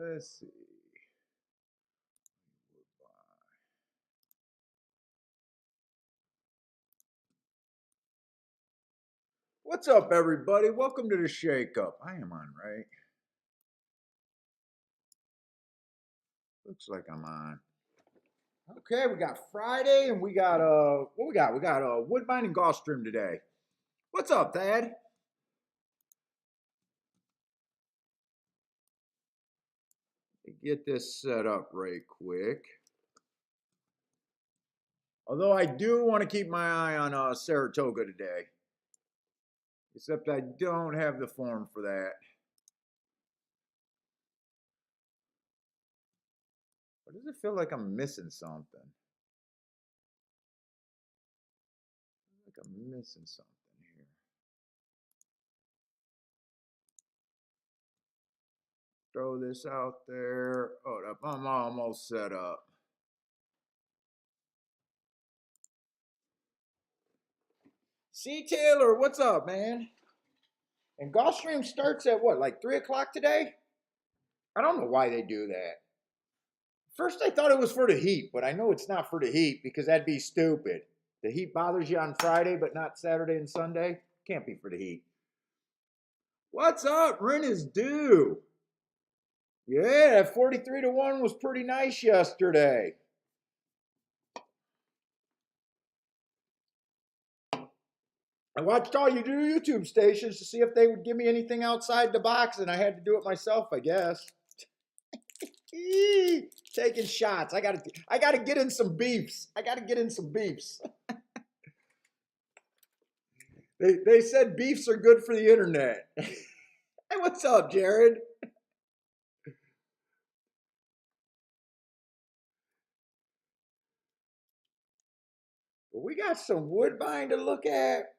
Let's see. What's up, everybody? Welcome to the Shake Up. I am on, right? Looks like I'm on. Okay, we got Friday and we got what we got? We got Woodbine and Gulfstream today. What's up, Thad? Get this set up right quick. Although I do want to keep my eye on Saratoga today. Except I don't have the form for that. Or does it feel like I'm missing something? Like I'm missing something here. Throw this out there. Hold up, I'm almost set up. C. Taylor, what's up, man? And Gulfstream starts at what, like 3 o'clock today? I don't know why they do that. First, I thought it was for the heat, but I know it's not for the heat because that'd be stupid. The heat bothers you on Friday, but not Saturday and Sunday? Can't be for the heat. What's up? Rent is due. Yeah, 43 to 1 was pretty nice yesterday. I watched all your YouTube stations to see if they would give me anything outside the box, and I had to do it myself, I guess. Taking shots. I gotta get in some beefs. They said beefs are good for the internet. Hey, what's up, Jared? Well, we got some Woodbine to look at.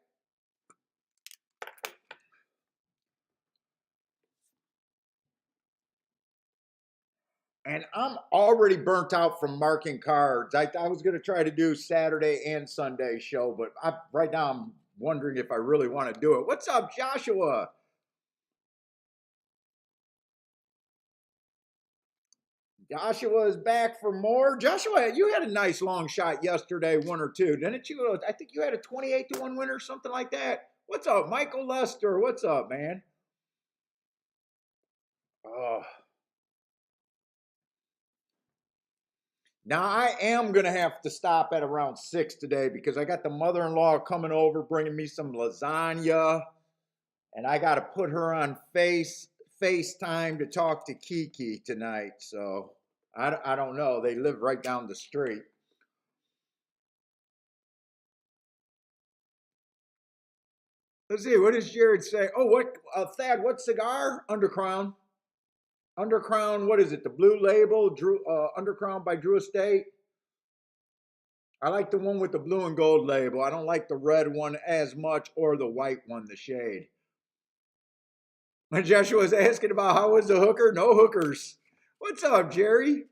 And I'm already burnt out from marking cards. I was going to try to do Saturday and Sunday show, but right now I'm wondering if I really want to do it. What's up, Joshua? Joshua is back for more. Joshua, you had a nice long shot yesterday, one or two, didn't you? I think you had a 28 to 1 winner, something like that. What's up, Michael Lester? What's up, man? Oh. Now I am gonna have to stop at around 6 today because I got the mother-in-law coming over, bringing me some lasagna, and I got to put her on FaceTime to talk to Kiki tonight. So I don't know. They live right down the street. Let's see. What does Jared say? Oh, what Thad? What cigar? Undercrown. Undercrown. What is it? The Blue Label. Drew Undercrown by Drew Estate. I like the one with the blue and gold label. I don't like the red one as much or the white one, the shade. When Joshua was asking about how was the hooker, no hookers. What's up, Jerry?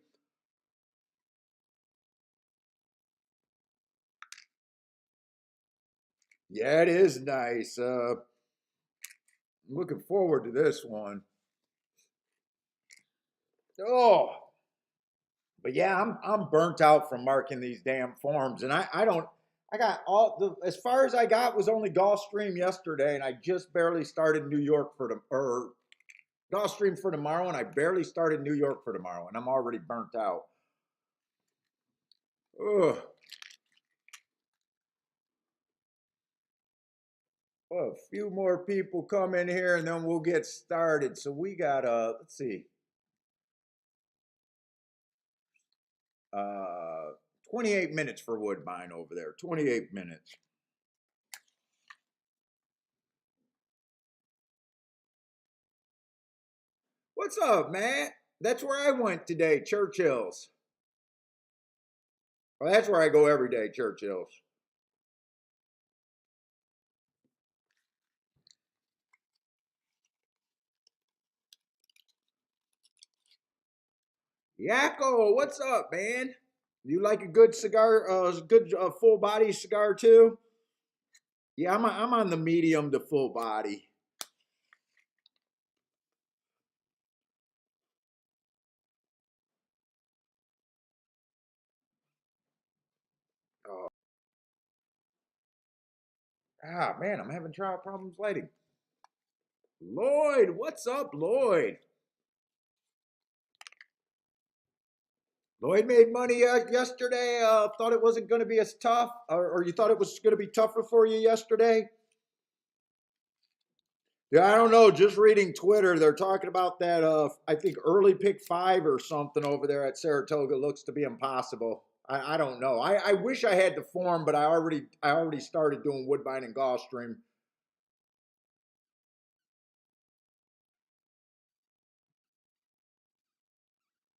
Yeah, it is nice. I'm looking forward to this one. Oh, but yeah, I'm burnt out from marking these damn forms, and I don't. I got all the as far as I got was only Gulfstream yesterday, and I just barely started New York for the or Gulfstream for tomorrow, and I barely started New York for tomorrow, and I'm already burnt out. Ugh. Well, a few more people come in here, and then we'll get started. So we got let's see, uh, 28 minutes for Woodbine over there. 28 minutes. What's up, Matt? That's where I went today, Churchill's. Well, that's where I go every day, Churchill's. Yakko, what's up, man? You like a good cigar, good full body cigar too? Yeah, I'm on the medium to full body. Ah, man, I'm having trial problems lighting. Lloyd, what's up, Lloyd? Lloyd made money yesterday. Thought it wasn't going to be as tough, or you thought it was going to be tougher for you yesterday? Yeah, I don't know. Just reading Twitter, they're talking about that. I think early pick five or something over there at Saratoga looks to be impossible. I don't know. I wish I had the form, but I already started doing Woodbine and Gulfstream.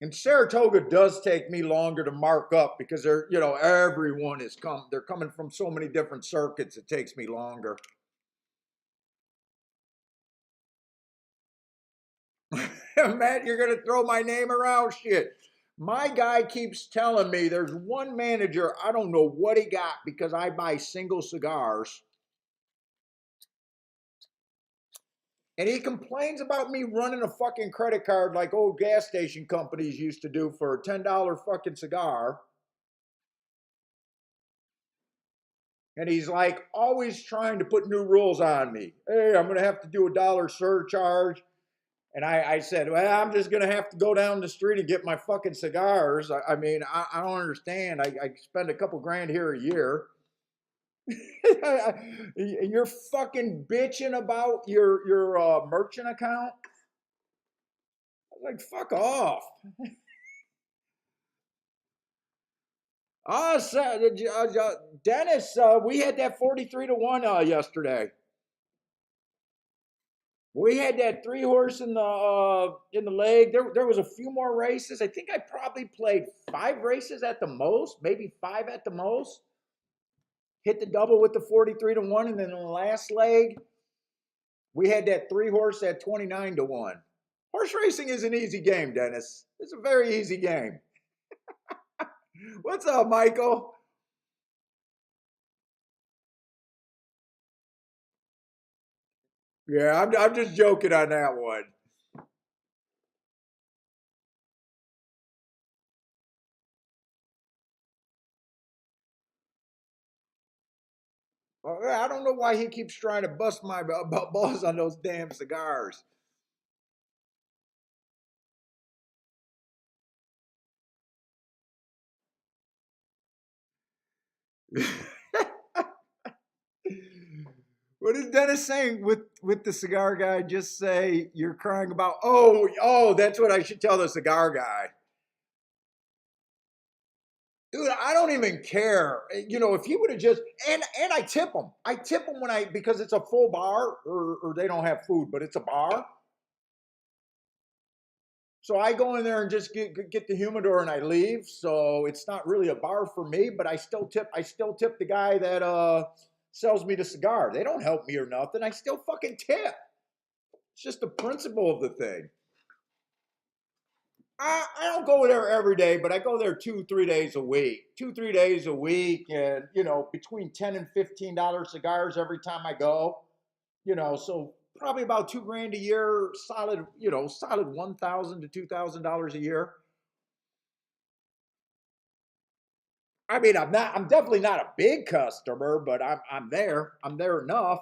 And Saratoga does take me longer to mark up because everyone is come. They're coming from so many different circuits. It takes me longer. Matt, you're gonna throw my name around? Shit. My guy keeps telling me there's one manager, I don't know what he got because I buy single cigars. And he complains about me running a fucking credit card like old gas station companies used to do for a $10 fucking cigar. And he's like always trying to put new rules on me. Hey, I'm gonna have to do a dollar surcharge. And I said, well, I'm just going to have to go down the street and get my fucking cigars. I mean, I don't understand. I spend a couple grand here a year. You're fucking bitching about your merchant account? I was like, fuck off. Dennis, we had that 43 to 1 yesterday. We had that three horse in the leg. There was a few more races. I think I probably played five races at the most, maybe five at the most. Hit the double with the 43 to 1, and then in the last leg, we had that three horse at 29 to 1. Horse racing is an easy game, Dennis. It's a very easy game. What's up, Michael? Yeah, I'm just joking on that one. I don't know why he keeps trying to bust my balls on those damn cigars. What is Dennis saying with the cigar guy? Just say you're crying about. Oh, that's what I should tell the cigar guy. Dude, I don't even care. If he would have just and I tip him. I tip him when I because it's a full bar or they don't have food, but it's a bar. So I go in there and just get the humidor and I leave. So it's not really a bar for me, but I still tip the guy that sells me the cigar. They don't help me or nothing. I still fucking tip. It's just the principle of the thing. I don't go there every day, but I go there 2, 3 days a week. 2, 3 days a week, and between $10 and $15 cigars every time I go. So probably about 2 grand a year, solid. Solid $1,000 to $2,000 a year. I mean, I'm definitely not a big customer, but I'm there. I'm there enough.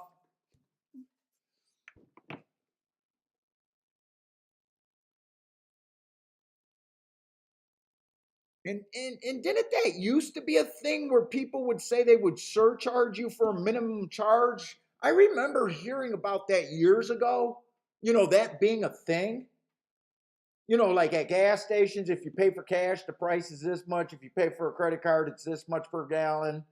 And didn't that used to be a thing where people would say they would surcharge you for a minimum charge? I remember hearing about that years ago. That being a thing. Like at gas stations, if you pay for cash, the price is this much. If you pay for a credit card, it's this much per gallon.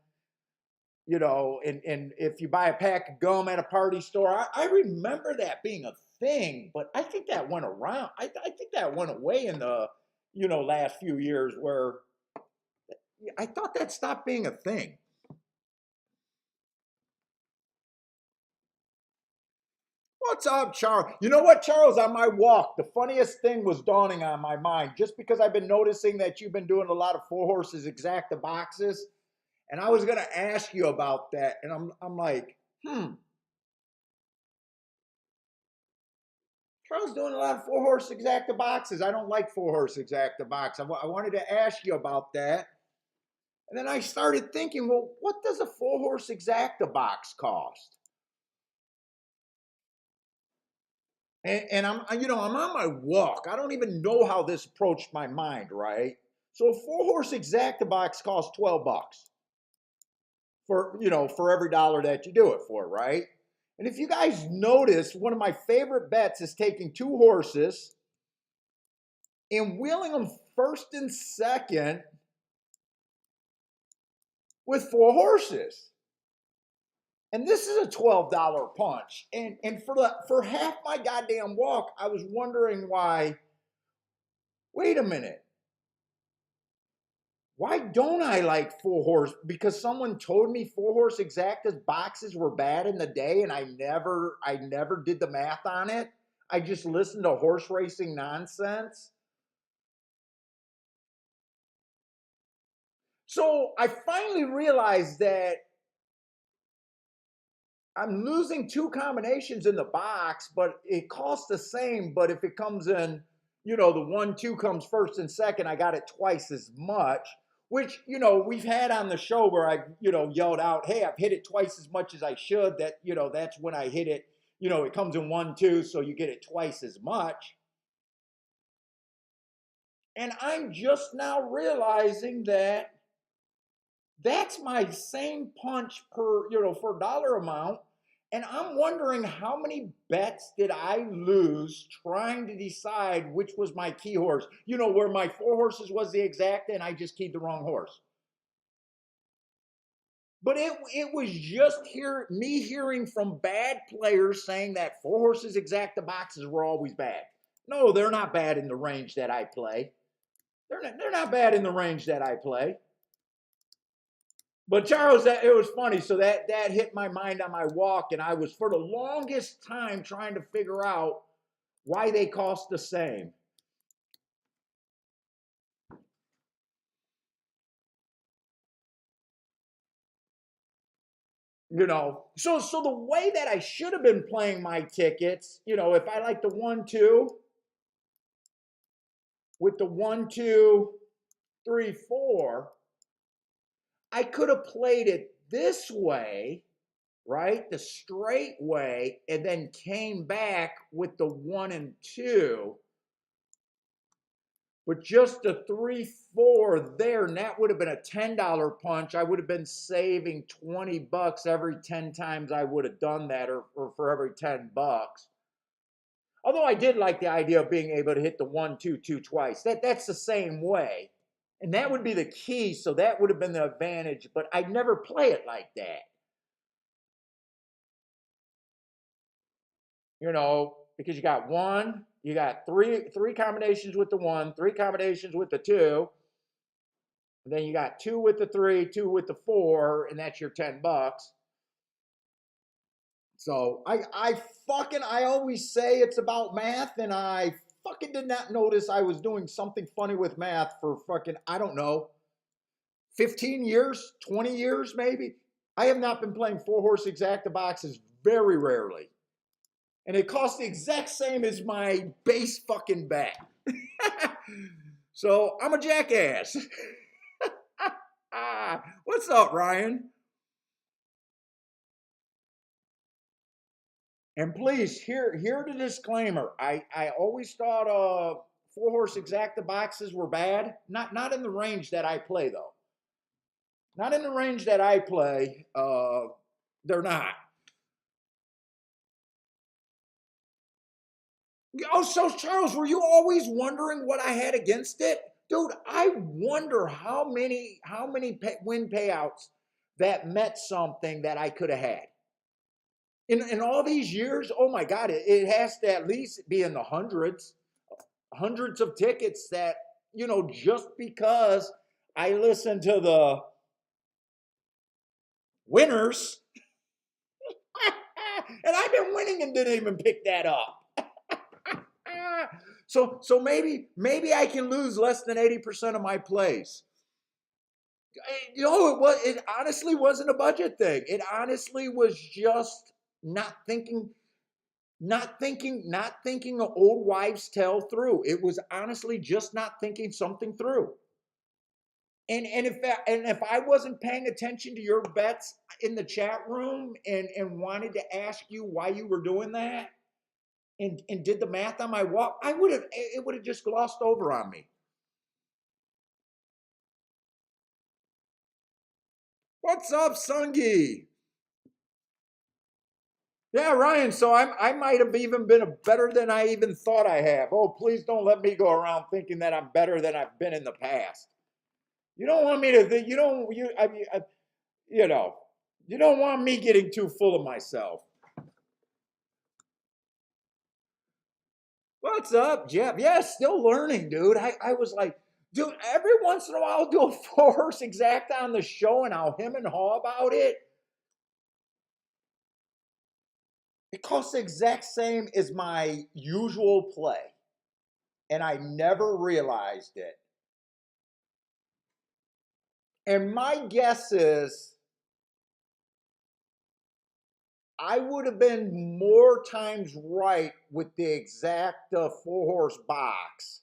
And if you buy a pack of gum at a party store, I remember that being a thing, but I think that went around. I think that went away in the, last few years where I thought that stopped being a thing. What's up, Charles? You know what, Charles? On my walk, the funniest thing was dawning on my mind just because I've been noticing that you've been doing a lot of four horses exacta boxes. And I was going to ask you about that. And I'm like, Charles doing a lot of four horse exacta boxes. I don't like four horse exacta box. I wanted to ask you about that. And then I started thinking, well, what does a 4-horse Exacta box cost? And I'm on my walk. I don't even know how this approached my mind, right? So a 4-horse Exacta box costs $12 for every dollar that you do it for, right? And if you guys notice, one of my favorite bets is taking 2 horses and wheeling them first and second with 4 horses. And this is a $12 punch. And for half my goddamn walk, I was wondering why, wait a minute. Why don't I like 4-horse? Because someone told me 4-horse Exactas boxes were bad in the day, and I never did the math on it. I just listened to horse racing nonsense. So I finally realized that I'm losing 2 combinations in the box, but it costs the same. But if it comes in, the 1-2 comes first and second, I got it twice as much, which, we've had on the show where I, yelled out, hey, I've hit it twice as much as I should. That's when I hit it. It comes in 1-2, so you get it twice as much. And I'm just now realizing that that's my same punch for dollar amount. And I'm wondering how many bets did I lose trying to decide which was my key horse? Where my 4 horses was the Exacta and I just keyed the wrong horse. But it was just me hearing from bad players saying that 4 horses Exacta boxes were always bad. No, they're not bad in the range that I play. They're not bad in the range that I play. But Charles, it was funny. So that hit my mind on my walk, and I was for the longest time trying to figure out why they cost the same. So the way that I should have been playing my tickets, if I like the 1-2 with the 1-2-3-4, I could have played it this way, right? The straight way, and then came back with the 1 and 2. But just a 3-4 there, and that would have been a $10 punch. I would have been saving $20 every 10 times I would have done that, or for every $10. Although I did like the idea of being able to hit the 1-2-2 twice. That's the same way. And that would be the key, so that would have been the advantage, but I'd never play it like that. Because you got three combinations with the 1, 3 combinations with the 2, and then you got 2 with the 3, 2 with the 4, and that's your $10. So I always say it's about math, and I fucking did not notice I was doing something funny with math for I don't know, 15 years, 20 years maybe. I have not been playing 4-horse Exacta boxes very rarely. And it costs the exact same as my base fucking bet. So I'm a jackass. What's up, Ryan? And please, hear the disclaimer. I always thought 4-horse Exacta boxes were bad. Not in the range that I play, though. Not in the range that I play. They're not. Oh, so Charles, were you always wondering what I had against it? Dude, I wonder how many win payouts that met something that I could have had. In all these years, oh my God, it has to at least be in the hundreds of tickets that, just because I listen to the winners, and I've been winning and didn't even pick that up. So maybe I can lose less than 80% of my plays. It honestly wasn't a budget thing. It honestly was just not thinking an old wives' tale through. It was honestly just not thinking something through. And if I wasn't paying attention to your bets in the chat room and wanted to ask you why you were doing that and did the math on my walk, it would have just glossed over on me. What's up, Sungi? Yeah, Ryan. So I might have even been better than I even thought I have. Oh, please don't let me go around thinking that I'm better than I've been in the past. You don't want me to think. You don't. You. I mean, you know. You don't want me getting too full of myself. What's up, Jeff? Yeah, still learning, dude. I was like, dude, every once in a while I'll do a four-horse exacta on the show and I'll him and haw about it. It costs the exact same as my usual play. And I never realized it. And my guess is I would have been more times right with the Exacta four-horse box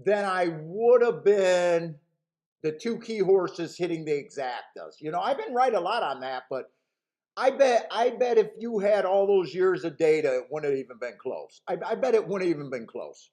than I would have been the two key horses hitting the Exactas. You know, I've been right a lot on that, but I bet if you had all those years of data, it wouldn't have even been close. I bet it wouldn't have even been close.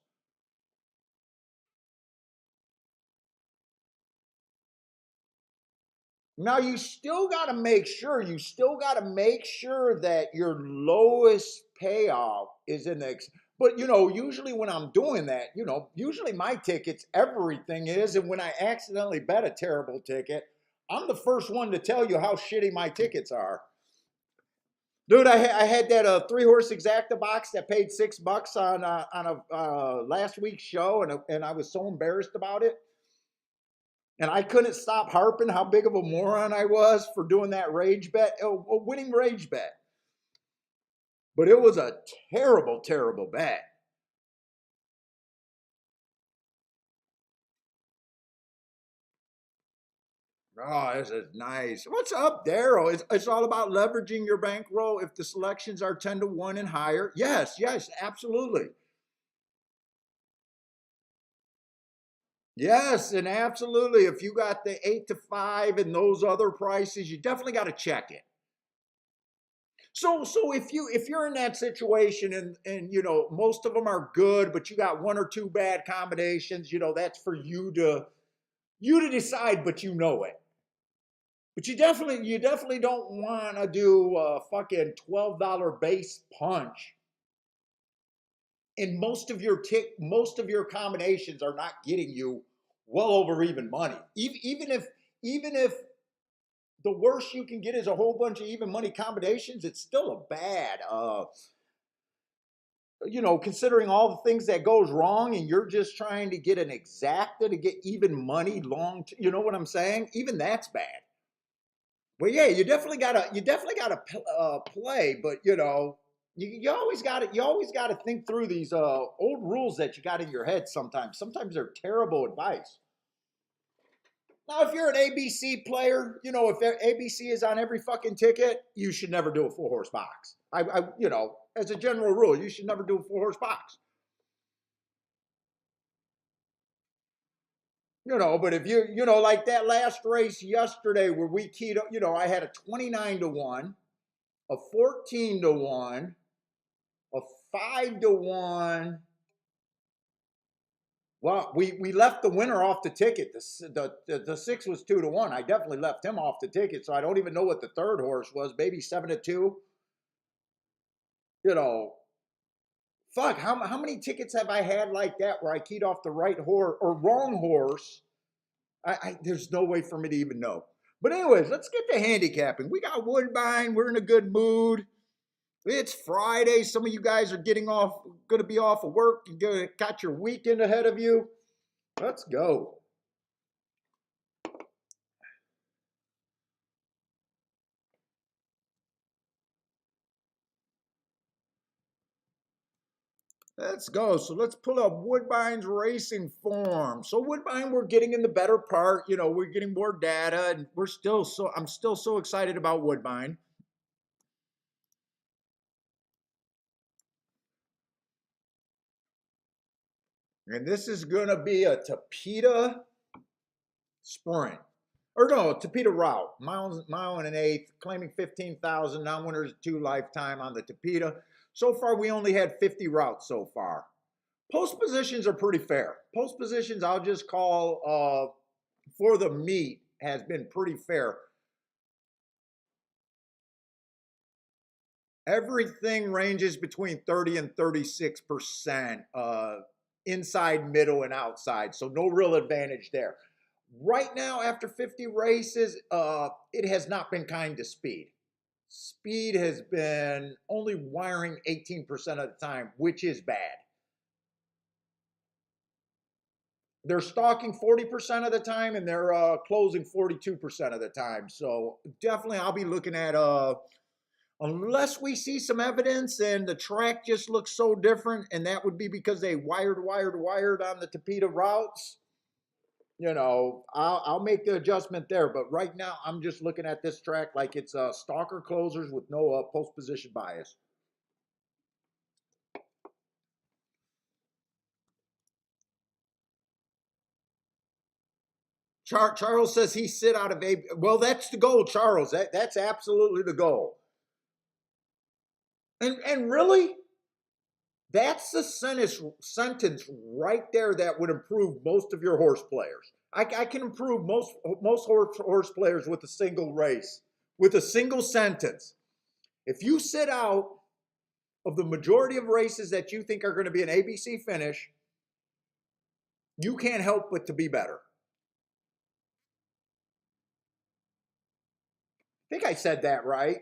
Now you still got to make sure that your lowest payoff is in the. But usually when I'm doing that, usually my tickets, everything is, and when I accidentally bet a terrible ticket, I'm the first one to tell you how shitty my tickets are. Dude, I had that three-horse exacta box that paid $6 on a last week's show, and I was so embarrassed about it. And I couldn't stop harping how big of a moron I was for doing that rage bet, a winning rage bet. But it was a terrible, terrible bet. Oh, this is nice. What's up, Daryl? It's all about leveraging your bankroll if the selections are 10 to 1 and higher. Yes, absolutely. Yes, and absolutely. If you got the 8 to 5 and those other prices, you definitely got to check it. So if you're in that situation and most of them are good, but you got one or two bad combinations, that's for you to decide, but you know it. But you definitely don't want to do a fucking $12 base punch. And most of your combinations are not getting you well over even money. Even if the worst you can get is a whole bunch of even money combinations, it's still a bad considering all the things that goes wrong and you're just trying to get an exacta to get even money you know what I'm saying? Even that's bad. Well, yeah, you definitely gotta play, but you always gotta think through these old rules that you got in your head sometimes. Sometimes they're terrible advice. Now, if you're an ABC player, if ABC is on every fucking ticket, you should never do a full horse box. As a general rule, you should never do a full horse box. But if like that last race yesterday where we keyed up, I had a 29 to 1, a 14 to 1, a 5 to 1. Well, we left the winner off the ticket. The 6 was 2 to 1. I definitely left him off the ticket, so I don't even know what the third horse was. Maybe 7 to 2. You know, fuck, how many tickets have I had like that where I keyed off the right horse or wrong horse? There's no way for me to even know. But anyways, let's get to handicapping. We got Woodbine. We're in a good mood. It's Friday. Some of you guys are going to be off of work. You got your weekend ahead of you. Let's go. Let's go. So let's pull up Woodbine's racing form. So Woodbine, we're getting in the better part. We're getting more data, and I'm still so excited about Woodbine. And this is gonna be a Tapeta sprint. Or no, Tapeta route, mile and an eighth, claiming 15,000, non-winners 2 lifetime on the Tapeta. So far, we only had 50 routes so far. Post positions are pretty fair. Post positions, I'll just call for the meet, has been pretty fair. Everything ranges between 30 and 36% inside, middle, and outside. So no real advantage there. Right now, after 50 races, it has not been kind to speed. Speed has been only wiring 18% of the time, which is bad. They're stalking 40% of the time, and they're closing 42% of the time. So definitely I'll be looking at, unless we see some evidence and the track just looks so different, and that would be because they wired on the Tapeta routes, you know, I'll make the adjustment there. But right now, I'm just looking at this track like it's stalker closers with no post position bias. Charles says he sit out of a. Well, that's the goal, Charles. That's absolutely the goal. And really, that's the sentence right there that would improve most of your horse players. I can improve most horse players with a single race, with a single sentence. If you sit out of the majority of races that you think are going to be an ABC finish, you can't help but to be better. I think I said that right.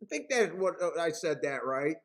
I think that's what I said that right.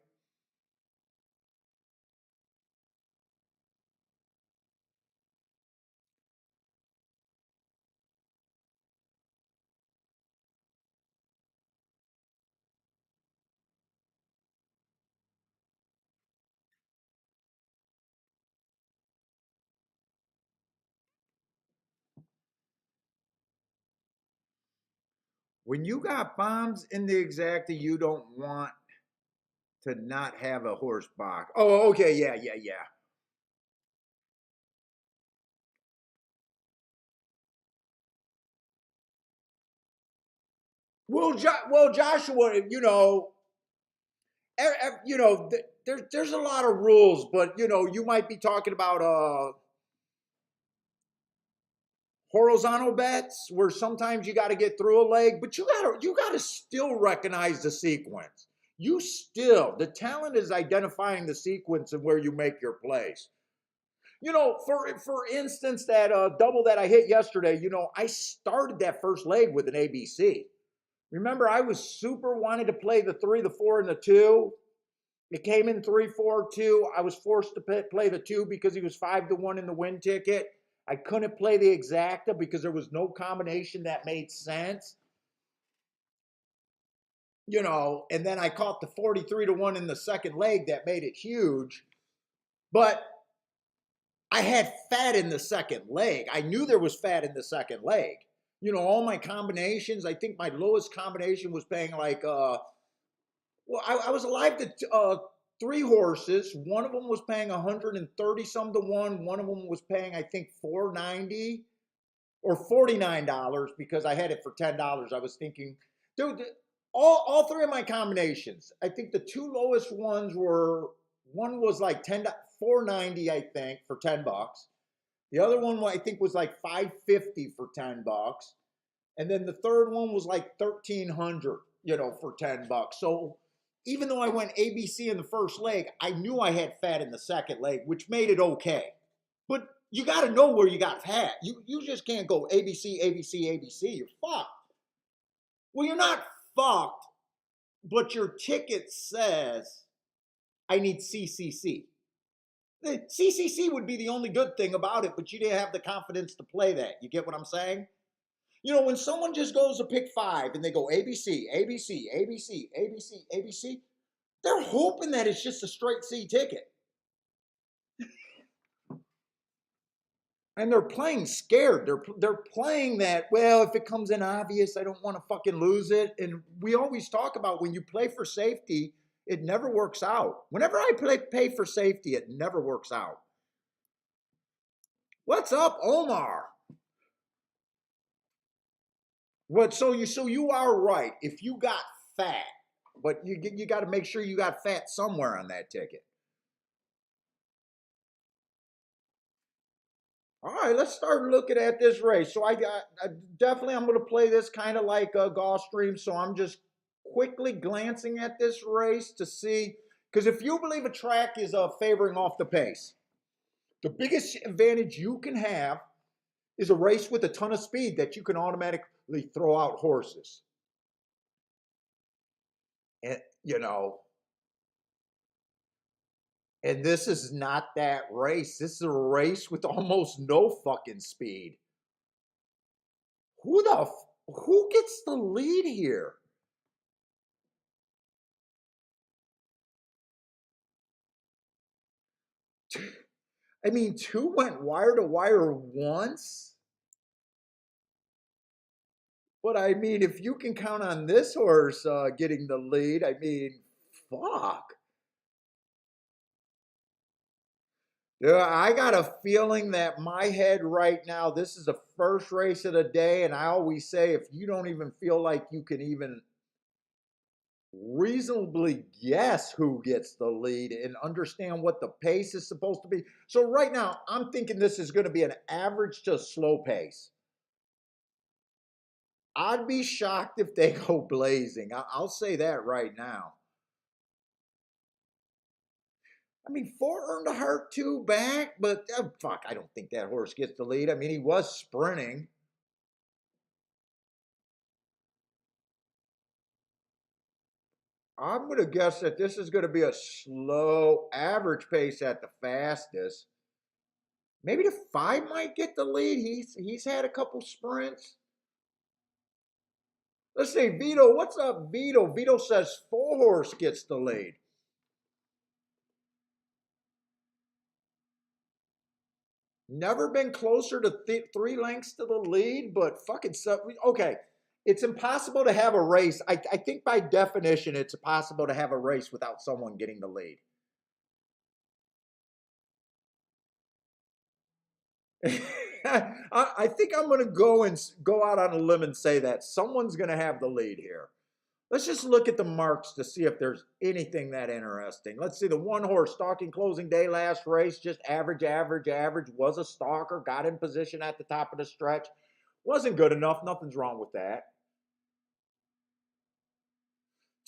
When you got bombs in the exacta, you don't want to not have a horse box. Oh, okay, yeah. Well, Joshua, there's a lot of rules, but you might be talking about horizontal bets where sometimes you got to get through a leg, but you gotta still recognize the sequence. The talent is identifying the sequence and where you make your plays. For instance, that double that I hit yesterday, I started that first leg with an ABC. Remember, I was super wanted to play the 3, the 4, and the 2. It came in 3, 4, 2. I was forced to play the 2 because he was 5-1 in the win ticket. I couldn't play the exacta because there was no combination that made sense. And then I caught the 43-1 in the second leg that made it huge. But I had fat in the second leg. I knew there was fat in the second leg. All my combinations, I think my lowest combination was paying like, I was alive to 3 horses. One of them was paying 130 some to 1. One of them was paying, I think, $4.90 or $49 because I had it for $10. I was thinking, dude, all 3 of my combinations, I think the 2 lowest ones were, one was like $4.90, I think, for $10. The other one I think was like $5.50 for $10. And then the third one was like $1,300, for $10. So even though I went ABC in the first leg, I knew I had fat in the second leg, which made it okay. But you got to know where you got fat. You just can't go ABC, ABC, ABC. You're fucked. Well, you're not fucked, but your ticket says I need CCC. The CCC would be the only good thing about it, but you didn't have the confidence to play that. You get what I'm saying? When someone just goes to pick 5 and they go ABC, ABC, ABC, ABC, ABC, they're hoping that it's just a straight C ticket. And they're playing scared. They're playing that, well, if it comes in obvious, I don't want to fucking lose it. And we always talk about when you play for safety, it never works out. Whenever I pay for safety, it never works out. What's up, Omar? What? So you are right. If you got fat, but you got to make sure you got fat somewhere on that ticket. All right, let's start looking at this race. So definitely I'm going to play this kind of like a Gulfstream. So I'm just quickly glancing at this race to see because if you believe a track is favoring off the pace, the biggest advantage you can have is a race with a ton of speed that you can automatically throw out horses. And and this is not that race. This is a race with almost no fucking speed. Who gets the lead here? I mean, two went wire to wire once. But I mean, if you can count on this horse getting the lead, I mean, fuck. Yeah, I got a feeling that my head right now, this is the first race of the day, and I always say if you don't even feel like you can even reasonably guess who gets the lead and understand what the pace is supposed to be. So right now, I'm thinking this is going to be an average to slow pace. I'd be shocked if they go blazing. I'll say that right now. I mean, four earned a heart, two back, but fuck, I don't think that horse gets the lead. I mean, he was sprinting. I'm going to guess that this is going to be a slow average pace at the fastest. Maybe the five might get the lead. He's had a couple sprints. Let's see, Vito. What's up, Vito? Vito says four horse gets the lead. Never been closer to three lengths to the lead, but fucking okay. It's impossible to have a race. I think by definition, it's impossible to have a race without someone getting the lead. I think I'm going to go out on a limb and say that someone's going to have the lead here. Let's just look at the marks to see if there's anything that interesting. Let's see the one horse stalking closing day last race, just average, average, average. Was a stalker, got in position at the top of the stretch. Wasn't good enough. Nothing's wrong with that.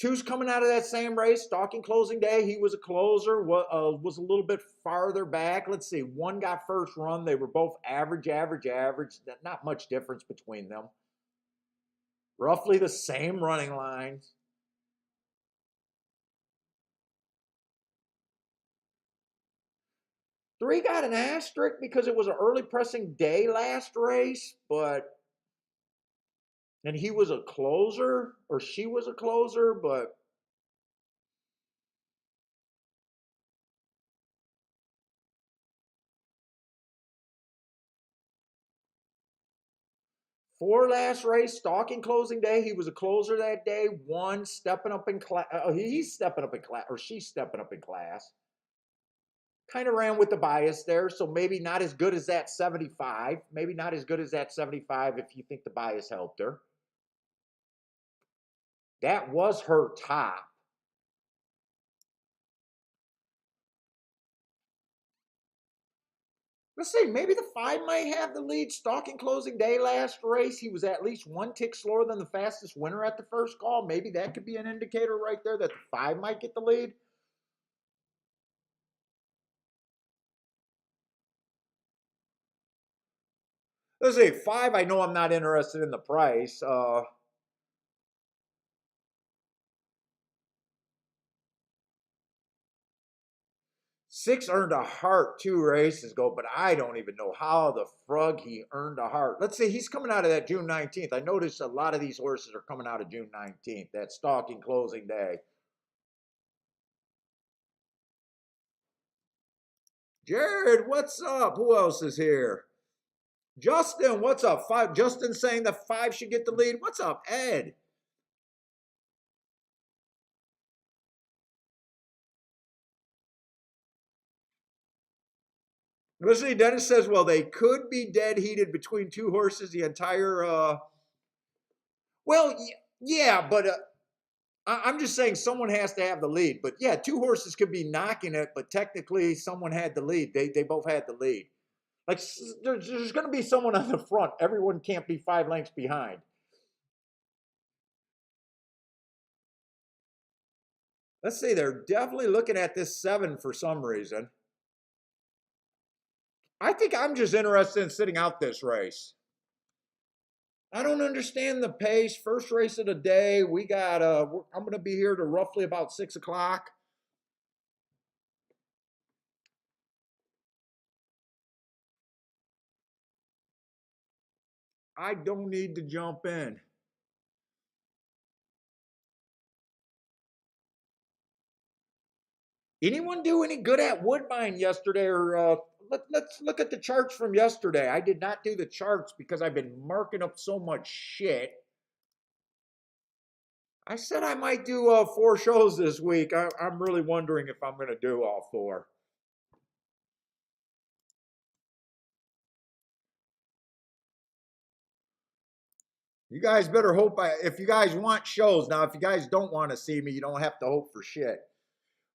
Two's coming out of that same race, stalking closing day. He was a closer, was a little bit farther back. Let's see. One got first run. They were both average, average, average. Not much difference between them. Roughly the same running lines. Three got an asterisk because it was an early pressing day last race, and he was a closer or she was a closer, but four last race, stalking closing day. He was a closer that day. One stepping up in class. He's stepping up in class, or she's stepping up in class. Kind of ran with the bias there, so maybe not as good as that 75. Maybe not as good as that 75 if you think the bias helped her. That was her top. Let's see, maybe the five might have the lead. Stalking closing day last race, he was at least one tick slower than the fastest winner at the first call. Maybe that could be an indicator right there that the five might get the lead. Let's see, five, I know I'm not interested in the price. Six earned a heart 2 races ago, but I don't even know how the frog he earned a heart. Let's see, he's coming out of that June 19th. I noticed a lot of these horses are coming out of June 19th, that stalking closing day. Jared, what's up? Who else is here? Justin, what's up? Five. Justin saying the five should get the lead. What's up, Ed? Let's see, Dennis says, well, they could be dead heated between two horses the entire, well, yeah, but I'm just saying someone has to have the lead. But yeah, two horses could be knocking it, but technically someone had the lead. They both had the lead. Like there's going to be someone on the front. Everyone can't be 5 lengths behind. Let's see, they're definitely looking at this 7 for some reason. I think I'm just interested in sitting out this race. I don't understand the pace. First race of the day. We got. I'm going to be here to roughly about 6 o'clock. I don't need to jump in. Anyone do any good at Woodbine yesterday? Or let's look at the charts from yesterday. I did not do the charts because I've been marking up so much shit. I said I might do 4 shows this week. I'm really wondering if I'm going to do all 4. You guys better hope if you guys want shows. Now, if you guys don't want to see me, you don't have to hope for shit.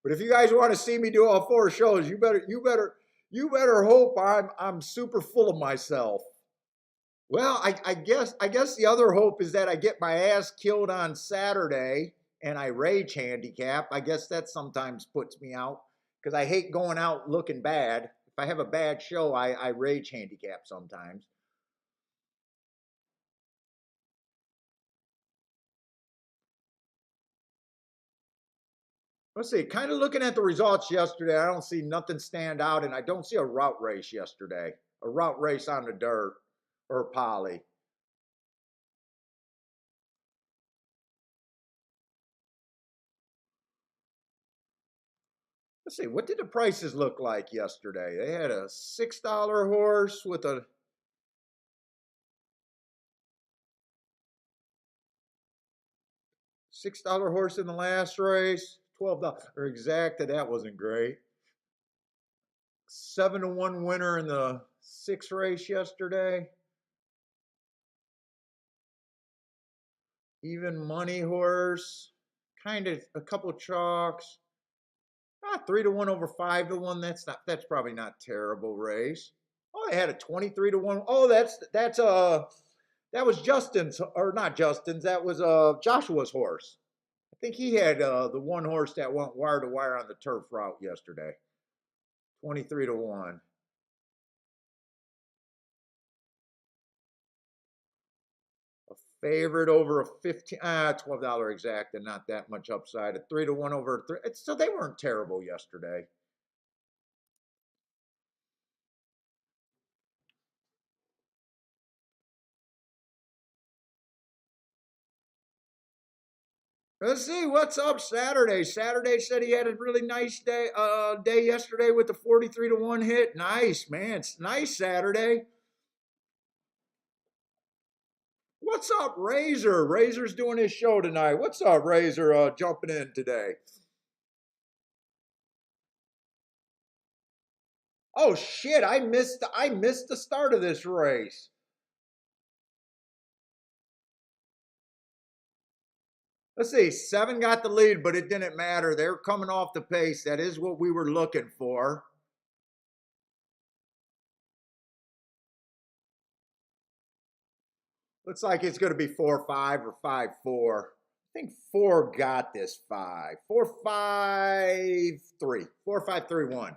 But if you guys want to see me do all 4 shows, you better hope I'm super full of myself. Well, I guess the other hope is that I get my ass killed on Saturday and I rage handicap. I guess that sometimes puts me out because I hate going out looking bad. If I have a bad show, I rage handicap sometimes. Let's see, kind of looking at the results yesterday, I don't see nothing stand out, and I don't see a route race yesterday. A route race on the dirt or poly. Let's see, what did the prices look like yesterday? They had a $6 horse with a $6 horse in the last race, $12 or Exacta. That wasn't great. 7-1 winner in the 6th race yesterday. Even money horse, kind of a couple chalks. 3-1 over 5-1. That's probably not terrible race. Oh, they had a 23-1. Oh, that was Justin's, or not Justin's. That was Joshua's horse. I think he had the one horse that went wire to wire on the turf route yesterday. 23-1. A favorite over a $12 exact and not that much upside. A 3-1 over 3. So they weren't terrible yesterday. Let's see what's up Saturday. Saturday said he had a really nice day yesterday with the 43-1 hit. Nice, man. It's nice Saturday. What's up, Razor? Razor's doing his show tonight. What's up, Razor? Jumping in today. Oh shit! I missed the start of this race. Let's see. 7 got the lead, but it didn't matter. They're coming off the pace. That is what we were looking for. Looks like it's going to be 4-5 or 5-4. I think 4 got this 5. 4-5-3. 4-5-3-1.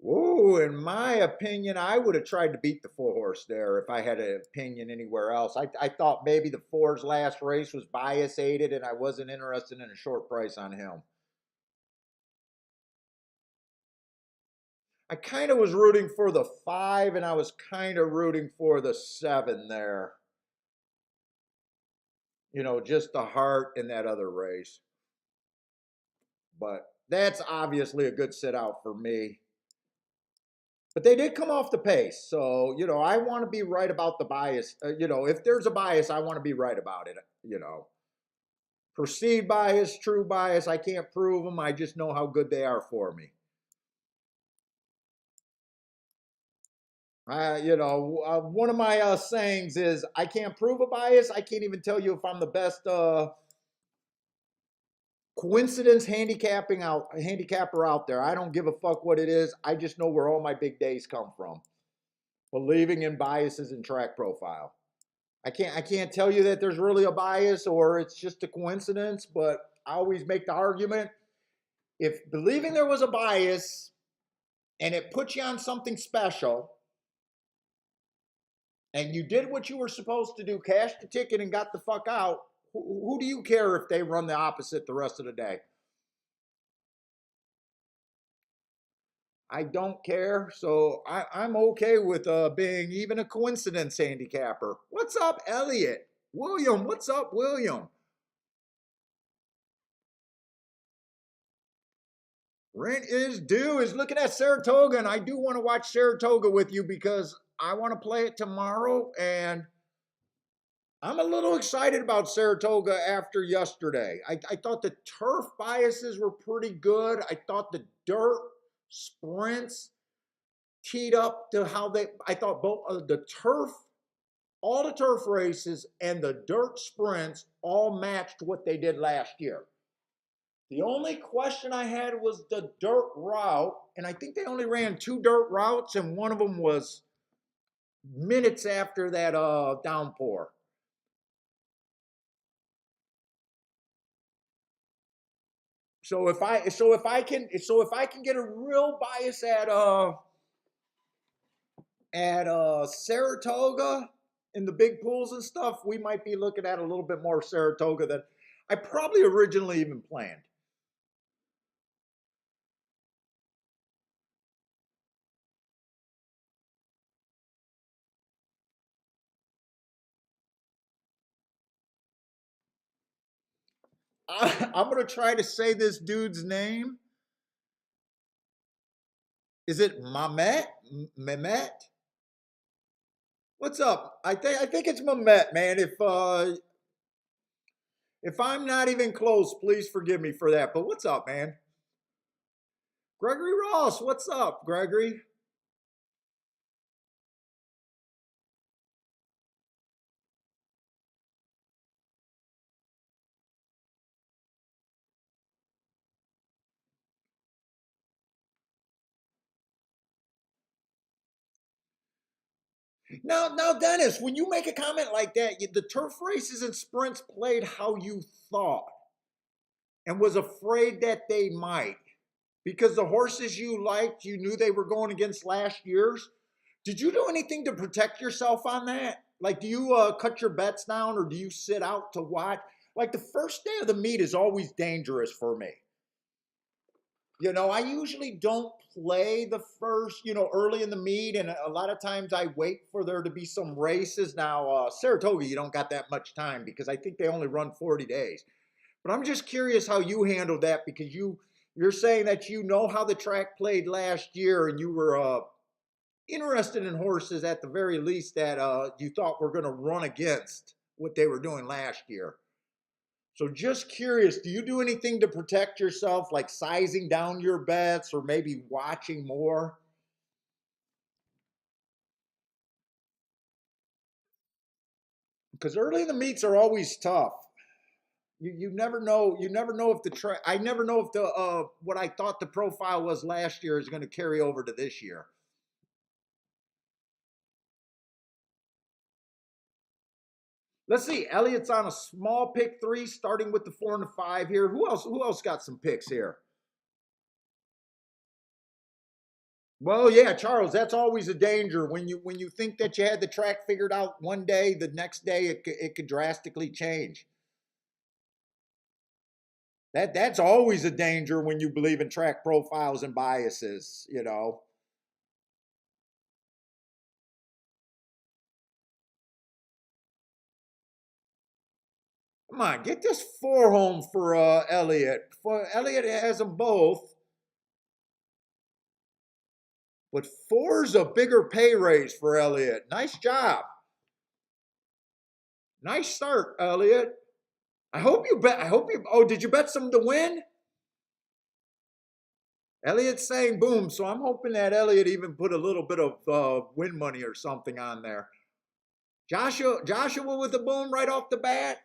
Whoa, in my opinion, I would have tried to beat the 4 horse there if I had an opinion anywhere else. I thought maybe the 4's last race was bias aided and I wasn't interested in a short price on him. I kind of was rooting for the 5 and I was kind of rooting for the 7 there. Just the heart in that other race. But that's obviously a good sit out for me. But they did come off the pace. So, I want to be right about the bias. If there's a bias, I want to be right about it. Perceived bias, true bias, I can't prove them. I just know how good they are for me. One of my sayings is, I can't prove a bias. I can't even tell you if I'm the best coincidence handicapper out there. I don't give a fuck what it is. I just know where all my big days come from. Believing in biases in track profile. I can't tell you that there's really a bias or it's just a coincidence, but I always make the argument, if believing there was a bias and it put you on something special and you did what you were supposed to do, cashed the ticket and got the fuck out, who do you care if they run the opposite the rest of the day? I don't care, so I'm okay with being even a coincidence handicapper. What's up, Elliot? William, what's up, William? Rent is due is looking at Saratoga, and I do want to watch Saratoga with you because I want to play it tomorrow, and I'm a little excited about Saratoga after yesterday. I thought the turf biases were pretty good. I thought the dirt sprints teed up to how I thought both all the turf races and the dirt sprints all matched what they did last year. The only question I had was the dirt route, and I think they only ran 2 dirt routes, and one of them was minutes after that downpour. So if I can get a real bias at Saratoga in the big pools and stuff, we might be looking at a little bit more Saratoga than I probably originally even planned. I'm gonna try to say this dude's name. Is it Mamet? Mehmet? What's up? I think it's Mamet, man. If I'm not even close, please forgive me for that. But what's up, man? Gregory Ross, what's up, Gregory? Now, Dennis, when you make a comment like that, the turf races and sprints played how you thought and was afraid that they might. Because the horses you liked, you knew they were going against last year's. Did you do anything to protect yourself on that? Like, do you cut your bets down or do you sit out to watch? Like, the first day of the meet is always dangerous for me. I usually don't play the first, early in the meet, and a lot of times I wait for there to be some races. Now, Saratoga, you don't got that much time because I think they only run 40 days. But I'm just curious how you handled that because you're saying that you know how the track played last year and you were interested in horses at the very least that you thought were going to run against what they were doing last year. So just curious, do you do anything to protect yourself, like sizing down your bets or maybe watching more? Because early in the meets are always tough. You never know. You never know if the track. I never know if the what I thought the profile was last year is going to carry over to this year. Let's see. Elliott's on a small pick 3, starting with the 4 and the 5 here. Who else? Who else got some picks here? Well, yeah, Charles, that's always a danger when you think that you had the track figured out one day, the next day it could drastically change. That's always a danger when you believe in track profiles and biases. Come on, get this 4 home for Elliott. For Elliott has them both, but four's a bigger pay raise for Elliott. Nice job. Nice start, Elliott. I hope you bet. I hope you. Oh, did you bet some to win? Elliot's saying boom, so I'm hoping that Elliot even put a little bit of win money or something on there. Joshua with the boom right off the bat.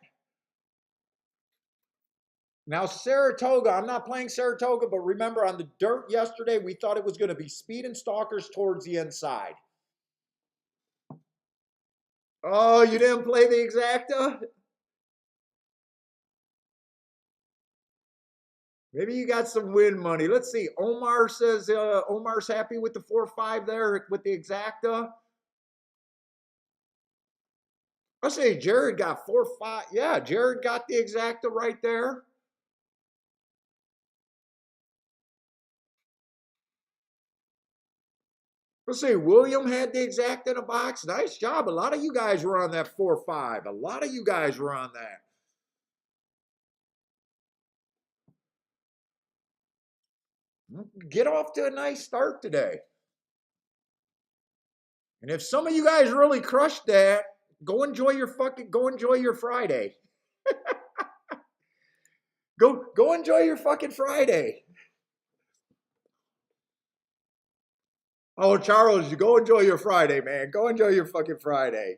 Now Saratoga, I'm not playing Saratoga, but remember on the dirt yesterday, we thought it was going to be speed and stalkers towards the inside. Oh, you didn't play the Exacta? Maybe you got some win money. Let's see. Omar says Omar's happy with the 4-5 there with the Exacta. I say Jared got 4-5. Yeah, Jared got the Exacta right there. Let's see. William had the Exacta in a box. Nice job. A lot of you guys were on that 4-5. A lot of you guys were on that. Get off to a nice start today. And if some of you guys really crushed that, go enjoy your Friday. Go enjoy your fucking Friday. Oh, Charles, you go enjoy your Friday, man. Go enjoy your fucking Friday.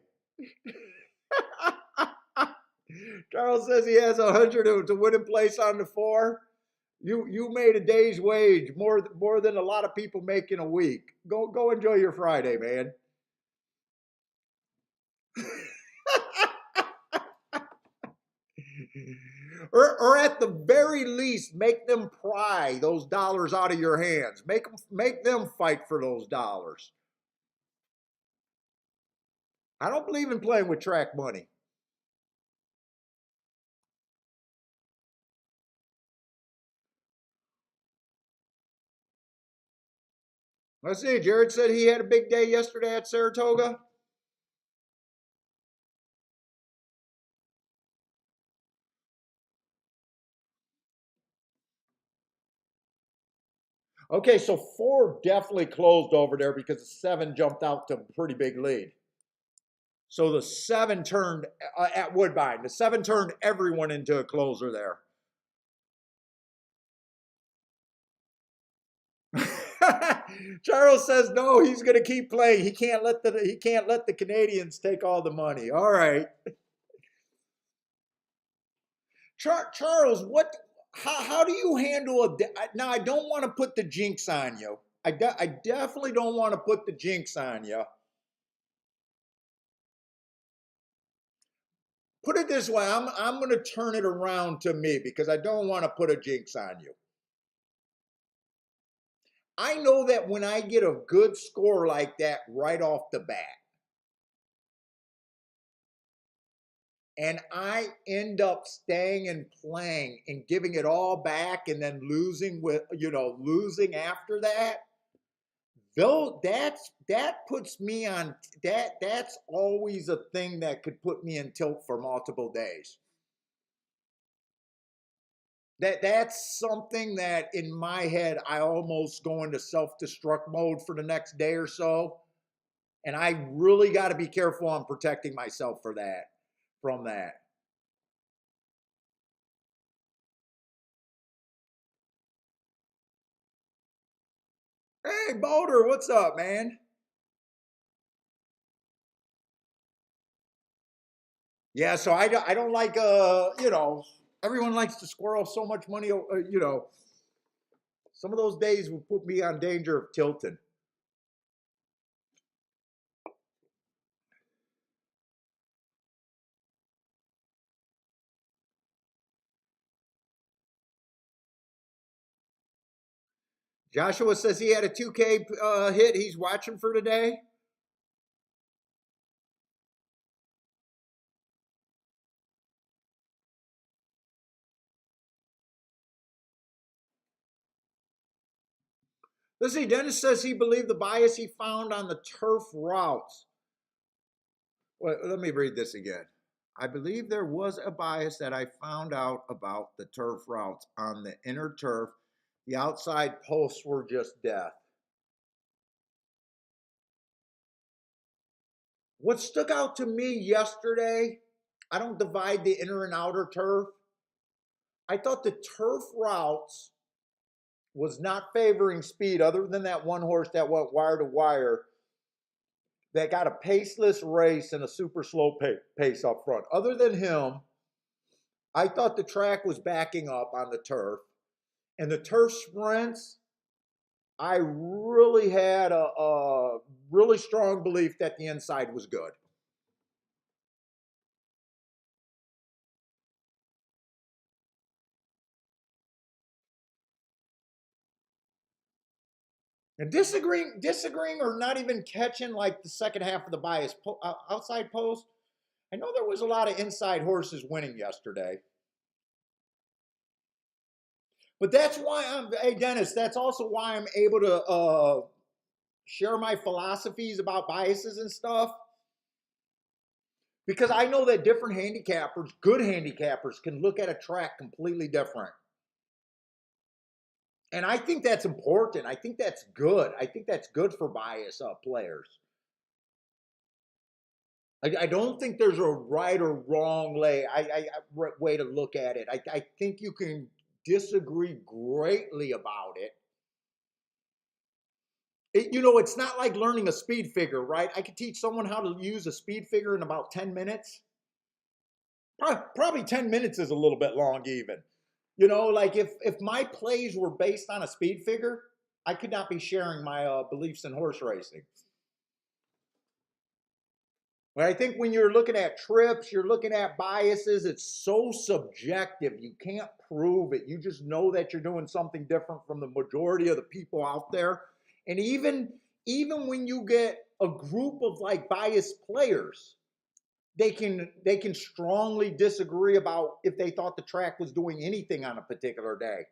Charles says he has 100 to win in place on the 4. You made a day's wage more than a lot of people make in a week. Go enjoy your Friday, man. Or at the very least, make them pry those dollars out of your hands. Make them fight for those dollars. I don't believe in playing with track money. Let's see. Jared said he had a big day yesterday at Saratoga. Okay, so 4 definitely closed over there because the 7 jumped out to a pretty big lead. So the 7 turned at Woodbine. The 7 turned everyone into a closer there. Charles says no, he's going to keep playing. He can't let the Canadians take all the money. All right. Charles, how do you handle now I don't want to put the jinx on you. I definitely don't want to put the jinx on you. Put it this way, I'm going to turn it around to me because I don't want to put a jinx on you. I know that when I get a good score like that right off the bat, and I end up staying and playing and giving it all back and then losing after that, though that puts me on that's always a thing that could put me in tilt for multiple days. That's something that in my head I almost go into self-destruct mode for the next day or so. And I really got to be careful on protecting myself from that. Hey, Boulder, what's up, man? Yeah, so I don't like everyone likes to squirrel so much money. Some of those days will put me on danger of tilting. Joshua says he had a 2K hit. He's watching for today. Let's see. Dennis says he believed the bias he found on the turf routes. Well, let me read this again. I believe there was a bias that I found out about the turf routes on the inner turf. The outside posts were just death. What stuck out to me yesterday, I don't divide the inner and outer turf. I thought the turf routes was not favoring speed, other than that one horse that went wire to wire that got a paceless race and a super slow pace up front. Other than him, I thought the track was backing up on the turf. And the turf sprints, I really had a really strong belief that the inside was good. And disagreeing, or not even catching like the second half of the bias outside post. I know there was a lot of inside horses winning yesterday, but that's why Hey Dennis, that's also why I'm able to share my philosophies about biases and stuff, because I know that different handicappers, good handicappers, can look at a track completely different. And I think that's important. I think that's good. I think that's good for bias players. I don't think there's a right or wrong way to look at it. I think you can disagree greatly about it. It's not like learning a speed figure, right? I could teach someone how to use a speed figure in about 10 minutes. Probably 10 minutes is a little bit long even. Like if my plays were based on a speed figure, I could not be sharing my beliefs in horse racing. But I think when you're looking at trips, you're looking at biases, it's so subjective. You can't prove it. You just know that you're doing something different from the majority of the people out there. And even when you get a group of like biased players, they can strongly disagree about if they thought the track was doing anything on a particular day.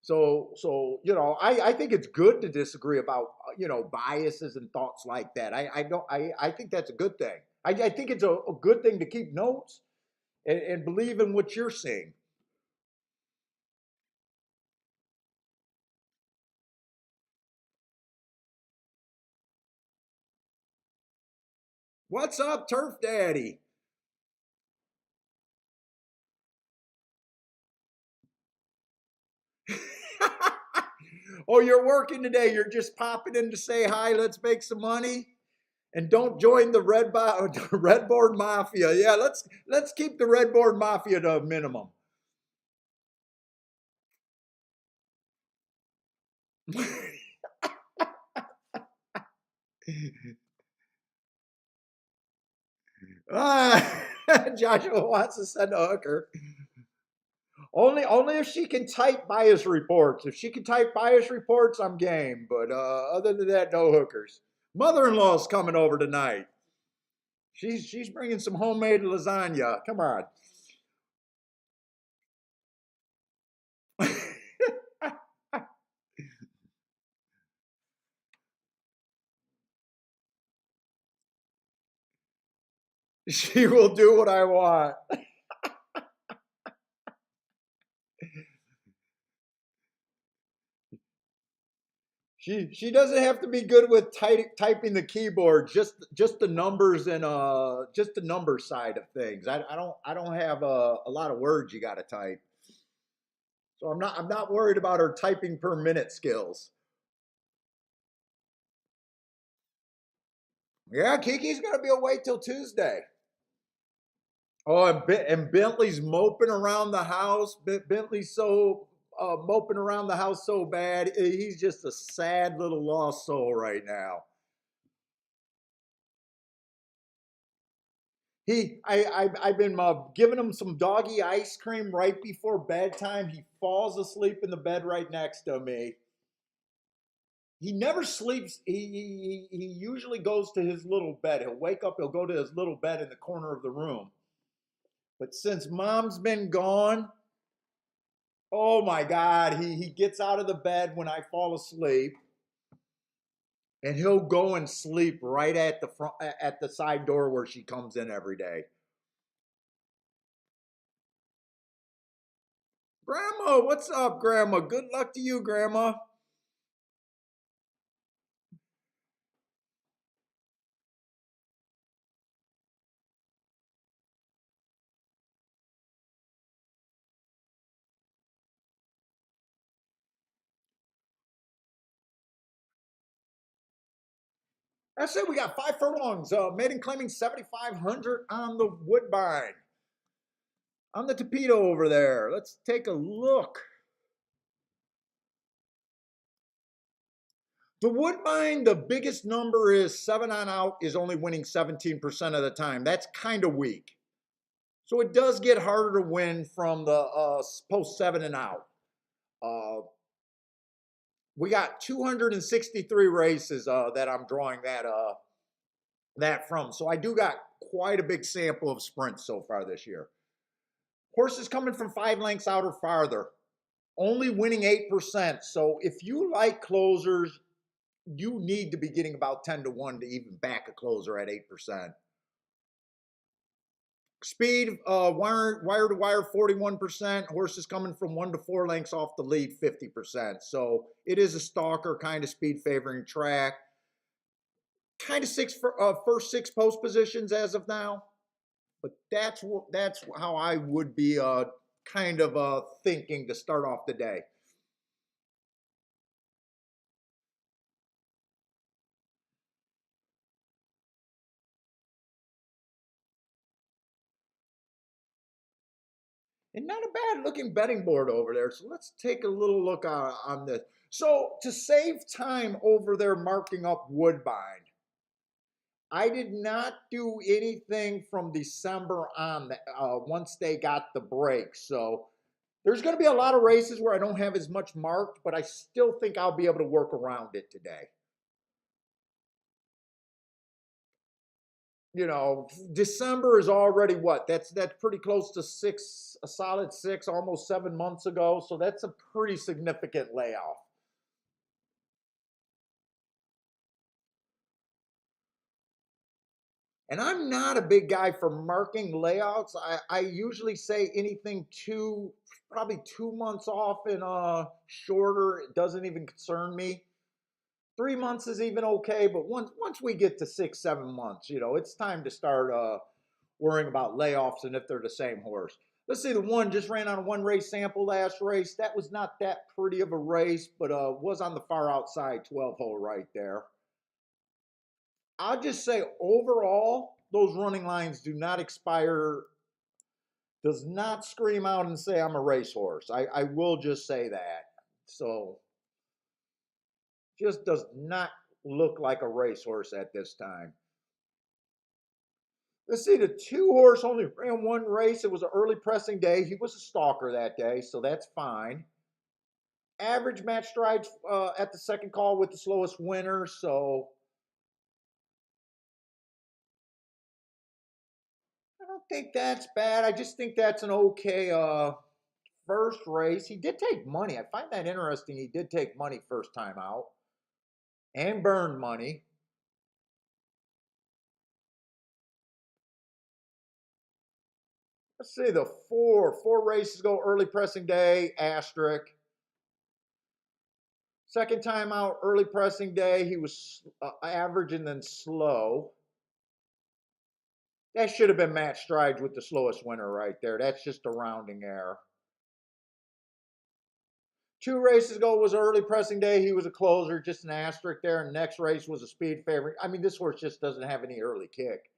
So, I think it's good to disagree about biases and thoughts like that. I think that's a good thing. I think it's a good thing to keep notes and believe in what you're seeing. What's up, Turf Daddy? Oh, you're working today. You're just popping in to say hi. Let's make some money. And don't join the red board mafia. Yeah, let's keep the red board mafia to a minimum. Ah, Joshua wants to send a hooker. Only if she can type bias reports. If she can type bias reports, I'm game. But other than that, no hookers. Mother-in-law's coming over tonight. She's bringing some homemade lasagna. Come on. She will do what I want. She doesn't have to be good with typing the keyboard, just the numbers and just the number side of things. I don't have a lot of words you got to type, so I'm not worried about her typing per minute skills. Yeah, Kiki's gonna be away till Tuesday. Oh, and Bentley's moping around the house. Bentley's so moping around the house so bad. He's just a sad little lost soul right now. I've been giving him some doggy ice cream right before bedtime. He falls asleep in the bed right next to me. He never sleeps. He usually goes to his little bed. He'll wake up. He'll go to his little bed in the corner of the room. But since mom's been gone, oh my God, he gets out of the bed when I fall asleep, and he'll go and sleep right at the front at the side door where she comes in every day. Grandma, what's up, Grandma? Good luck to you, Grandma. That's it. We got 5 furlongs. Maiden claiming 7,500 on the Woodbine. On the Torpedo over there. Let's take a look. The Woodbine, the biggest number is 7 on out, is only winning 17% of the time. That's kind of weak. So it does get harder to win from the post 7 and out. We got 263 races that I'm drawing that from. So I do got quite a big sample of sprints so far this year. Horses coming from 5 lengths out or farther, only winning 8%. So if you like closers, you need to be getting about 10-1 to even back a closer at 8%. Speed, wire to wire, 41%. Horses coming from 1 to 4 lengths off the lead, 50%. So it is a stalker kind of speed favoring track. Kind of first 6 post positions as of now. But that's how I would be kind of thinking to start off the day. And not a bad looking betting board over there. So let's take a little look on this. So to save time over there marking up Woodbine, I did not do anything from December on once they got the break. So there's going to be a lot of races where I don't have as much marked, but I still think I'll be able to work around it today. You know, December is already what? That's pretty close to a solid 6, almost 7 months ago. So that's a pretty significant layoff. And I'm not a big guy for marking layouts. I usually say anything probably 2 months off and shorter, it doesn't even concern me. 3 months is even okay, but once we get to 6-7 months, you know, it's time to start worrying about layoffs and if they're the same horse. Let's see, the one just ran on a 1 race sample last race. That was not that pretty of a race, but was on the far outside 12-hole right there. I'll just say overall, those running lines do not expire, does not scream out and say I'm a racehorse. I will just say that. So just does not look like a racehorse at this time. Let's see, the 2-horse only ran 1 race. It was an early pressing day. He was a stalker that day, so that's fine. Average match strides at the second call with the slowest winner, so I don't think that's bad. I just think that's an okay first race. He did take money. I find that interesting. He did take money first time out and burned money. Let's see, the 4 races go early pressing day, asterisk. Second time out, early pressing day, he was average and then slow. That should have been match strides with the slowest winner right there. That's just a rounding error. 2 races ago was early pressing day. He was a closer, just an asterisk there. And next race was a speed favorite. I mean, this horse just doesn't have any early kick.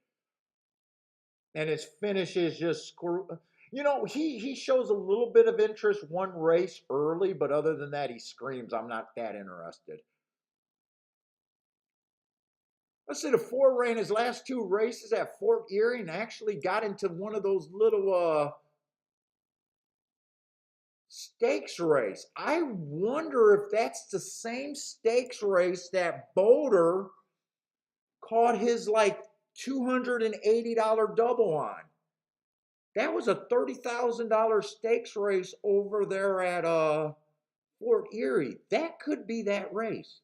And his finish is just screw. You know, he shows a little bit of interest 1 race early, but other than that, he screams, I'm not that interested. Let's see, the 4 ran his last 2 races at Fort Erie and actually got into one of those little stakes race. I wonder if that's the same stakes race that Boulder caught his like $280 double on. That was a $30,000 stakes race over there at Fort Erie. That could be that race.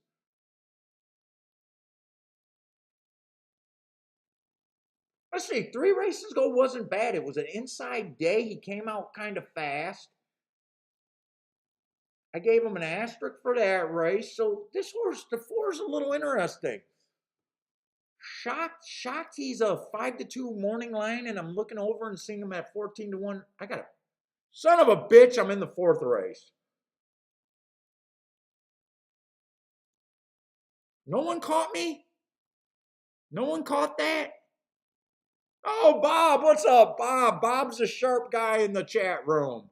Let's see, 3 races ago wasn't bad. It was an inside day. He came out kind of fast. I gave him an asterisk for that race. So this horse, the 4 is a little interesting. Shocked he's a 5-2 morning line, and I'm looking over and seeing him at 14-1. I got it. Son of a bitch, I'm in the 4th race. No one caught me? No one caught that? Oh, Bob, what's up, Bob? Bob's a sharp guy in the chat room.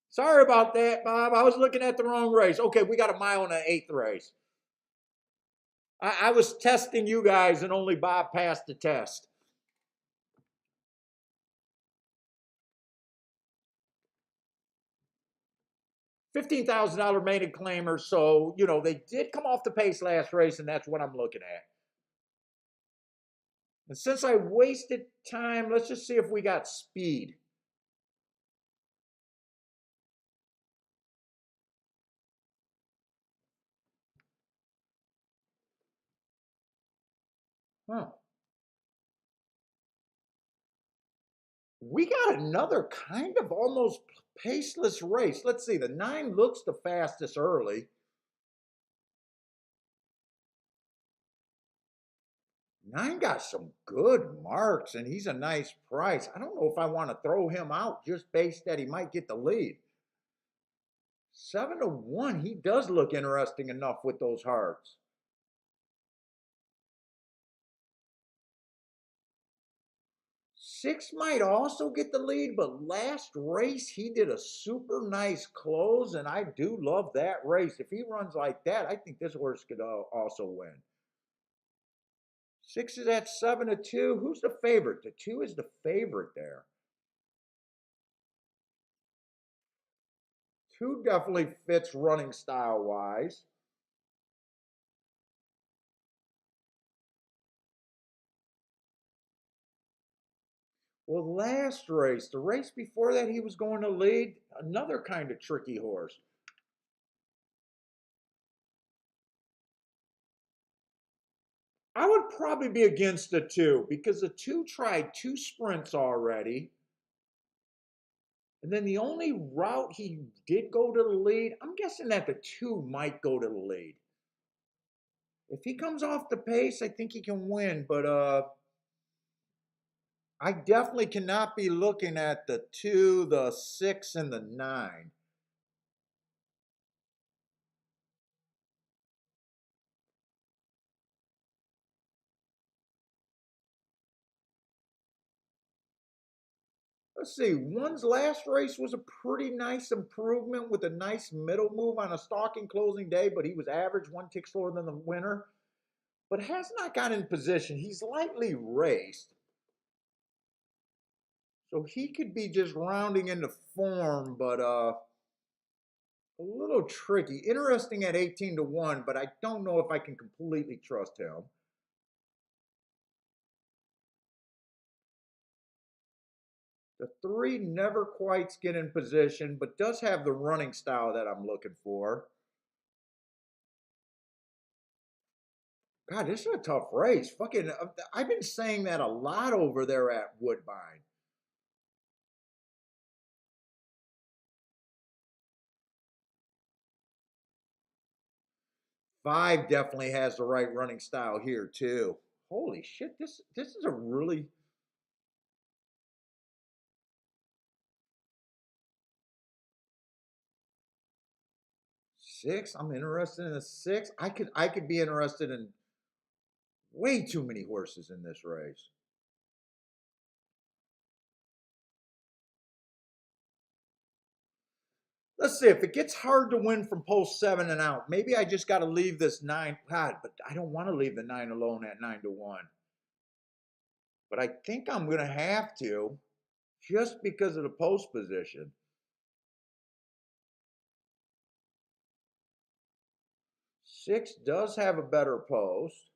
Sorry about that, Bob. I was looking at the wrong race. Okay, we got a mile and an eighth race. I was testing you guys, and only Bob passed the test. $15,000 maiden claimer, so they did come off the pace last race, and that's what I'm looking at. And since I wasted time, let's just see if we got speed. Huh. We got another kind of almost paceless race. Let's see, the 9 looks the fastest early. 9 got some good marks, and he's a nice price. I don't know if I want to throw him out just based that he might get the lead. 7-1, he does look interesting enough with those hearts. 6 might also get the lead, but last race he did a super nice close, and I do love that race. If he runs like that, I think this horse could also win. 6 is at 7-2. Who's the favorite? The 2 is the favorite there. 2 definitely fits running style wise. Well, last race, the race before that, he was going to lead. Another kind of tricky horse. I would probably be against the 2 because the 2 tried 2 sprints already. And then the only route he did go to the lead, I'm guessing that the 2 might go to the lead. If he comes off the pace, I think he can win. But I definitely cannot be looking at the 2, the 6, and the 9. Let's see, 1's last race was a pretty nice improvement with a nice middle move on a stalking closing day, but he was average, 1 tick slower than the winner, but has not got in position. He's lightly raced, so he could be just rounding into form, but a little tricky. Interesting at 18-1, but I don't know if I can completely trust him. The 3 never quite get in position, but does have the running style that I'm looking for. God, this is a tough race. Fucking, I've been saying that a lot over there at Woodbine. 5 definitely has the right running style here too. Holy shit, this is a really 6. I'm interested in a 6. I could be interested in way too many horses in this race. Let's see if it gets hard to win from post 7 and out. Maybe I just got to leave this 9. God, but I don't want to leave the 9 alone at 9-1. But I think I'm going to have to just because of the post position. 6 does have a better post.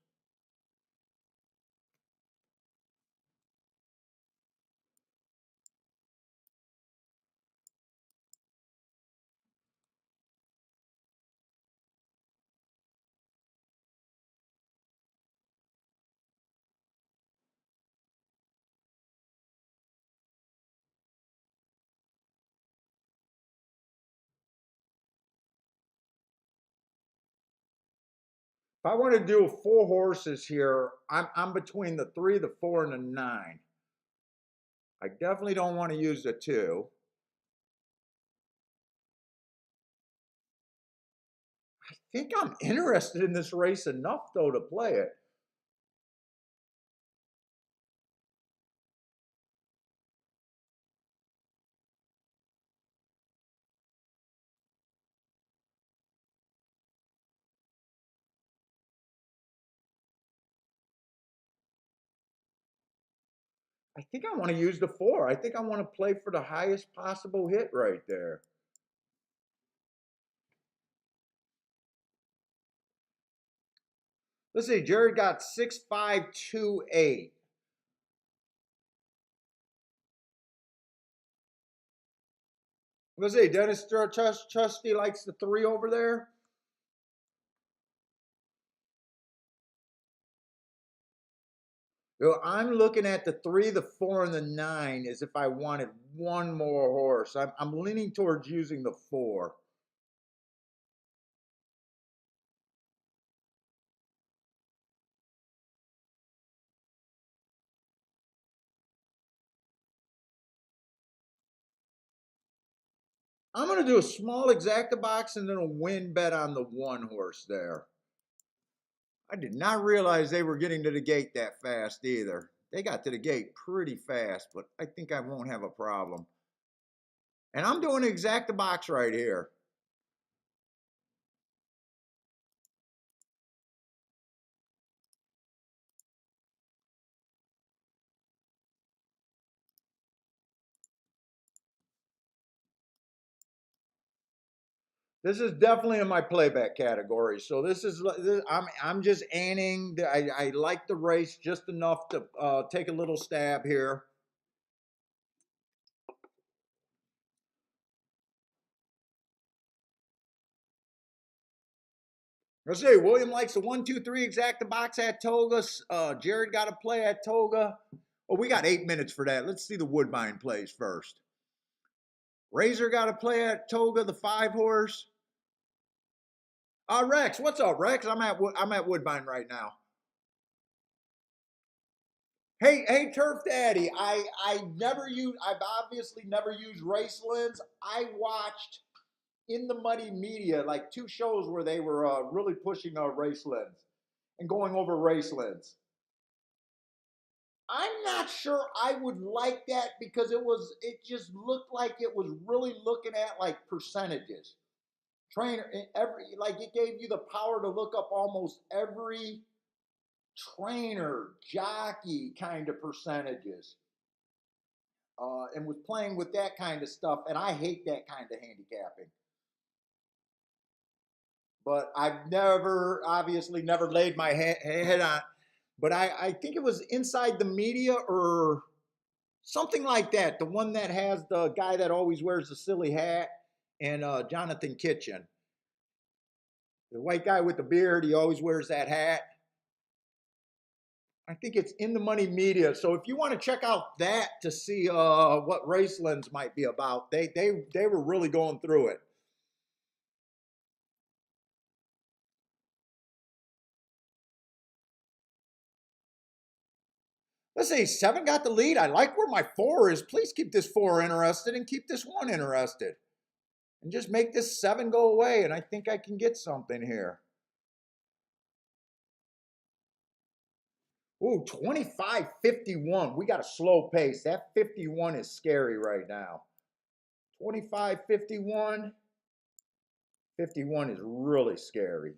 If I want to do 4 horses here, I'm between the 3, the 4, and the 9. I definitely don't want to use the 2. I think I'm interested in this race enough, though, to play it. I think I want to use the 4. I think I want to play for the highest possible hit right there. Let's see, Jared got 6-5-2-8. Let's see, Dennis Trusty likes the 3 over there. I'm looking at the 3, the 4, and the 9 as if I wanted one more horse. I'm leaning towards using the 4. I'm going to do a small exacta box and then a win bet on the 1 horse there. I did not realize they were getting to the gate that fast either. They got to the gate pretty fast, but I think I won't have a problem. And I'm doing an exacta box right here. This is definitely in my playback category. So I'm just anning. I like the race just enough to take a little stab here. Let's see. William likes the 1-2-3 exacta box at Toga. Jared got to play at Toga. Oh, we got 8 minutes for that. Let's see the Woodbine plays first. Razor got to play at Toga, the 5 horse. Rex, what's up, Rex? I'm at Woodbine right now. Hey, Turf Daddy. I've obviously never used Racelands. I watched in the Muddy Media like 2 shows where they were really pushing Racelands and going over Racelands. I'm not sure I would like that because it just looked like it was really looking at like percentages. Trainer it gave you the power to look up almost every trainer, jockey kind of percentages. And was playing with that kind of stuff, and I hate that kind of handicapping. But I've obviously never laid my head on. But I think it was Inside the Media or something like that. The one that has the guy that always wears the silly hat and Jonathan Kitchen. The white guy with the beard, he always wears that hat. I think it's In the Money Media. So if you want to check out that to see what Racelands might be about, they were really going through it. Let's see, 7 got the lead. I like where my 4 is. Please keep this 4 interested and keep this 1 interested. And just make this 7 go away, and I think I can get something here. Ooh, 25-51. We got a slow pace. That 51 is scary right now. 25-51. 51 is really scary.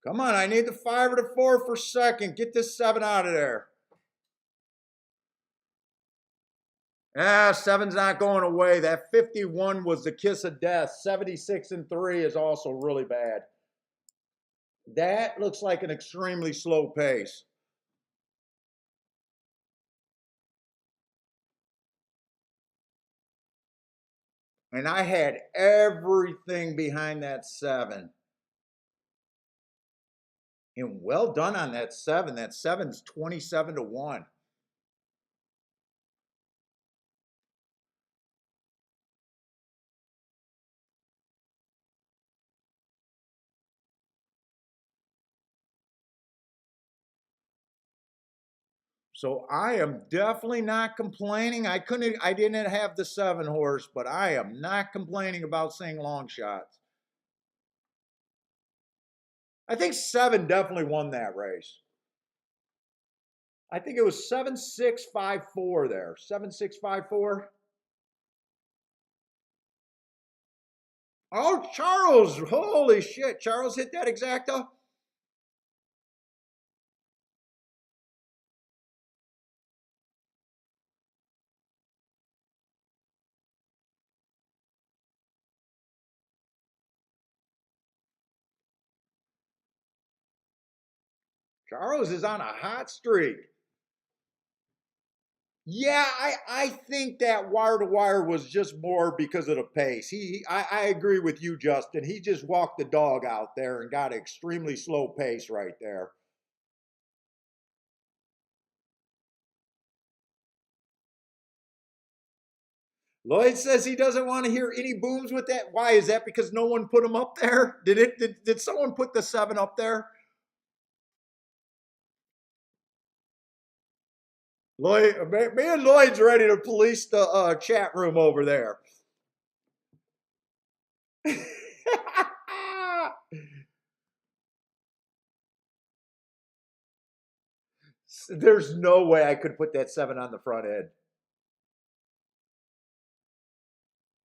Come on, I need the 5 or the 4 for second. Get this 7 out of there. 7's not going away. That 51 was the kiss of death. 76-3 is also really bad. That looks like an extremely slow pace. And I had everything behind that 7. And well done on that 7. That 7's 27-1. So I am definitely not complaining. I didn't have the 7 horse, but I am not complaining about seeing long shots. I think 7 definitely won that race. I think it was 7-6-5-4 there. 7-6-5-4. Oh, Charles. Holy shit. Charles hit that exacta? Charles is on a hot streak. Yeah, I think that wire to wire was just more because of the pace. I agree with you, Justin. He just walked the dog out there and got an extremely slow pace right there. Lloyd says he doesn't want to hear any booms with that. Why is that? Because no one put him up there? Did someone put the seven up there? Lloyd, me and Lloyd's ready to police the chat room over there. There's no way I could put that seven on the front end.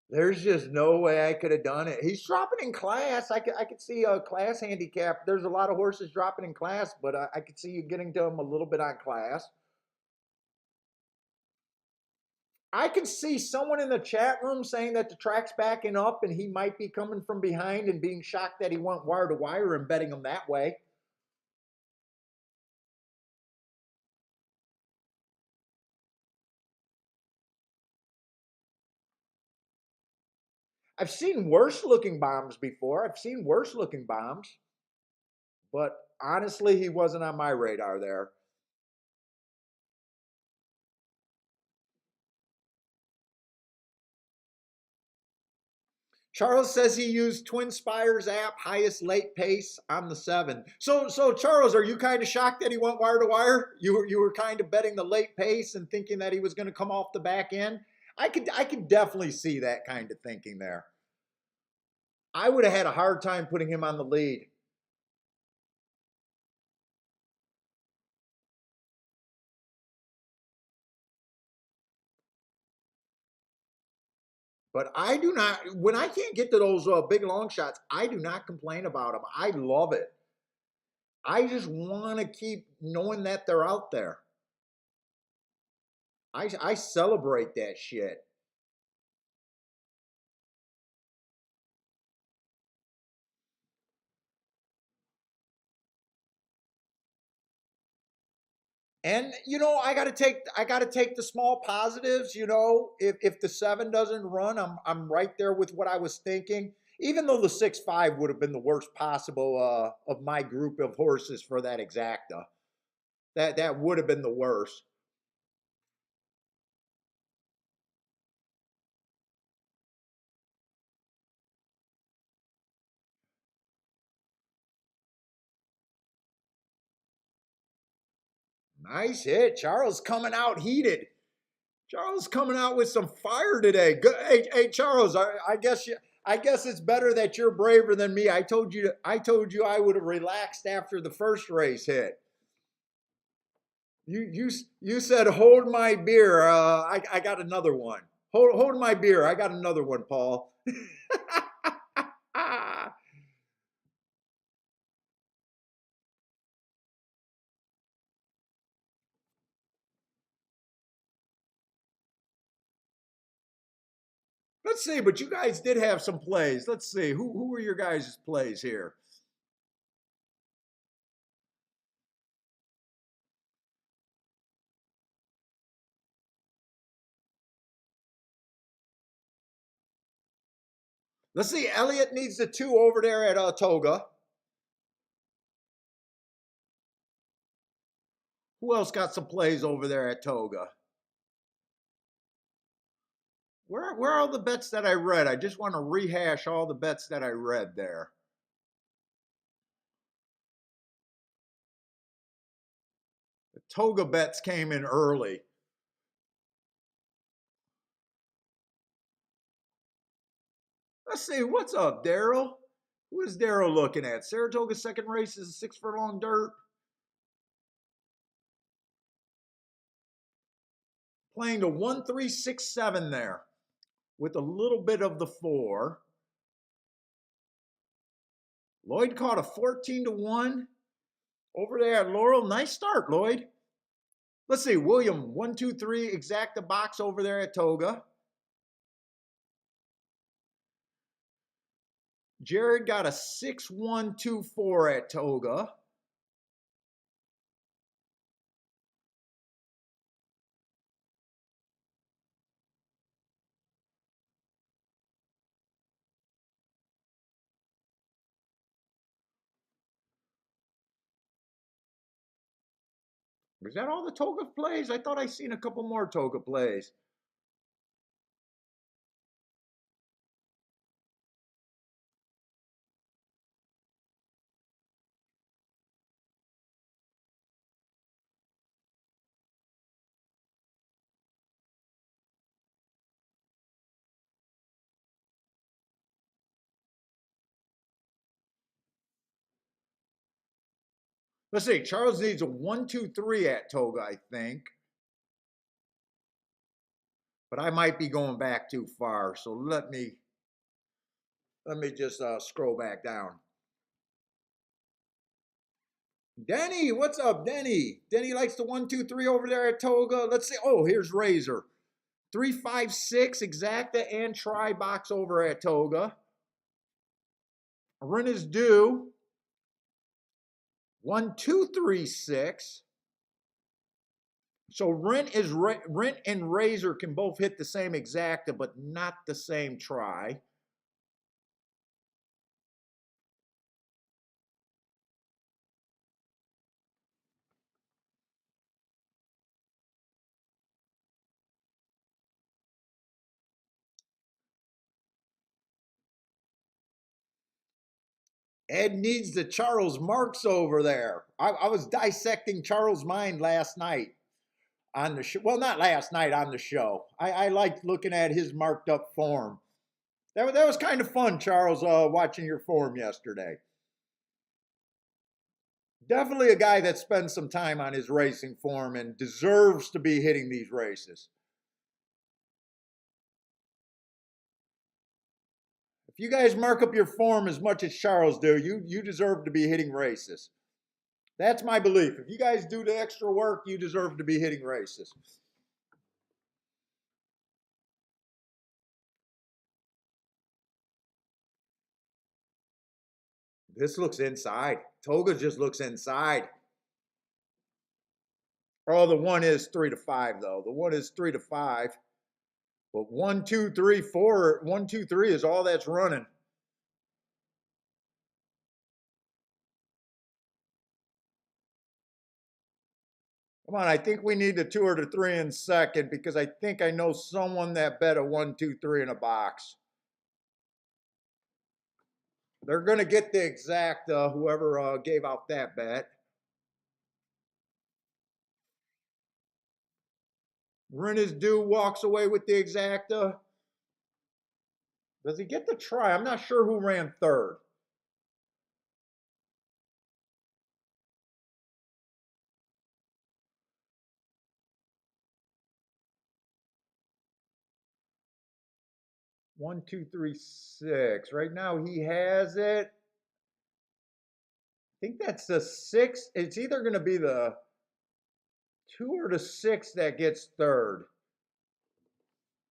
There's just no way I could have done it. He's dropping in class. I could see a class handicap. There's a lot of horses dropping in class, but I could see you getting to him a little bit on class. I can see someone in the chat room saying that the track's backing up and he might be coming from behind and being shocked that he went wire to wire and betting him that way. I've seen worse looking bombs before. I've seen worse looking bombs, but honestly, he wasn't on my radar there. Charles says he used Twin Spires app, highest late pace on the seven. So Charles, are you kind of shocked that he went wire to wire? You were kind of betting the late pace and thinking that he was going to come off the back end. I could definitely see that kind of thinking there. I would have had a hard time putting him on the lead. But I do not, when I can't get to those big long shots, I do not complain about them. I love it. I just want to keep knowing that they're out there. I celebrate that shit. And I gotta take the small positives. If the seven doesn't run, I'm right there with what I was thinking. Even though the 6-5 would have been the worst possible of my group of horses for that exacta. That would have been the worst. Nice hit. Charles coming out heated. Charles coming out with some fire today. Good. Hey, Charles, I guess it's better that you're braver than me. I told you I would have relaxed after the first race hit. You said hold my beer. I got another one. Hold my beer. I got another one, Paul. Let's see, but you guys did have some plays. Let's see. Who were your guys' plays here? Let's see. Elliot needs the two over there at Toga. Who else got some plays over there at Toga? Where are all the bets that I read? I just want to rehash all the bets that I read there. The Toga bets came in early. Let's see, what's up, Daryl? Who is Daryl looking at? Saratoga's second race is a 6 furlong dirt. Playing to 1, 3, 6, 7 there with a little bit of the 4. Lloyd caught a 14-1 over there at Laurel. Nice start, Lloyd. Let's see, William, 1, 2, 3, Exacta box over there at Toga. Jared got a 6-1, 2, 4 at Toga. Is that all the Toga plays? I thought I seen a couple more Toga plays. Let's see, Charles needs a 1, 2, 3 at Toga, I think. But I might be going back too far, so let me just scroll back down. Denny, what's up, Denny? Denny likes the 1, 2, 3 over there at Toga. Let's see. Oh, here's Razor. 3, 5, 6, Exacta and try box over at Toga. Rent is due. 1, 2, 3, 6. So Rent and Razor can both hit the same Exacta, but not the same try. Ed needs the Charles marks over there. I was dissecting Charles' mind last night on the show. Well, not last night on the show. I liked looking at his marked up form. That was kind of fun, Charles, watching your form yesterday. Definitely a guy that spends some time on his racing form and deserves to be hitting these races. If you guys mark up your form as much as Charles do, you deserve to be hitting races. That's my belief. If you guys do the extra work, you deserve to be hitting races. This looks inside. Toga just looks inside. Oh, the one is 3 to 5, though. The one is 3 to 5. But 1, 2, 3, 4, 1, 2, 3 is all that's running. Come on, I think we need the 2 or the 3 in second because I think I know someone that bet a 1, 2, 3 in a box. They're going to get the exact, whoever gave out that bet. Rent is due, walks away with the exacta. Does he get the try? I'm not sure who ran third. One, two, three, six. Right now he has it. I think that's the 6. It's either going to be the 2 or the 6 that gets third.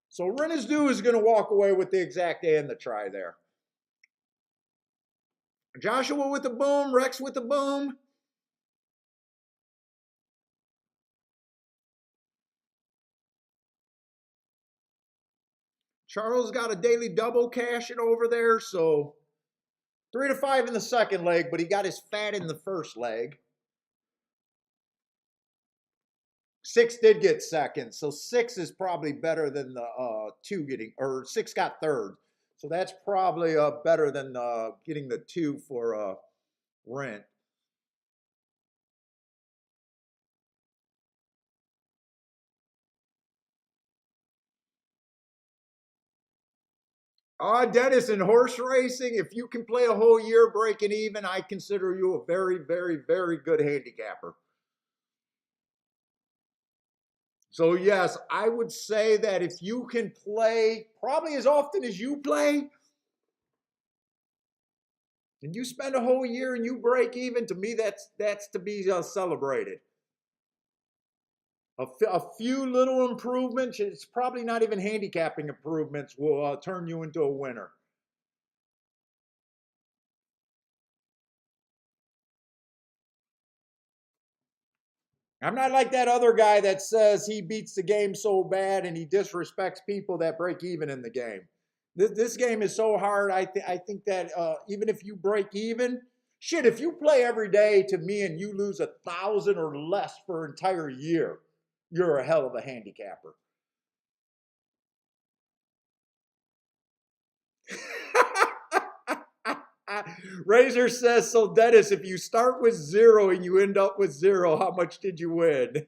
So Renasdu is going to walk away with the exact and the try there. Joshua with the boom, Rex with the boom. Charles got a daily double cash it over there, so 3 to 5 in the second leg, but he got his fat in the first leg. 6 did get second, so 6 is probably better than the 2 getting, or 6 got third. So that's probably better than getting the 2 for Rent. Dennis, in horse racing, if you can play a whole year breaking even, I consider you a very, very, very good handicapper. So yes, I would say that if you can play probably as often as you play, And you spend a whole year and you break even. To me, that's to be celebrated. A few little improvements. It's probably not even handicapping improvements will turn you into a winner. I'm not like that other guy that says he beats the game so bad and he disrespects people that break even in the game. This game is so hard. I think that even if you break even, shit, if you play every day to me and you lose 1,000 or less for an entire year, you're a hell of a handicapper. Razor says, so Dennis, if you start with zero and you end up with zero, how much did you win?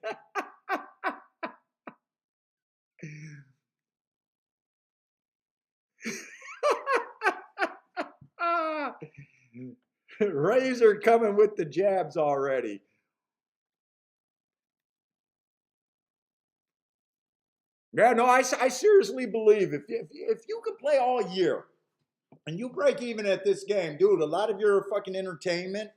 Razor coming with the jabs already. Yeah, no, I seriously believe if you can play all year and you break even at this game, dude, a lot of your fucking entertainment,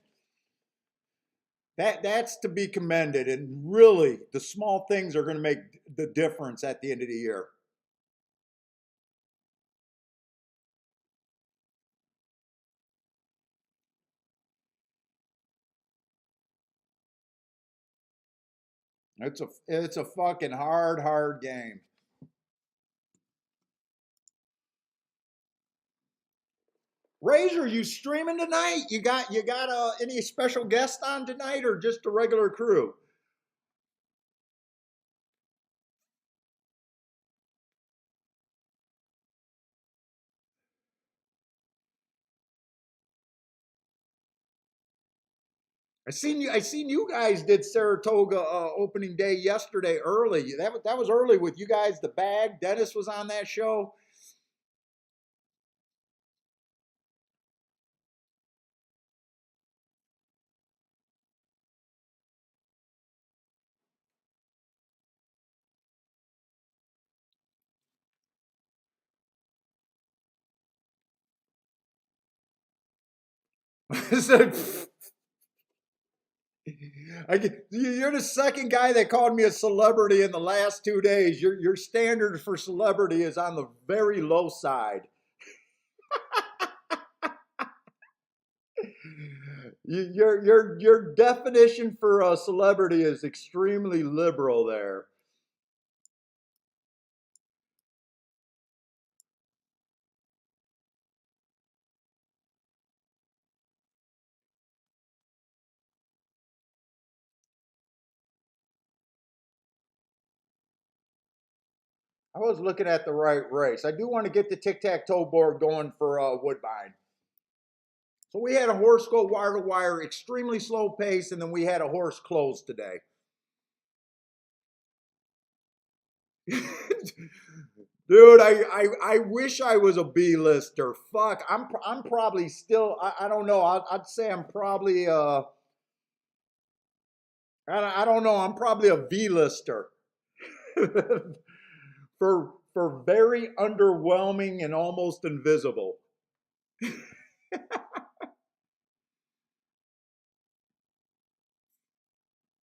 that's to be commended. And really, the small things are going to make the difference at the end of the year. It's a fucking hard game. Razor, you streaming tonight? You got any special guest on tonight or just a regular crew? I seen you guys did Saratoga opening day yesterday early. That was early with you guys. The bag. Dennis was on that show. So, you're the second guy that called me a celebrity in the last 2 days. Your standard for celebrity is on the very low side. Your definition for a celebrity is extremely liberal there. I was looking at the right race. I do want to get the tic tac toe board going for Woodbine. So we had a horse go wire to wire, extremely slow pace, and then we had a horse close today. Dude, I wish I was a B-lister. Fuck, I'm probably still. I don't know. I'd say I'm probably I don't know. I'm probably a V-lister for very underwhelming and almost invisible.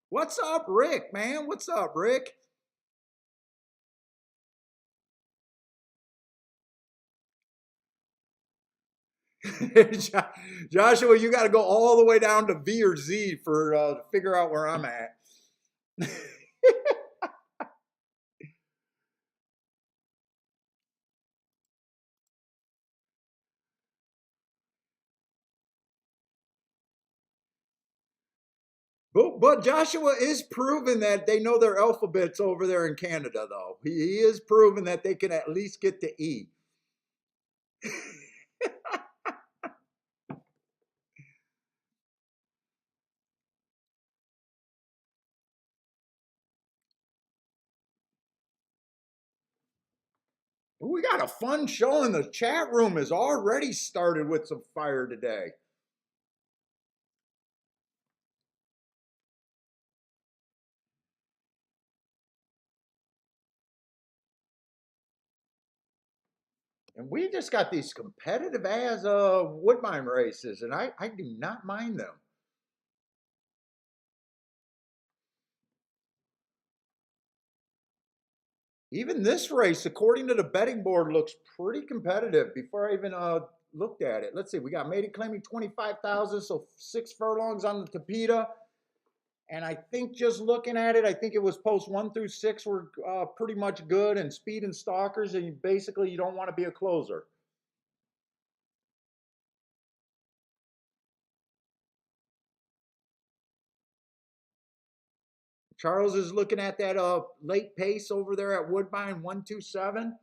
What's up, Rick? Man, what's up, Rick? Joshua, you got to go all the way down to V or Z for to figure out where I'm at. But Joshua is proven that they know their alphabets over there in Canada, though. He is proven that they can at least get to E. We got a fun show, and the chat room has already started with some fire today. And we just got these competitive as Woodbine races, and I do not mind them. Even this race, according to the betting board, looks pretty competitive before I even looked at it. Let's see, we got Maiden claiming 25,000, so 6 furlongs on the Tapeta. And I think just looking at it, I think it was post 1 through 6 were pretty much good, and speed and stalkers, and basically you don't want to be a closer. Charles is looking at that late pace over there at Woodbine 127.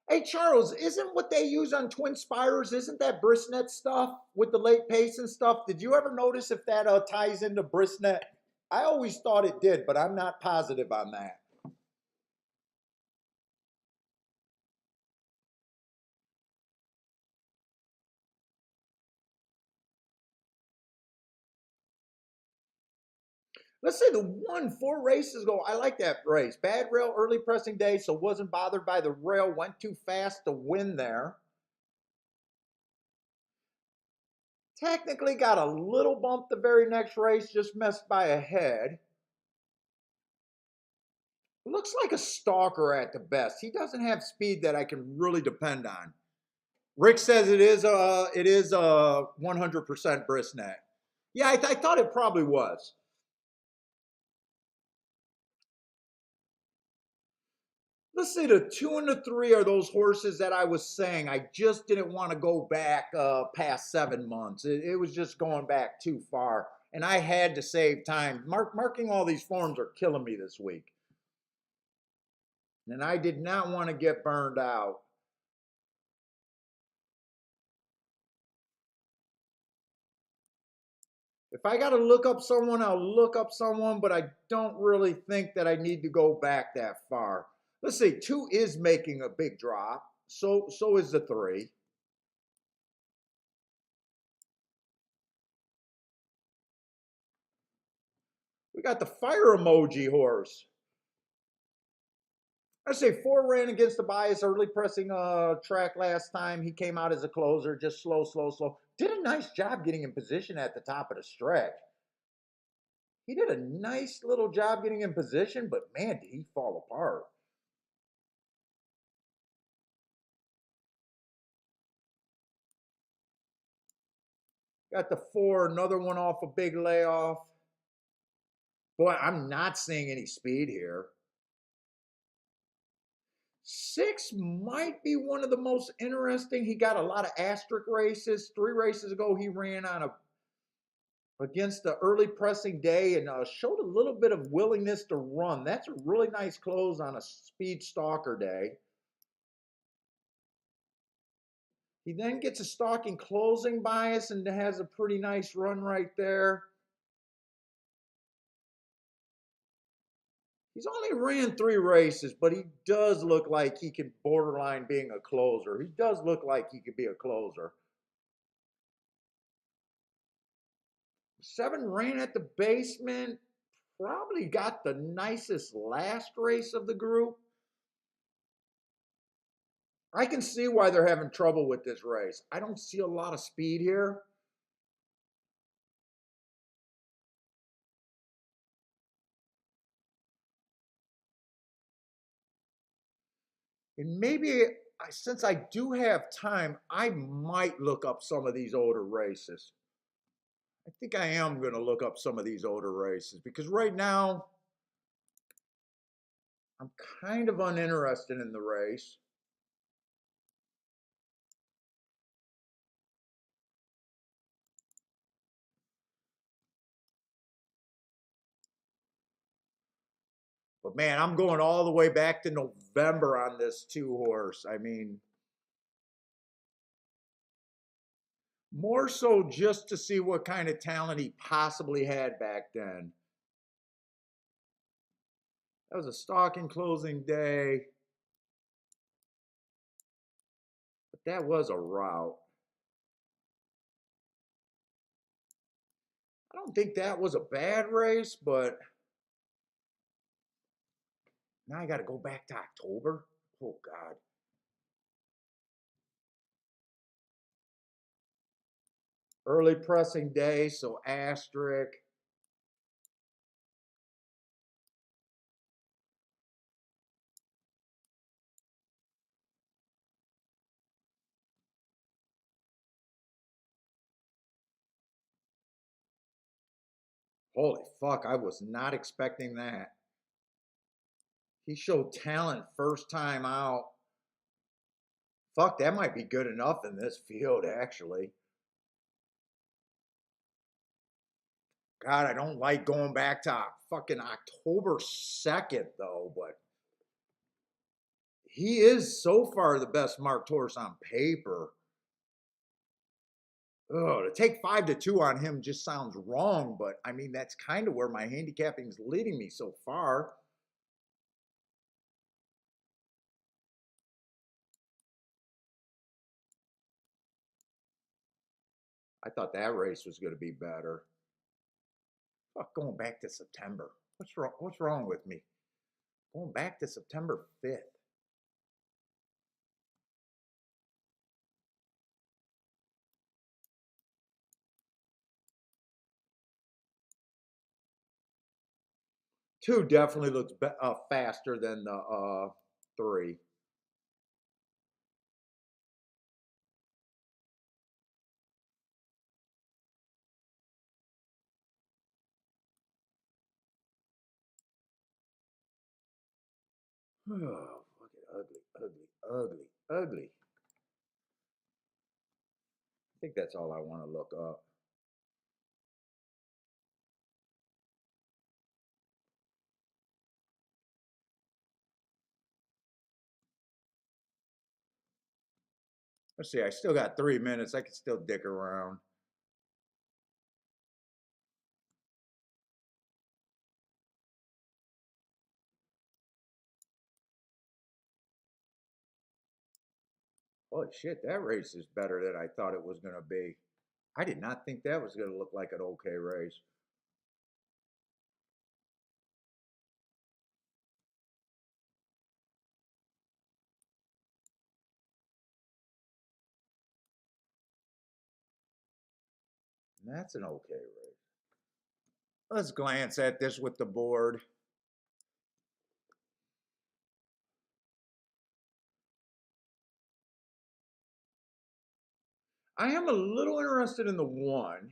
Hey Charles, isn't what they use on Twin Spires, isn't that brisnet stuff with the late pace and stuff? Did you ever notice if that ties into brisnet? I always thought it did, but I'm not positive on that. Let's say the one 4 races ago. I like that race. Bad rail, early pressing day, so wasn't bothered by the rail. Went too fast to win there. Technically got a little bump the very next race, just missed by a head. Looks like a stalker at the best. He doesn't have speed that I can really depend on. Rick says it is 100% brisnet. Yeah, I thought it probably was. Let's see, the 2 and the 3 are those horses that I was saying. I just didn't want to go back past 7 months. It was just going back too far, and I had to save time. Marking all these forms are killing me this week, and I did not want to get burned out. If I got to look up someone, I'll look up someone, but I don't really think that I need to go back that far. Let's see, 2 is making a big drop. So is the 3. We got the fire emoji horse. I say 4 ran against the bias, early pressing track last time. He came out as a closer, just slow, slow, slow. Did a nice job getting in position at the top of the stretch. He did a nice little job getting in position, but man, did he fall apart. Got the 4, another one off a big layoff. Boy, I'm not seeing any speed here. 6 might be one of the most interesting. He got a lot of asterisk races. 3 races ago, he ran on a against the early pressing day and showed a little bit of willingness to run. That's a really nice close on a speed stalker day. He then gets a stalking closing bias and has a pretty nice run right there. He's only ran 3 races, but he does look like he can borderline being a closer. He does look like he could be a closer. 7 ran at the basement. Probably got the nicest last race of the group. I can see why they're having trouble with this race. I don't see a lot of speed here. And maybe since I do have time, I might look up some of these older races. I think I am going to look up some of these older races because right now I'm kind of uninterested in the race. But man, I'm going all the way back to November on this 2 horse. I mean, more so just to see what kind of talent he possibly had back then. That was a stalking closing day, but that was a rout. I don't think that was a bad race, but now I got to go back to October. Oh, God. Early pressing day, so asterisk. Holy fuck, I was not expecting that. He showed talent first time out. Fuck, that might be good enough in this field, actually. God, I don't like going back to fucking October 2nd, though, but he is so far the best marked horse on paper. Oh, to take 5-2 on him just sounds wrong, but I mean, that's kind of where my handicapping is leading me so far. I thought that race was going to be better. Fuck, going back to September. What's wrong? What's wrong with me? Going back to September 5th. Two definitely looks faster than the three. Oh, fucking ugly, ugly, ugly, ugly. I think that's all I want to look up. Let's see, I still got 3 minutes. I can still dick around. Holy shit, that race is better than I thought it was going to be. I did not think that was going to look like an okay race. And that's an okay race. Let's glance at this with the board. I am a little interested in the one.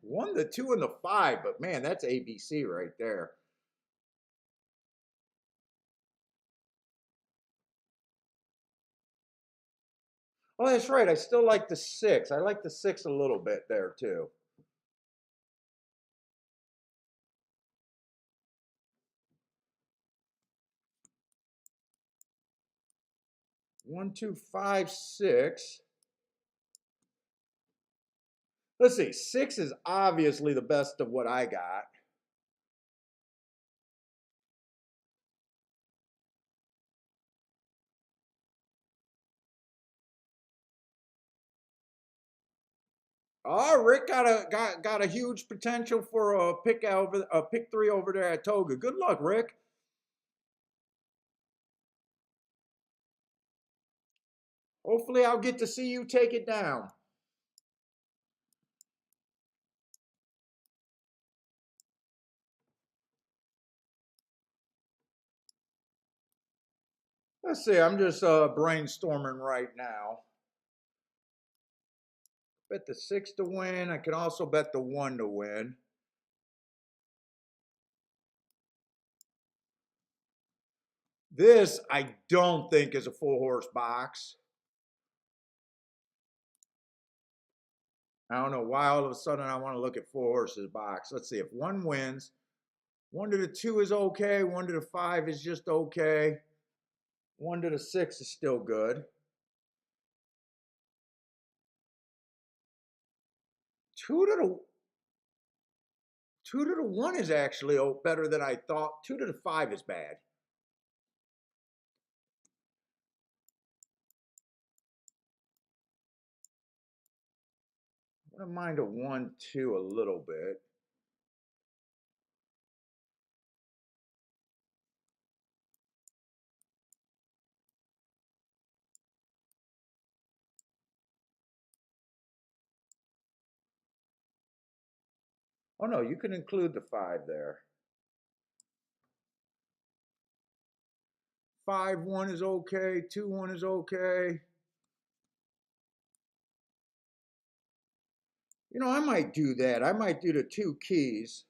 One, the two, and the five, but man, that's ABC right there. Oh, that's right. I still like the six. I like the six a little bit there too. One, two, five, six. Let's see. Six is obviously the best of what I got. Oh, Rick got a huge potential for a pick three over there at Toga. Good luck, Rick. Hopefully, I'll get to see you take it down. Let's see. I'm just brainstorming right now. Bet the six to win. I can also bet the one to win. This I don't think is a full horse box. I don't know why all of a sudden I want to look at four horses box. Let's see if one wins. One to the two is okay. One to the five is just okay. One to the six is still good. Two to the two to the one is actually better than I thought. Two to the five is bad. don't mind a 1-2 a little bit. Oh no, you can include the 5 there. 5-1 is okay. 2-1 is okay. You know, I might do that. I might do the 2 keys.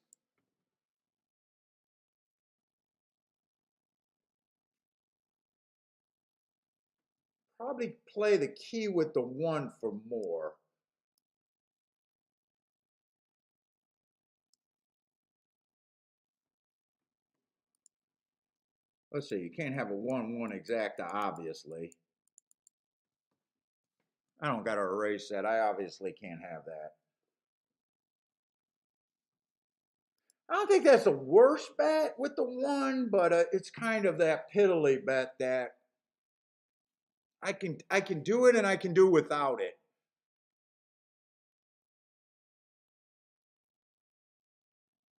Probably play the key with the 1 for more. Let's see, you can't have a 1-1 exacta, obviously. I don't got to erase that. I obviously can't have that. I don't think that's the worst bet with the 1, but it's kind of that piddly bet that I can do it and I can do without it.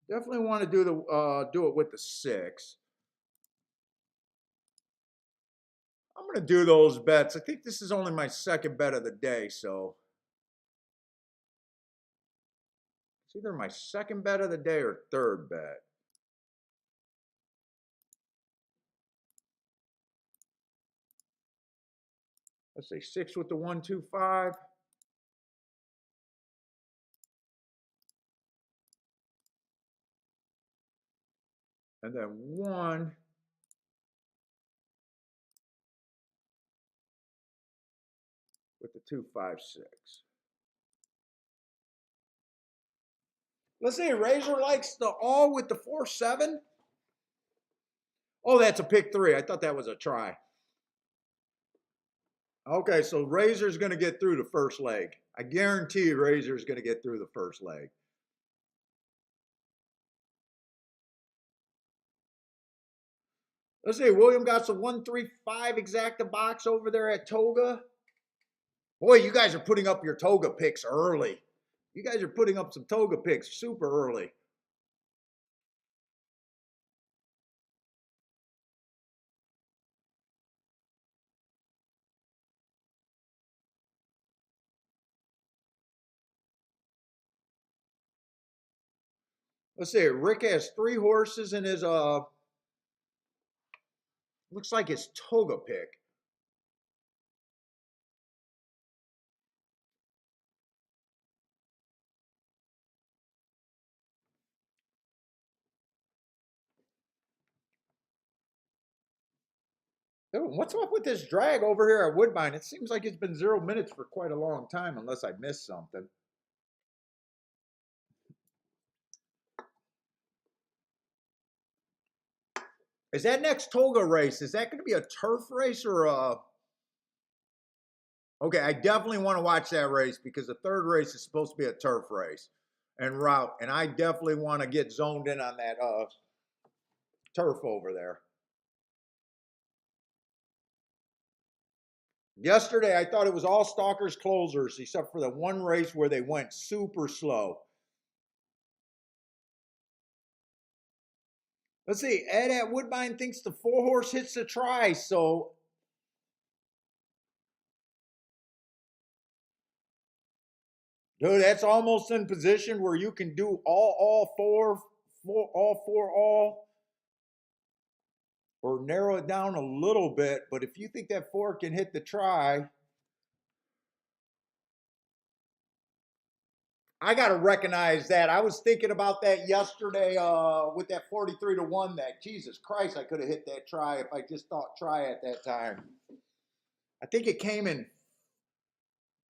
Definitely want to do it with the 6. I'm going to do those bets. I think this is only my second bet of the day, so it's either my second bet of the day or third bet. Let's see, 6 with the 1, 2, 5. And then 1 with the 2, 5, 6. Let's see, Razor likes the all with the 4, 7. Oh, that's a pick 3. I thought that was a try. Okay, so Razor's going to get through the first leg. I guarantee Razor's going to get through the first leg. Let's see, William got some 1-3-5 exacta box over there at Toga. Boy, you guys are putting up your Toga picks early. You guys are putting up some Toga picks super early. Let's see, Rick has 3 horses in his looks like his Toga pick. What's up with this drag over here at Woodbine? It seems like it's been 0 minutes for quite a long time, unless I missed something. Is that next Toga race, is that going to be a turf race or a... Okay, I definitely want to watch that race because the 3rd race is supposed to be a turf race and route, and I definitely want to get zoned in on that turf over there. Yesterday, I thought it was all stalkers closers except for the 1 race where they went super slow. Let's see, Ed at Woodbine thinks the 4-horse hits the try, so... Dude, that's almost in position where you can do all 4, or narrow it down a little bit. But if you think that 4 can hit the try, I got to recognize that. I was thinking about that yesterday with that 43-1 that, Jesus Christ, I could have hit that try if I just thought try at that time. I think it came in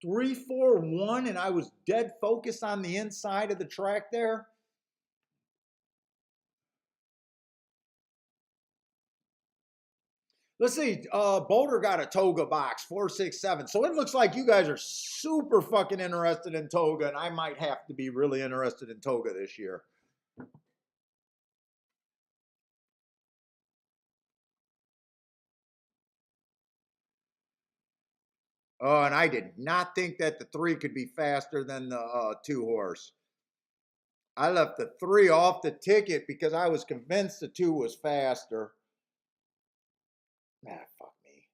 3-4-1, and I was dead focused on the inside of the track there. Let's see, Boulder got a Toga box, 4-6-7. So it looks like you guys are super fucking interested in Toga, and I might have to be really interested in Toga this year. Oh, and I did not think that the 3 could be faster than the 2 horse. I left the 3 off the ticket because I was convinced the 2 was faster. Ah, fuck me.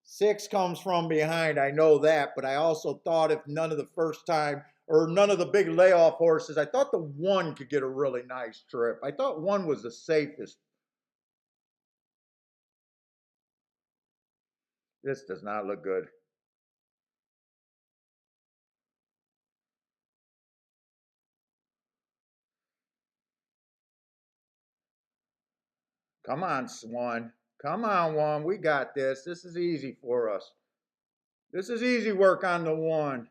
6 comes from behind, I know that, but I also thought if none of the first time or none of the big layoff horses, I thought the 1 could get a really nice trip. I thought 1 was the safest. This does not look good. Come on, Swan. Come on, 1. We got this. This is easy for us. This is easy work on the 1.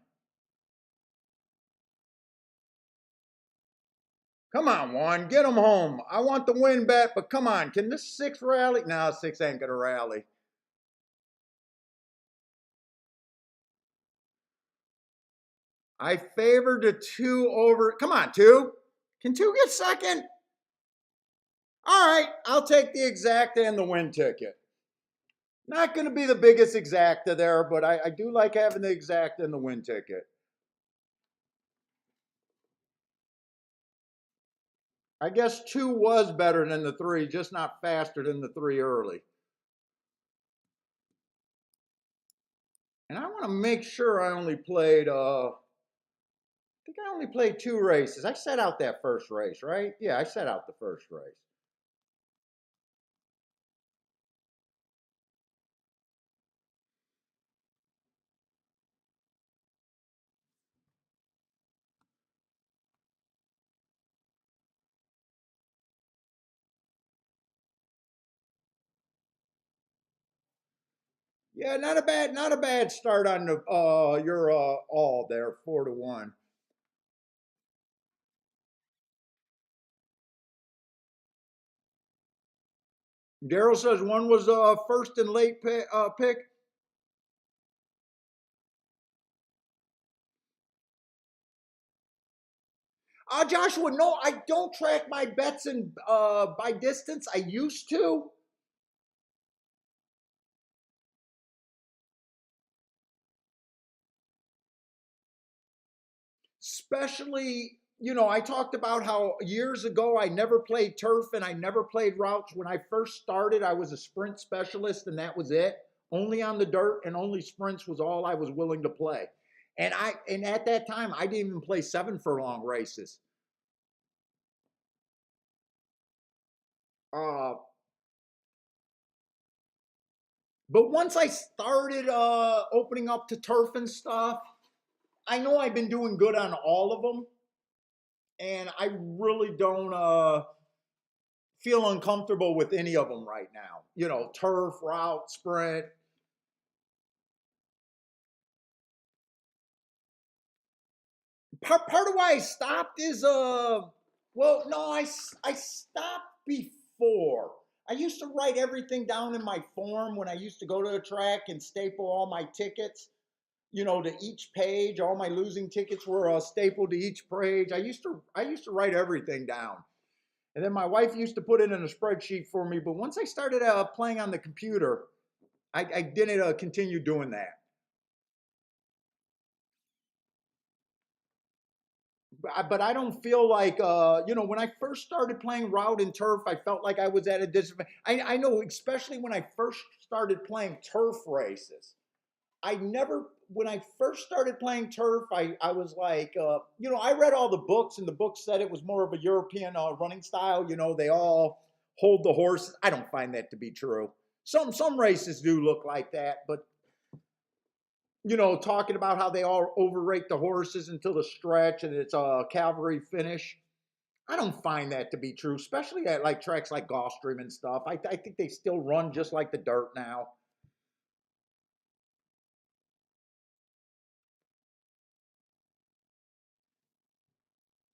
Come on, 1. Get them home. I want the win bet, but come on. Can this 6 rally? No, 6 ain't going to rally. I favored the 2 over. Come on, 2. Can 2 get second? All right, I'll take the Exacta and the win ticket. Not going to be the biggest Exacta there, but I do like having the Exacta and the win ticket. I guess 2 was better than the 3, just not faster than the 3 early. And I want to make sure I only played, I think I only played 2 races. I set out that first race, right? Yeah, I set out the first race. Yeah, not a bad start on the your all there, 4-1. Daryl says 1 was first and late pick. Joshua, no, I don't track my bets in by distance. I used to. Especially, I talked about how years ago I never played turf and I never played routes. When I first started, I was a sprint specialist and that was it. Only on the dirt and only sprints was all I was willing to play. And at that time I didn't even play 7 furlong races. Uh but once I started opening up to turf and stuff, I know I've been doing good on all of them and I really don't feel uncomfortable with any of them right now. Turf, route, sprint. Part of why I stopped is well, no, I stopped before. I used to write everything down in my form when I used to go to the track and staple all my tickets, to each page. All my losing tickets were stapled to each page. I used to write everything down. And then my wife used to put it in a spreadsheet for me. But once I started playing on the computer, I didn't continue doing that. But I don't feel like, when I first started playing route and turf, I felt like I was at a disadvantage. I know, especially when I first started playing turf races. When I first started playing turf, I was like, I read all the books and the books said it was more of a European running style. They all hold the horses. I don't find that to be true. Some races do look like that, but talking about how they all overrate the horses until the stretch and it's a cavalry finish. I don't find that to be true, especially at like tracks like Gulfstream and stuff. I think they still run just like the dirt now.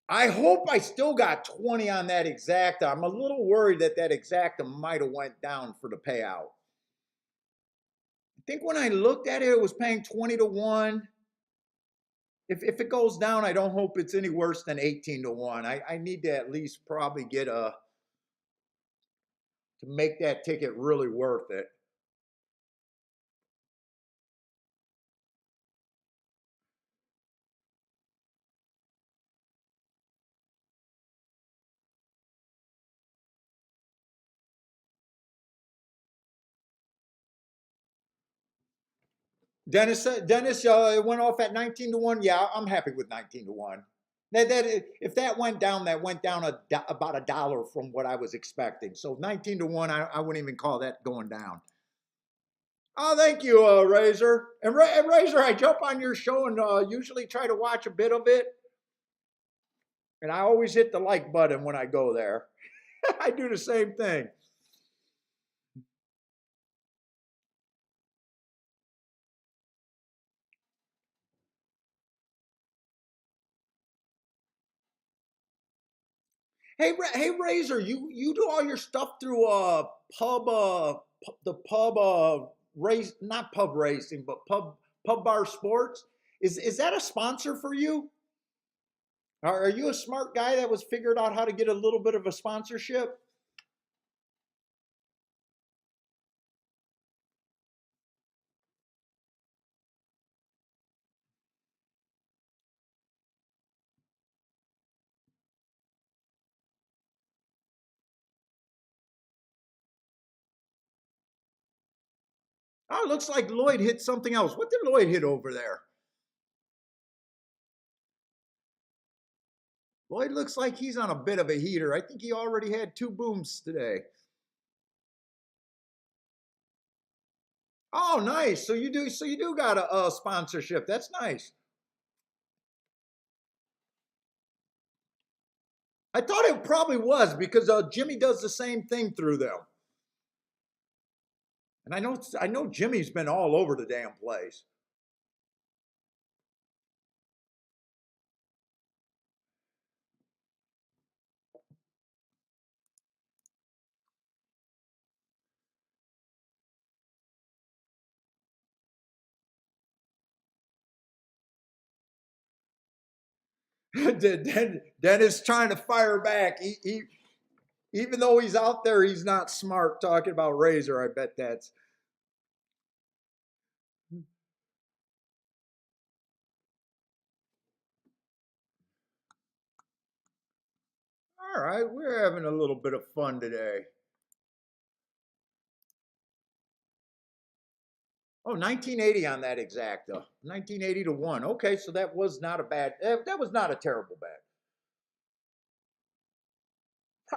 I hope I still got 20 on that Exacta. I'm a little worried that Exacta might have went down for the payout. I think when I looked at it, it was paying 20-1. If it goes down, I don't hope it's any worse than 18-1. I need to at least probably get to make that ticket really worth it. Dennis it went off at 19 to 1. Yeah, I'm happy with 19 to 1. If that went down, about $1 from what I was expecting. So 19 to 1, I wouldn't even call that going down. Oh, thank you, Razor. And Razor, I jump on your show and usually try to watch a bit of it. And I always hit the like button when I go there. I do the same thing. Hey, Razor, you do all your stuff through pub the pub race, not pub racing, but pub bar sports. Is that a sponsor for you? Are you a smart guy that was figured out how to get a little bit of a sponsorship? Oh, it looks like Lloyd hit something else. What did Lloyd hit over there? Lloyd looks like he's on a bit of a heater. I think he already had 2 booms today. Oh, nice. So you do got a sponsorship. That's nice. I thought it probably was because Jimmy does the same thing through them. And I know Jimmy's been all over the damn place. Dennis trying to fire back. Even though he's out there, he's not smart talking about Razor. I bet that's. All right, we're having a little bit of fun today. Oh, 1980 on that Exacta. 1980 to 1. Okay, so that was not a bad, that was not a terrible bet.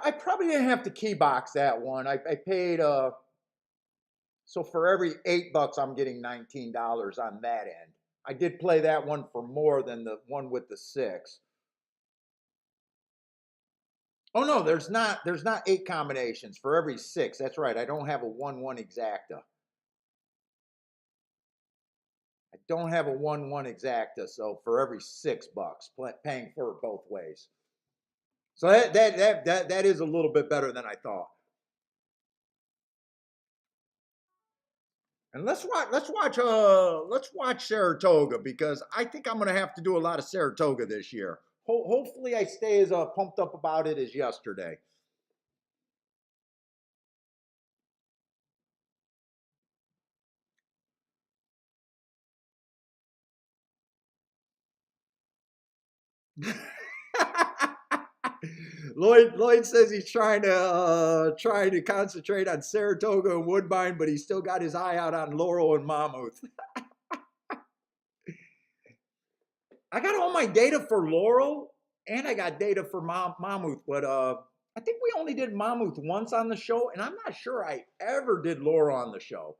I probably didn't have to key box that one. I paid, so for every $8, I'm getting $19 on that end. I did play that one for more than the one with the 6. Oh no, there's not 8 combinations for every 6. That's right. I don't have a 1-1 Exacta. I don't have a 1-1 Exacta, so for every $6, paying for it both ways. So that is a little bit better than I thought. And let's watch Saratoga because I think I'm going to have to do a lot of Saratoga this year. Hopefully, I stay as pumped up about it as yesterday. Lloyd says he's trying to concentrate on Saratoga and Woodbine, but he's still got his eye out on Laurel and Monmouth. I got all my data for Laurel and I got data for Monmouth, but I think we only did Monmouth once on the show, and I'm not sure I ever did Laurel on the show.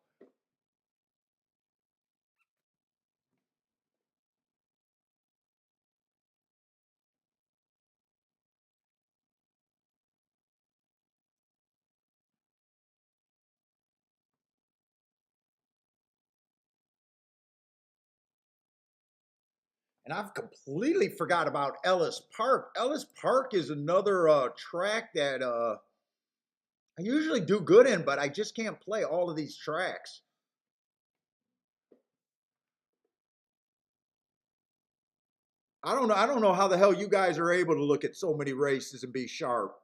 And I've completely forgot about Ellis Park. Ellis Park is another track that I usually do good in, but I just can't play all of these tracks. I don't know. I don't know how the hell you guys are able to look at so many races and be sharp.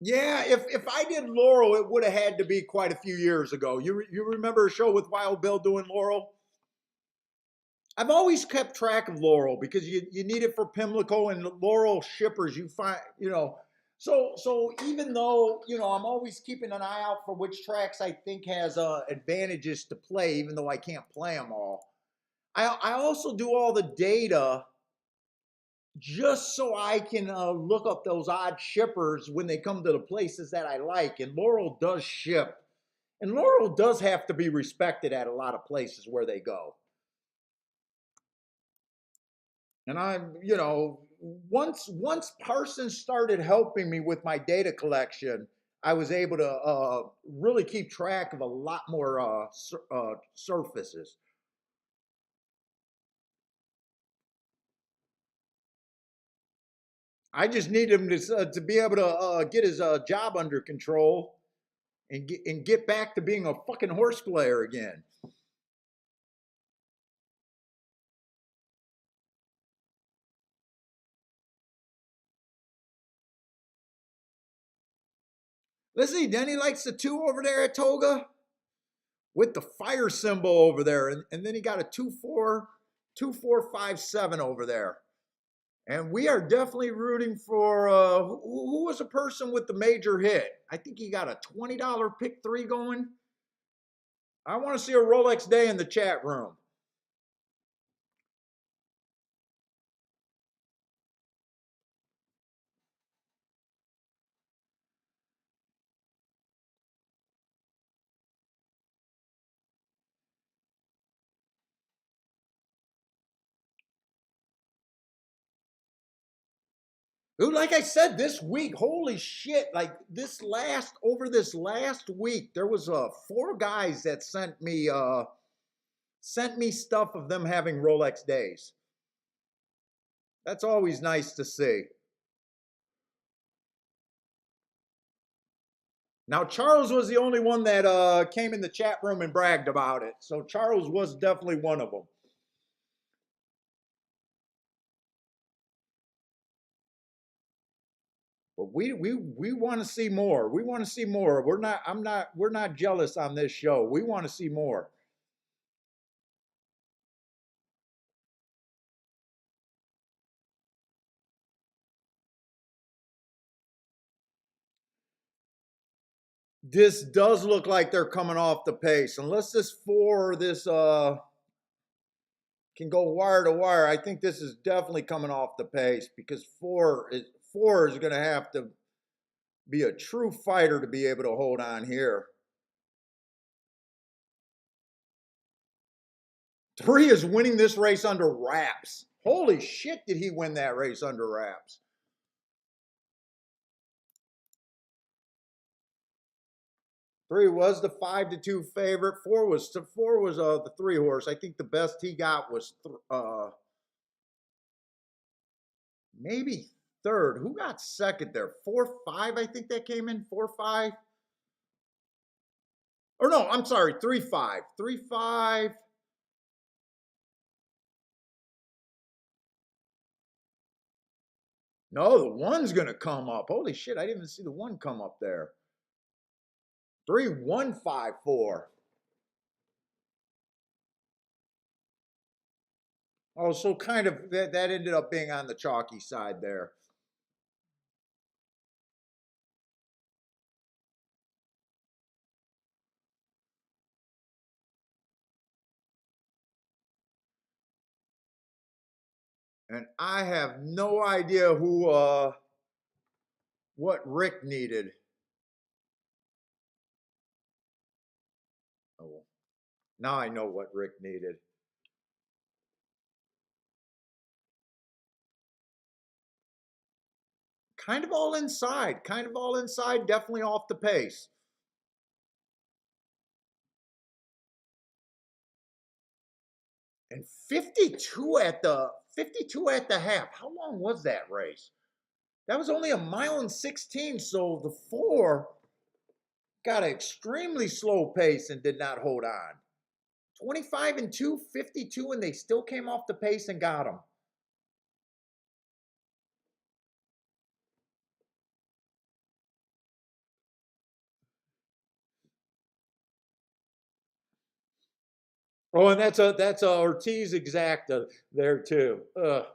Yeah, if I did Laurel, it would have had to be quite a few years ago. You remember a show with Wild Bill doing Laurel? I've always kept track of Laurel because you need it for Pimlico and Laurel shippers. You find. So even though, I'm always keeping an eye out for which tracks I think has advantages to play, even though I can't play them all. I also do all the data just so I can look up those odd shippers when they come to the places that I like. And Laurel does ship, and Laurel does have to be respected at a lot of places where they go. And once Parsons started helping me with my data collection, I was able to really keep track of a lot more surfaces. I just need him to be able to get his job under control and get back to being a fucking horse player again. Let's see, Denny likes the 2 over there at Toga with the fire symbol over there, and then he got a 2-4-2-4-5-7 over there. And we are definitely rooting for who was a person with the major hit. I think he got a $20 pick 3 going. I want to see a Rolex day in the chat room. Dude, like I said, this week, holy shit! Like over this last week, there was 4 guys that sent me stuff of them having Rolex days. That's always nice to see. Now, Charles was the only one that came in the chat room and bragged about it. So Charles was definitely one of them. But we want to see more. We want to see more. We're not jealous on this show. We want to see more. This does look like they're coming off the pace. Unless this can go wire to wire, I think this is definitely coming off the pace because four is going to have to be a true fighter to be able to hold on here. 3 is winning this race under wraps. Holy shit, did he win that race under wraps? 3 was the 5-2 favorite. 4 was the 3 horse. I think the best he got was maybe third. Who got second there? 4-5, I think that came in. 4-5. Or no, I'm sorry, 3-5. 3-5. No, the 1's gonna come up. Holy shit, I didn't even see the 1 come up there. 3-1-5-4. Oh, so kind of that ended up being on the chalky side there. And I have no idea what Rick needed. Oh, now I know what Rick needed. Kind of all inside, definitely off the pace. And 52 at the half. How long was that race? That was only 1:16, so the 4 got an extremely slow pace and did not hold on. 25-2, 52, and they still came off the pace and got them. Oh, and that's a Ortiz Exacta there too. Ugh.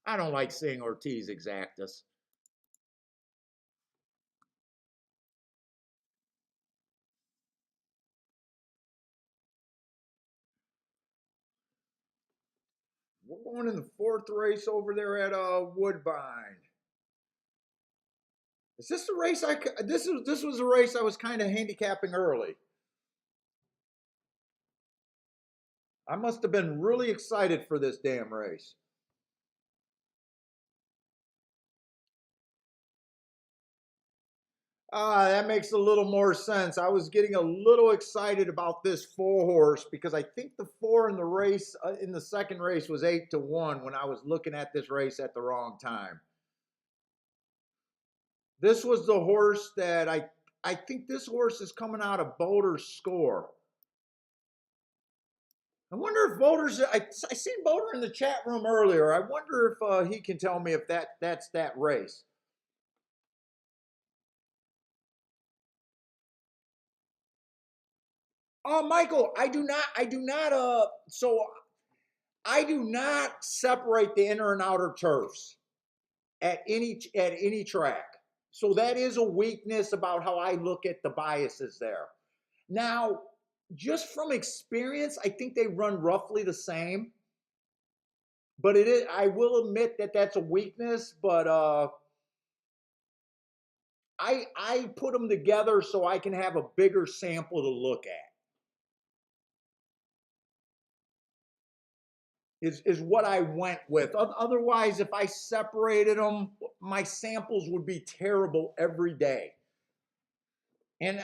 I don't like seeing Ortiz Exactas. We're going in the fourth race over there at Woodbine. Is this the race this was a race I was kind of handicapping early. I must have been really excited for this damn race. Ah, that makes a little more sense. I was getting a little excited about this four horse because I think the four in the race in the second race was 8-1 when I was looking at this race at the wrong time. This was the horse that I think this horse is coming out of Boulder's score. I wonder if I seen Boulder in the chat room earlier. I wonder if he can tell me if that's that race. Michael, I do not separate the inner and outer turfs at any track. So that is a weakness about how I look at the biases there. Now, just from experience, I think they run roughly the same. But it is, I will admit that that's a weakness, but I put them together so I can have a bigger sample to look at. Is what I went with. Otherwise, if I separated them, my samples would be terrible every day. And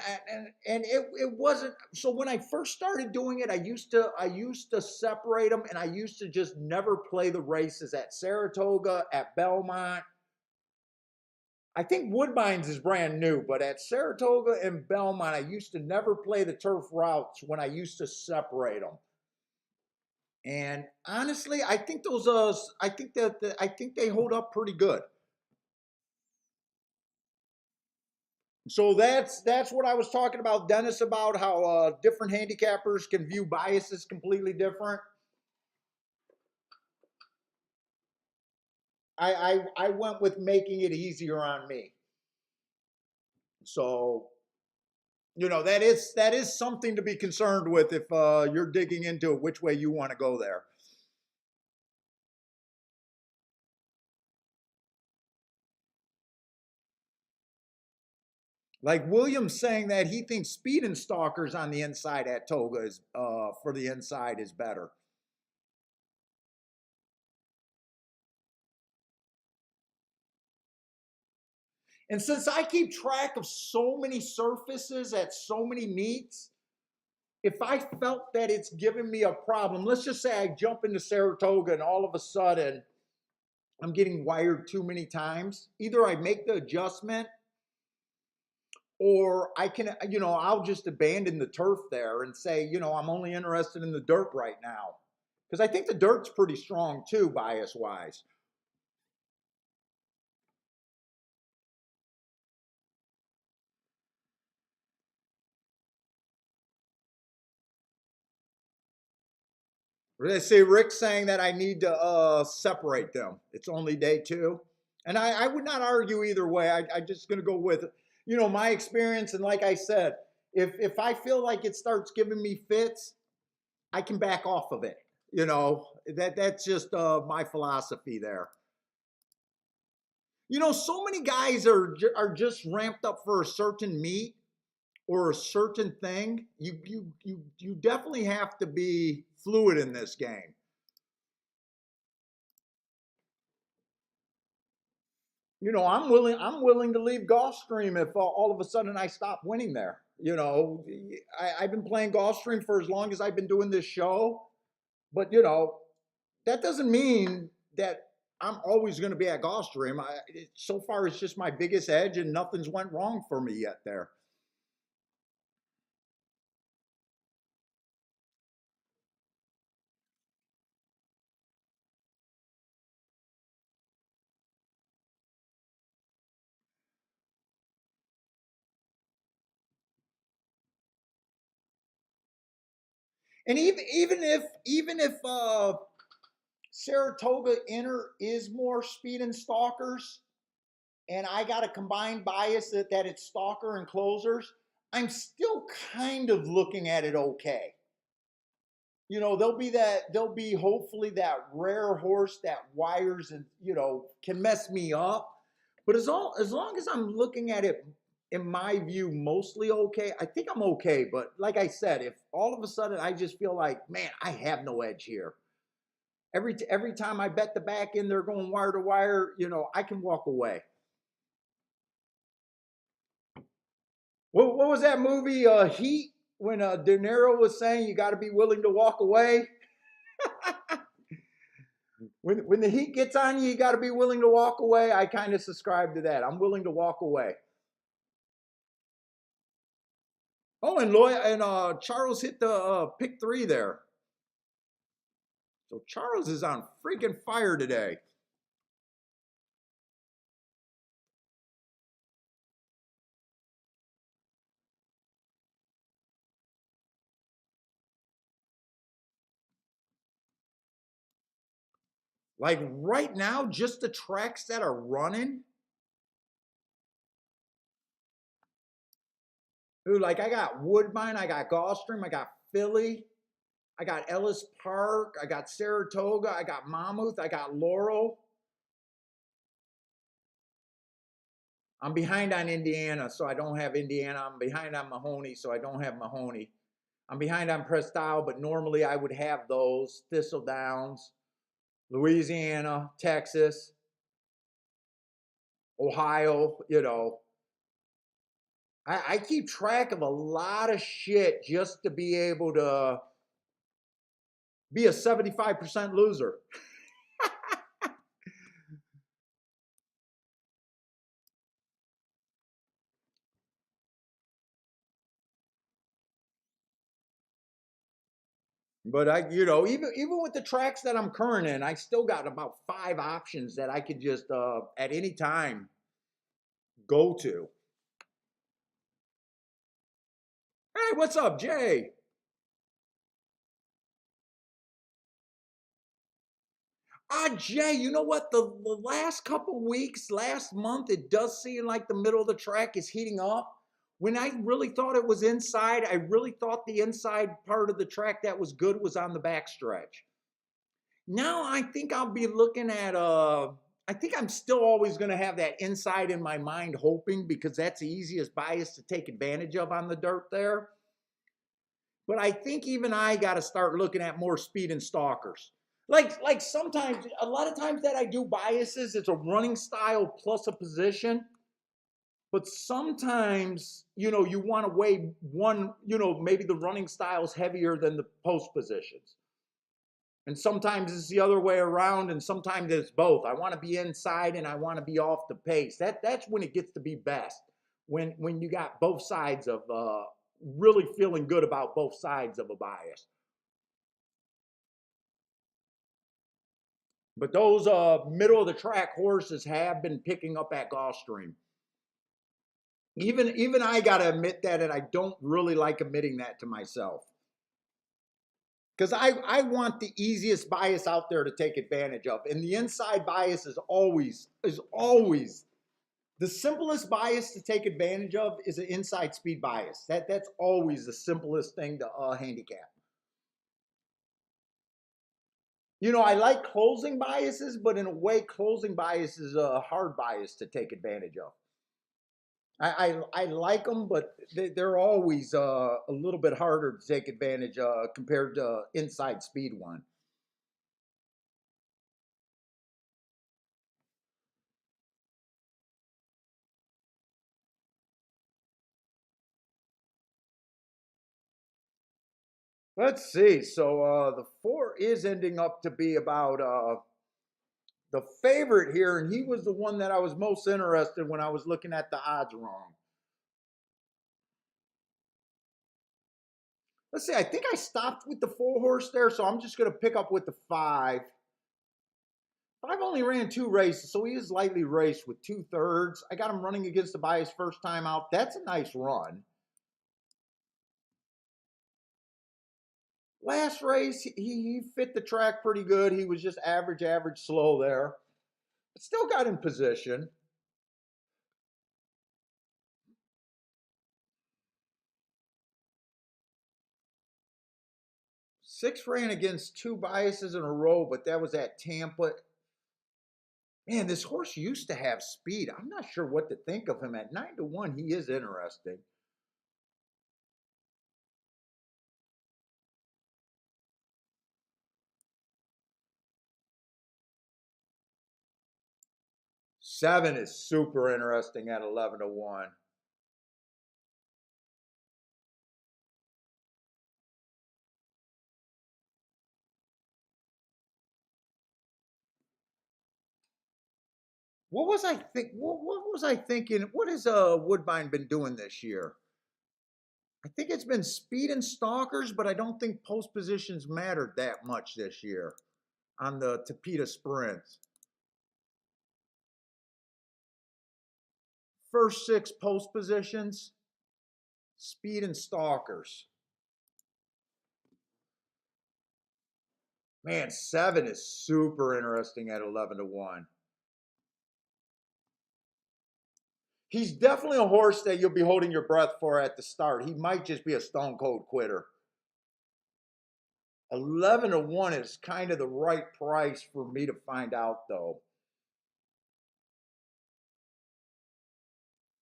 it wasn't. So when I first started doing it, I used to separate them, and I used to just never play the races at Saratoga, at Belmont. I think Woodbines is brand new, but at Saratoga and Belmont, I used to never play the turf routes when I used to separate them. And honestly, I think those I think they hold up pretty good. So that's what I was talking about, Dennis, about how different handicappers can view biases completely different. I went with making it easier on me. So that is something to be concerned with if you're digging into which way you want to go there. Like Williams saying that he thinks speed and stalkers on the inside at Toga is for the inside is better. And since I keep track of so many surfaces at so many meets, if I felt that it's giving me a problem, let's just say I jump into Saratoga and all of a sudden I'm getting wired too many times, either I make the adjustment or I can, I'll just abandon the turf there and say, I'm only interested in the dirt right now. Because I think the dirt's pretty strong too, bias wise. They say Rick's saying that I need to separate them. It's only day two. And I would not argue either way. I'm just going to go with, my experience. And like I said, if I feel like it starts giving me fits, I can back off of it. That's just my philosophy there. So many guys are just ramped up for a certain meet or a certain thing. You definitely have to be fluid in this game. I'm willing to leave Gulfstream if all of a sudden I stop winning there. I've been playing Gulfstream for as long as I've been doing this show, but that doesn't mean that I'm always going to be at Gulfstream. So far, it's just my biggest edge, and nothing's went wrong for me yet there. And even if Saratoga Inner is more speed and stalkers, and I got a combined bias that it's stalker and closers, I'm still kind of looking at it okay. there'll be hopefully that rare horse that wires and can mess me up. But as long as I'm looking at it in my view mostly okay, I think I'm okay. But like I said, if all of a sudden I just feel like, man, I have no edge here. Every time I bet the back in, they're going wire to wire, I can walk away. What was that movie, Heat, when De Niro was saying you got to be willing to walk away? When the heat gets on you, you got to be willing to walk away. I kind of subscribe to that. I'm willing to walk away. Oh, and Charles hit the pick three there. So Charles is on freaking fire today. Like right now, just the tracks that are running. Dude, like I got Woodbine, I got Gulfstream, I got Philly, I got Ellis Park, I got Saratoga, I got Monmouth, I got Laurel. I'm behind on Indiana, so I don't have Indiana. I'm behind on Mahoney, so I don't have Mahoney. I'm behind on Prestal, but normally I would have those. Thistle Downs, Louisiana, Texas, Ohio, I keep track of a lot of shit just to be able to be a 75% loser. But even with the tracks that I'm current in, I still got about 5 options that I could just at any time go to. Hey, what's up, Jay? Jay, you know what? The last couple weeks, last month, it does seem like the middle of the track is heating up. When I really thought it was inside, I really thought the inside part of the track that was good was on the backstretch. Now I think I'll be looking at I think I'm still always going to have that inside in my mind, hoping, because that's the easiest bias to take advantage of on the dirt there. But I think even I got to start looking at more speed and stalkers. Like sometimes, a lot of times that I do biases, it's a running style plus a position. But sometimes, you want to weigh one, maybe the running style is heavier than the post positions. And sometimes it's the other way around, and sometimes it's both. I want to be inside and I want to be off the pace. That's when it gets to be best. When you got both sides of really feeling good about both sides of a bias. But those middle of the track horses have been picking up at Gulfstream. Even I gotta admit that, and I don't really like admitting that to myself. Because I want the easiest bias out there to take advantage of. And the inside bias is always the simplest bias to take advantage of is an inside speed bias. That's always the simplest thing to handicap. I like closing biases, but in a way, closing bias is a hard bias to take advantage of. I like them, but they're always a little bit harder to take advantage compared to inside speed one. Let's see. So the 4 is ending up to be about the favorite here, and he was the one that I was most interested when I was looking at the odds wrong. Let's see. I think I stopped with the 4 horse there, so I'm just going to pick up with the 5. 5 only ran 2 races, so he is lightly raced with 2/3. I got him running against the bias first time out. That's a nice run. Last race, he fit the track pretty good. He was just average, slow there. But still got in position. 6 ran against 2 biases in a row, but that was at Tampa. Man, this horse used to have speed. I'm not sure what to think of him at 9-1. He is interesting. Seven is super interesting at 11-1. What was I think? What was I thinking? What has Woodbine been doing this year? I think it's been speed and stalkers, but I don't think post positions mattered that much this year on the Tapeta sprints. First 6 post positions, speed and stalkers. Man, 7 is super interesting at 11-1. He's definitely a horse that you'll be holding your breath for at the start. He might just be a stone cold quitter. 11-1 is kind of the right price for me to find out, though.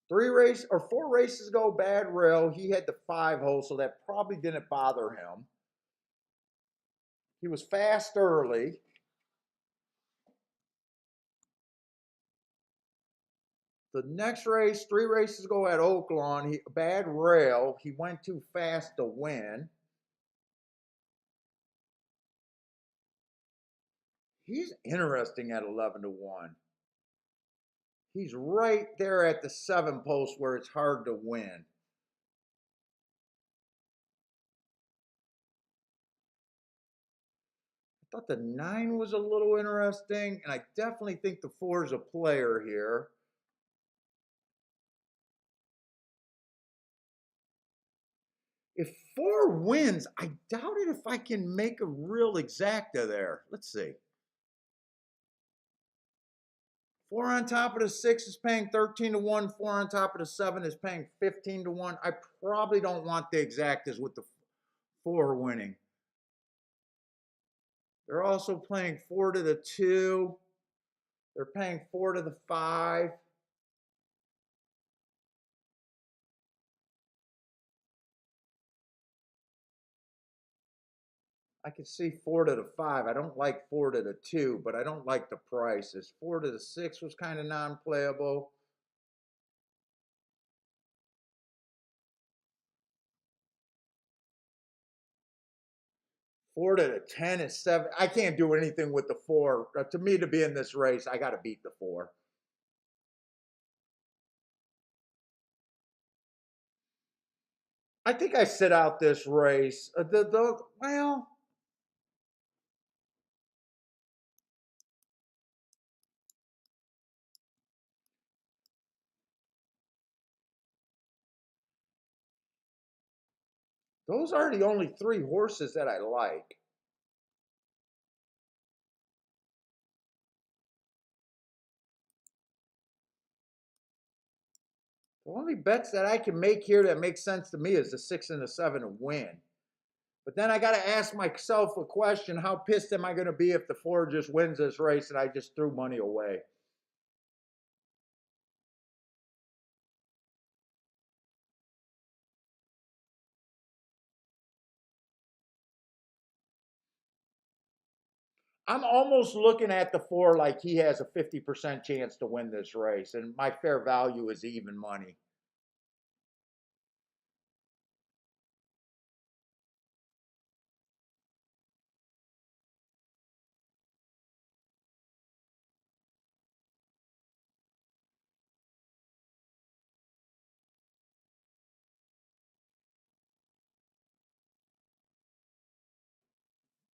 4 races ago, bad rail. He had the 5 hole, so that probably didn't bother him. He was fast early. The next race, 3 races ago at Oaklawn, bad rail. He went too fast to win. He's interesting at 11-1. He's right there at the 7 post where it's hard to win. I thought the 9 was a little interesting, and I definitely think the 4 is a player here. If 4 wins, I doubt it if I can make a real exacta there. Let's see. 4 on top of the 6 is paying 13-1. 4 on top of the 7 is paying 15-1. I probably don't want the exactas with the 4 winning. They're also playing 4 to the 2. They're paying 4 to the 5. I can see 4 to the 5. I don't like 4 to the 2, but I don't like the prices. 4 to the 6 was kind of non-playable. 4 to the 10 is 7. I can't do anything with the 4. To me, to be in this race, I got to beat the 4. I think I sit out this race. Well, those are the only 3 horses that I like. The only bets that I can make here that makes sense to me is the 6 and the 7 to win. But then I got to ask myself a question: how pissed am I going to be if the 4 just wins this race and I just threw money away? I'm almost looking at the 4 like he has a 50% chance to win this race, and my fair value is even money.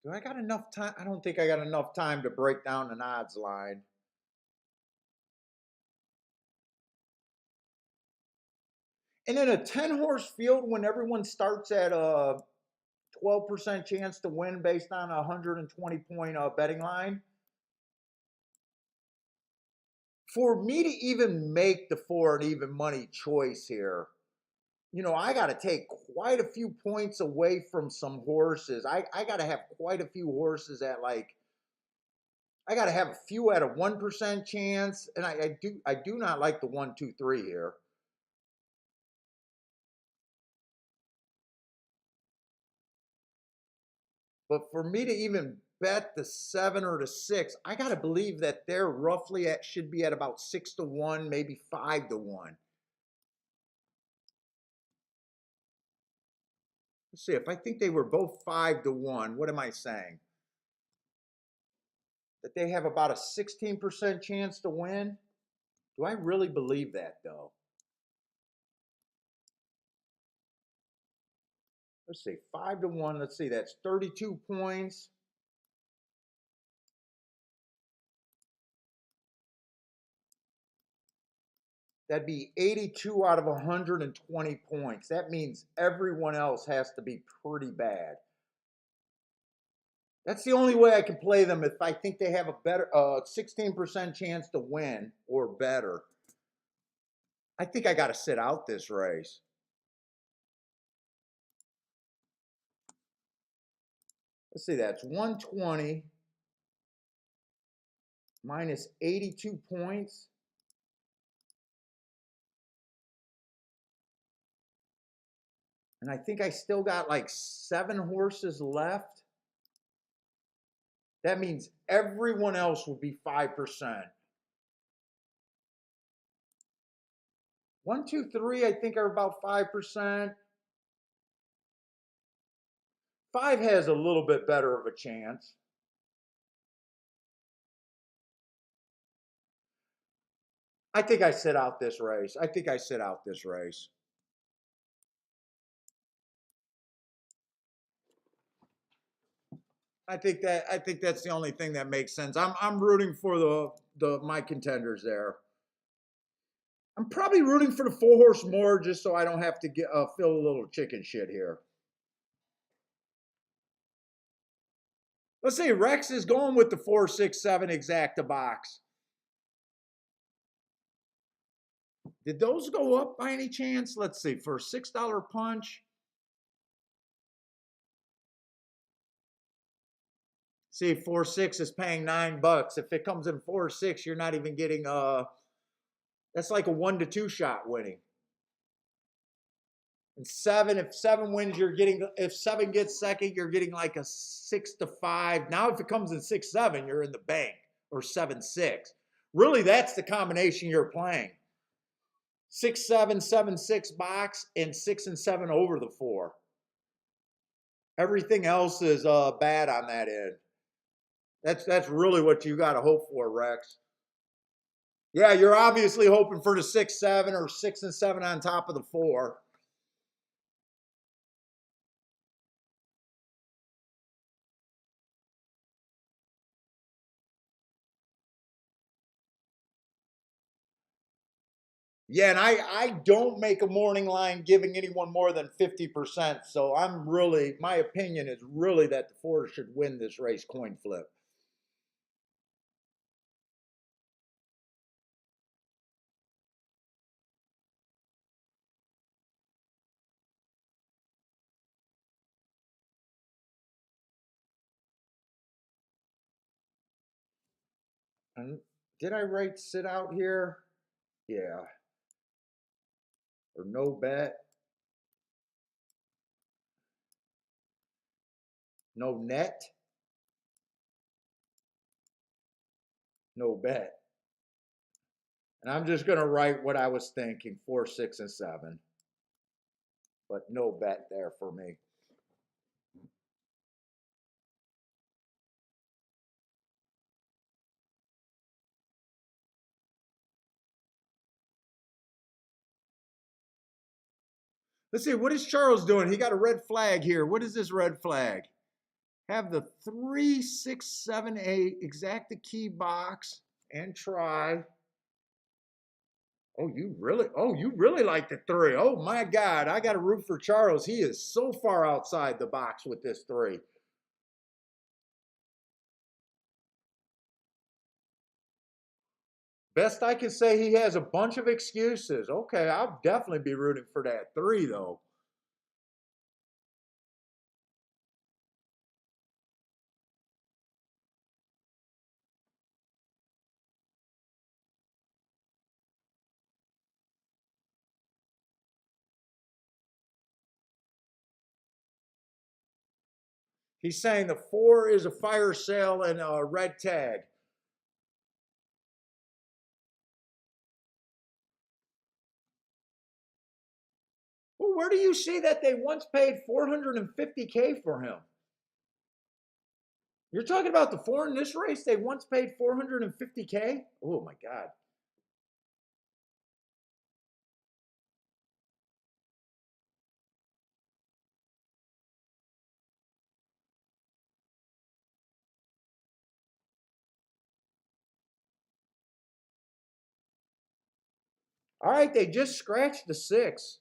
Do I got enough time? I don't think I got enough time to break down an odds line. And in a 10 horse field, when everyone starts at a 12% chance to win based on a 120 point betting line, for me to even make the 4 an even money choice here, I got to take quite a few points away from some horses. I got to have quite a few horses at like, I got to have a few at a 1% chance, and I do not like the 1, 2, 3 here. But for me to even bet the 7 or the 6, I got to believe that they're roughly at, should be at about 6 to 1, maybe 5 to 1. Let's see, if I think they were both 5 to 1, what am I saying? That they have about a 16% chance to win? Do I really believe that though? Let's see, 5 to 1, let's see, that's 32 points. That'd be 82 out of 120 points. That means everyone else has to be pretty bad. That's the only way I can play them, if I think they have a better 16% chance to win or better. I think I got to sit out this race. Let's see, that's 120 minus 82 points. And I think I still got like 7 horses left. That means everyone else will be 5%. 1, 2, 3, I think are about 5%. 5 has a little bit better of a chance. I think I sit out this race. I think I sit out this race. I think that's the only thing that makes sense. I'm rooting for my contenders there. I'm probably rooting for the 4-horse more just so I don't have to get feel a little chicken shit here. Let's see, Rex is going with the 4, 6, 7 Exacta box. Did those go up by any chance? Let's see, for a $6 punch. See, 4, 6 is paying $9. If it comes in 4, 6, you're not even getting that's like a 1 to 2 shot winning. And 7, if 7 wins, you're getting, if 7 gets second, you're getting like a 6 to 5. Now, if it comes in 6, 7, you're in the bank, or 7, 6. Really, that's the combination you're playing. 6, 7, 7, 6 box, and 6 and 7 over the 4. Everything else is bad on that end. That's really what you got to hope for, Rex. Yeah, you're obviously hoping for the 6, 7, or 6 and 7 on top of the 4. Yeah, and I don't make a morning line giving anyone more than 50%. So I'm really, my opinion is really that the 4 should win this race coin flip. And did I write sit out here? Yeah. Or no bet? No net? No bet. And I'm just going to write what I was thinking, 4, 6, and 7. But no bet there for me. Let's see, what is Charles doing? He got a red flag here. What is this red flag? Have the 3, 6, 7, 8 Exacta key box and try. Oh, you really like the 3. Oh my God, I got to root for Charles. He is so far outside the box with this 3. Best I can say, he has a bunch of excuses. Okay, I'll definitely be rooting for that 3 though. He's saying the 4 is a fire sale and a red tag. Well, where do you see that they once paid $450K for him? You're talking about the 4 in this race? They once paid $450K? Oh my God. All right, they just scratched the 6.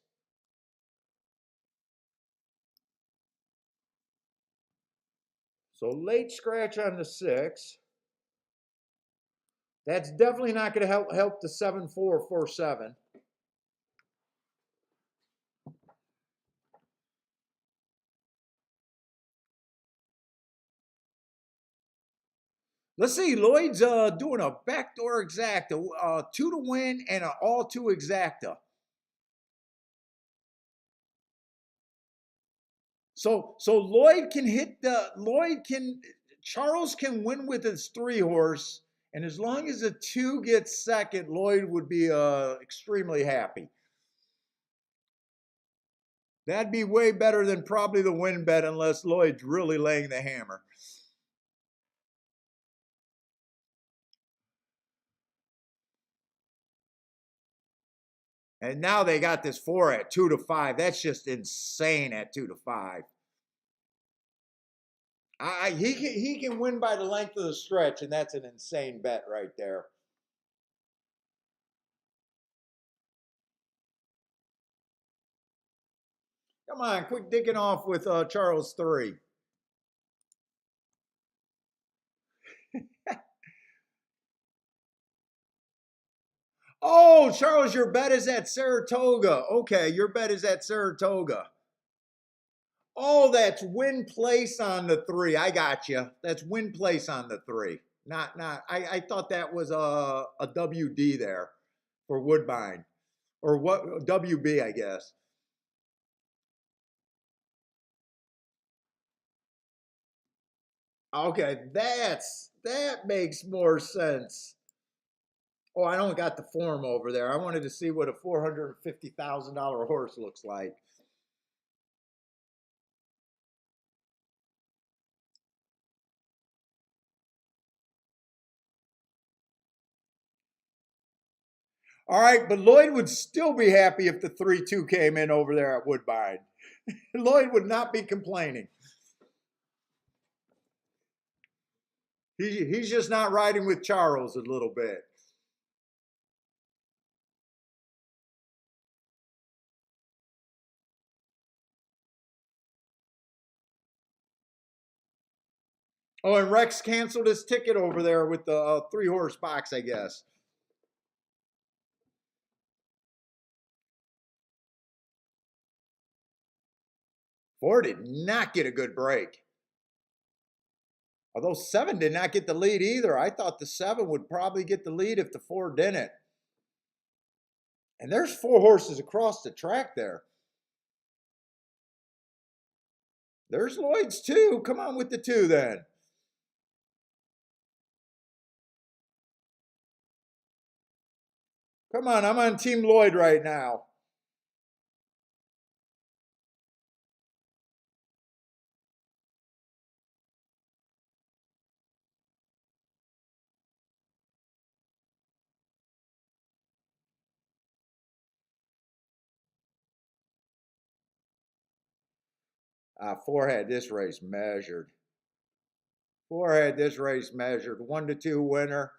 So late scratch on the 6. That's definitely not going to help the 7-4-4-7. Let's see. Lloyd's doing a backdoor exacta, 2 to win and an all 2 exacta. So Charles can win with his 3 horse, and as long as a 2 gets second, Lloyd would be extremely happy. That'd be way better than probably the win bet unless Lloyd's really laying the hammer. And now they got this 4 at 2 to 5. That's just insane at 2 to 5. He can win by the length of the stretch, and that's an insane bet right there. Come on, quit digging off with Charles 3. Oh, Charles, your bet is at Saratoga. Okay, your bet is at Saratoga. Oh, that's win place on the 3. I got you. That's win place on the 3. Not. I thought that was a WD there for Woodbine, or what WB, I guess. Okay, that makes more sense. Oh, I don't got the form over there. I wanted to see what a $450,000 horse looks like. All right, but Lloyd would still be happy if the 3-2 came in over there at Woodbine. Lloyd would not be complaining. He's just not riding with Charles a little bit. Oh, and Rex canceled his ticket over there with the 3-horse box, I guess. Four did not get a good break. Although 7 did not get the lead either. I thought the 7 would probably get the lead if the 4 didn't. And there's 4 horses across the track there. There's Lloyd's 2. Come on with the 2 then. Come on, I'm on Team Lloyd right now. Four had this race measured. 4 had this race measured. 1-2 winner.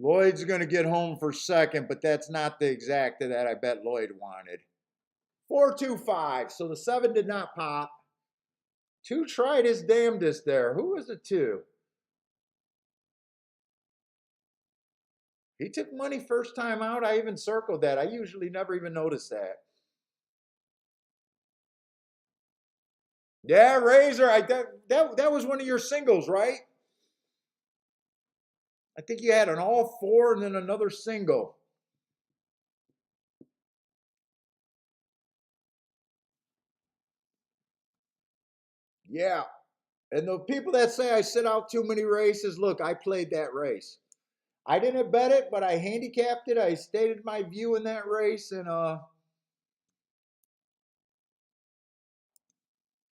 Lloyd's going to get home for second, but that's not the exacta that I bet Lloyd wanted. 4-2-5. So the 7 did not pop. 2 tried his damnedest there. Who was the 2? He took money first time out. I even circled that. I usually never even notice that. Yeah, Razor. That was one of your singles, right? I think you had an all 4 and then another single. Yeah. And the people that say I sit out too many races, look, I played that race. I didn't bet it, but I handicapped it. I stated my view in that race and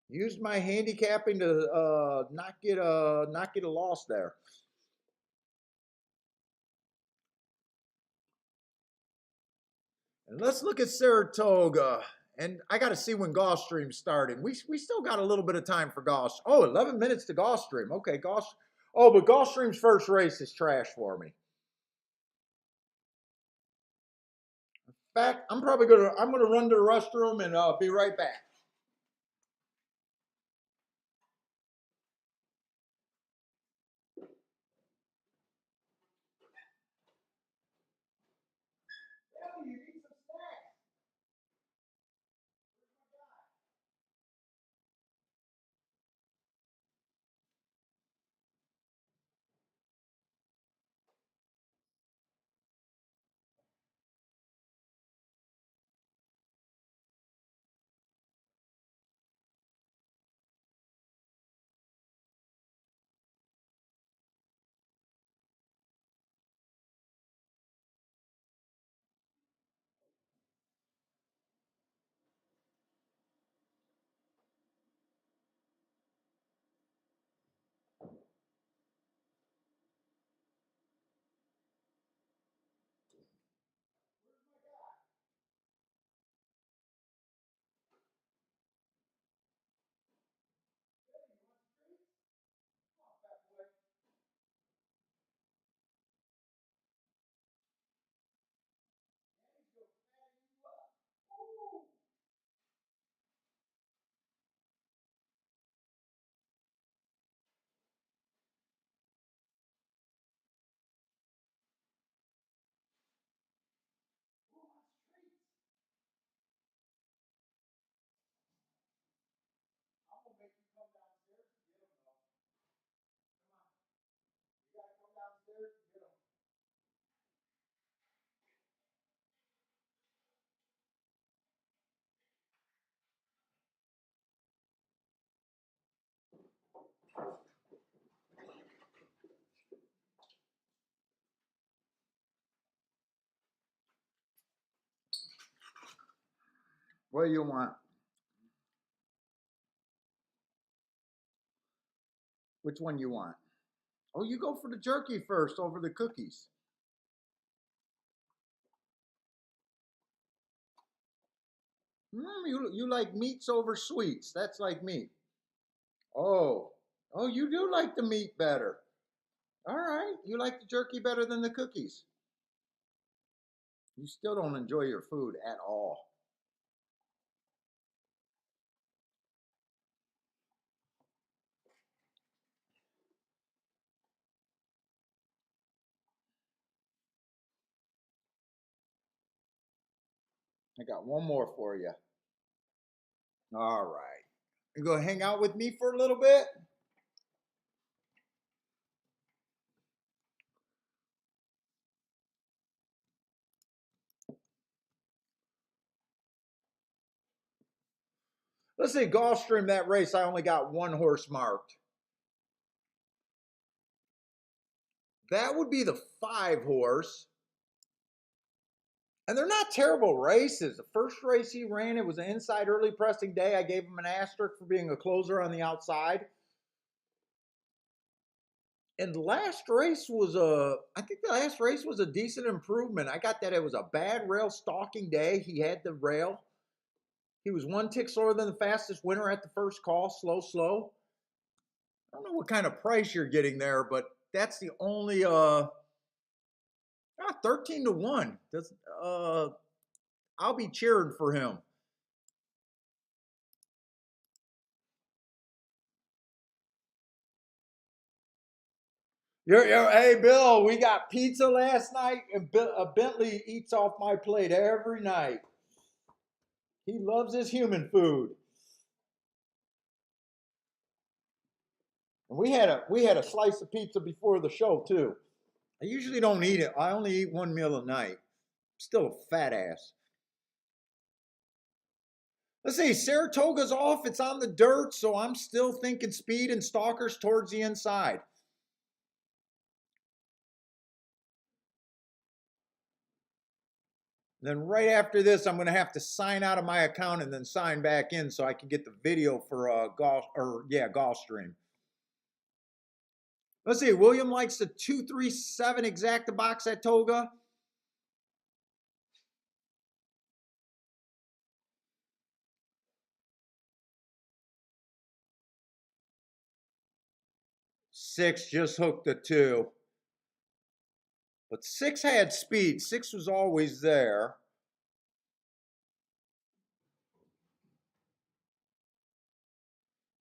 used my handicapping to not get a loss there. And let's look at Saratoga. And I got to see when Gulfstream's starting. We still got a little bit of time for Gulfstream. Oh, 11 minutes to Gulfstream. Okay, Gulfstream. Oh, but Gulfstream's first race is trash for me. In fact, I'm gonna run to the restroom and be right back. What do you want? Which one you want? Oh, you go for the jerky first over the cookies. You like meats over sweets. That's like me. Oh, oh, you do like the meat better. All right, you like the jerky better than the cookies. You still don't enjoy your food at all. I got one more for you. All right. You gonna hang out with me for a little bit? Let's say Gulfstream that race, I only got one horse marked. That would be the 5 horse. And they're not terrible races. The first race he ran, it was an inside early pressing day. I gave him an asterisk for being a closer on the outside. And the last race was I think the last race was a decent improvement. I got that it was a bad rail stalking day. He had the rail. He was 1 tick slower than the fastest winner at the first call, slow, slow. I don't know what kind of price you're getting there, but that's the only 13 to 1. That's I'll be cheering for him. Hey, Bill, we got pizza last night, and Bentley eats off my plate every night. He loves his human food. And we had a slice of pizza before the show too. I usually don't eat it. I only eat one meal a night. Still a fat ass. Let's see, Saratoga's off. It's on the dirt, so I'm still thinking speed and stalkers towards the inside. Then right after this, I'm going to have to sign out of my account and then sign back in so I can get the video for Gulfstream. Let's see. William likes the 237 Exacta box at Toga. Six just hooked the two. But six had speed. Six was always there.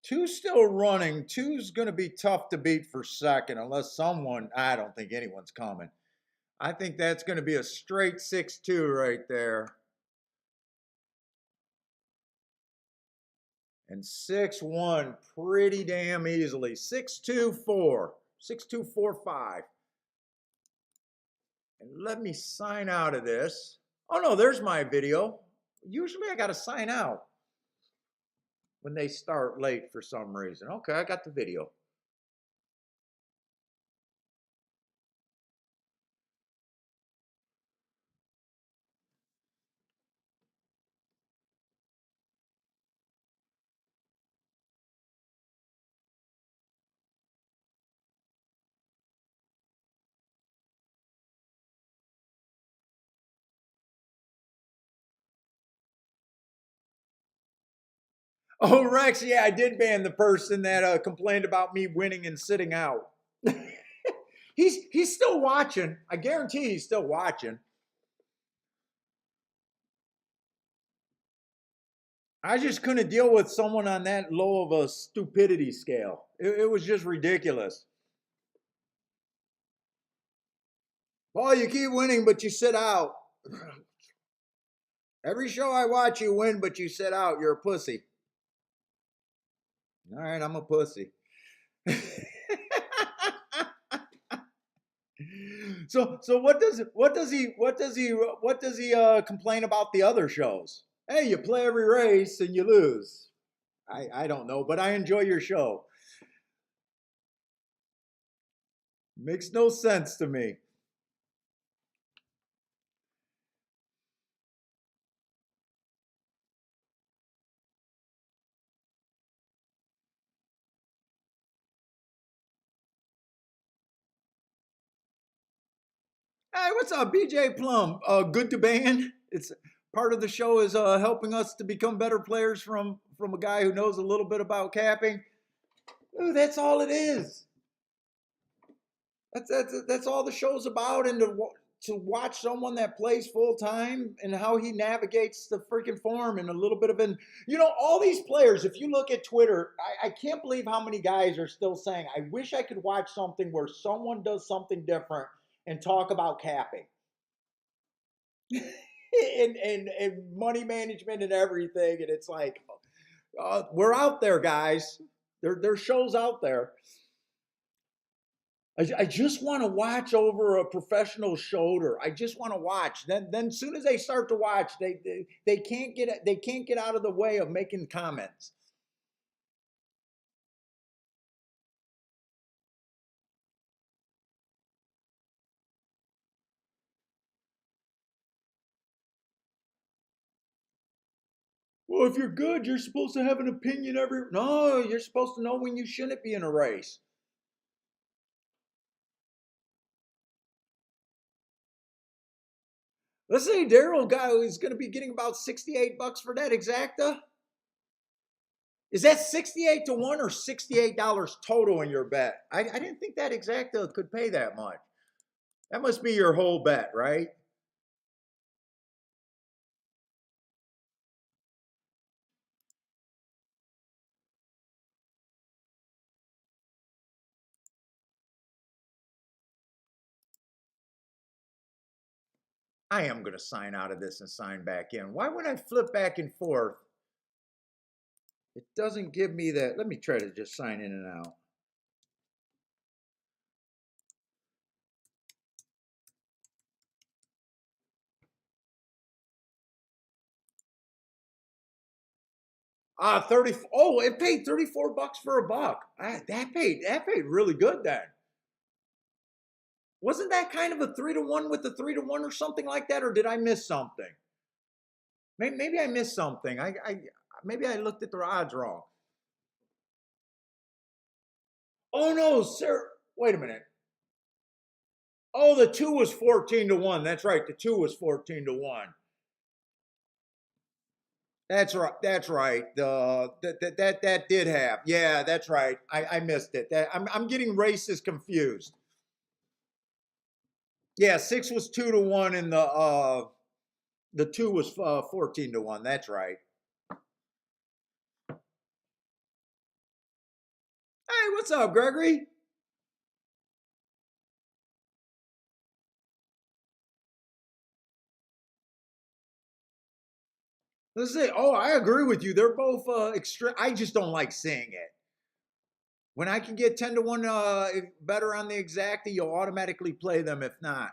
Two's still running. Two's going to be tough to beat for second unless someone, I don't think anyone's coming. I think that's going to be a straight 6-2 right there. And 6-1 pretty damn easily. 6-2-4. 6-2-4-5. And let me sign out of this. Oh no, there's my video. Usually I got to sign out when they start late for some reason. Okay, I got the video. Oh, Rex, yeah, I did ban the person that complained about me winning and sitting out. He's still watching. I guarantee he's still watching. I just couldn't deal with someone on that low of a stupidity scale. It was just ridiculous. Well, you keep winning, but you sit out. Every show I watch, you win, but you sit out. You're a pussy. All right, I'm a pussy. So what does he complain about the other shows? Hey, you play every race and you lose. I don't know, but I enjoy your show. Makes no sense to me. Hey, what's up, BJ Plum? Good to ban. It's part of the show is helping us to become better players from a guy who knows a little bit about capping. Ooh, that's all it is. That's all the show's about, and to watch someone that plays full time and how he navigates the freaking form and a little bit of all these players. If you look at Twitter, I can't believe how many guys are still saying, "I wish I could watch something where someone does something different and talk about capping." and money management and everything. And it's like, we're out there, guys. There's shows out there. I just want to watch over a professional shoulder. I just want to watch. Then as soon as they start to watch, they can't get out of the way of making comments. Well, if you're good, you're supposed to have an opinion every. No, you're supposed to know when you shouldn't be in a race. Let's say Daryl guy is going to be getting about $68 for that exacta. Is that 68 to 1 or $68 total in your bet? I didn't think that exacta could pay that much. That must be your whole bet, right? I am going to sign out of this and sign back in. Why would I flip back and forth? It doesn't give me that. Let me try to just sign in and out. 30. Oh, it paid $34 for a buck. That paid really good then. Wasn't that kind of a 3-to-1 with the 3-to-1 or something like that, or did I miss something? Maybe I missed something. Maybe I looked at the odds wrong. Oh no, sir. Wait a minute. Oh, the 2 was 14-to-1. That's right. The 2 was 14-to-1. That's right. That's right. That did have. Yeah, that's right. I missed it. I'm getting races confused. Yeah, 6 was 2-to-1, and the 2 was 14-to-1. That's right. Hey, what's up, Gregory? Let's see. Oh, I agree with you. They're both extreme. I just don't like seeing it. When I can get 10-to-1 better on the exacta, you'll automatically play them if not.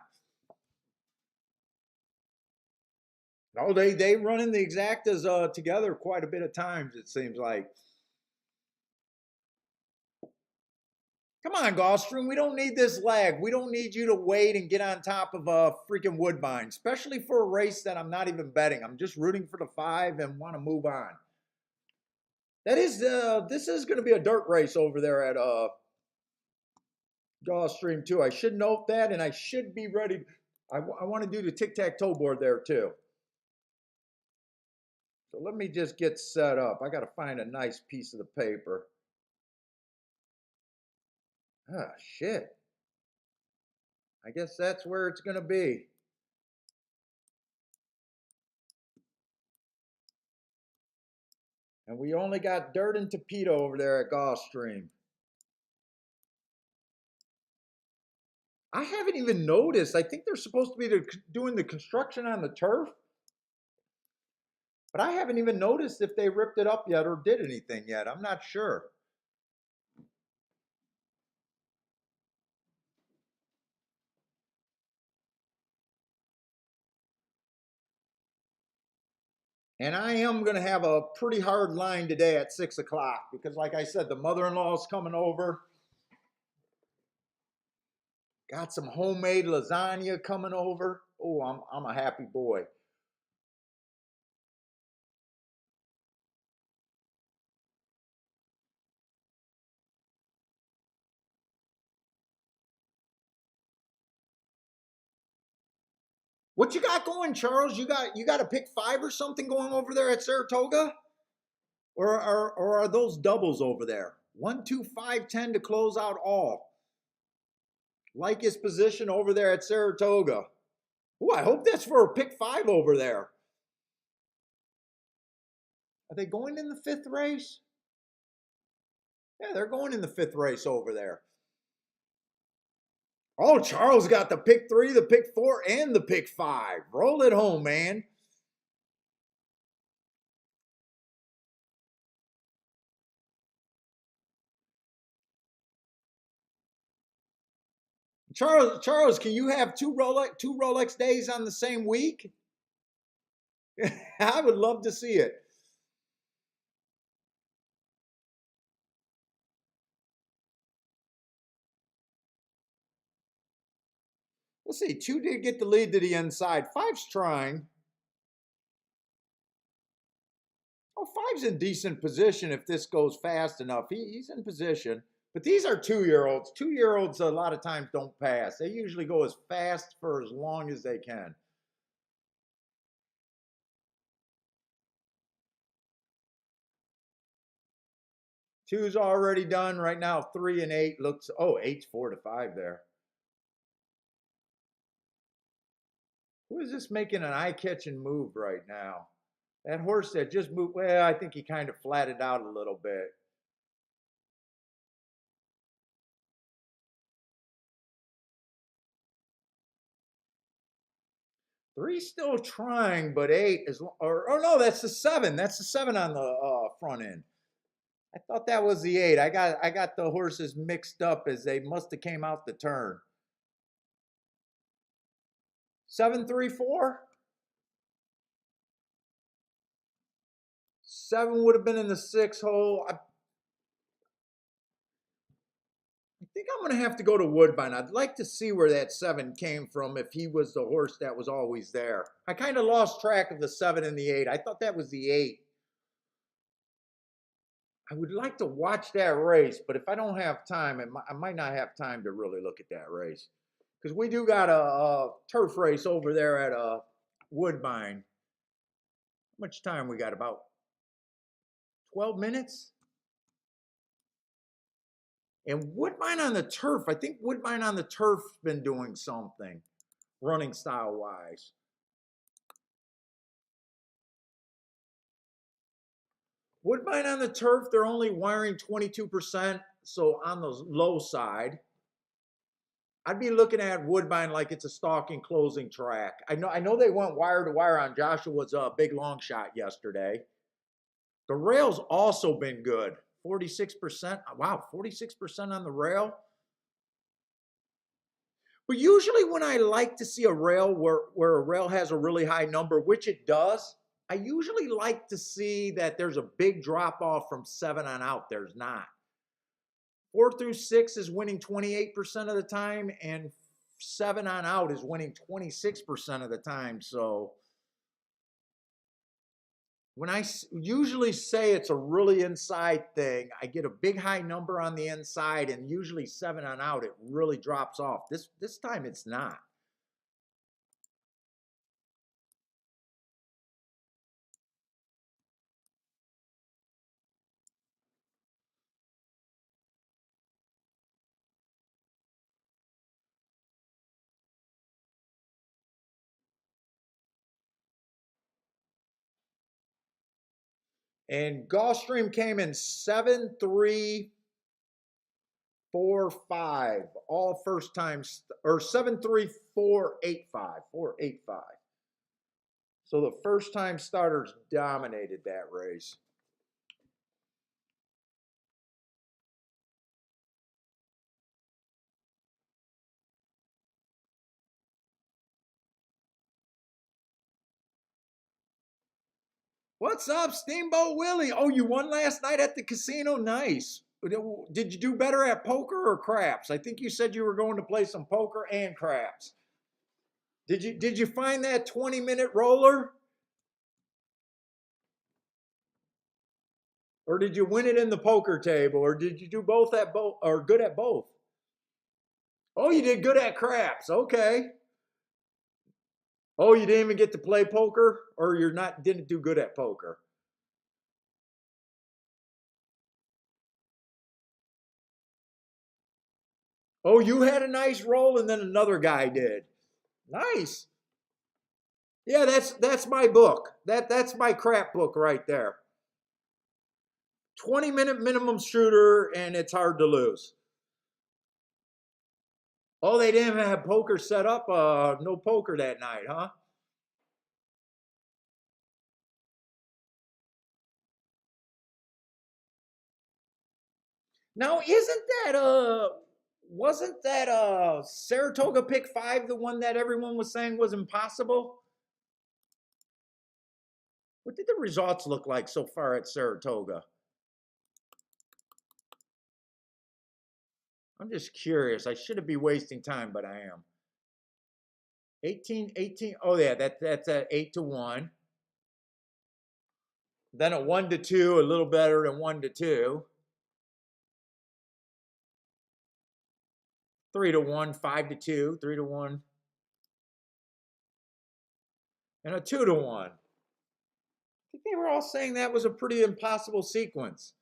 No, they run in the exactas together quite a bit of times, it seems like. Come on, Gulfstream. We don't need this lag. We don't need you to wait and get on top of a freaking Woodbine, especially for a race that I'm not even betting. I'm just rooting for the 5 and want to move on. This is going to be a dirt race over there at Gulfstream too. I should note that, and I should be ready. I want to do the tic-tac-toe board there too. So let me just get set up. I got to find a nice piece of the paper. Ah, shit. I guess that's where it's going to be. And we only got dirt and Tapito over there at Gulfstream. I haven't even noticed. I think they're supposed to be doing the construction on the turf. But I haven't even noticed if they ripped it up yet or did anything yet. I'm not sure. And I am going to have a pretty hard line today at 6 o'clock because, like I said, the mother-in-law is coming over. Got some homemade lasagna coming over. Oh, I'm a happy boy. What you got going, Charles? You got a pick 5 or something going over there at Saratoga? Or are those doubles over there? 1, 2, 5, 10 to close out all. Like his position over there at Saratoga. Oh, I hope that's for a pick 5 over there. Are they going in the 5th race? Yeah, they're going in the 5th race over there. Oh, Charles got the pick 3, the pick 4, and the pick 5. Roll it home, man. Charles, can you have two Rolex days on the same week? I would love to see it. Let's see. 2 did get the lead to the inside. 5's trying. Oh, 5's in decent position if this goes fast enough. He's in position. But these are 2-year-olds. 2-year-olds a lot of times don't pass. They usually go as fast for as long as they can. 2's already done right now. 3 and 8 looks. Oh, 8's 4 to 5 there. Who is this making an eye-catching move right now? That horse that just moved. Well, I think he kind of flatted out a little bit. 3's still trying, but 8 is. Or no, that's the 7. That's the 7 on the front end. I thought that was the 8. I got the horses mixed up as they must have came out the turn. 7-3-4. 7 would have been in the 6 hole. I think I'm going to have to go to Woodbine. I'd like to see where that 7 came from if he was the horse that was always there. I kind of lost track of the 7 and the 8. I thought that was the 8. I would like to watch that race, but if I don't have time, I might not have time to really look at that race. Because we do got a turf race over there at Woodbine. How much time we got? About 12 minutes? And Woodbine on the turf, I think Woodbine on the turf's been doing something, running style-wise. Woodbine on the turf, they're only wiring 22%, so on the low side. I'd be looking at Woodbine like it's a stalking closing track. I know they went wire to wire on Joshua's big long shot yesterday. The rail's also been good. 46%. Wow, 46% on the rail. But usually when I like to see a rail where a rail has a really high number, which it does, I usually like to see that there's a big drop off from 7 on out. There's not. 4 through 6 is winning 28% of the time, and 7 on out is winning 26% of the time. So when I usually say it's a really inside thing, I get a big high number on the inside, and usually 7 on out, it really drops off. This time it's not. And Gulfstream came in 7-3-4-5, all first time, or 7-3-4-8-5, 4-8-5. So the first time starters dominated that race. What's up, Steamboat Willie? Oh, you won last night at the casino? Nice. Did you do better at poker or craps? I think you said you were going to play some poker and craps. Did you find that 20-minute roller? Or did you win it in the poker table? Or did you do both at both or good at both? Oh, you did good at craps. Okay. Oh, you didn't even get to play poker, or you're not didn't do good at poker. Oh, you had a nice roll and then another guy did. Nice. Yeah, that's my book. That's my crap book right there. 20-minute minimum shooter, and it's hard to lose. Oh, they didn't have poker set up. No poker that night, huh? Now, isn't that wasn't that Saratoga pick 5 the one that everyone was saying was impossible? What did the results look like so far at Saratoga? I'm just curious. I shouldn't be wasting time, but I am. 18. Oh yeah, that's at 8-1. Then a 1-2, a little better than 1-2. 3-1, 5-2, 3-1, and a 2-1. I think they were all saying that was a pretty impossible sequence.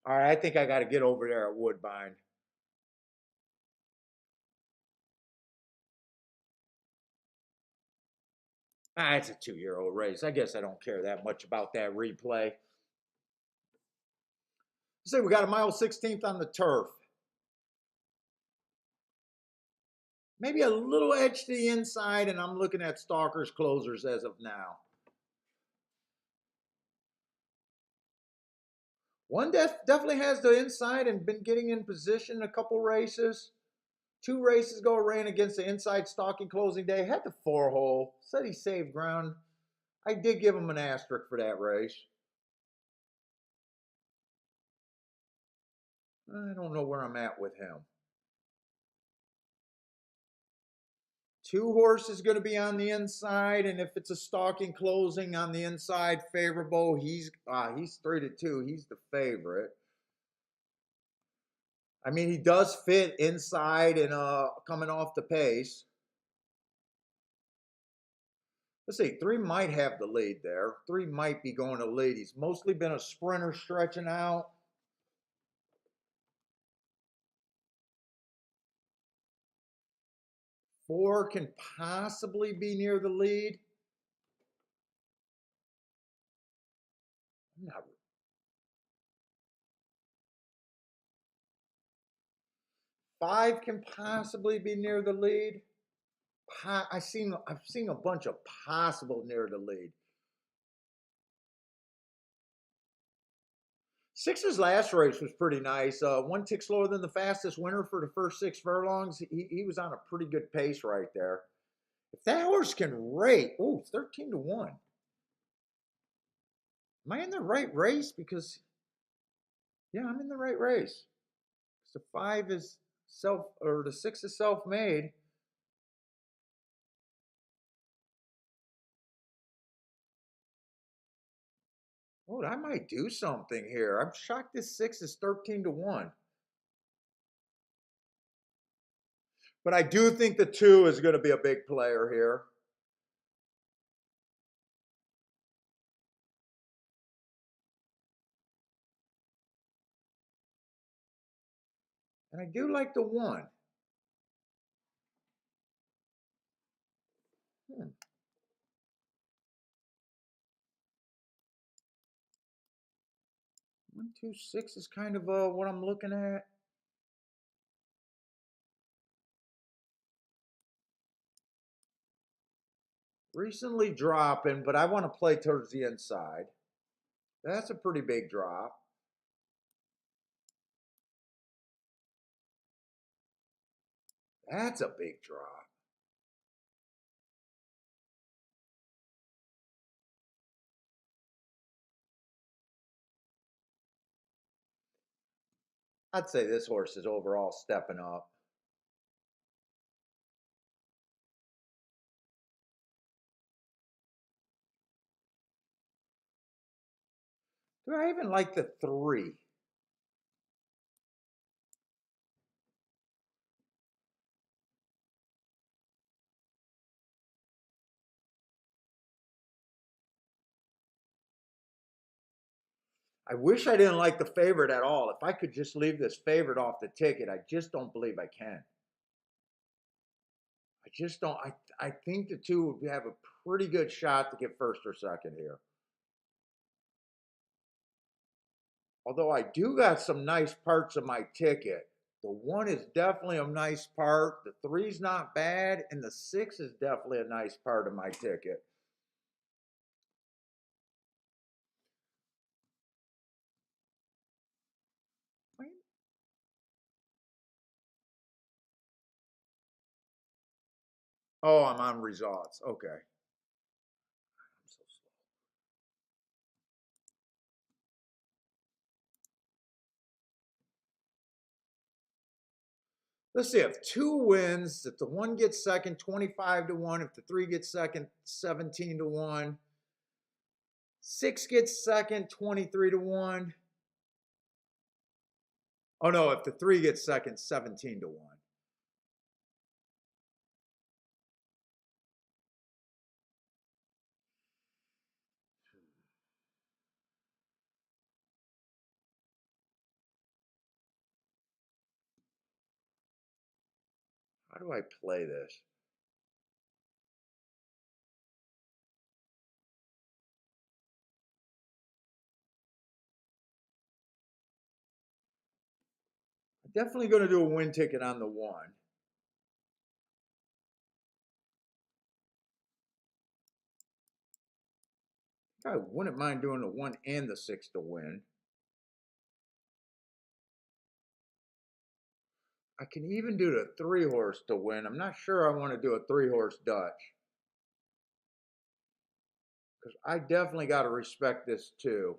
All right, I think I got to get over there at Woodbine. It's a 2-year-old race. I guess I don't care that much about that replay. Say we got a mile 16th on the turf. Maybe a little edge to the inside, and I'm looking at Stalker's closers as of now. One definitely has the inside and been getting in position a couple races. 2 races ago, ran against the inside stalking closing day. Had the 4-hole. Said he saved ground. I did give him an asterisk for that race. I don't know where I'm at with him. 2 horses going to be on the inside, and if it's a stalking closing on the inside, favorable. He's 3-2. He's the favorite. I mean, he does fit inside and coming off the pace. Let's see, 3 might have the lead there. 3 might be going to lead. He's mostly been a sprinter stretching out. Four can possibly be near the lead. I'm not. 5 can possibly be near the lead. I've seen a bunch of possible near the lead. 6's last race was pretty nice. 1 tick slower than the fastest winner for the first 6 furlongs. He was on a pretty good pace right there. If that horse can rate, 13-1. Am I in the right race? Because yeah, I'm in the right race. The 5 is the 6 is self-made. Oh, I might do something here. I'm shocked this 6 is 13-1. But I do think the 2 is going to be a big player here. And I do like the 1. 1, 2, 6 is kind of what I'm looking at. Recently dropping, but I want to play towards the inside. That's a pretty big drop. That's a big drop. I'd say this horse is overall stepping up. Do I even like the 3? I wish I didn't like the favorite at all. If I could just leave this favorite off the ticket, I just don't believe I can. I just don't. I think the 2 would have a pretty good shot to get first or second here. Although I do got some nice parts of my ticket. The 1 is definitely a nice part. The 3's not bad. And the 6 is definitely a nice part of my ticket. Oh, I'm on results. Okay. I'm so slow. Let's see. If 2 wins, if the 1 gets second, 25-1. If the 3 gets second, 17-1. 6 gets second, 23-1. Oh no, if the 3 gets second, 17-1. How do I play this? I'm definitely going to do a win ticket on the 1. I wouldn't mind doing the 1 and the 6 to win. I can even do the 3-horse to win. I'm not sure I want to do a 3-horse Dutch. Because I definitely got to respect this too.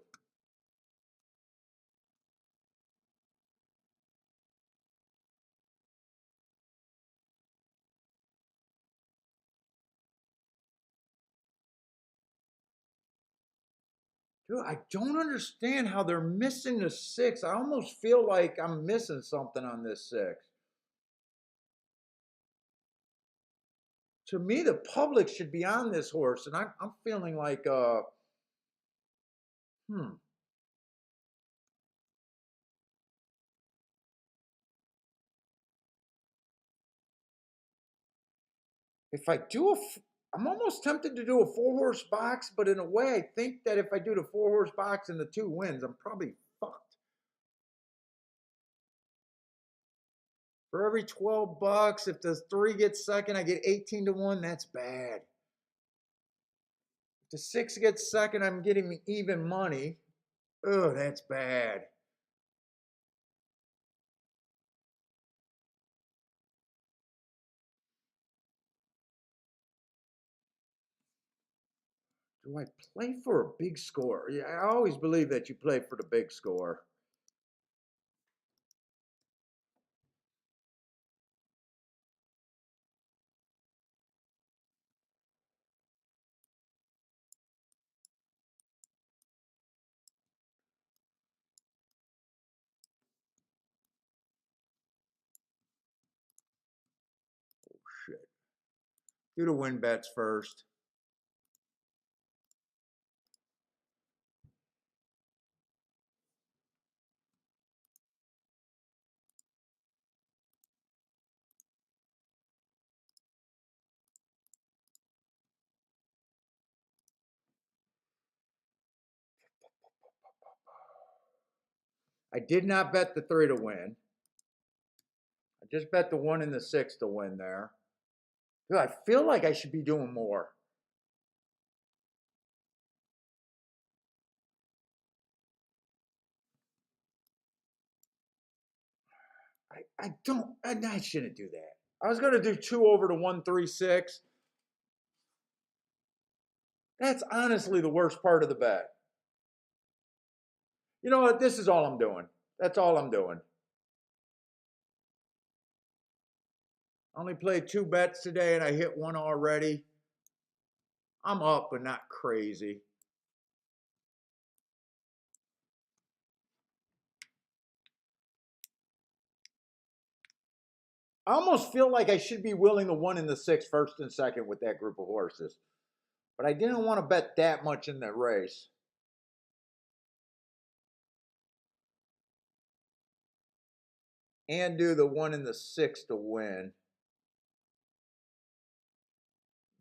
Dude, I don't understand how they're missing the 6. I almost feel like I'm missing something on this 6. To me, the public should be on this horse, and I'm feeling like, hmm. If I do a, I'm almost tempted to do a 4-horse box, but in a way, I think that if I do the 4-horse box and the 2 wins, I'm probably fucked. For every $12, if the 3 gets second, I get 18 to 1. That's bad. If the 6 gets second, I'm getting even money. Oh, that's bad. Do I play for a big score? Yeah, I always believe that you play for the big score. Shit. Do the win bets first. I did not bet the 3 to win. I just bet the 1 and the 6 to win there. Dude, I feel like I should be doing more. I don't, I shouldn't do that. I was going to do 2 over to 136. That's honestly the worst part of the bet. You know what? This is all I'm doing. That's all I'm doing. I only played 2 bets today and I hit 1 already. I'm up, but not crazy. I almost feel like I should be willing the 1 and the 6 first and second with that group of horses. But I didn't want to bet that much in that race. And do the 1 and the 6 to win.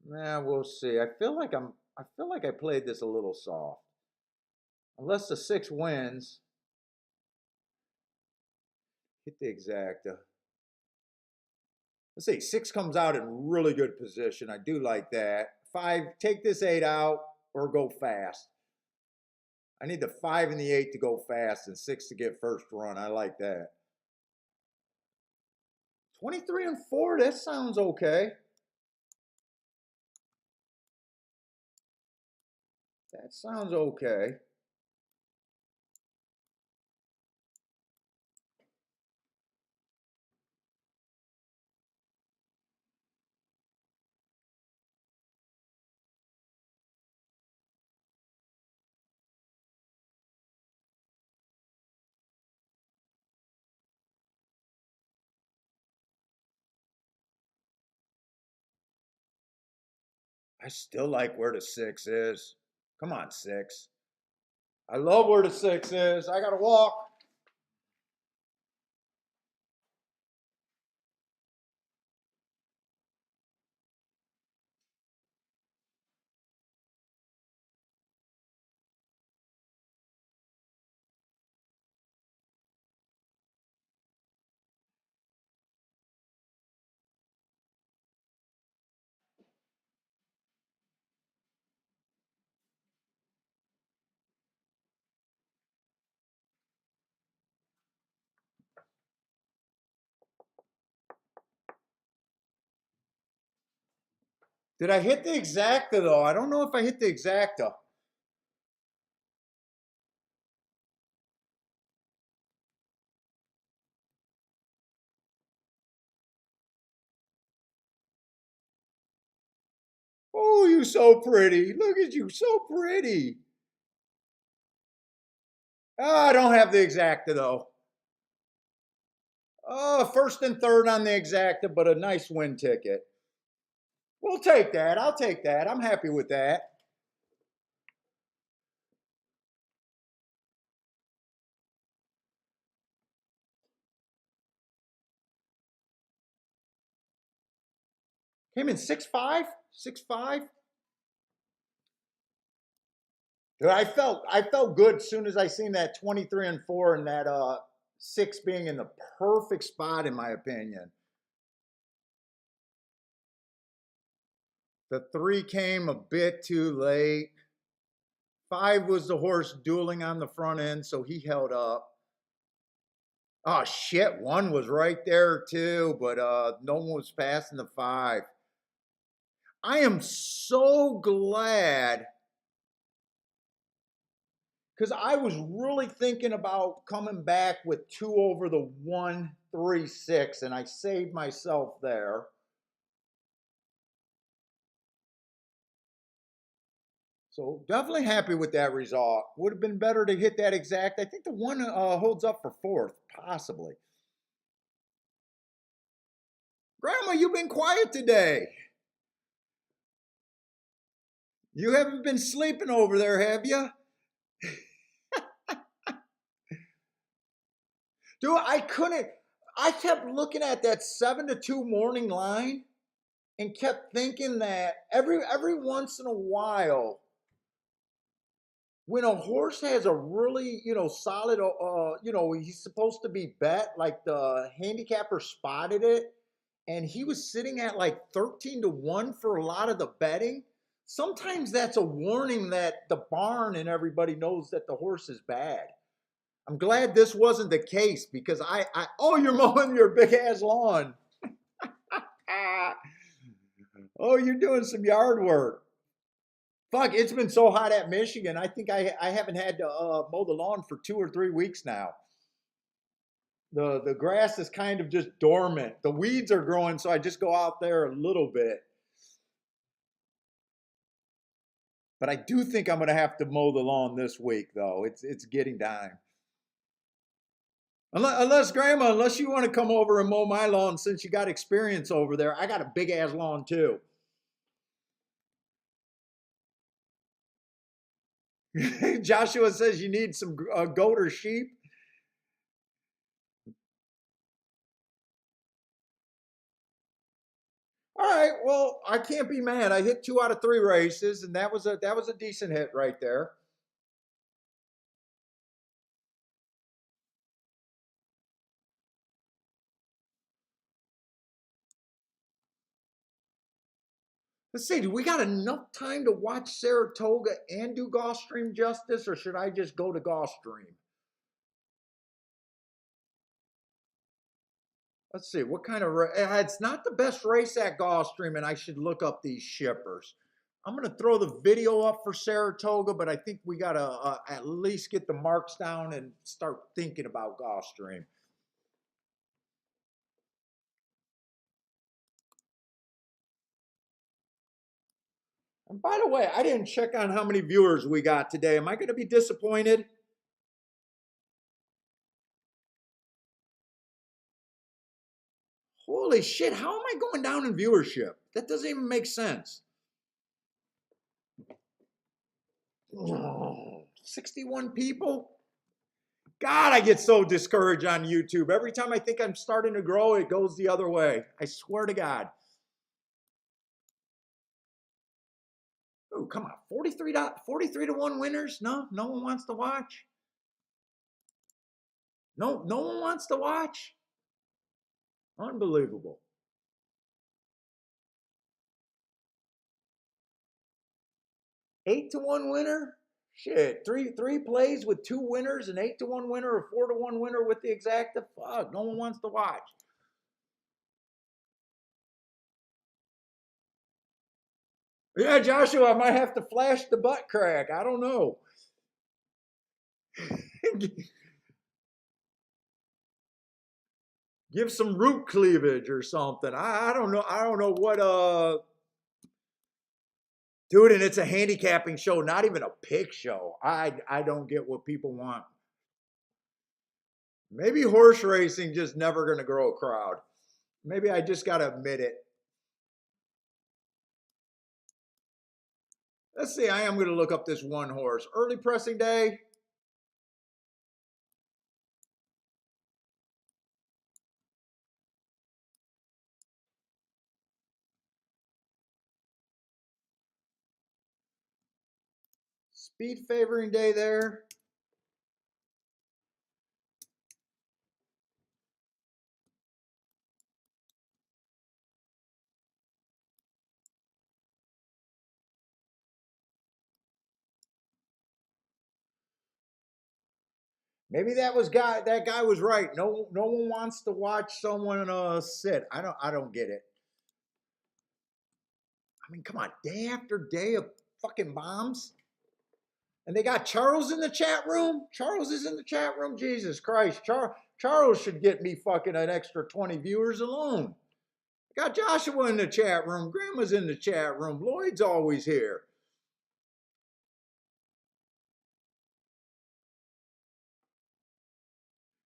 Nah, we'll see. I feel like I played this a little soft. Unless the 6 wins, hit the exacta. Let's see, 6 comes out in really good position. I do like that. 5, take this 8 out or go fast. I need the 5 and the 8 to go fast and 6 to get first run. I like that. 23 and 4, that sounds okay. That sounds okay. I still like where the 6 is. Come on, 6. I love where the 6 is. I got to walk. Did I hit the Exacta though? I don't know if I hit the Exacta. Oh, you so pretty. Look at you, so pretty. Oh, I don't have the Exacta though. Oh, first and third on the Exacta, but a nice win ticket. We'll take that. I'll take that. I'm happy with that. Came in 6.5, 6.5. I felt good as soon as I seen that 23 and 4 and that six being in the perfect spot in my opinion. The three came a bit too late. Five was the horse dueling on the front end, so he held up. Oh shit, one was right there too, but no one was passing the five. I am so glad because I was really thinking about coming back with two over the 136, and I saved myself there. So definitely happy with that result. Would have been better to hit that exact. I think the one holds up for fourth, possibly. Grandma, you've been quiet today. You haven't been sleeping over there, have you? Dude, I couldn't. I kept looking at that 7-2 morning line and kept thinking that every once in a while, when a horse has a really solid he's supposed to be bet, like the handicapper spotted it, and he was sitting at like 13-1 for a lot of the betting. Sometimes that's a warning that the barn and everybody knows that the horse is bad. I'm glad this wasn't the case because I oh, you're mowing your big ass lawn. Oh, you're doing some yard work. Fuck, it's been so hot at Michigan. I think I haven't had to mow the lawn for 2 or 3 weeks now. The grass is kind of just dormant. The weeds are growing, so I just go out there a little bit. But I do think I'm going to have to mow the lawn this week, though. It's getting time. Unless you want to come over and mow my lawn since you got experience over there. I got a big ass lawn too. Joshua says you need some goat or sheep. All right, well, I can't be mad. I hit 2 out of 3 races, and that was a decent hit right there. Let's see, do we got enough time to watch Saratoga and do Gulfstream justice, or should I just go to Gulfstream? Let's see, what kind of it's not the best race at Gulfstream, and I should look up these shippers. I'm gonna throw the video up for Saratoga, but I think we gotta at least get the marks down and start thinking about Gulfstream. And by the way, I didn't check on how many viewers we got today. Am I gonna be disappointed? Holy shit, how am I going down in viewership? That doesn't even make sense. 61 people? God, I get so discouraged on YouTube. Every time I think I'm starting to grow, it goes the other way. I swear to God. Oh, come on. 43 to 1 winners? No, no one wants to watch. No one wants to watch. Unbelievable. 8-1 winner? Shit. Three plays with 2 winners, an 8-1 winner, a 4-1 winner with the Exacta. Fuck, no one wants to watch. Yeah, Joshua, I might have to flash the butt crack. I don't know. Give some root cleavage or something. I don't know. I don't know what dude, and it's a handicapping show, not even a pick show. I don't get what people want. Maybe horse racing just never gonna grow a crowd. Maybe I just gotta admit it. Let's see, I am gonna look up this one horse. Early pressing day. Speed favoring day there. Maybe that guy was right. No one wants to watch someone sit. I don't get it. I mean, come on, day after day of fucking bombs. And they got Charles in the chat room. Charles is in the chat room. Jesus Christ. Charles should get me fucking an extra 20 viewers alone. I got Joshua in the chat room. Grandma's in the chat room. Lloyd's always here.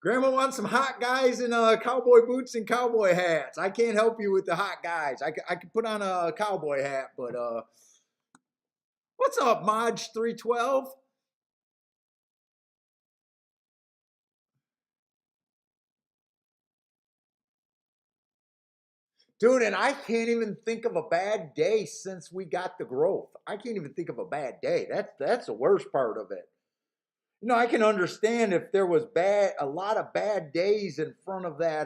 Grandma wants some hot guys in cowboy boots and cowboy hats. I can't help you with the hot guys. I could put on a cowboy hat, but what's up, Maj 312? Dude, and I can't even think of a bad day since we got the growth. I can't even think of a bad day. That's the worst part of it. You know, I can understand if there was a lot of bad days in front of that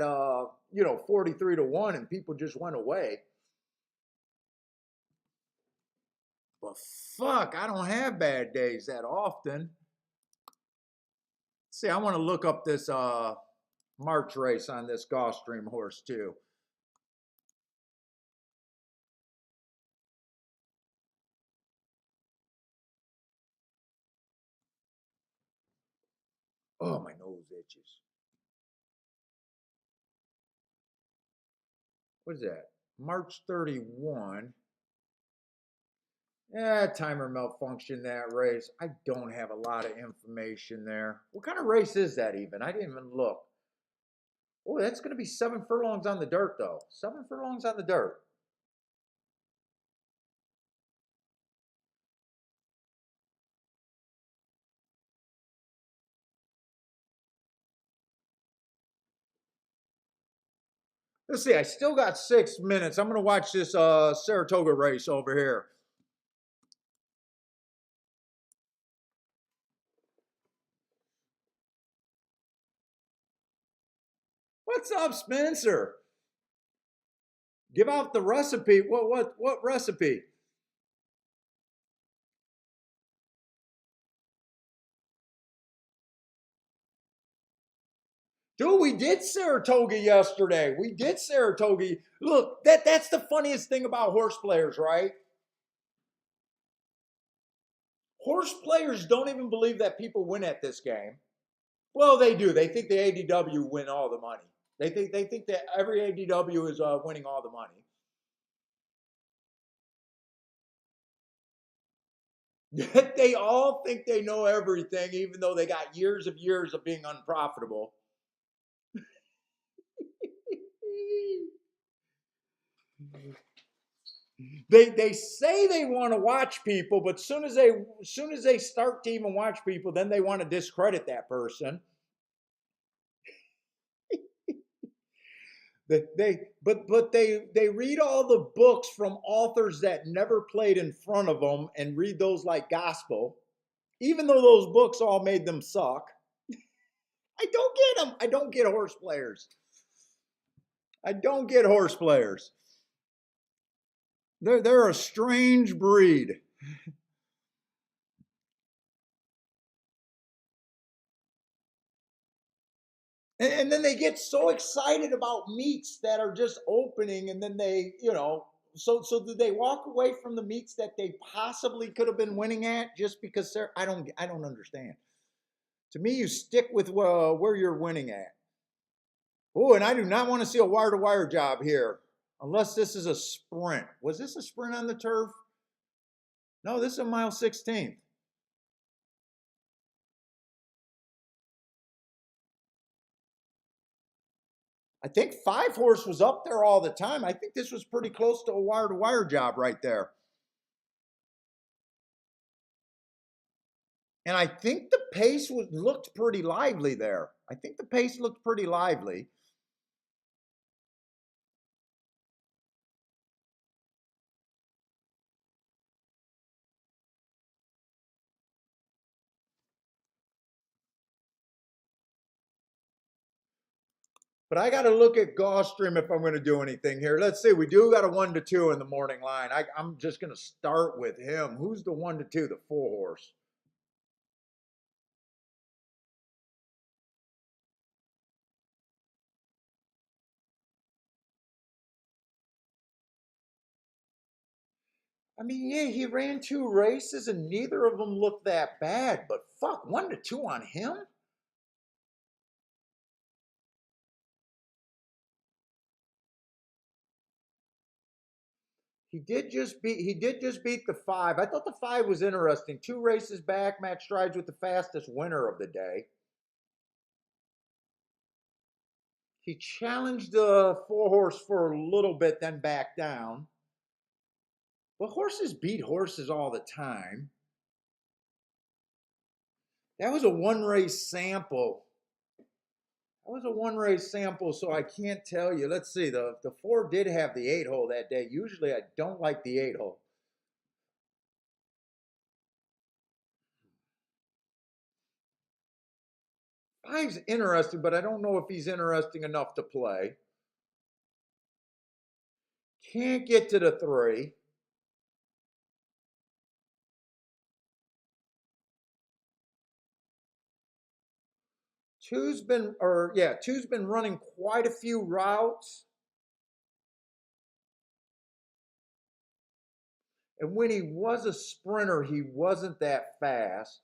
43 to 1 and people just went away. But fuck, I don't have bad days that often. See, I want to look up this March race on this Gulfstream horse too. Oh, my nose itches. What is that? March 31. Yeah, timer malfunction that race. I don't have a lot of information there. What kind of race is that even? I didn't even look. Oh, that's going to be 7 furlongs on the dirt, though. 7 furlongs on the dirt. Let's see. I still got 6 minutes. I'm going to watch this Saratoga race over here. What's up, Spencer? Give out the recipe. What recipe? Dude, we did Saratoga yesterday. We did Saratoga. Look, that's the funniest thing about horse players, right? Horse players don't even believe that people win at this game. Well, they do. They think the ADW win all the money. They think that every ADW is winning all the money. Yet they all think they know everything, even though they got years of being unprofitable. They say they want to watch people, but soon as they start to even watch people, then they want to discredit that person. But they read all the books from authors that never played in front of them and read those like gospel, even though those books all made them suck. I don't get them. I don't get horse players. I don't get horse players. They're a strange breed. And then they get so excited about meets that are just opening, and then they So did they walk away from the meets that they possibly could have been winning at just because they're? I don't understand. To me, you stick with where you're winning at. Oh, and I do not want to see a wire to wire job here, unless this is a sprint. Was this a sprint on the turf? No, this is a mile 16th. I think 5 horse was up there all the time. I think this was pretty close to a wire to wire job right there. And I think the pace looked pretty lively there. I think the pace looked pretty lively. But I got to look at Gulfstream if I'm going to do anything here. Let's see. We do got a 1-2 in the morning line. I'm just going to start with him. Who's the 1-2? The 4 horse. I mean, yeah, he ran 2 races and neither of them looked that bad. But fuck, 1-2 on him. He did just beat the 5. I thought the 5 was interesting. 2 races back, match strides with the fastest winner of the day. He challenged the 4 horse for a little bit, then backed down. But horses beat horses all the time. That was a one race sample. That was a one race sample, so I can't tell you. Let's see. The 4 did have the 8 hole that day. Usually I don't like the 8 hole. Five's interesting, but I don't know if he's interesting enough to play. Can't get to the 3. Two's been running quite a few routes. And when he was a sprinter, he wasn't that fast.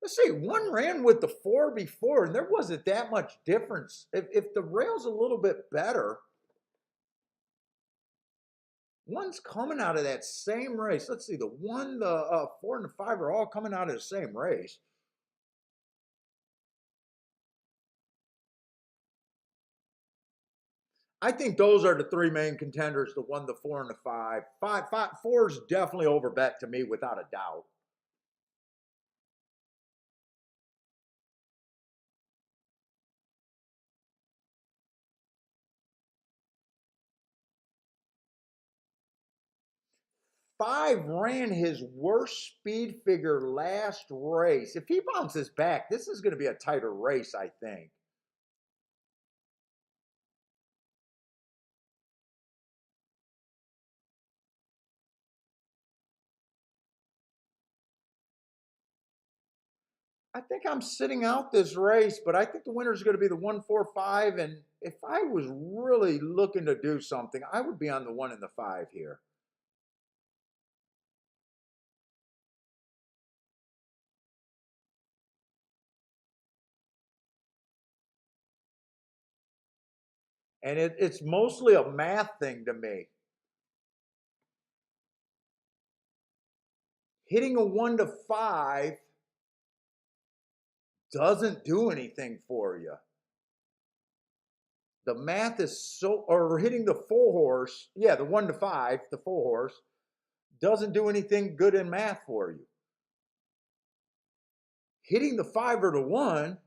Let's see, one ran with the 4 before, and there wasn't that much difference. If the rail's a little bit better, one's coming out of that same race. Let's see, the 4, and the 5 are all coming out of the same race. I think those are the 3 main contenders: the 1, the 4, and the 5. 4's definitely over bet to me without a doubt. Five ran his worst speed figure last race. If he bounces back, this is going to be a tighter race, I think. I think I'm sitting out this race, but I think the winner is going to be the 1-4-5. And if I was really looking to do something, I would be on the 1 and the 5 here. And it's mostly a math thing to me. Hitting a 1-5 doesn't do anything for you. The math is so, or hitting the 4 horse, yeah, the 1-5, the 4 horse, doesn't do anything good in math for you. Hitting the 5 or the 1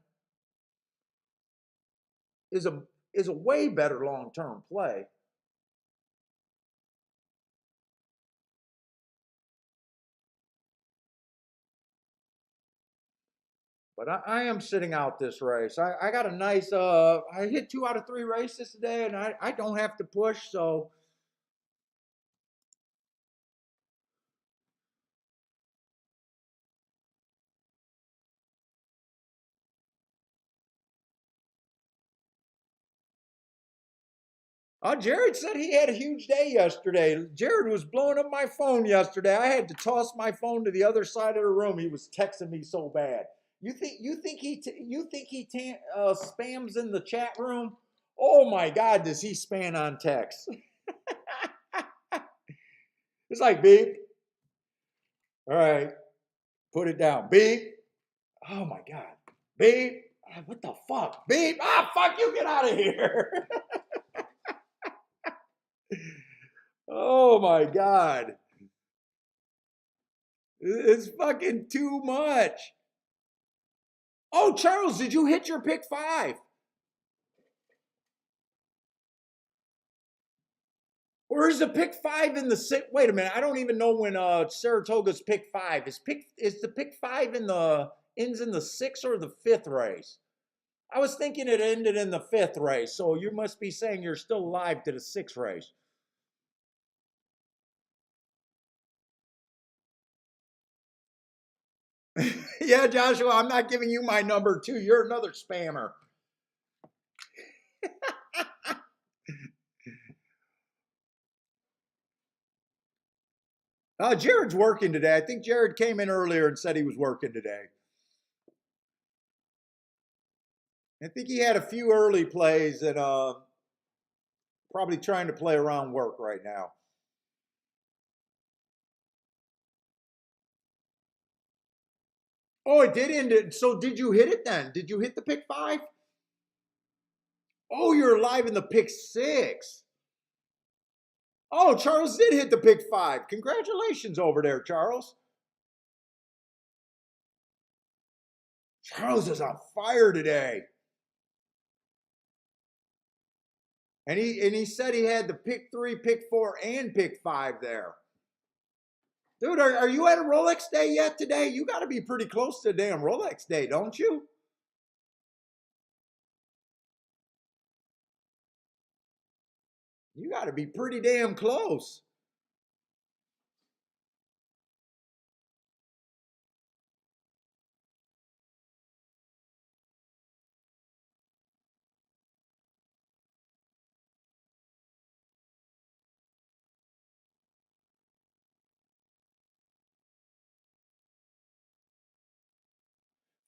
is a way better long-term play. But I am sitting out this race. I got a nice I hit 2 out of 3 races today, and I don't have to push, so Jared said he had a huge day yesterday. Jared was blowing up my phone yesterday. I had to toss my phone to the other side of the room. He was texting me so bad. You think he spams in the chat room? Oh my God, does he spam on text? It's like beep. All right, put it down. Beep. Oh my God. Beep. What the fuck? Beep. Ah, fuck you. Get out of here. Oh my God. It's fucking too much. Oh, Charles, did you hit your pick five? Or is the pick five in the six? Wait a minute. I don't even know when Saratoga's pick five. Is the pick five in the ends in the sixth or the fifth race? I was thinking it ended in the fifth race, so you must be saying you're still alive to the sixth race. Yeah, Joshua, I'm not giving you my number two. You're another spammer. Jared's working today. I think Jared came in earlier and said he was working today. I think he had a few early plays and probably trying to play around work right now. Oh, it did end it. So did you hit it then? Did you hit the pick five? Oh, you're alive in the pick six. Oh, Charles did hit the pick five. Congratulations over there, Charles. Charles is on fire today. And he said he had the pick three, pick four, and pick five there. Dude, are you at a Rolex day yet today? You got to be pretty close to a damn Rolex day, don't you? You got to be pretty damn close.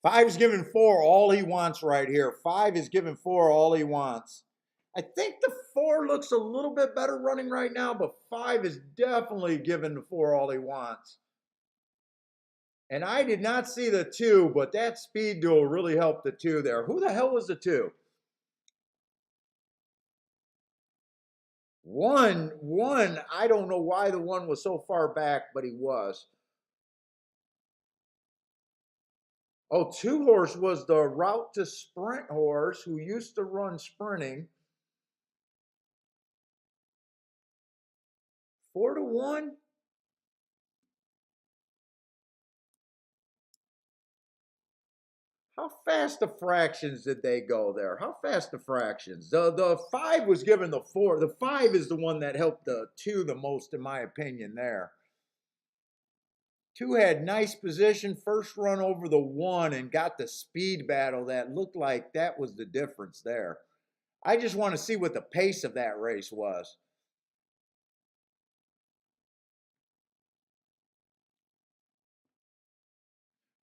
Five is giving four all he wants right here. Five is giving four all he wants. I think the four looks a little bit better running right now, but five is definitely giving the four all he wants. And I did not see the two, but that speed duel really helped the two there. Who the hell was the two? One, I don't know why the one was so far back, but he was. Oh, two horse was the route to sprint horse who used to run sprinting. 4-1. How fast the fractions did they go there? How fast the fractions? The five was given the four. The five is the one that helped the two the most, in my opinion, there. Two had nice position, first run over the one and got the speed battle that looked like that was the difference there. I just want to see what the pace of that race was.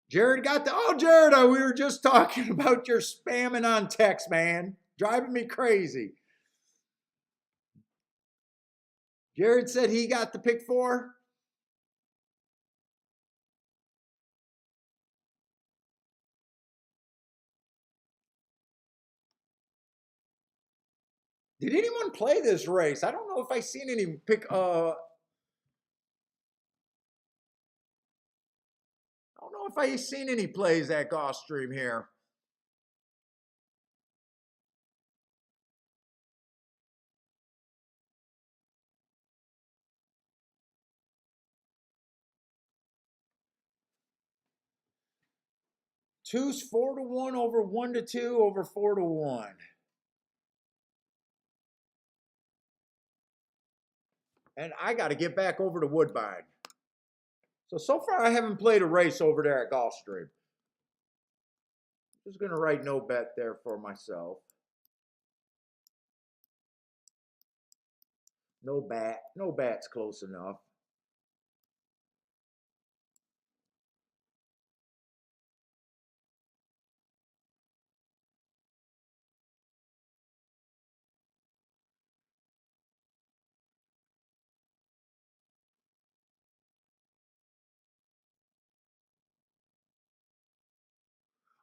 Jared got the, oh, Jared, we were just talking about your spamming on text, man. Driving me crazy. Jared said he got the pick four. Did anyone play this race? I don't know if I seen any pick. I don't know if I seen any plays at Gulfstream here. Two's 4-1 over 1-2 over 4-1. And I got to get back over to Woodbine. So far I haven't played a race over there at Gulfstream. Just gonna write no bet there for myself. No bat. No bat's close enough.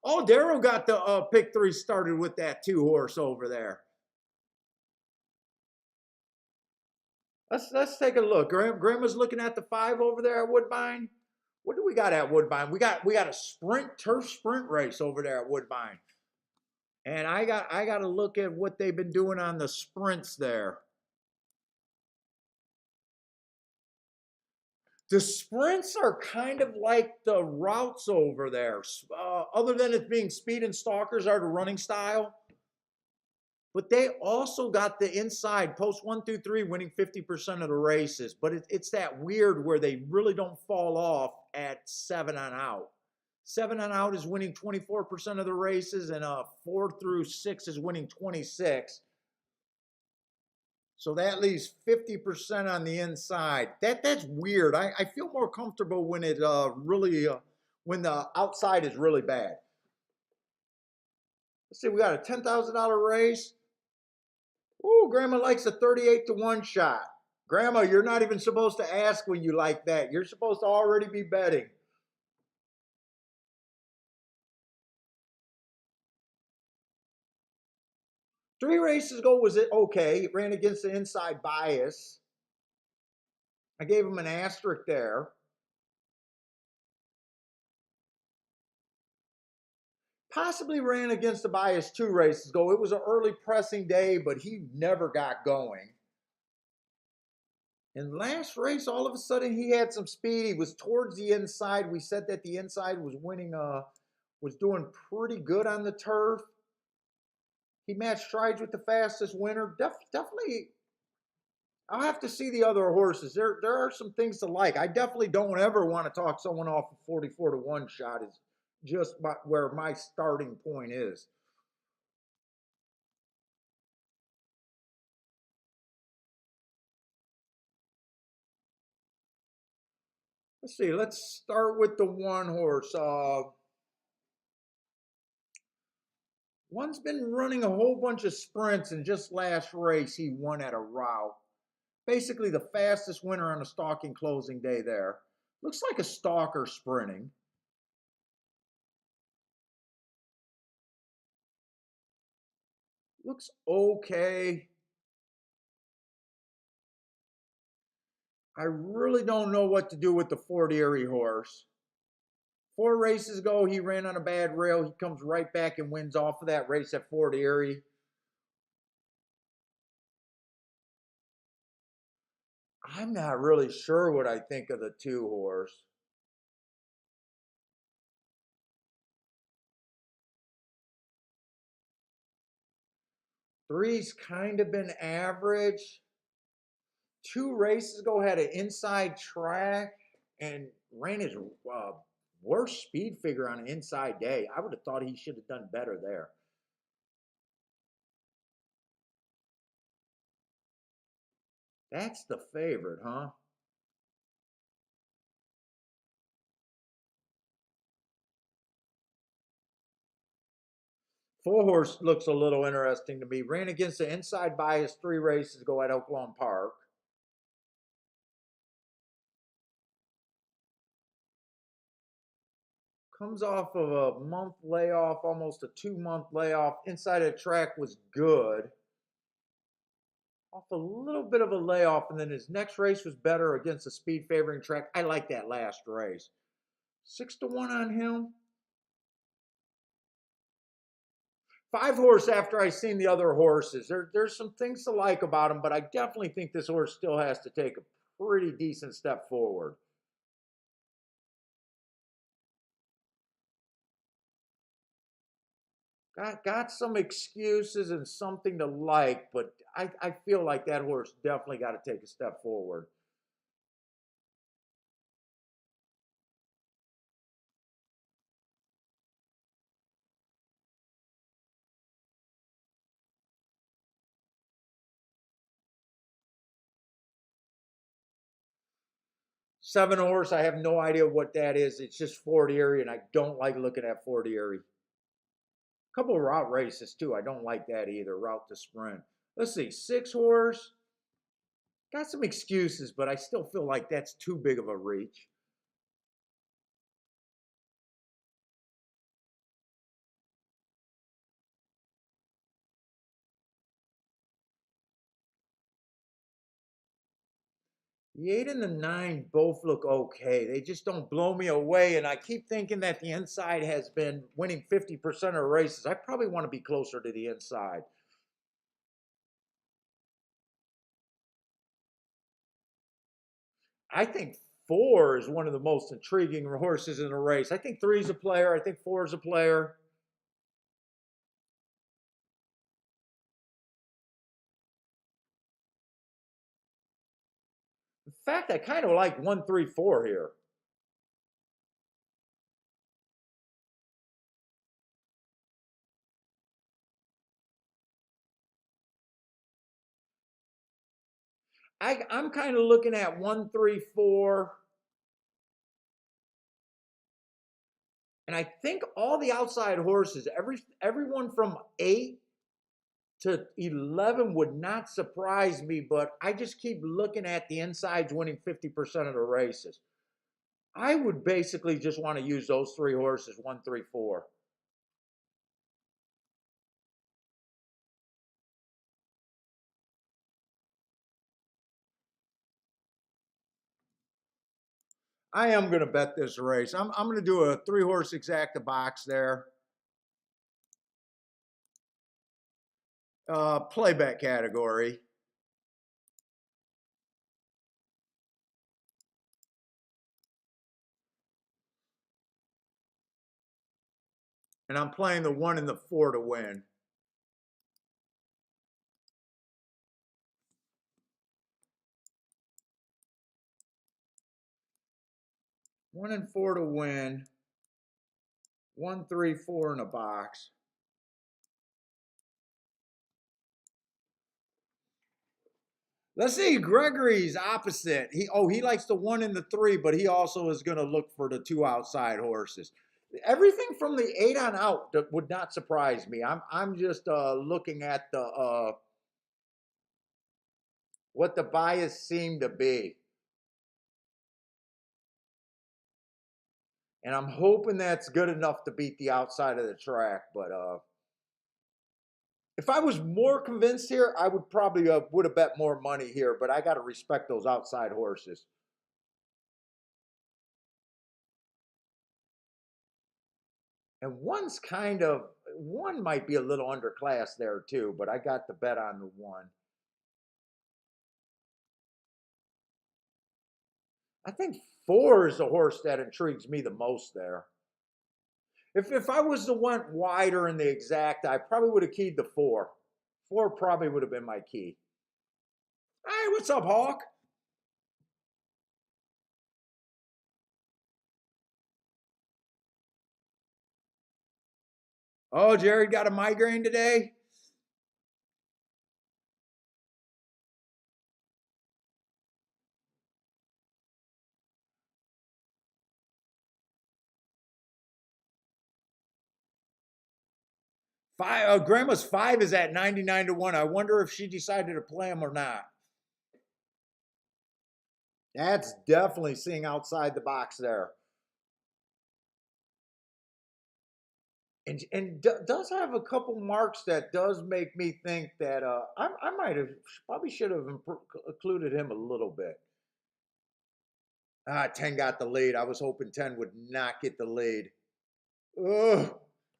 Oh, Daryl got the pick three started with that two horse over there. Let's take a look. Grandma's looking at the five over there at Woodbine. What do we got at Woodbine? We got a sprint turf sprint race over there at Woodbine. And I got to look at what they've been doing on the sprints there. The sprints are kind of like the routes over there. Other than it being speed and stalkers are the running style. But they also got the inside post 1 through 3 winning 50% of the races. But it's that weird where they really don't fall off at 7 on out. 7 on out is winning 24% of the races, and 4 through 6 is winning 26. So that leaves 50% on the inside. That's weird. I feel more comfortable when it really when the outside is really bad. Let's see, we got a $10,000 race. Ooh, Grandma likes a 38 to 1 shot. Grandma, you're not even supposed to ask when you like that. You're supposed to already be betting. Three races ago was it okay. It ran against the inside bias. I gave him an asterisk there. Possibly ran against the bias 2 races ago. It was an early pressing day, but he never got going. And last race, all of a sudden, he had some speed. He was towards the inside. We said that the inside was winning, was doing pretty good on the turf. He matched strides with the fastest winner. Definitely, I'll have to see the other horses. There are some things to like. I definitely don't ever want to talk someone off a 44 to 1 shot. Is just where my starting point is. Let's see. Let's start with the one horse. One's been running a whole bunch of sprints, and just last race he won at a route. Basically, the fastest winner on the stalking closing day there. Looks like a stalker sprinting. Looks okay. I really don't know what to do with the Fort Erie horse. 4 races ago, he ran on a bad rail. He comes right back and wins off of that race at Fort Erie. I'm not really sure what I think of the two horse. Three's kind of been average. 2 races ago had an inside track and ran his worst speed figure on an inside day. I would have thought he should have done better there. That's the favorite, huh? 4 horse looks a little interesting to me. Ran against the inside bias 3 races ago at Oaklawn Park. Comes off of a month layoff, almost a 2 month layoff. Inside of the track was good. Off a little bit of a layoff, and then his next race was better against a speed favoring track. I like that last race. 6 to 1 on him. 5 horse after I seen the other horses. There's some things to like about him, but I definitely think this horse still has to take a pretty decent step forward. Got some excuses and something to like, but I feel like that horse definitely got to take a step forward. 7 horse, I have no idea what that is. It's just Fort Erie, and I don't like looking at Fort Erie. A couple of route races too. I don't like that either. Route to sprint. Let's see, 6 horse. Got some excuses, but I still feel like that's too big of a reach. The 8 and the 9 both look okay. They just don't blow me away. And I keep thinking that the inside has been winning 50% of races. I probably want to be closer to the inside. I think 4 is one of the most intriguing horses in the race. I think 3 is a player. I think 4 is a player. In fact, I kind of like 1, 3, 4 here. I'm kind of looking at 1, 3, 4. And I think all the outside horses, everyone from 8 to 11 would not surprise me, but I just keep looking at the insides winning 50% of the races. I would basically just want to use those 3 horses, 1, 3, 4. I am going to bet this race. I'm going to do a 3 horse exacta box there. Playback category. And I'm playing the 1 and the 4 to win. One and 4 to win. 1, 3, 4 in a box. Let's see, Gregory's opposite. He likes the 1 and the 3, but he also is going to look for the 2 outside horses. Everything from the 8 on out would not surprise me. I'm just looking at the what the bias seemed to be, and I'm hoping that's good enough to beat the outside of the track. But if I was more convinced here, I would probably would have bet more money here. But I got to respect those outside horses. And one might be a little underclass there too, but I got the bet on the 1. I think 4 is the horse that intrigues me the most there. If I was the one wider in the exact, I probably would have keyed the 4. 4 probably would have been my key. Hey, what's up, Hawk? Oh, Jared got a migraine today? Grandma's 5 is at 99 to 1. I wonder if she decided to play him or not. That's definitely seeing outside the box there. And does have a couple marks that does make me think that I might have probably should have included him a little bit. 10 got the lead. I was hoping 10 would not get the lead. Ugh.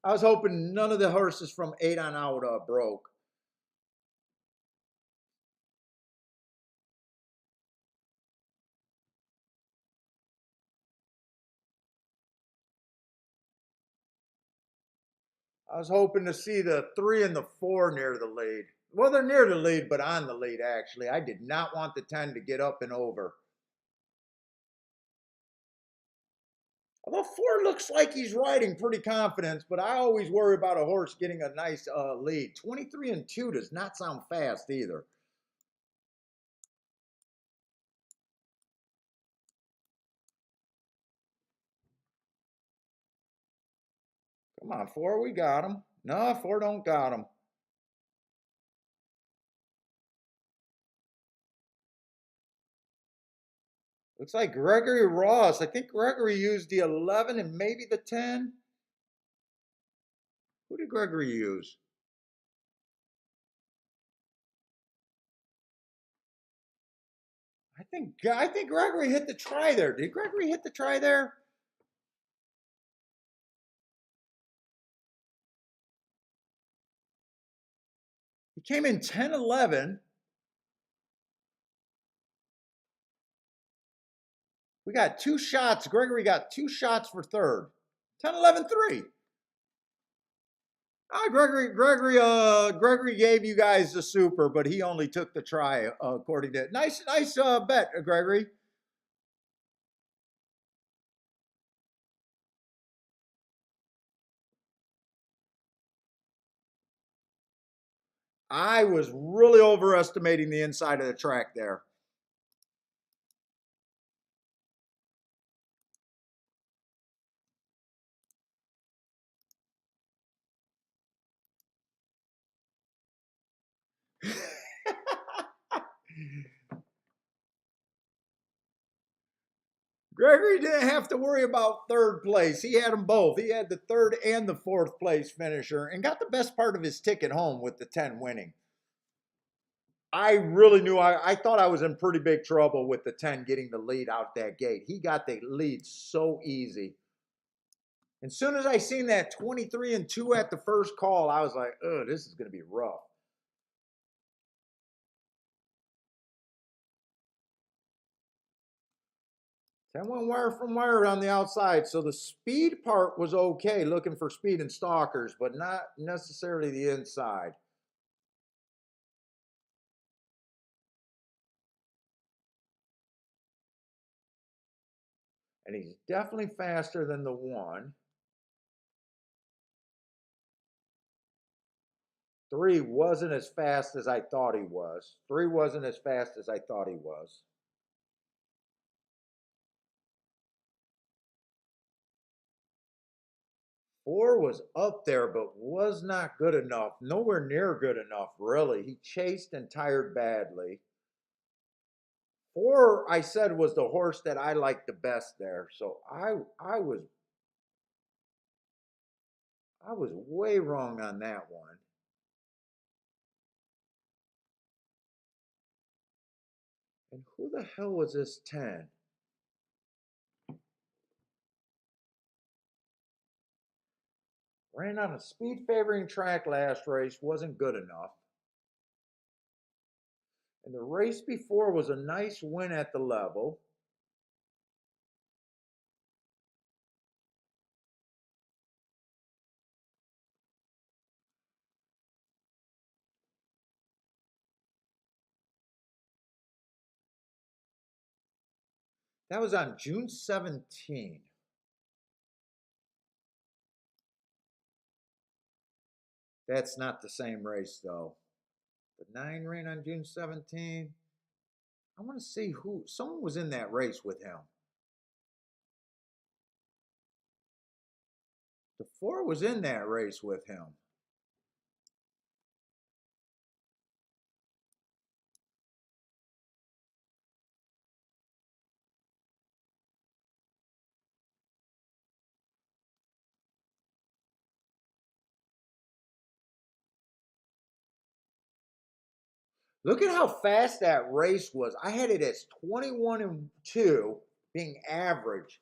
I was hoping none of the horses from 8 on out broke. I was hoping to see the 3 and the 4 near the lead. Well, they're near the lead, but on the lead, actually. I did not want the 10 to get up and over. Although 4 looks like he's riding pretty confident, but I always worry about a horse getting a nice lead. 23 and 2 does not sound fast either. Come on, 4, we got him. No, 4 don't got him. Looks like Gregory Ross. I think Gregory used the 11 and maybe the 10. Who did Gregory use? I think Gregory hit the try there. Did Gregory hit the try there? He came in 10-11. We got 2 shots. Gregory got 2 shots for third. 10-11-3. Gregory gave you guys the super, but he only took the try, according to nice bet, Gregory. I was really overestimating the inside of the track there. Gregory didn't have to worry about third place. He had them both. He had the third and the fourth place finisher and got the best part of his ticket home with the 10 winning. I really knew I thought I was in pretty big trouble with the 10 getting the lead out that gate. He got the lead so easy. As soon as I seen that 23-2 at the first call, I was like, oh, this is going to be rough. 10 went wire from wire on the outside. So the speed part was okay, looking for speed and stalkers, but not necessarily the inside. And he's definitely faster than the 1. 3 wasn't as fast as I thought he was. 3 wasn't as fast as I thought he was. Four was up there, but was not good enough. Nowhere near good enough, really. He chased and tired badly. 4, I said, was the horse that I liked the best there. So I was way wrong on that one. And who the hell was this 10? Ran on a speed favoring track last race, wasn't good enough. And the race before was a nice win at the level. That was on June 17. That's not the same race, though. The 9 ran on June 17. I want to see who. Someone was in that race with him. The 4 was in that race with him. Look at how fast that race was. I had it as 21-2 being average.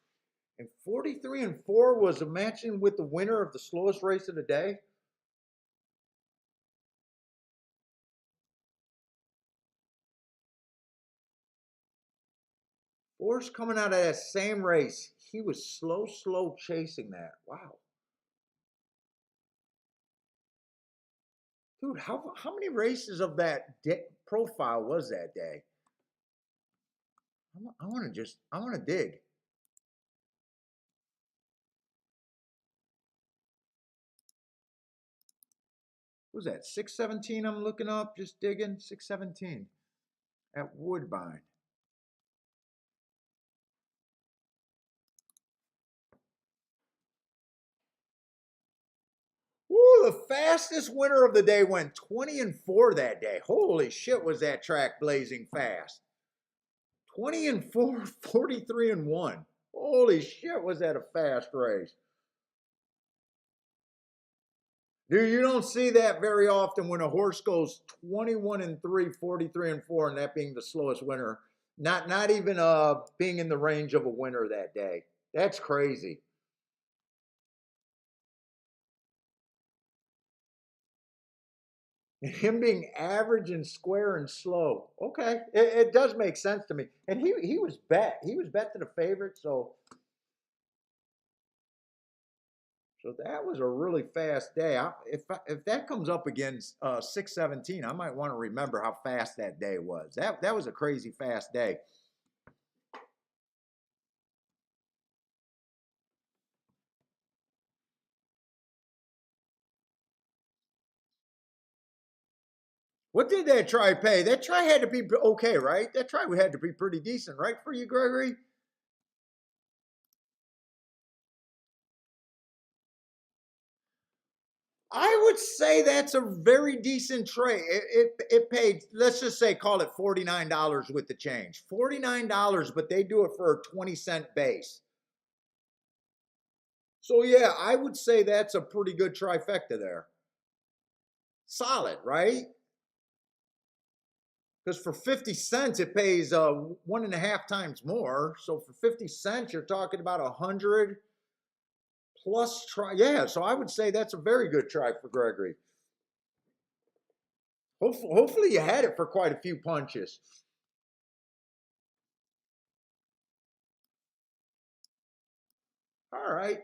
And 43-4 was matching with the winner of the slowest race of the day. Four's coming out of that same race. He was slow chasing that. Wow. Dude, how many races of that profile was that day? I want to dig. What was that? 617 I'm looking up, just digging. 617 at Woodbine. the fastest winner of the day went 20-4 that day. Holy shit, was that track blazing fast. 20-4, 43-1. Holy shit, was that a fast race. Dude, you don't see that very often when a horse goes 21-3, 43-4, and that being the slowest winner. Not even being in the range of a winner that day. That's crazy. Him being average and square and slow. Okay, it does make sense to me. And he was bet. He was bet to the favorite, so that was a really fast day. If that comes up against 6:17, I might want to remember how fast that day was. That was a crazy fast day. What did that try pay? That try had to be okay, right? That try had to be pretty decent, right, for you, Gregory? I would say that's a very decent trade. It paid, let's just say, call it $49 with the change. $49, but they do it for a 20-cent base. So yeah, I would say that's a pretty good trifecta there. Solid, right? Because for 50 cents, it pays 1.5 times more. So for 50 cents, you're talking about 100 plus try. Yeah, so I would say that's a very good try for Gregory. Hopefully you had it for quite a few punches. All right.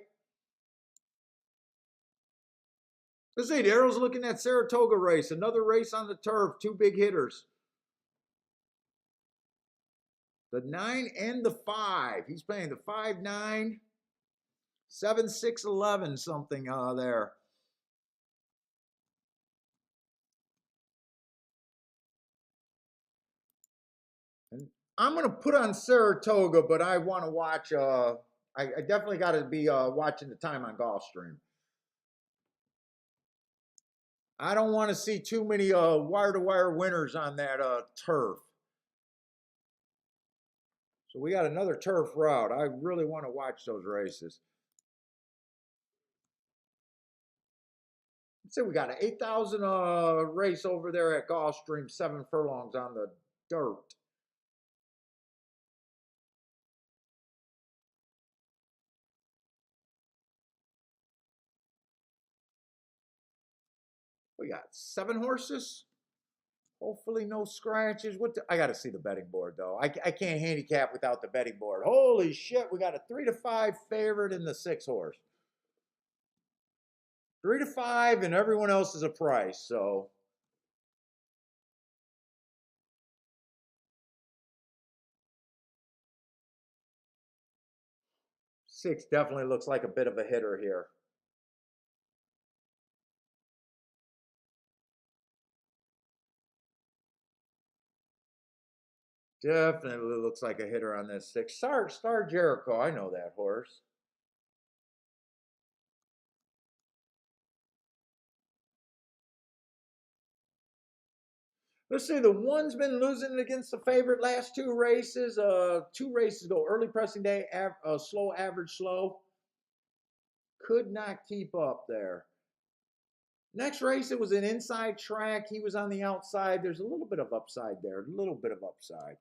Let's see. Daryl's looking at Saratoga race. Another race on the turf. Two big hitters. The 9 and the 5. He's playing the 5-9, 7-6-11 something there. And I'm going to put on Saratoga, but I want to watch. I definitely got to be watching the time on Gulfstream. I don't want to see too many wire-to-wire winners on that turf. So we got another turf route. I really want to watch those races. Let's see, we got an 8,000 race over there at Gulfstream, 7 furlongs on the dirt. We got 7 horses. Hopefully no scratches. I got to see the betting board though. I can't handicap without the betting board. Holy shit, we got a 3-5 favorite in the 6 horse. 3-5 and everyone else is a price. So 6 definitely looks like a bit of a hitter here. Definitely looks like a hitter on this 6. Star Jericho. I know that horse. Let's see. The one's been losing against the favorite last 2 races. 2 races ago. Early pressing day. Slow, average, slow. Could not keep up there. Next race, it was an inside track. He was on the outside. There's a little bit of upside there. A little bit of upside.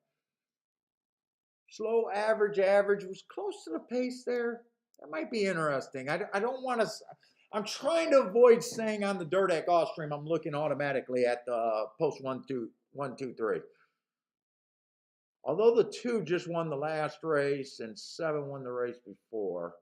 Slow, average, average was close to the pace there. That might be interesting. I don't want to. I'm trying to avoid saying on the dirt at Gulfstream. I'm looking automatically at the post 1, 2, 1, 2, 3. Although the 2 just won the last race and 7 won the race before.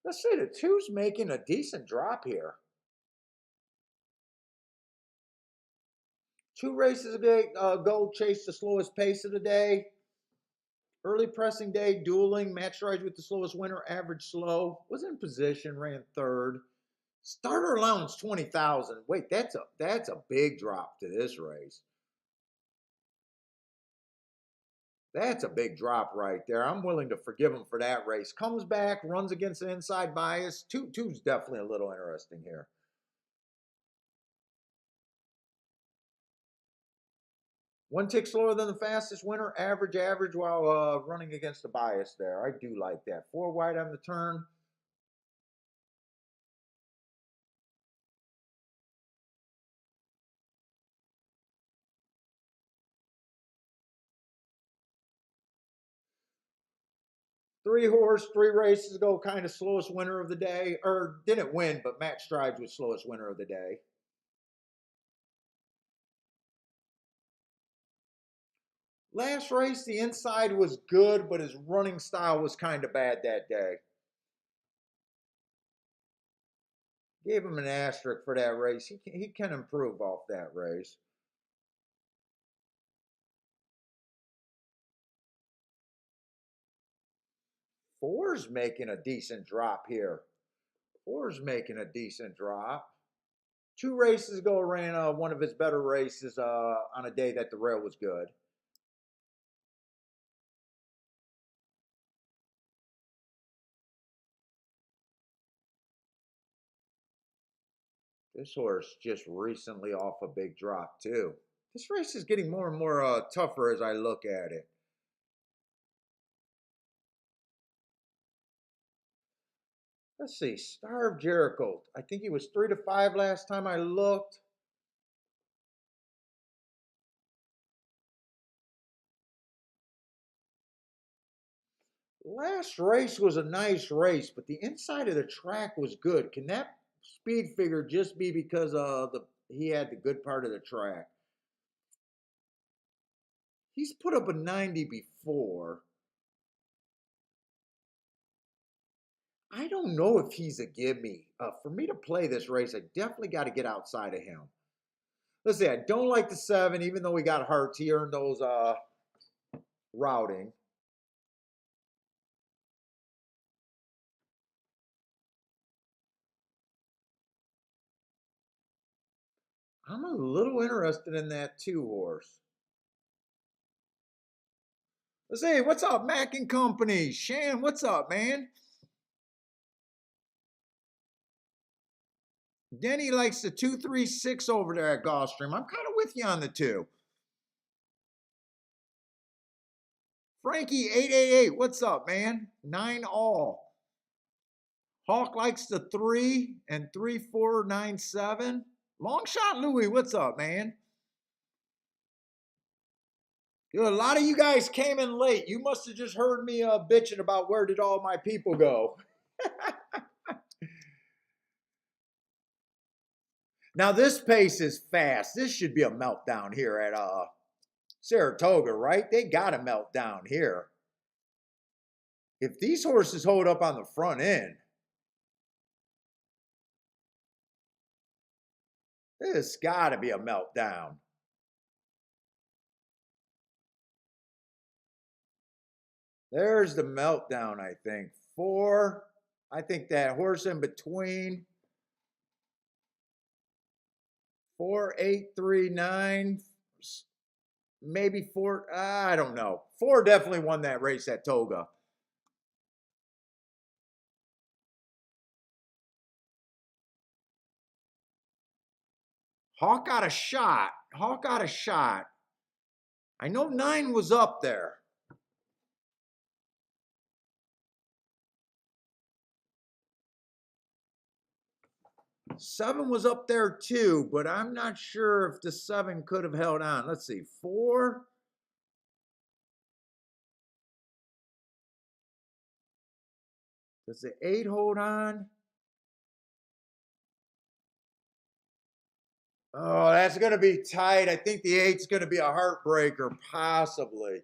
Let's say the 2's making a decent drop here. 2 races ago, chased the slowest pace of the day. Early pressing day, dueling, match strides with the slowest winner, average slow. Was in position, ran 3rd. Starter allowance 20,000. Wait, that's a big drop to this race. That's a big drop right there. I'm willing to forgive him for that race. Comes back, runs against an inside bias. Two's definitely a little interesting here. One tick slower than the fastest winner, average while running against the bias there. I do like that. 4 wide on the turn. Three horse, 3 races ago, kind of slowest winner of the day. Or didn't win, but Matt Strides was slowest winner of the day. Last race, the inside was good, but his running style was kind of bad that day. Gave him an asterisk for that race. He can improve off that race. Four's making a decent drop here. Four's making a decent drop. 2 races ago, ran one of his better races on a day that the rail was good. This horse just recently off a big drop too. This race is getting more and more tougher as I look at it. Let's see, Star of Jericho. I think he was 3-5 last time I looked. Last race was a nice race, but the inside of the track was good. Can that speed figure just be because he had the good part of the track? He's put up a 90 before. I don't know if he's a gimme. For me to play this race, I definitely got to get outside of him. Let's see, I don't like the 7, even though he got hurt. He earned those routing. I'm a little interested in that 2 horse. Let's see, what's up, Mac and Company? Shan, what's up, man? Denny likes the 236 over there at Gulfstream. I'm kind of with you on the 2. Frankie 888, what's up, man? 9 all. Hawk likes the 3 and 3497. Long shot Louie, what's up, man? Dude, a lot of you guys came in late. You must have just heard me bitching about where did all my people go. Now this pace is fast. This should be a meltdown here at Saratoga, right? They got a meltdown here. If these horses hold up on the front end, this got to be a meltdown. There's the meltdown, I think. 4. I think that horse in between. 4, 8, 3, 9. Maybe 4. I don't know. 4 definitely won that race at Toga. Hawk got a shot. Hawk got a shot. I know 9 was up there. Seven was up there too, but I'm not sure if the 7 could have held on. Let's see, 4. Does the 8 hold on? Oh, that's going to be tight. I think the 8's going to be a heartbreaker, possibly.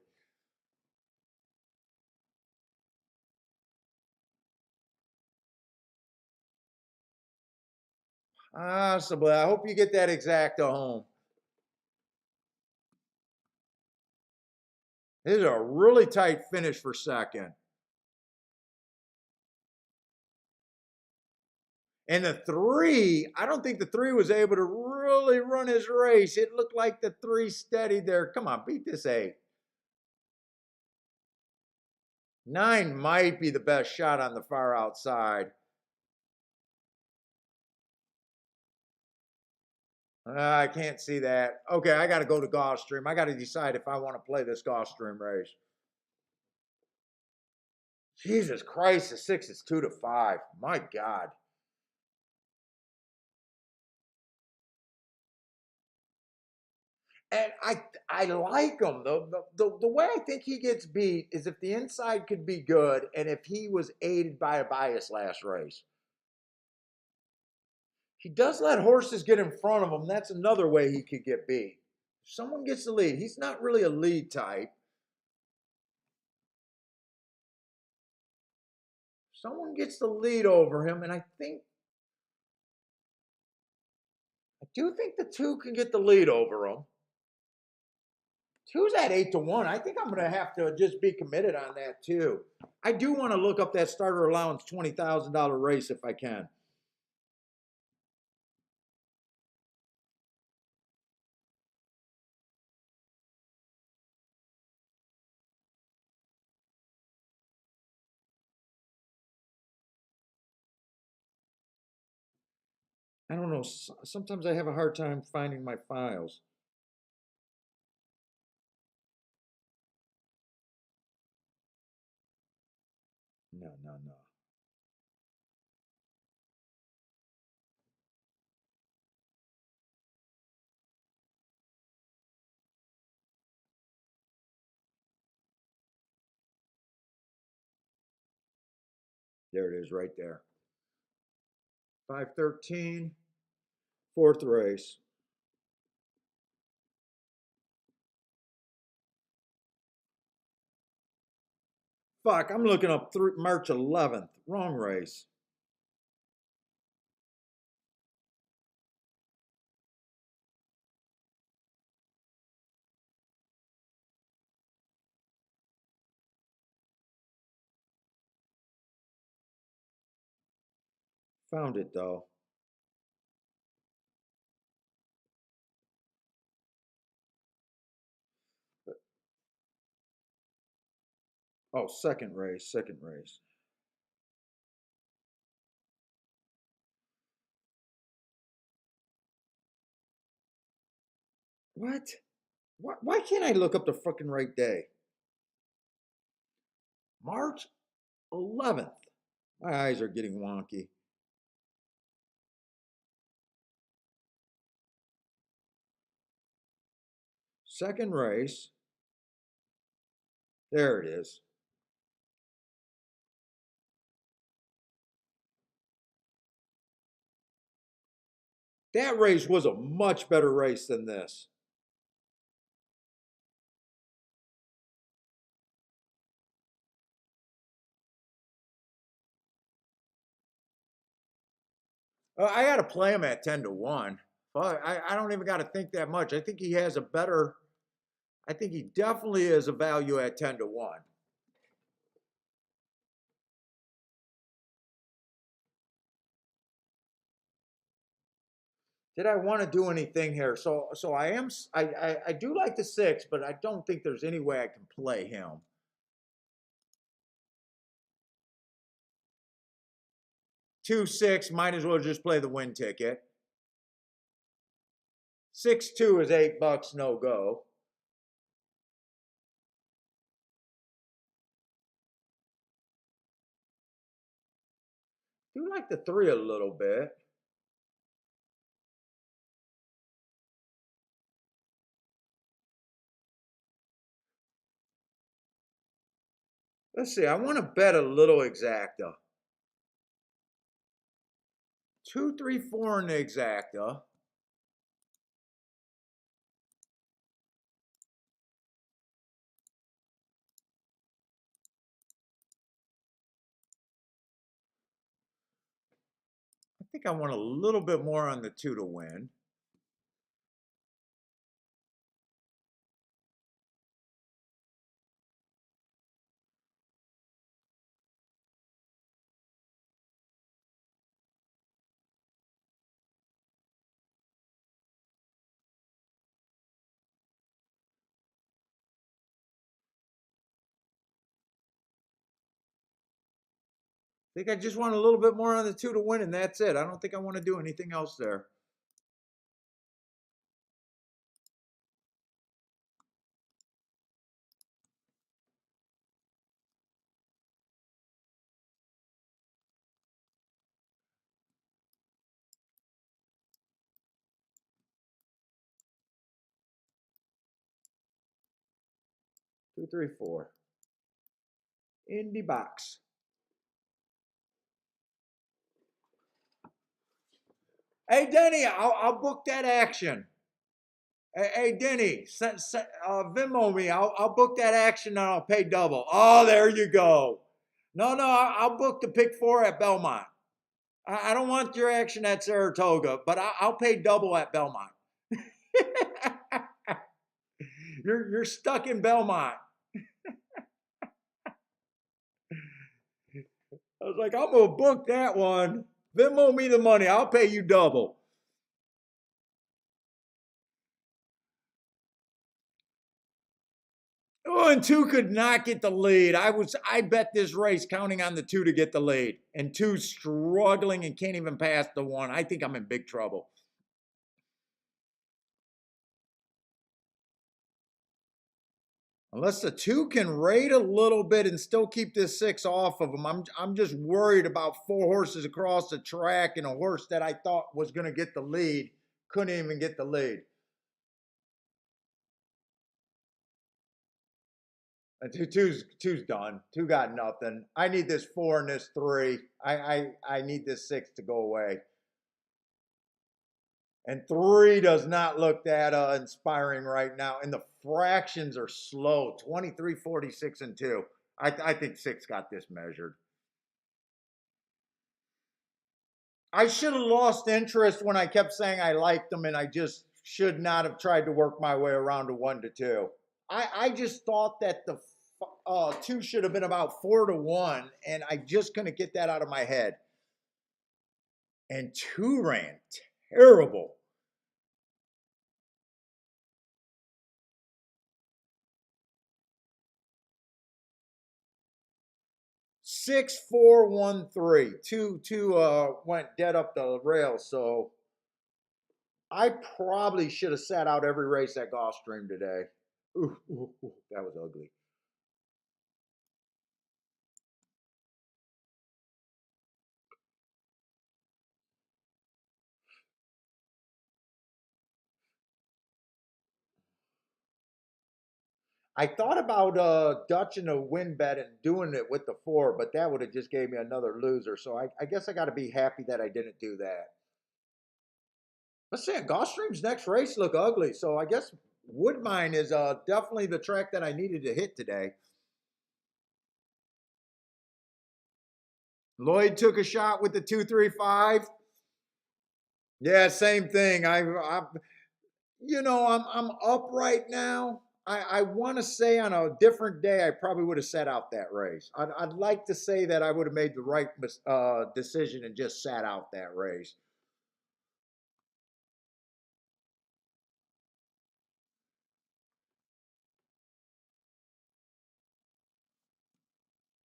Possibly. I hope you get that Exacta home. This is a really tight finish for second. And the 3, I don't think the 3 was able to really run his race. It looked like the 3 steadied there. Come on, beat this 8. 9 might be the best shot on the far outside. I can't see that. Okay, I got to go to Gulfstream. I got to decide if I want to play this Gulfstream race. Jesus Christ, the 6 is 2-5. My God. And I like him. The way I think he gets beat is if the inside could be good and if he was aided by a bias last race. He does let horses get in front of him. That's another way he could get beat. If someone gets the lead. He's not really a lead type. Someone gets the lead over him, and I do think the 2 can get the lead over him. 2's at 8-1. I think I'm going to have to just be committed on that too. I do want to look up that starter allowance $20,000 race if I can. I don't know. Sometimes I have a hard time finding my files. No, no, no. There it is right there. 513, fourth race. Fuck, I'm looking up March 11th. Wrong race. Found it though. Oh, second race, second race. What? Why can't I look up the fucking right day? March 11th. My eyes are getting wonky. Second race. There it is. That race was a much better race than this. I got to play him at 10-1. I don't even got to think that much. I think he has a better. I think he definitely is a value at 10-1. Did I want to do anything here? So I do like the 6, but I don't think there's any way I can play him. 2-6, might as well just play the win ticket. 6-2 is $8, no go. Do like the 3 a little bit. Let's see. I want to bet a little exacta. 2, 3, 4 in the exacta. I think I want a little bit more on the 2 to win. think I just want a little bit more on the 2 to win, and that's it. I don't think I want to do anything else there. Two, three, four. In the box. Hey, Denny, I'll book that action. Hey, Denny, Venmo me. I'll book that action and I'll pay double. Oh, there you go. No, I'll book the pick 4 at Belmont. I don't want your action at Saratoga, but I'll pay double at Belmont. You're stuck in Belmont. I was like, I'm gonna book that one. Venmo me the money. I'll pay you double. Oh, and 2 could not get the lead. I bet this race counting on the 2 to get the lead. And 2 struggling and can't even pass the 1. I think I'm in big trouble. Unless the 2 can rate a little bit and still keep this 6 off of them. I'm just worried about 4 horses across the track and a horse that I thought was going to get the lead. Couldn't even get the lead. Two's done. 2 got nothing. I need this 4 and this 3. I need this 6 to go away. And 3 does not look that inspiring right now. And the fractions are slow. 23, 46, and 2. I think 6 got this measured. I should have lost interest when I kept saying I liked them, and I just should not have tried to work my way around to 1 to 2. I just thought that the 2 should have been about 4 to 1, and I just couldn't get that out of my head. And 2 ran terrible. 6, 4, 1, 3. Two went dead up the rail, so I probably should have sat out every race at Gulfstream today. Ooh, that was ugly. I thought about dutching a win bet and doing it with the 4, but that would have just gave me another loser. So I guess I got to be happy that I didn't do that. Let's say Gulfstream's next race look ugly, so I guess Woodbine is definitely the track that I needed to hit today. Lloyd took a shot with the 2-3-5. Yeah, same thing. I'm up right now. I want to say on a different day, I probably would have sat out that race. I'd like to say that I would have made the right decision and just sat out that race.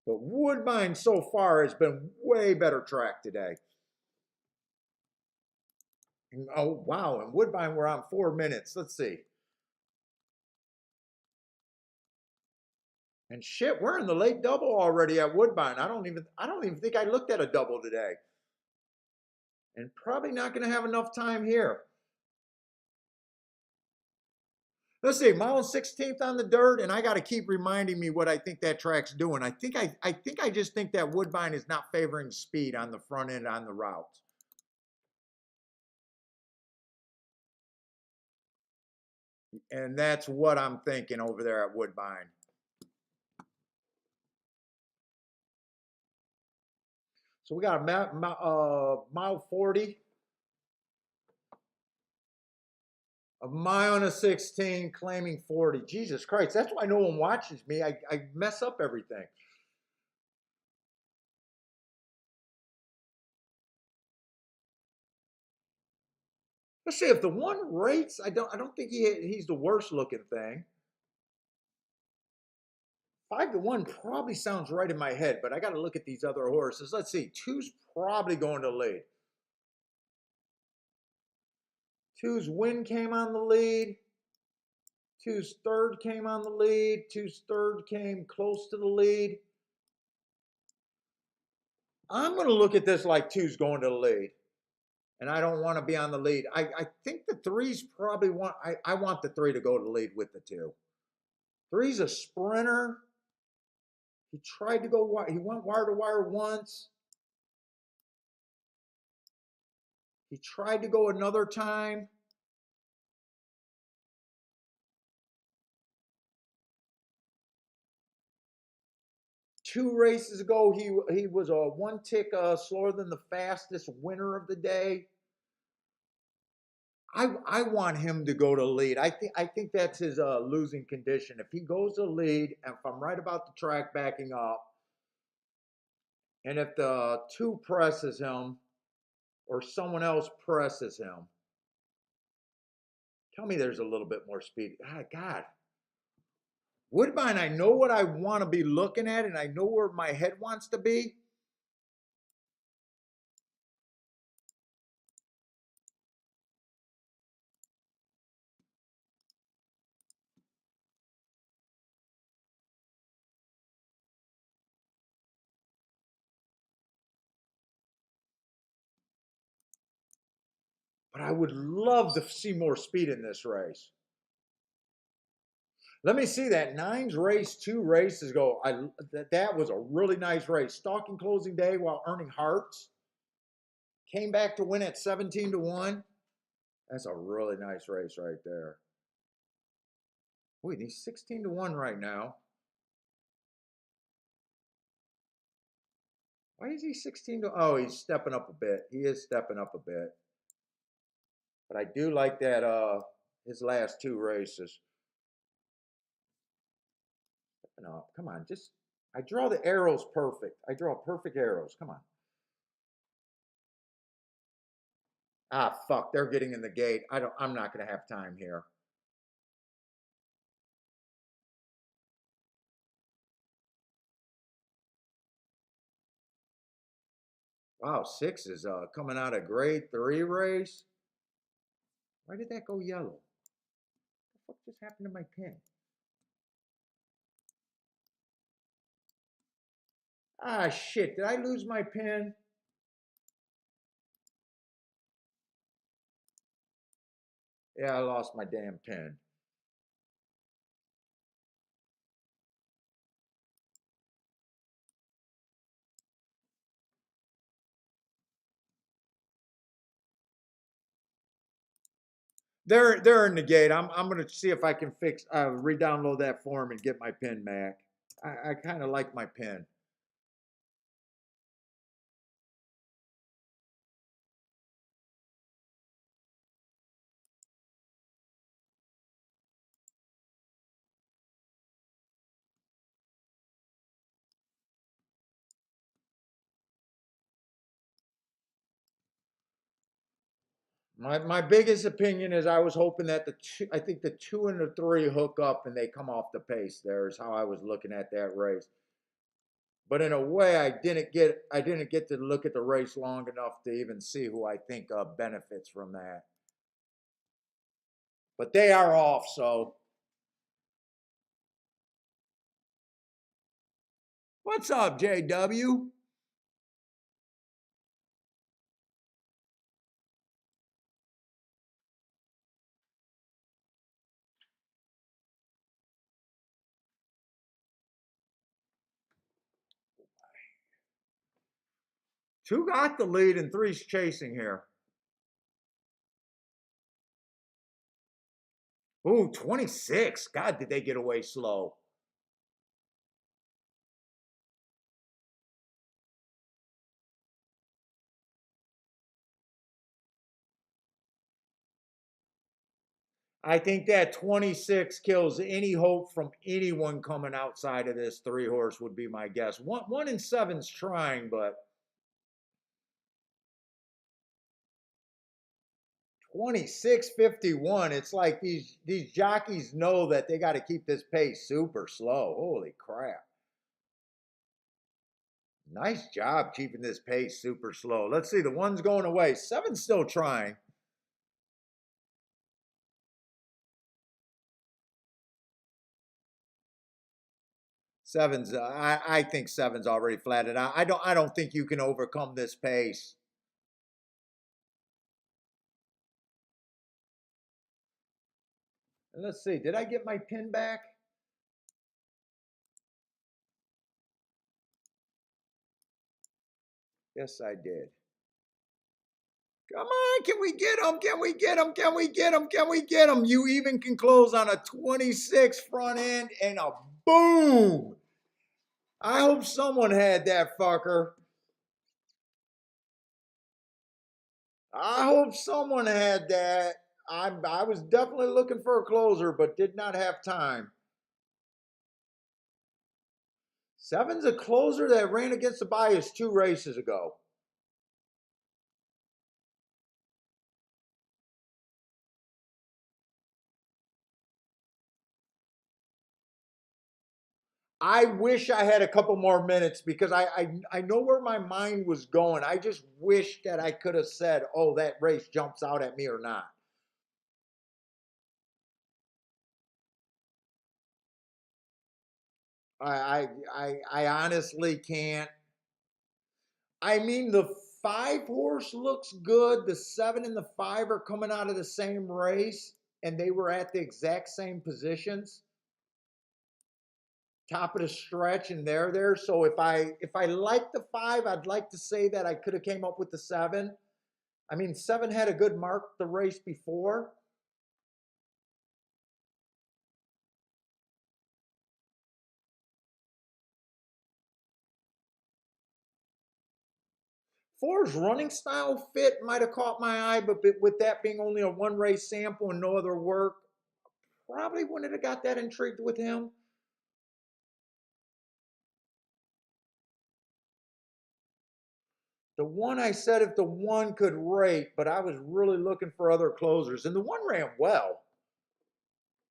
But Woodbine so far has been way better track today. Oh, wow. And Woodbine, we're on 4 minutes. Let's see. And shit, we're in the late double already at Woodbine. I don't even think I looked at a double today. And probably not going to have enough time here. Let's see, mile 16th on the dirt, and I got to keep reminding me what I think that track's doing. I think I just think that Woodbine is not favoring speed on the front end on the route. And that's what I'm thinking over there at Woodbine. So we got a mile 40. A mile and a 16 claiming 40. Jesus Christ, that's why no one watches me. I mess up everything. Let's see if the 1 rates. I don't think he's the worst looking thing. 5-1 probably sounds right in my head, but I got to look at these other horses. Let's see. Two's probably going to lead. Two's win came on the lead. Two's third came on the lead. Two's third came close to the lead. I'm going to look at this like two's going to the lead. And I don't want to be on the lead. I think the three's probably I want the three to go to the lead with the two. Three's a sprinter. He tried to go wide. He went wire to wire once. He tried to go another time. Two races ago, he was a one tick slower than the fastest winner of the day. I want him to go to lead. I think that's his losing condition. If he goes to lead, and if I'm right about the track backing up, and if the two presses him or someone else presses him, tell me there's a little bit more speed. God. Woodbine, I know what I want to be looking at, and I know where my head wants to be. But I would love to see more speed in this race. Let me see that. Nine's race 2 races ago. That was a really nice race. Stalking closing day while earning hearts. Came back to win at 17-1. That's a really nice race right there. Wait, he's 16-1 right now. Why is he 16 to? Oh, he's stepping up a bit. He is stepping up a bit. But I do like that his last 2 races. Stepping up. Come on, just I draw the arrows perfect. I draw perfect arrows. Come on. Ah, fuck, they're getting in the gate. I'm not gonna have time here. Wow, 6 is coming out of grade 3 race. Why did that go yellow? What the fuck just happened to my pin? Ah, shit, did I lose my pin? Yeah, I lost my damn pin. They're in the gate. I'm gonna see if I can fix re-download that form and get my pin back. I kind of like my pin. My biggest opinion is I was hoping that I think the 2 and the 3 hook up and they come off the pace. There is how I was looking at that race. But in a way, I didn't get to look at the race long enough to even see who I think benefits from that. But they are off, so. What's up, JW? Two got the lead and three's chasing here. Ooh, 26. God, did they get away slow. I think that 26 kills any hope from anyone coming outside of this 3 horse would be my guess. 1 and 7's trying, but 26:51. It's like these jockeys know that they got to keep this pace super slow. Holy crap. Nice job keeping this pace super slow. Let's see, the one's going away. Seven's still trying. Seven's I think seven's already flatted out. I don't think you can overcome this pace. And let's see, did I get my pin back? Yes, I did. Come on, can we get him? Can we get him? Can we get him? Can we get him? You even can close on a 26 front end and a boom. I hope someone had that fucker. I hope someone had that. I was definitely looking for a closer, but did not have time. Seven's a closer that ran against the bias 2 races ago. I wish I had a couple more minutes because I know where my mind was going. I just wish that I could have said, "Oh, that race jumps out at me or not." I honestly can't. I mean, the 5 horse looks good. The 7 and the 5 are coming out of the same race, and they were at the exact same positions, top of the stretch, and they're there. So if I like the 5, I'd like to say that I could have came up with the 7. I mean, 7 had a good mark the race before. Four's running style fit might have caught my eye, but with that being only a 1 race sample and no other work, probably wouldn't have got that intrigued with him. The one I said if the one could rate, but I was really looking for other closers, and the one ran well.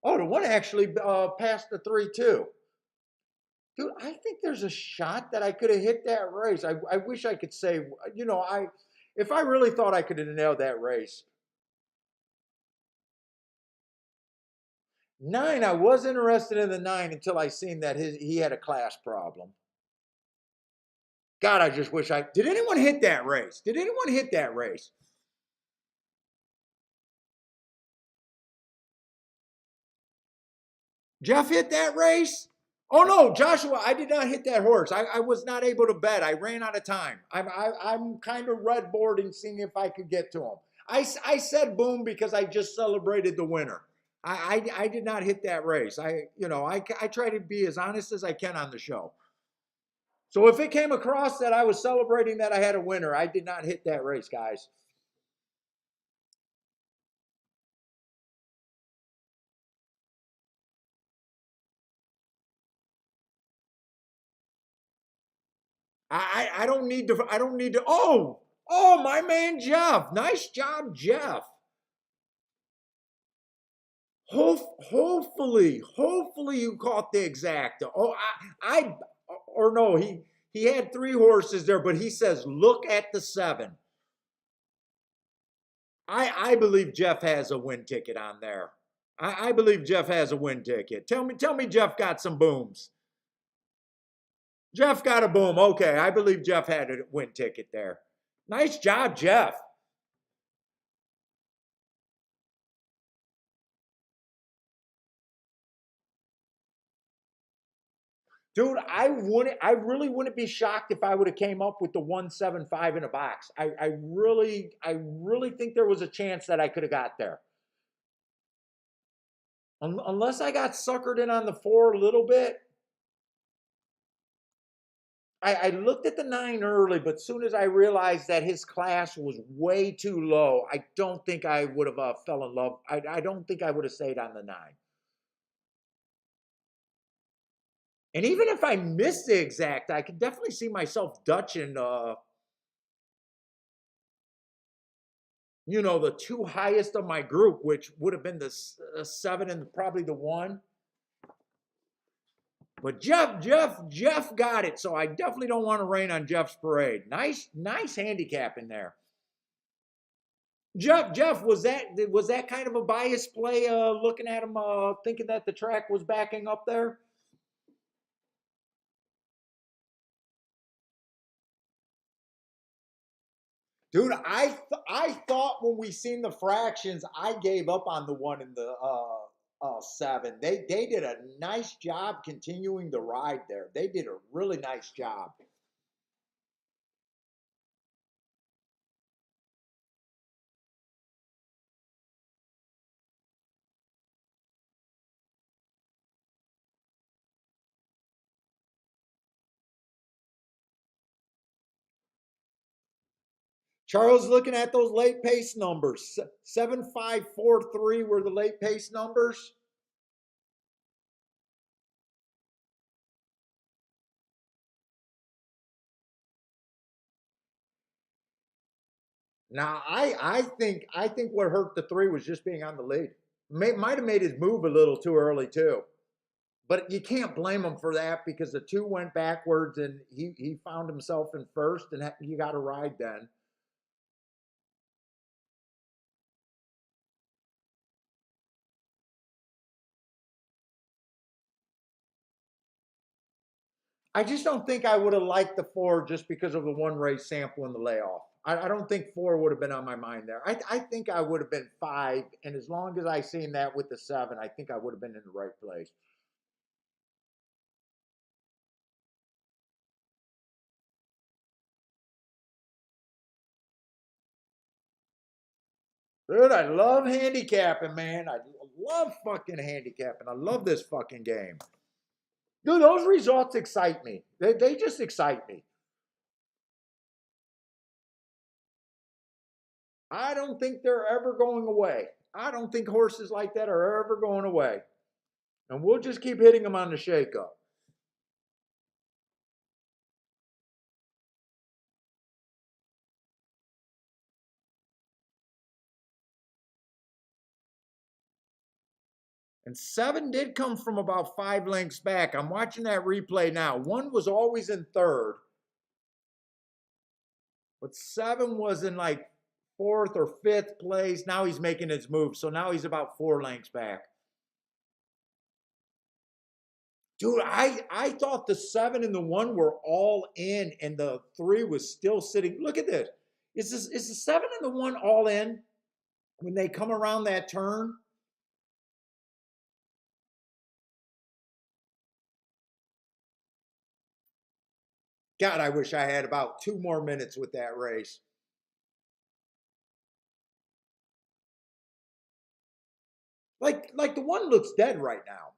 Oh, the one actually passed the 3-2. Dude, I think there's a shot that I could have hit that race. I wish I could say, if I really thought I could have nailed that race. 9, I was interested in the 9 until I seen that he had a class problem. God, I just wish I did. Anyone hit that race? Did anyone hit that race? Jeff hit that race? Oh no, Joshua, I did not hit that horse. I was not able to bet. I ran out of time. I'm kind of red boarding, seeing if I could get to him. I said boom because I just celebrated the winner. I did not hit that race. I try to be as honest as I can on the show. So if it came across that I was celebrating that I had a winner, I did not hit that race, guys. I don't need to. I don't need to. Oh, my man Jeff. Nice job, Jeff. Hopefully you caught the exacta. Or no, he had 3 horses there, but he says look at the 7. I believe Jeff has a win ticket on there. I believe Jeff has a win ticket. Tell me Jeff got some booms. Jeff got a boom. Okay, I believe Jeff had a win ticket there. Nice job, Jeff. Dude, I really wouldn't be shocked if I would have came up with the 175 in a box. I really think there was a chance that I could have got there. Unless I got suckered in on the 4 a little bit. I looked at the 9 early, but soon as I realized that his class was way too low, I don't think I would have fell in love. I don't think I would have stayed on the 9. And even if I missed the exact, I could definitely see myself Dutching The two highest of my group, which would have been the seven and probably the one. But Jeff got it. So I definitely don't want to rain on Jeff's parade. Nice handicap in there. Jeff, was that kind of a bias play? Looking at him, thinking that the track was backing up there. Dude, I thought when we seen the fractions, I gave up on the one in the seven. They did a nice job continuing the ride there. They did a really nice job. Charles, looking at those late pace numbers, 7543 were the late pace numbers. Now, I think what hurt the three was just being on the lead. Might have made his move a little too early too, but you can't blame him for that because the two went backwards and he found himself in first, and you got to ride then. I just don't think I would have liked the four just because of the one race sample in the layoff. I don't think four would have been on my mind there. I think I would have been five, and as long as I seen that with the seven, I think I would have been in the right place. Dude, I love handicapping, man. I love fucking handicapping. I love this fucking game. Dude, those results excite me. They just excite me. I don't think they're ever going away. I don't think horses like that are ever going away. And we'll just keep hitting them on the shakeup. And seven did come from about 5 lengths back. I'm watching that replay now. One was always in third, but seven was in like fourth or fifth place. Now he's making his move. So now he's about 4 lengths back. Dude, I thought the seven and the one were all in, and the three was still sitting. Look at this. Is the seven and the one all in when they come around that turn? God, I wish I had about 2 more minutes with that race. Like the one looks dead right now.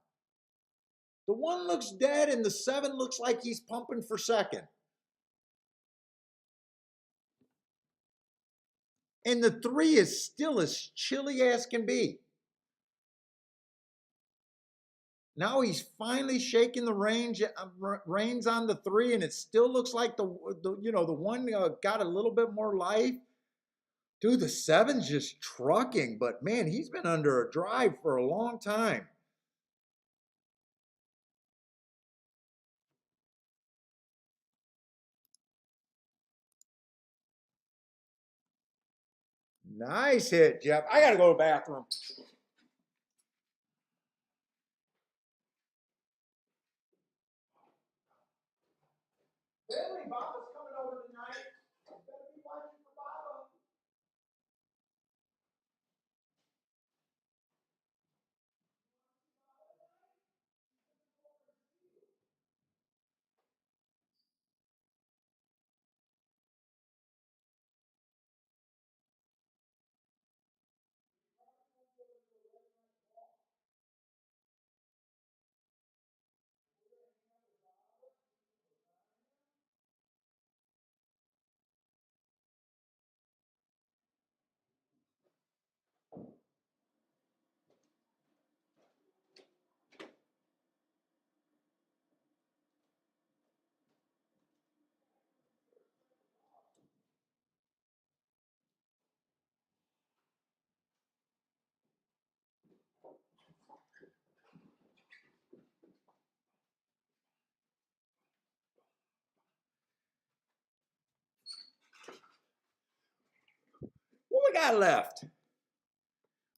The one looks dead, and the seven looks like he's pumping for second. And the three is still as chilly as can be. Now he's finally shaking the reins on the three, and it still looks like the one got a little bit more life. Dude, the seven's just trucking, but man, he's been under a drive for a long time. Nice hit, Jeff. I gotta go to the bathroom. Billy, Baba's coming over tonight. You better be watching for Baba. got left?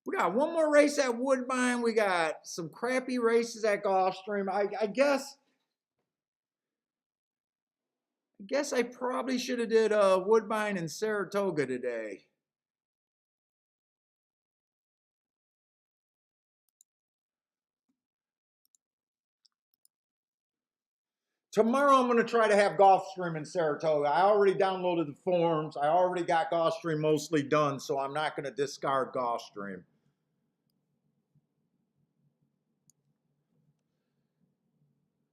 We got one more race at Woodbine. We got some crappy races at Gulfstream. I guess I probably should have did Woodbine and Saratoga today. Tomorrow I'm going to try to have Gulfstream and Saratoga. I already downloaded the forms. I already got Gulfstream mostly done, so I'm not going to discard Gulfstream.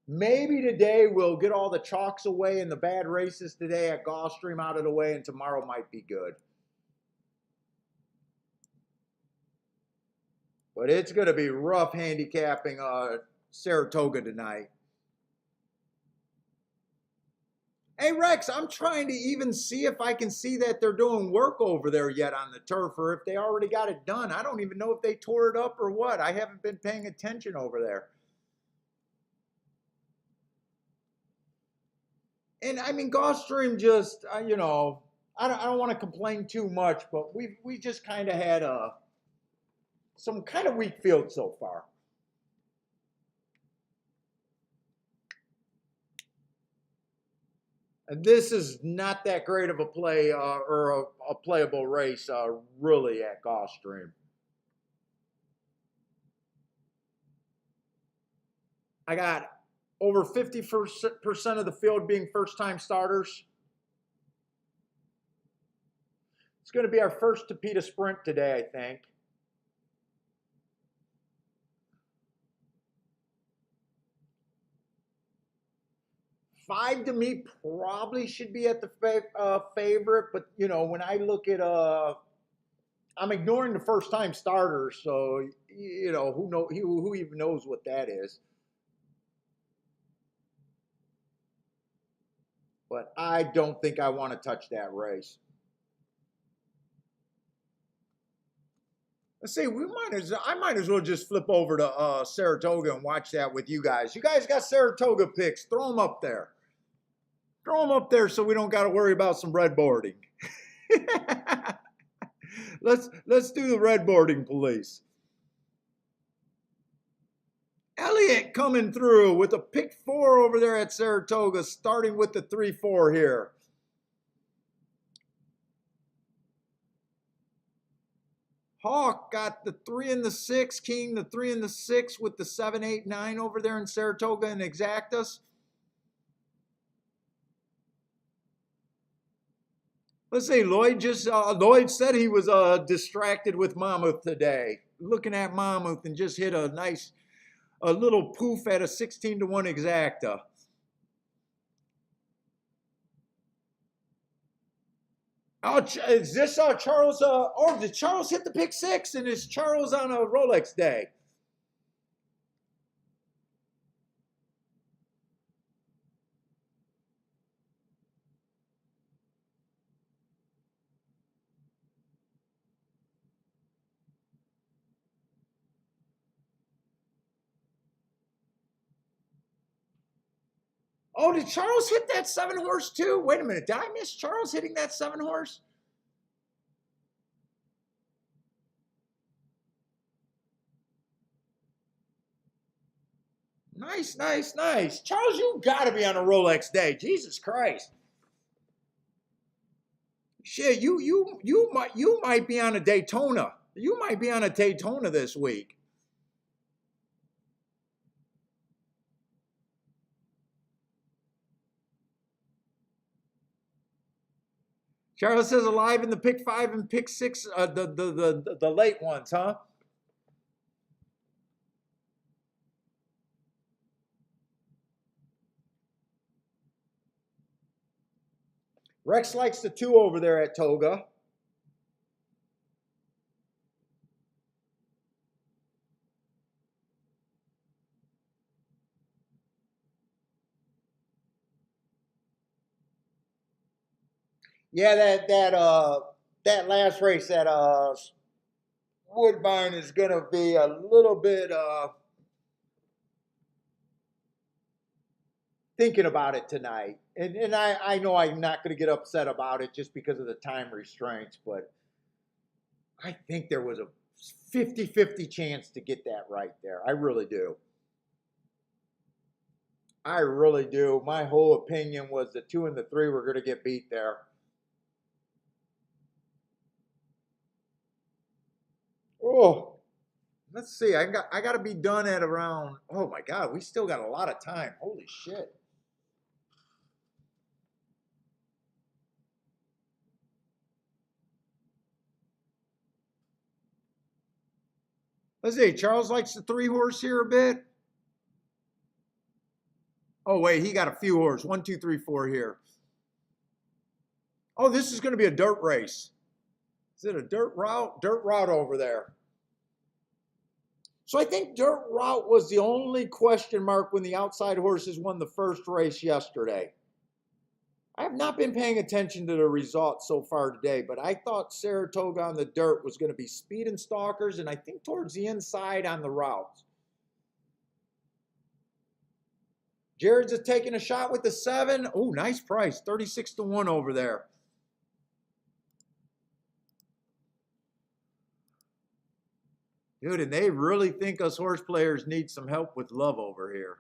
Maybe today we'll get all the chalks away and the bad races today at Gulfstream out of the way, and tomorrow might be good. But it's going to be rough handicapping Saratoga tonight. Hey, Rex, I'm trying to even see if I can see that they're doing work over there yet on the turf, or if they already got it done. I don't even know if they tore it up or what. I haven't been paying attention over there. And I mean, Gulfstream just, you know, I don't want to complain too much, but we just kind of had some kind of weak field so far. And this is not that great of a play or a playable race, really, at Gulfstream. I got over 50% of the field being first-time starters. It's going to be our first Tapeta sprint today, I think. 5 to me probably should be at the favorite, but you know, when I look at I'm ignoring the first time starters, so you know who even knows what that is. But I don't think I want to touch that race. Let's see, I might as well just flip over to Saratoga and watch that with you guys. You guys got Saratoga picks, throw them up there. Throw them up there so we don't got to worry about some red boarding. let's do the red boarding police. Elliott coming through with a pick 4 over there at Saratoga, starting with the 3-4 here. Hawk got the 3 and the 6, King the 3 and the 6 with the 7, 8, 9 over there in Saratoga and Exactas. Let's see, Lloyd said he was distracted with Monmouth today. Looking at Monmouth and just hit a little poof at a 16 to 1 Exacta. Oh, is this Charles? Did Charles hit the pick 6? And is Charles on a Rolex day? Oh, did Charles hit that 7 horse too? Wait a minute. Did I miss Charles hitting that 7 horse? Nice, nice, nice. Charles, you got to be on a Rolex day. Jesus Christ. Shit, you might be on a Daytona. You might be on a Daytona this week. Charles says alive in the pick 5 and pick 6, the late ones, huh? Rex likes the 2 over there at Toga. Yeah, that last race at Woodbine is gonna be a little bit thinking about it tonight. And I know I'm not gonna get upset about it just because of the time restraints, but I think there was a 50-50 chance to get that right there. I really do. I really do. My whole opinion was the 2 and the 3 were going to get beat there. Oh, let's see. I got to be done at around. Oh my God, we still got a lot of time. Holy shit. Let's see. Charles likes the 3 horse here a bit. Oh wait, he got a few horse. 1, 2, 3, 4 here. Oh, this is going to be a dirt race. Is it a dirt route? Dirt route over there. So I think dirt route was the only question mark when the outside horses won the first race yesterday. I have not been paying attention to the results so far today, but I thought Saratoga on the dirt was going to be speed and stalkers, and I think towards the inside on the routes. Jared's just taking a shot with the 7. Oh, nice price. 36-1 over there. Dude, and they really think us horse players need some help with love over here.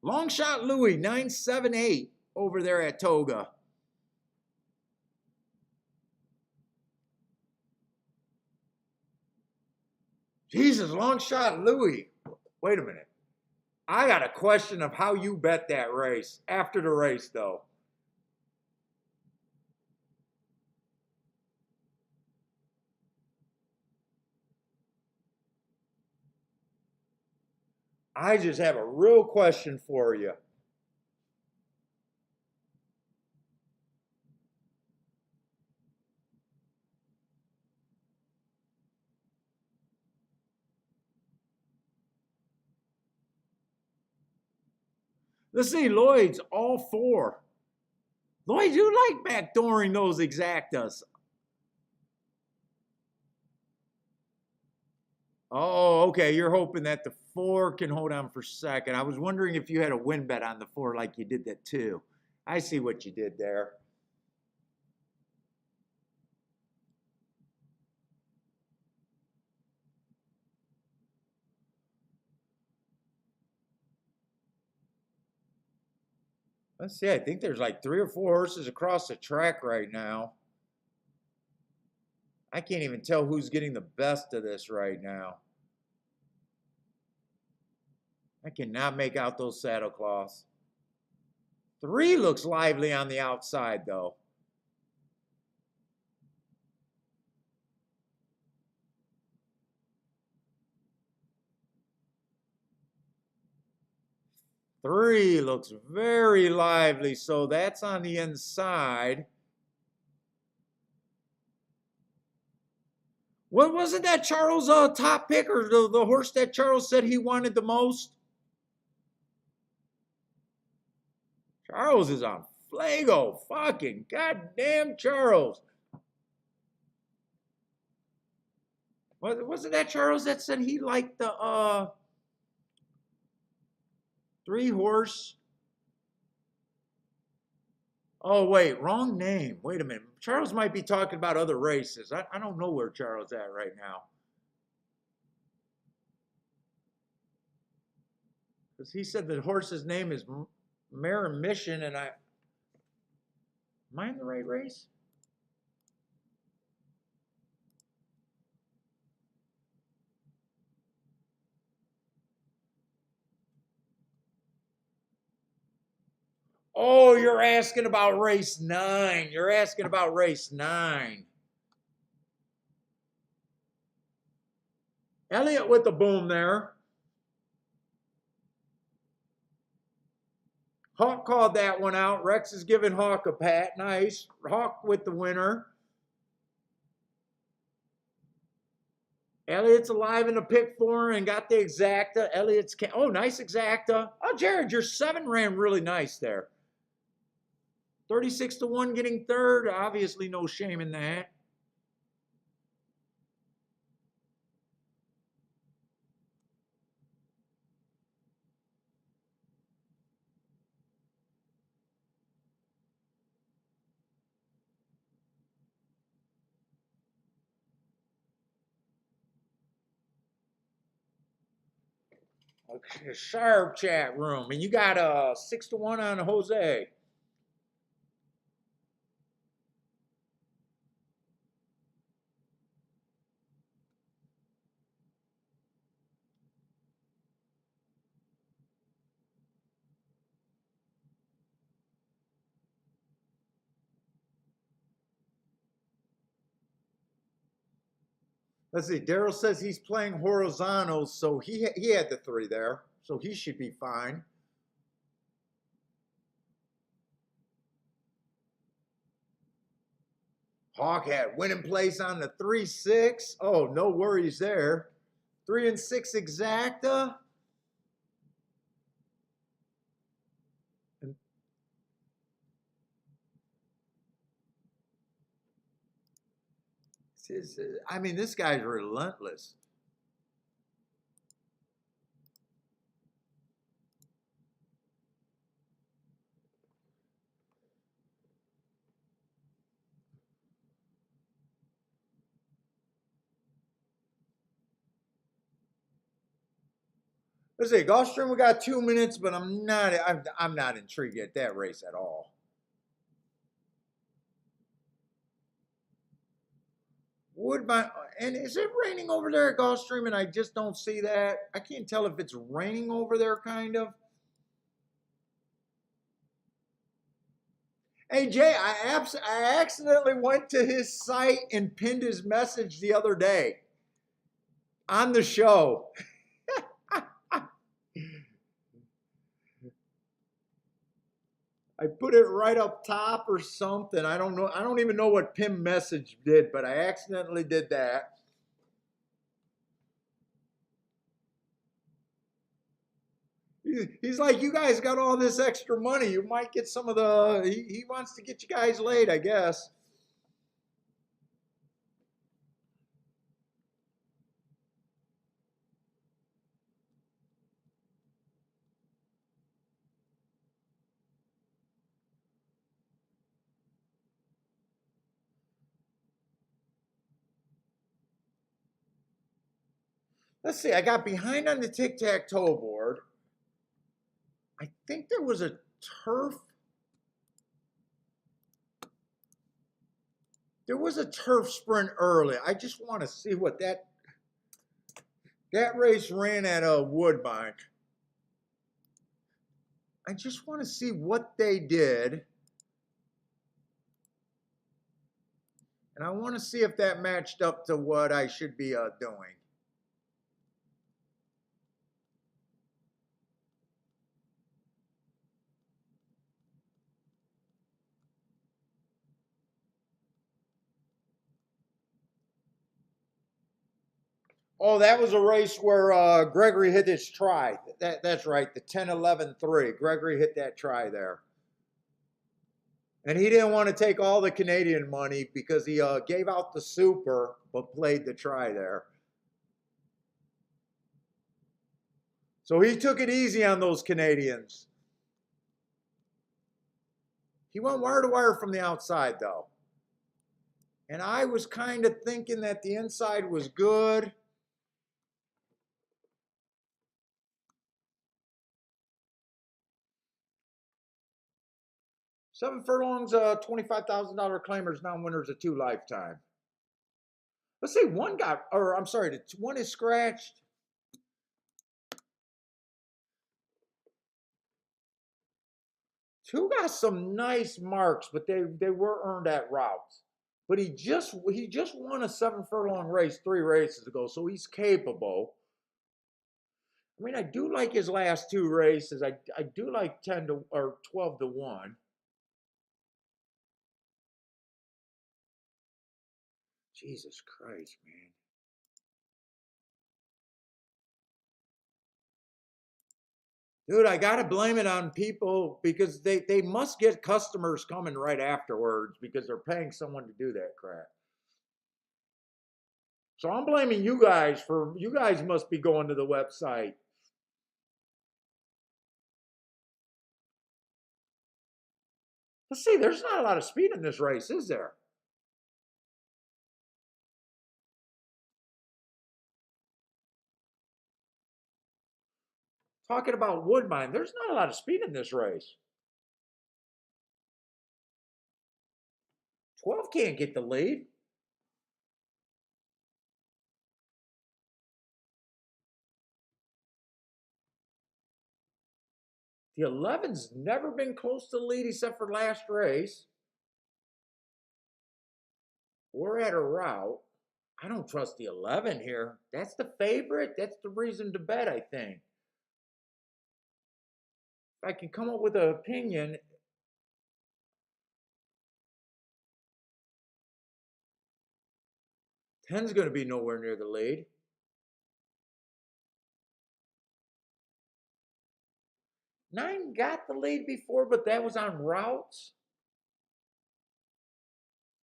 Long shot Louis, 978 over there at Toga. Jesus, long shot Louis. Wait a minute. I got a question of how you bet that race after the race, though. I just have a real question for you. Let's see, Lloyd's all 4. Lloyd, you like backdooring those exactas. Oh, okay. You're hoping that the 4 can hold on for second. I was wondering if you had a win bet on the 4 like you did that 2. I see what you did there. Let's see. I think there's like 3 or 4 horses across the track right now. I can't even tell who's getting the best of this right now. I cannot make out those saddle cloths. 3 looks lively on the outside, though. Three looks very lively, so that's on the inside. What wasn't that Charles' top pick, or the horse that Charles said he wanted the most? Charles is on Flago. Fucking goddamn Charles. Wasn't that Charles that said he liked the 3 horse? Oh, wait, wrong name. Wait a minute. Charles might be talking about other races. I don't know where Charles is at right now. Because he said the horse's name is Mare Mission, and am I in the right race? Oh, you're asking about race 9. You're asking about race 9. Elliott with the boom there. Hawk called that one out. Rex is giving Hawk a pat. Nice. Hawk with the winner. Elliott's alive in the pick 4 and got the Exacta. Oh, nice Exacta. Oh, Jared, your 7 ran really nice there. 36-1 getting third. Obviously, no shame in that. A sharp chat room, and you got a 6-1 on Jose. Let's see. Daryl says he's playing horizontals, so he had the 3 there, so he should be fine. Hawk had winning place on the 3-6. Oh, no worries there. 3 and 6 exacta. I mean, this guy's relentless. Let's see, Gulfstream, we got 2 minutes, but I'm not intrigued at that race at all. Woodbine, and is it raining over there at Gulfstream? And I just don't see that. I can't tell if it's raining over there, kind of. Hey Jay, I accidentally went to his site and pinned his message the other day on the show. I put it right up top or something. I don't know. I don't even know what pin message did, but I accidentally did that. He's like, you guys got all this extra money. You might get some of the. He wants to get you guys laid, I guess. Let's see. I got behind on the tic-tac-toe board. I think there was a turf. There was a turf sprint early. I just want to see what that race ran at Woodbine. I just want to see what they did. And I want to see if that matched up to what I should be doing. Oh, that was a race where Gregory hit his try. That's right, the 10-11-3. Gregory hit that try there. And he didn't want to take all the Canadian money because he gave out the super, but played the try there. So he took it easy on those Canadians. He went wire to wire from the outside, though. And I was kind of thinking that the inside was good. Seven furlongs, $25,000 claimers, non-winners of 2 lifetime. Let's see, one got, or I'm sorry, one is scratched. Two got some nice marks, but they were earned at routes. But he just won a 7 furlong race 3 races ago, so he's capable. I mean, I do like his last 2 races. I do like 10 to or 12 to 1. Jesus Christ, man. Dude, I gotta blame it on people because they must get customers coming right afterwards because they're paying someone to do that crap. So I'm blaming you guys you guys must be going to the website. Let's see, there's not a lot of speed in this race, is there? Talking about Woodbine, there's not a lot of speed in this race. 12 can't get the lead. The 11's never been close to the lead except for last race. We're at a route. I don't trust the 11 here. That's the favorite. That's the reason to bet, I think. If I can come up with an opinion, 10's going to be nowhere near the lead. 9 got the lead before, but that was on routes.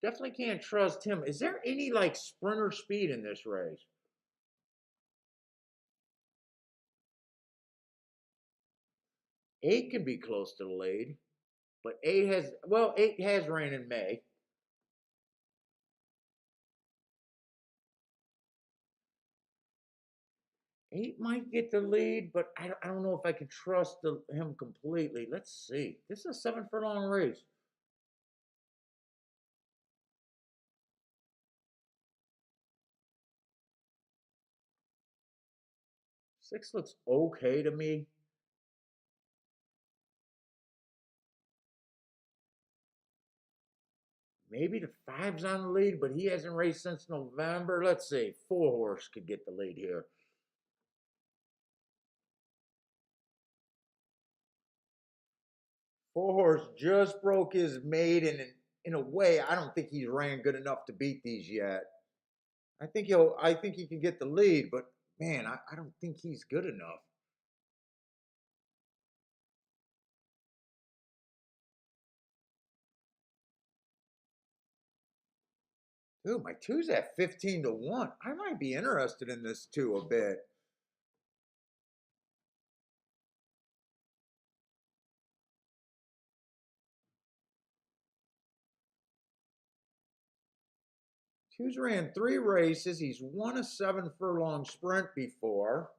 Definitely can't trust him. Is there any like sprinter speed in this race? 8 can be close to the lead, but 8 has ran in May. 8 might get the lead, but I don't know if I can trust him completely. Let's see. This is a 7 furlong race. Six looks okay to me. Maybe the 5's on the lead, but he hasn't raced since November. Let's see. 4 horse could get the lead here. 4 horse just broke his maiden, and in a way, I don't think he's ran good enough to beat these yet. I think he can get the lead, but man, I don't think he's good enough. Dude, my 2's at 15-1. I might be interested in this 2 a bit. Two's ran 3 races. He's won a 7 furlong sprint before.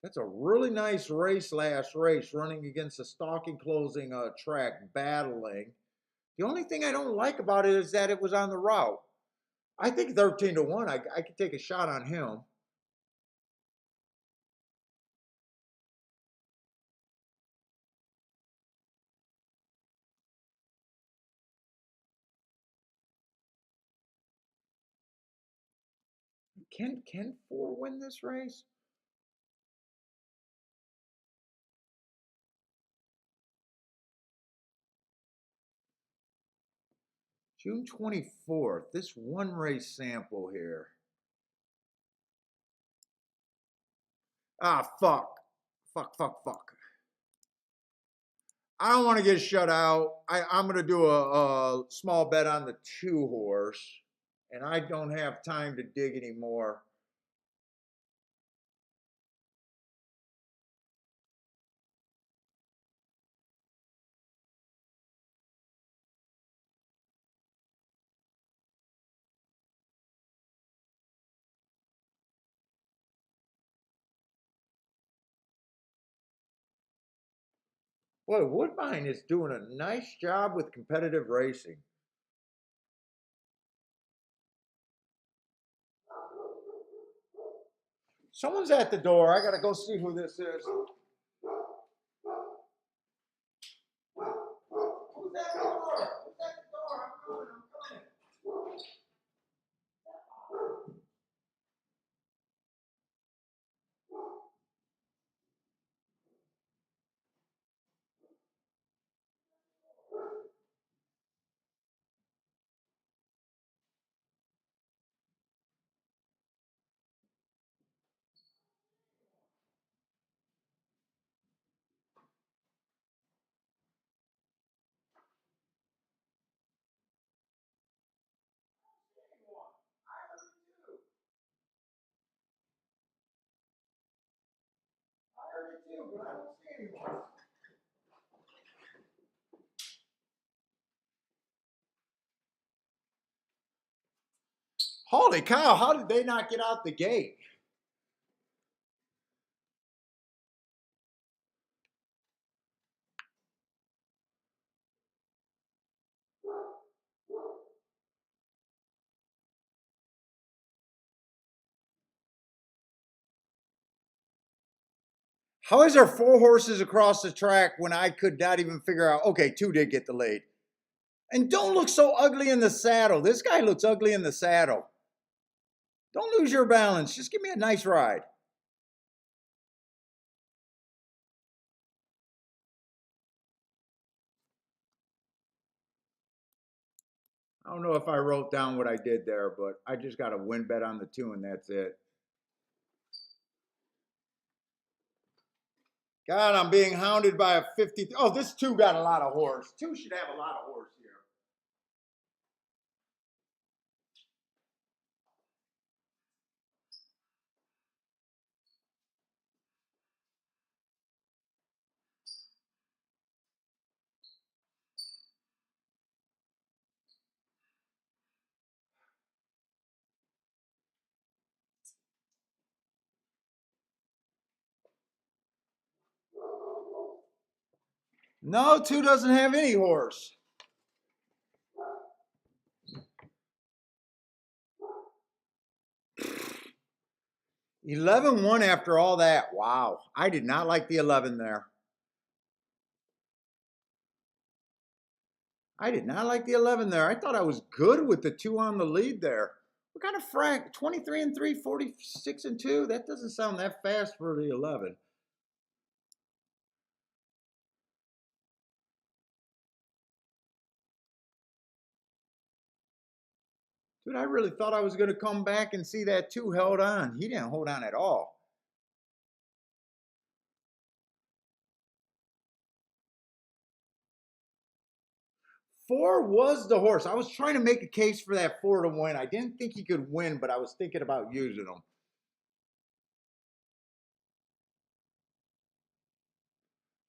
That's a really nice race last race, running against a stalking closing track, battling. The only thing I don't like about it is that it was on the route. I think 13-1, I could take a shot on him. Can 4 win this race? June 24th, this one race sample here. Ah, fuck. Fuck. I don't want to get shut out. I'm going to do a small bet on the 2 horse, and I don't have time to dig anymore. Boy, Woodbine is doing a nice job with competitive racing. Someone's at the door. I got to go see who this is. Who's at the door? Who's at the door? I'm coming. I heard it too, but I don't see anyone. Holy cow, how did they not get out the gate? How is there four horses across the track when I could not even figure out, okay, two did get the lead. And don't look so ugly in the saddle. This guy looks ugly in the saddle. Don't lose your balance. Just give me a nice ride. I don't know if I wrote down what I did there, but I just got a win bet on the two, and that's it. God, I'm being hounded by a 50. Oh, this two got a lot of horse. Two should have a lot of horse here. No, two doesn't have any horse. 11-1 after all that. Wow. I did not like the 11 there. I did not like the 11 there. I thought I was good with the two on the lead there. What kind of frank? 23 and 3, 46 and 2? That doesn't sound that fast for the 11. Dude, I really thought I was going to come back and see that two held on. He didn't hold on at all. Four was the horse. I was trying to make a case for that four to win. I didn't think he could win, but I was thinking about using him.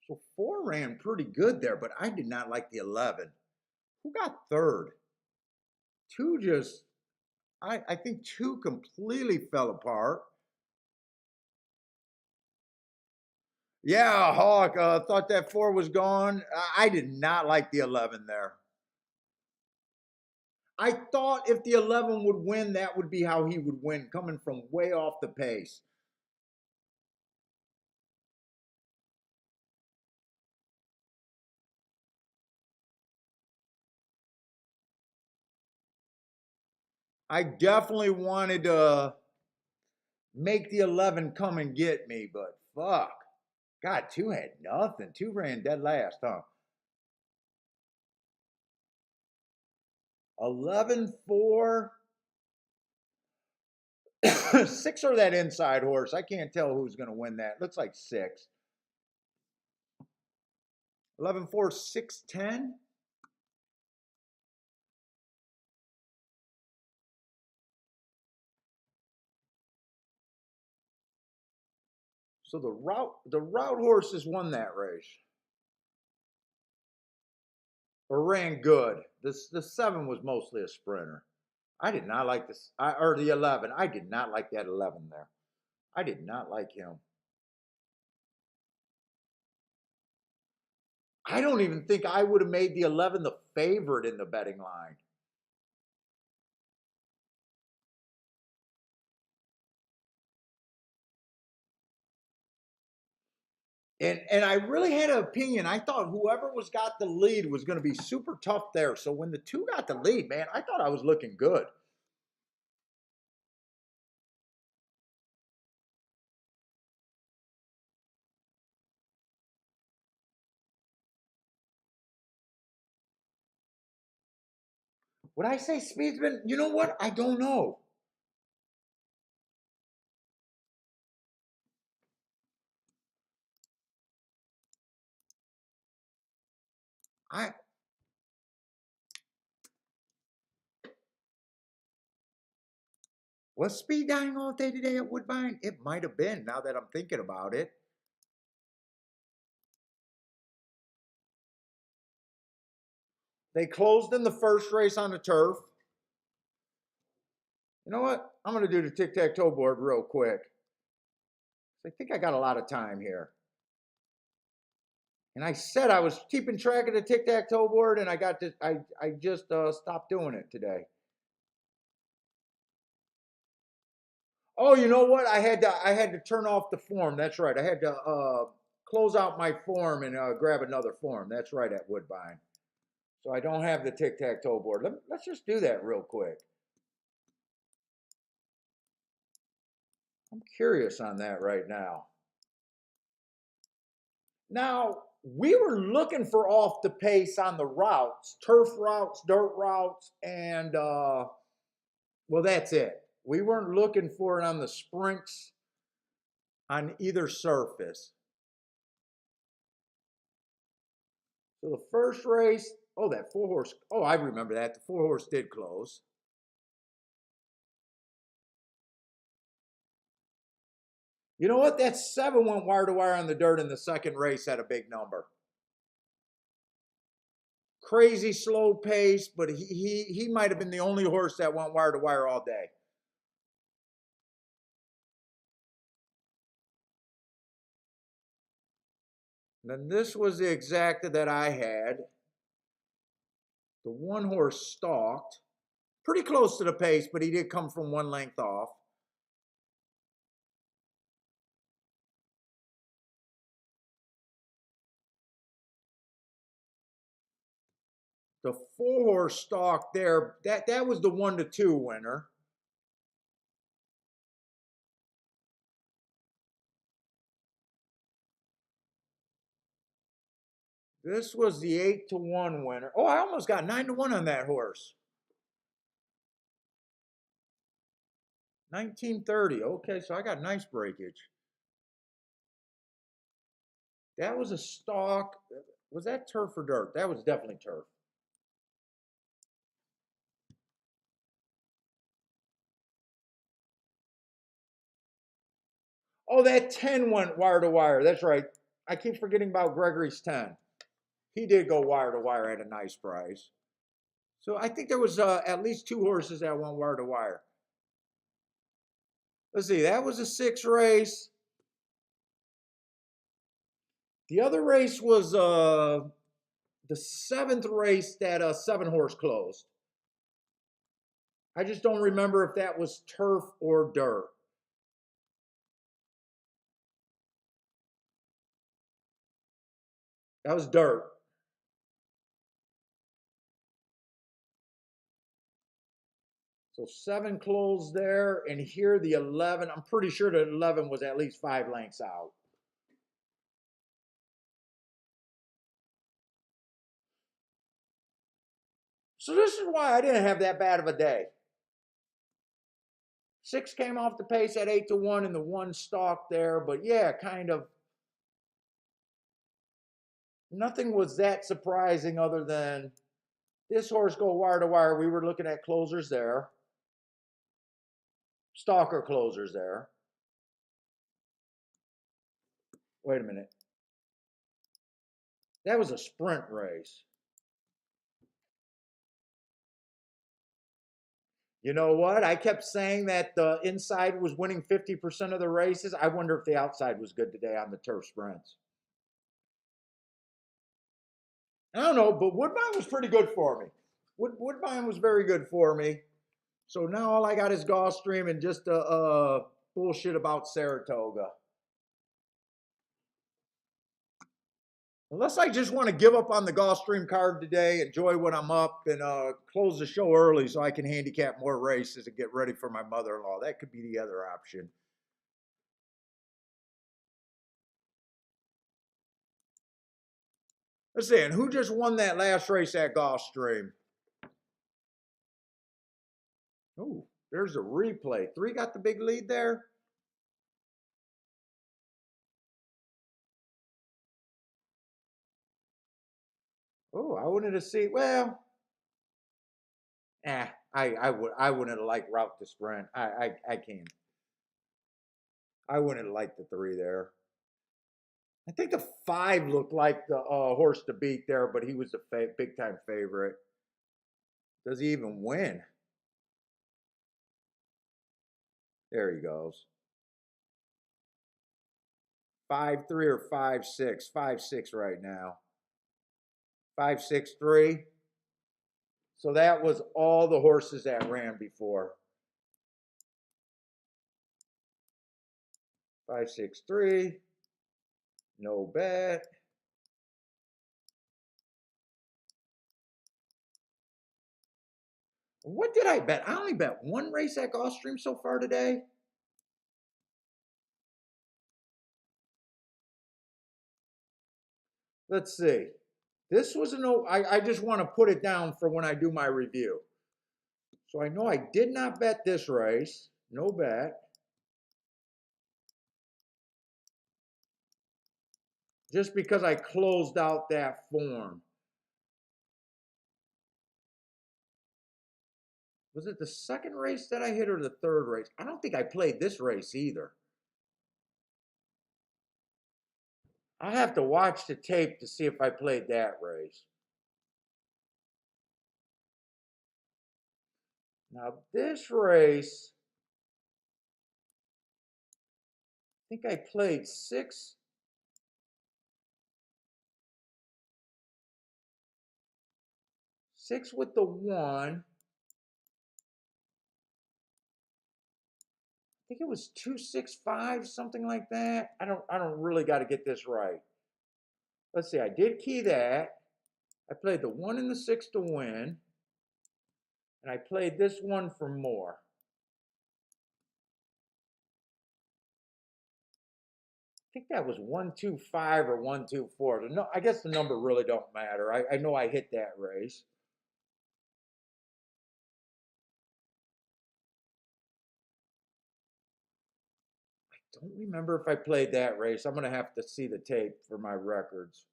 So four ran pretty good there, but I did not like the 11. Who got third? Two just, I think two completely fell apart. Yeah, Hawk, thought that four was gone. I did not like the 11 there. I thought if the 11 would win, that would be how he would win, coming from way off the pace. I definitely wanted to make the 11 come and get me, but fuck. God, two had nothing. Two ran dead last, huh? 11-4. Six or that inside horse. I can't tell who's going to win that. Looks like six. 11-4, 6-10. So the route horses won that race. Or ran good. The 7 was mostly a sprinter. I did not like this, or the 11. I did not like that 11 there. I did not like him. I don't even think I would have made the 11 the favorite in the betting line. And I really had an opinion. I thought whoever was got the lead was going to be super tough there. So when the two got the lead, man, I thought I was looking good. Would I say Speedsman? You know what? I don't know. I Was Speed dying all day today at Woodbine? It might have been. Now that I'm thinking about it. They closed in the first race on the turf. You know what? I'm going to do the tic-tac-toe board real quick. I think I got a lot of time here. And I said I was keeping track of the tic-tac-toe board, and I just stopped doing it today. Oh, you know what? I had to turn off the form. That's right. I had to close out my form and grab another form. That's right, at Woodbine. So I don't have the tic-tac-toe board. Let's just do that real quick. I'm curious on that right now. Now, we were looking for off the pace on the routes, turf routes, dirt routes, and well, that's it. We weren't looking for it on the sprints on either surface. So the first race, oh, that 4-horse, oh, I remember that. The 4-horse did close. You know what? That 7 went wire to wire on the dirt in the second race at a big number. Crazy slow pace, but he might have been the only horse that went wire to wire all day. And then this was the Exacta that I had. The 1-horse stalked. Pretty close to the pace, but he did come from 1 length off. The 4-horse stalk there, that was the 1-2 winner. This was the 8-1 winner. Oh, I almost got 9-1 on that horse. 1930. Okay, so I got nice breakage. That was a stalk. Was that turf or dirt? That was definitely turf. Oh, that 10 went wire to wire. That's right. I keep forgetting about Gregory's 10. He did go wire to wire at a nice price. So I think there was at least 2 horses that went wire to wire. Let's see, that was a 6 race. The other race was the 7th race that 7-horse closed. I just don't remember if that was turf or dirt. That was dirt. So 7 closed there, and here the 11. I'm pretty sure the 11 was at least 5 lengths out. So this is why I didn't have that bad of a day. 6 came off the pace at 8-1 and the 1 stalk there, but yeah, kind of nothing was that surprising other than this horse go wire to wire. We were looking at closers there, stalker closers there. Wait a minute. That was a sprint race. You know what? I kept saying that the inside was winning 50% of the races. I wonder if the outside was good today on the turf sprints. I don't know, but Woodbine was pretty good for me. Woodbine was very good for me. So now all I got is Gulfstream and just bullshit about Saratoga. Unless I just want to give up on the Gulfstream card today, enjoy what I'm up, and close the show early so I can handicap more races and get ready for my mother-in-law. That could be the other option. Let's see, and who just won that last race at Gulfstream? Oh, there's a replay. 3 got the big lead there. Oh, I wanted to see. Well, I wouldn't have liked route to sprint. I can't. I wouldn't have liked the 3 there. I think the 5 looked like the horse to beat there, but he was the big time favorite. Does he even win? There he goes. 5-3 or 5-6. 5-6 right now. 5-6-3. So that was all the horses that ran before. 5-6-3. No bet. What did I bet? I only bet one race at Gulfstream so far today. Let's see. This was I just want to put it down for when I do my review. So I know I did not bet this race. No bet. Just because I closed out that form. Was it the second race that I hit or the third race? I don't think I played this race either. I have to watch the tape to see if I played that race. Now this race, I think I played 6 with the 1. I think it was 2-6-5, something like that. I don't really got to get this right. Let's see. I did key that. I played the 1 and the 6 to win, and I played this one for more. I think that was 1-2-5 or 1-2-4. No, I guess the number really don't matter. I know I hit that race. I don't remember if I played that race. I'm going to have to see the tape for my records.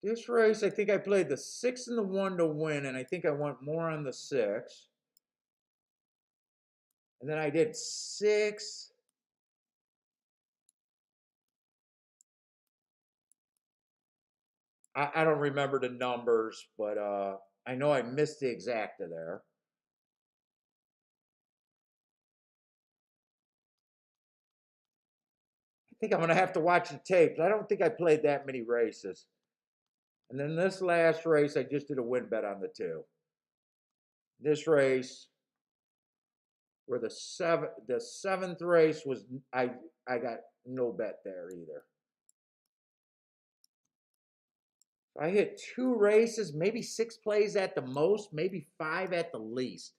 This race, I think I played the 6 and the 1 to win, and I think I went more on the 6. And then I did 6. I don't remember the numbers, but I know I missed the exacta there. I think I'm going to have to watch the tapes. I don't think I played that many races. And then this last race, I just did a win bet on the 2. This race, where the seventh race was, I got no bet there either. I hit 2 races, maybe 6 plays at the most, maybe 5 at the least.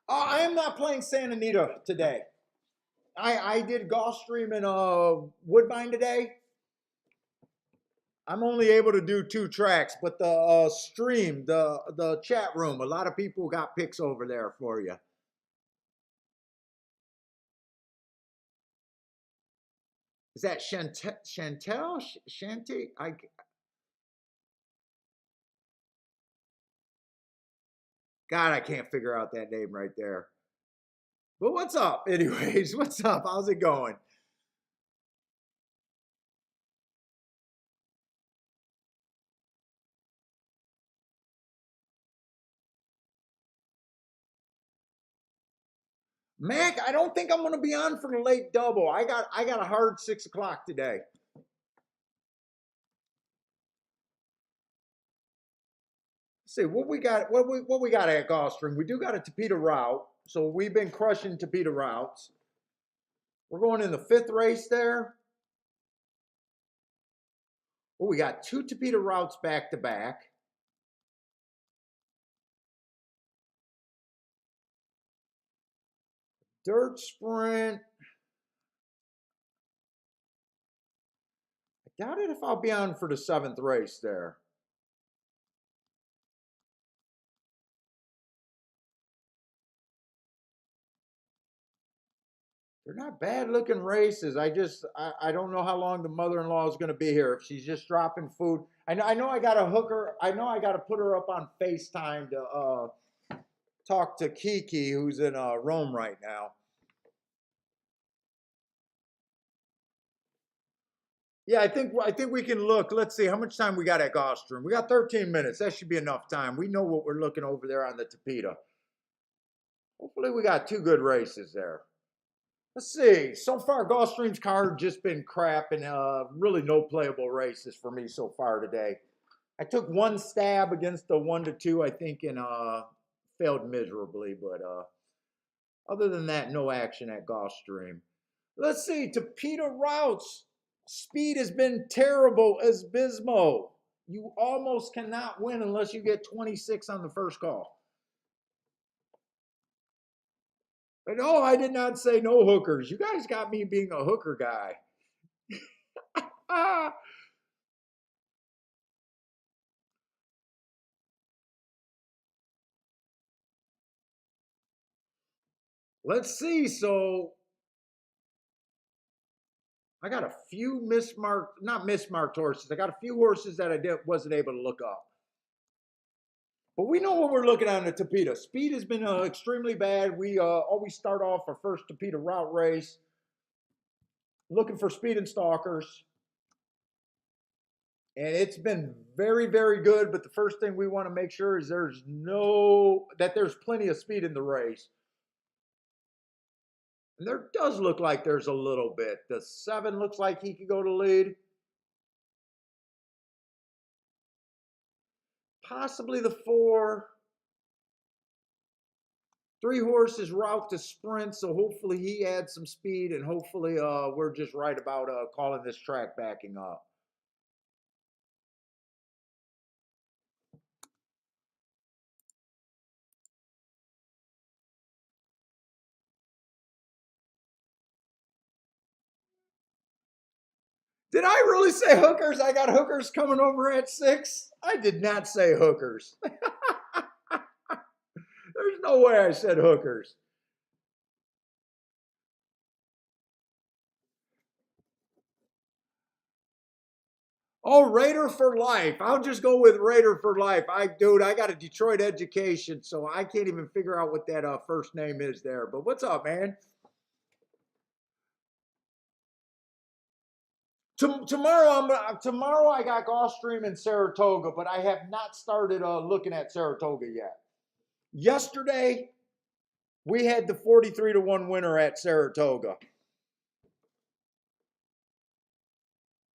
I am not playing Santa Anita today. I did Gulfstream and Woodbine today. I'm only able to do 2 tracks, but the stream, the chat room, a lot of people got picks over there for you. Is that Chantel? Shanty? God, I can't figure out that name right there. But what's up, anyways? What's up? How's it going? Mac, I don't think I'm going to be on for the late double. I got a hard 6 o'clock today. Let's see what we got. What we got at Gulfstream? We do got a Tapeta route, so we've been crushing Tapeta routes. We're going in the 5th race there. Well, we got 2 Tapeta routes back to back. Dirt sprint. I doubt it if I'll be on for the 7th race there. They're not bad looking races. I don't know how long the mother-in-law is going to be here. If she's just dropping food. I know I got to hook her. I know I got to put her up on FaceTime to talk to Kiki, who's in Rome right now. Yeah, I think we can look. Let's see how much time we got at Gulfstream. We got 13 minutes. That should be enough time. We know what we're looking over there on the Tapeta. Hopefully, we got two good races there. Let's see. So far, Gulfstream's card just been crap and really no playable races for me so far today. I took one stab against the 1-2, I think, and failed miserably. But other than that, no action at Gulfstream. Let's see. Tapeta routes. Speed has been terrible as Bismo. You almost cannot win unless you get 26 on the first call. But no, I did not say no hookers. You guys got me being a hooker guy. Ah. Let's see. So I got a few mismarked, not mismarked horses. I got a few horses that wasn't able to look up. But we know what we're looking at in the Tapeta. Speed has been extremely bad. We always start off our first Tapeta route race looking for speed and stalkers. And it's been very, very good. But the first thing we want to make sure is there's plenty of speed in the race. And there does look like there's a little bit. The 7 looks like he could go to lead. Possibly the 4. 3 horses route to sprint, so hopefully he adds some speed, and hopefully we're just right about calling this track backing up. Did I really say hookers? I got hookers coming over at 6. I did not say hookers. There's no way I said hookers. Oh, Raider for life. I'll just go with Raider for life. Dude, I got a Detroit education, so I can't even figure out what that first name is there. But what's up, man? Tomorrow I got Gulfstream and Saratoga, but I have not started looking at Saratoga yet. Yesterday we had the 43-1 winner at Saratoga.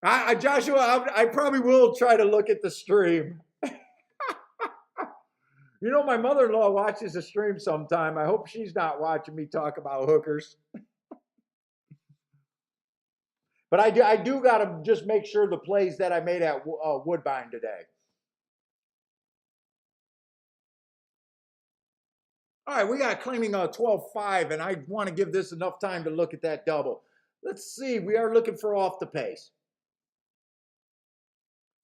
Joshua, I probably will try to look at the stream. You know, my mother-in-law watches the stream sometime. I hope she's not watching me talk about hookers. But I do got to just make sure the plays that I made at Woodbine today. All right, we got claiming 12-5, and I want to give this enough time to look at that double. Let's see. We are looking for off the pace.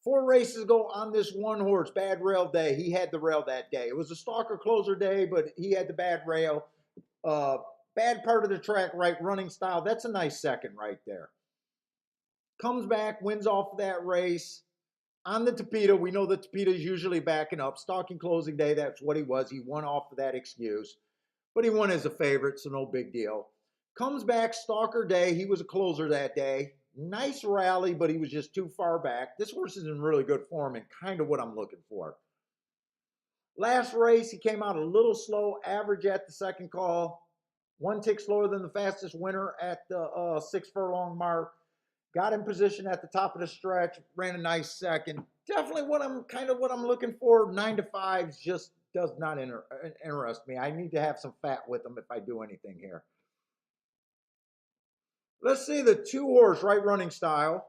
4 races ago on this one horse, bad rail day. He had the rail that day. It was a stalker closer day, but he had the bad rail. Bad part of the track, right running style. That's a nice second right there. Comes back, wins off of that race. On the Tapeta, we know the Tapeta is usually backing up. Stalking closing day, that's what he was. He won off of that excuse. But he won as a favorite, so no big deal. Comes back, stalker day. He was a closer that day. Nice rally, but he was just too far back. This horse is in really good form and kind of what I'm looking for. Last race, he came out a little slow, average at the second call. 1 tick slower than the fastest winner at the 6 furlong mark. Got in position at the top of the stretch, ran a nice second. Definitely what I'm looking for. 9-5 just does not interest me. I need to have some fat with them if I do anything here. Let's see the 2 horse right running style.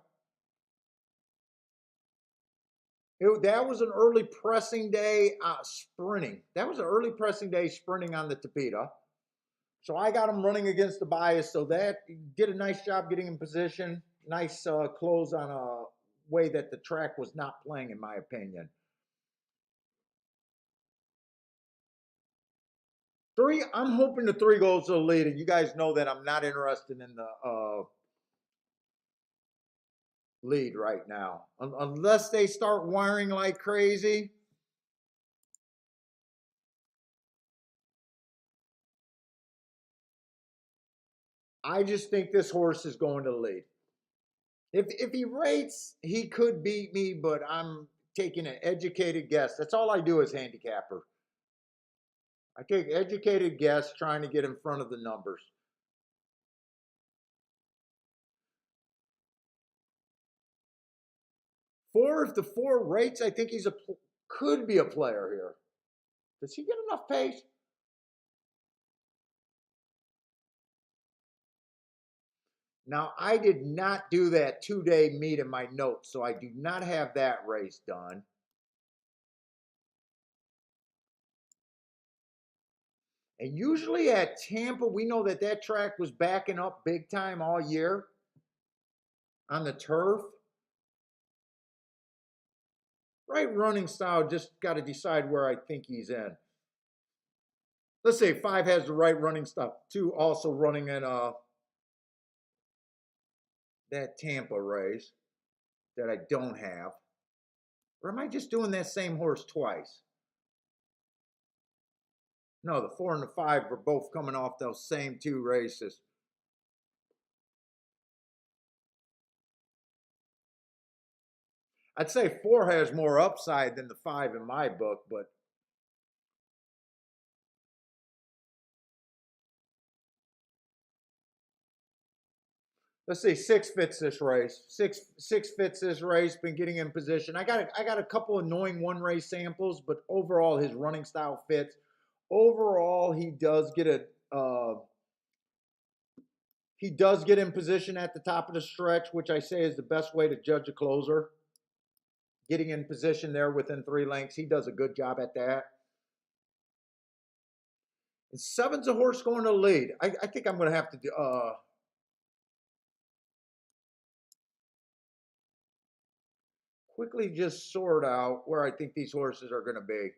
That was an early pressing day sprinting. That was an early pressing day sprinting on the Tapeta. So I got him running against the bias. So that did a nice job getting in position. Nice close on a way that the track was not playing, in my opinion. 3, I'm hoping the 3 goes to the lead. And you guys know that I'm not interested in the lead right now. Unless they start wiring like crazy. I just think this horse is going to lead. If he rates, he could beat me, but I'm taking an educated guess. That's all I do as handicapper. I take educated guess trying to get in front of the numbers. Four, if the four rates, I think he's could be a player here. Does he get enough pace? Now, I did not do that 2-day meet in my notes, so I do not have that race done. And usually at Tampa, we know that that track was backing up big time all year on the turf. Right running style, just got to decide where I think he's in. Let's say 5 has the right running style. 2 also running in that Tampa race that I don't have. Or am I just doing that same horse twice? No, the 4 and the 5 were both coming off those same 2 races. I'd say 4 has more upside than the 5 in my book, but let's see, 6 fits this race. Six fits this race. Been getting in position. I got a couple annoying one race samples, but overall his running style fits. Overall, he does get in position at the top of the stretch, which I say is the best way to judge a closer. Getting in position there within 3 lengths, he does a good job at that. And 7's a horse going to lead. I think I'm going to have to do. Quickly just sort out where I think these horses are going to be.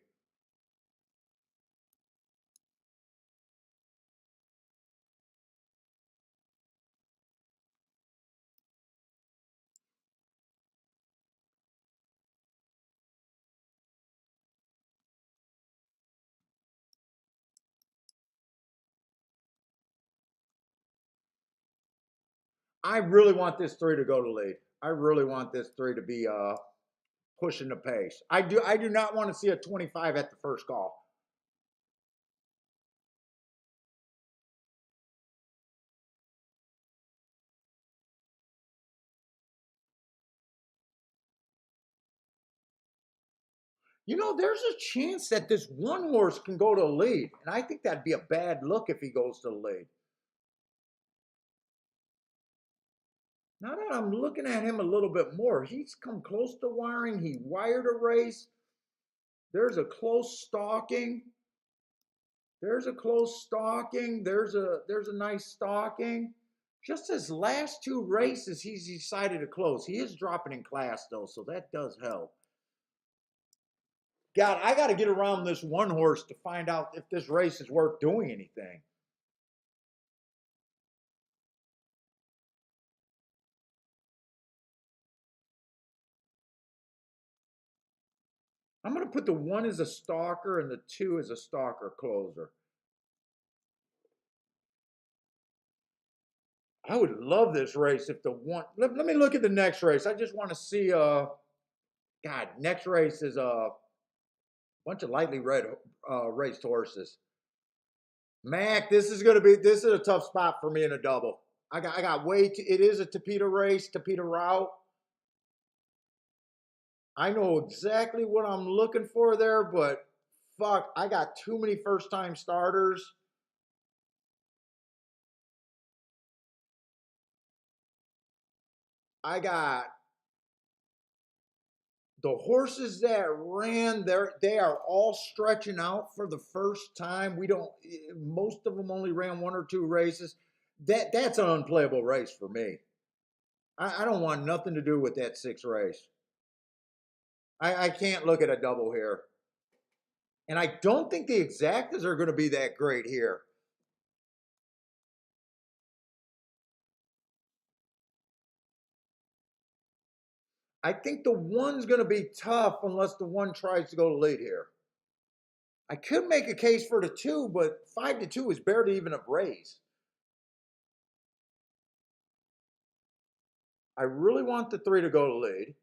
I really want this 3 to go to lead. I really want this 3 to be pushing the pace. I do not want to see a 25 at the first call. You know, there's a chance that this one horse can go to the lead, and I think that'd be a bad look if he goes to the lead. Now that I'm looking at him a little bit more, he's come close to wiring. He wired a race. There's a close stalking. There's a close stalking. There's a nice stalking. Just his last 2 races, he's decided to close. He is dropping in class though, so that does help. God, I got to get around this one horse to find out if this race is worth doing anything. I'm going to put the 1 as a stalker and the 2 as a stalker closer. I would love this race if the 1. Let me look at the next race. I just want to see. God, next race is a bunch of lightly raced horses. Mac, this is a tough spot for me in a double. I got way too. It is a Tapeta race, Tapeta route. I know exactly what I'm looking for there, but fuck, I got too many first time starters. I got the horses that ran there. They are all stretching out for the first time. We don't. Most of them only ran 1 or 2 races. That's an unplayable race for me. I don't want nothing to do with that 6 race. I can't look at a double here. And I don't think the exactas are going to be that great here. I think the 1's going to be tough unless the 1 tries to go to lead here. I could make a case for the 2, but 5-2 is barely even a raise. I really want the 3 to go to lead.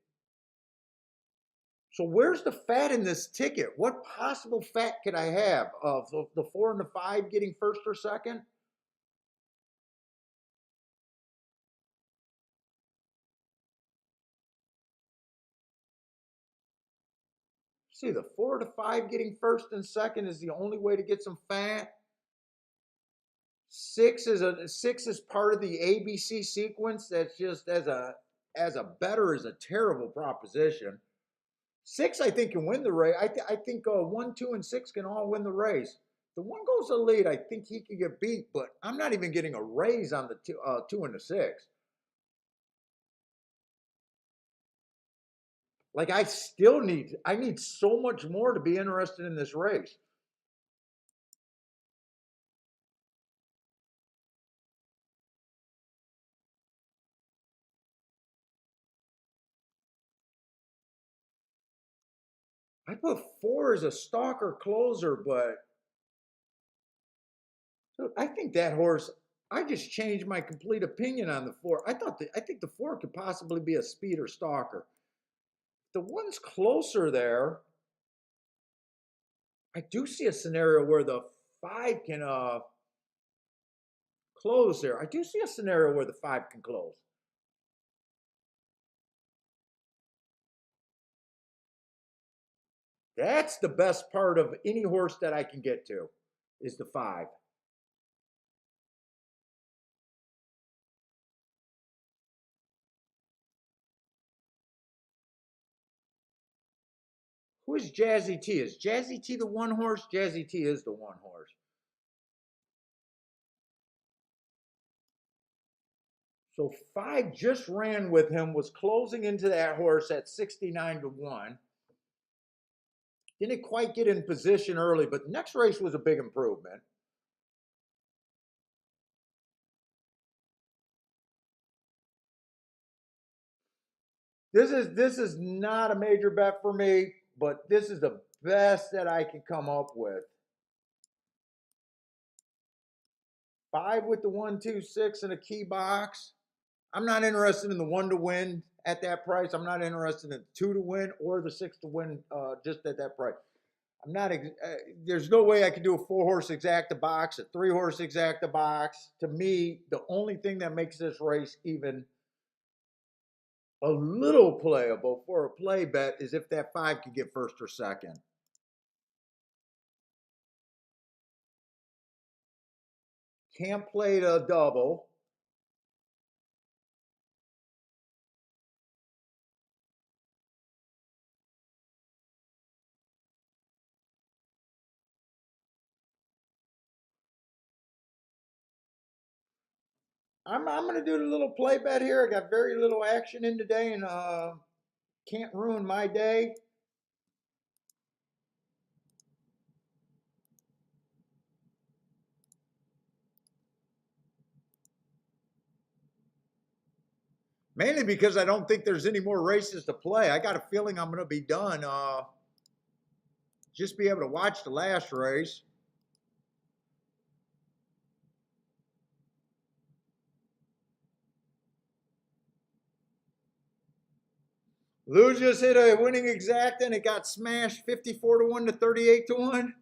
So where's the fat in this ticket? What possible fat could I have of the 4 and the 5 getting first or second? See, the 4 to 5 getting first and second is the only way to get some fat. 6 is part of the ABC sequence. That's just as a better is a terrible proposition. 6, I think, can win the race. I think 1, 2, and 6 can all win the race. The 1 goes to lead. I think he could get beat, but I'm not even getting a raise on the 2 and the 6. Like I need so much more to be interested in this race. I put 4 as a stalker closer, but dude, I think that horse. I just changed my complete opinion on the 4. I think the 4 could possibly be a speeder stalker. The 1's closer there. I do see a scenario where the 5 can close there. I do see a scenario where the 5 can close. That's the best part of any horse that I can get to is the 5. Who is Jazzy T? Is Jazzy T the 1 horse? Jazzy T is the 1 horse. So 5 just ran with him, was closing into that horse at 69 to 1. Didn't quite get in position early, but the next race was a big improvement. This is not a major bet for me, but this is the best that I can come up with. 5 with the 1, 2, 6 in a key box. I'm not interested in the 1 to win at that price. I'm not interested in the 2 to win or the 6 to win just at that price. I'm not. There's no way I can do a 4-horse exacta box, a 3-horse exacta box. To me, the only thing that makes this race even a little playable for a play bet is if that 5 could get first or second. Can't play the double. I'm going to do a little play bet here. I got very little action in today and can't ruin my day. Mainly because I don't think there's any more races to play. I got a feeling I'm going to be done. Just be able to watch the last race. Lou just hit a winning exacta and it got smashed 54 to 1 to 38 to 1.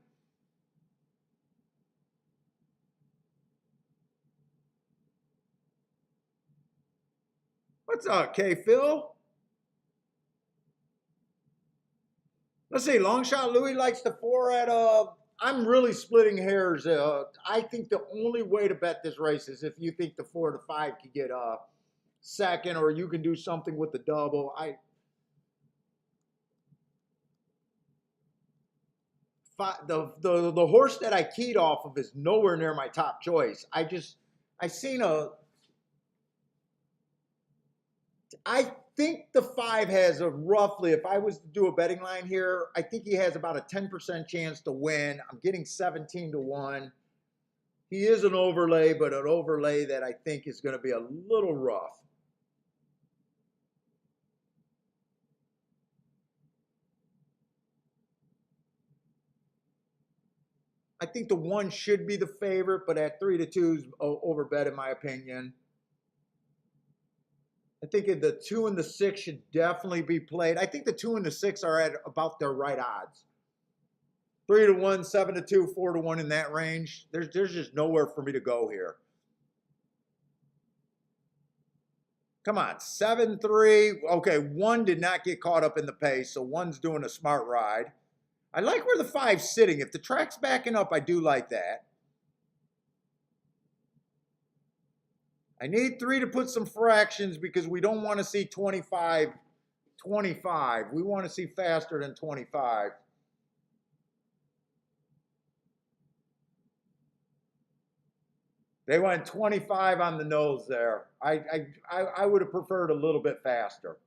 What's up, K Phil? Let's see. Long shot Louis likes the 4 at I'm really splitting hairs. I think the only way to bet this race is if you think the 4 to 5 could get second, or you can do something with the double. The horse that I keyed off of is nowhere near my top choice. I seen I think the 5 has a roughly, if I was to do a betting line here, I think he has about a 10% chance to win. I'm getting 17 to 1. He is an overlay, but an overlay that I think is going to be a little rough. I think the 1 should be the favorite, but at 3 to 2 is overbet in my opinion. think the 2 and the 6 should definitely be played. I think the 2 and the 6 are at about their right odds. 3 to 1, 7 to 2, 4 to 1 in that range. There's just nowhere for me to go here. Come on, 7-3. Okay, 1 did not get caught up in the pace, so 1's doing a smart ride. I like where the 5's sitting. If the track's backing up, I do like that. I need 3 to put some fractions because we don't want to see 25. We want to see faster than 25. They went 25 on the nose there. I would have preferred a little bit faster.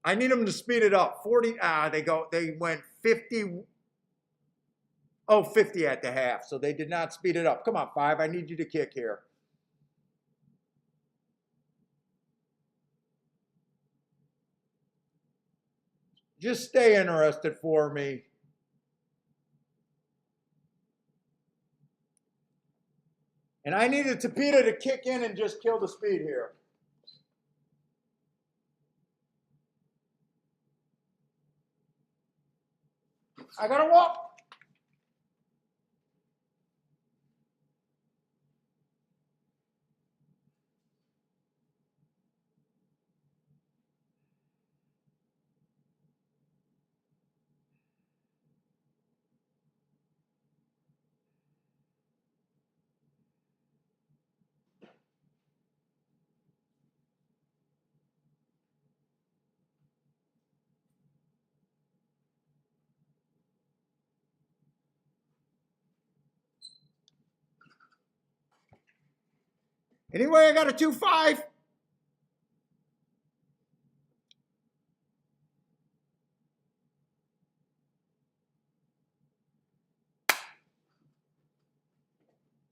I need them to speed it up. 40, they went 50. Oh, 50 at the half. So they did not speed it up. Come on, 5. I need you to kick here. Just stay interested for me. And I needed Tapita to kick in and just kill the speed here. I gotta walk. Anyway, I got a 2-5.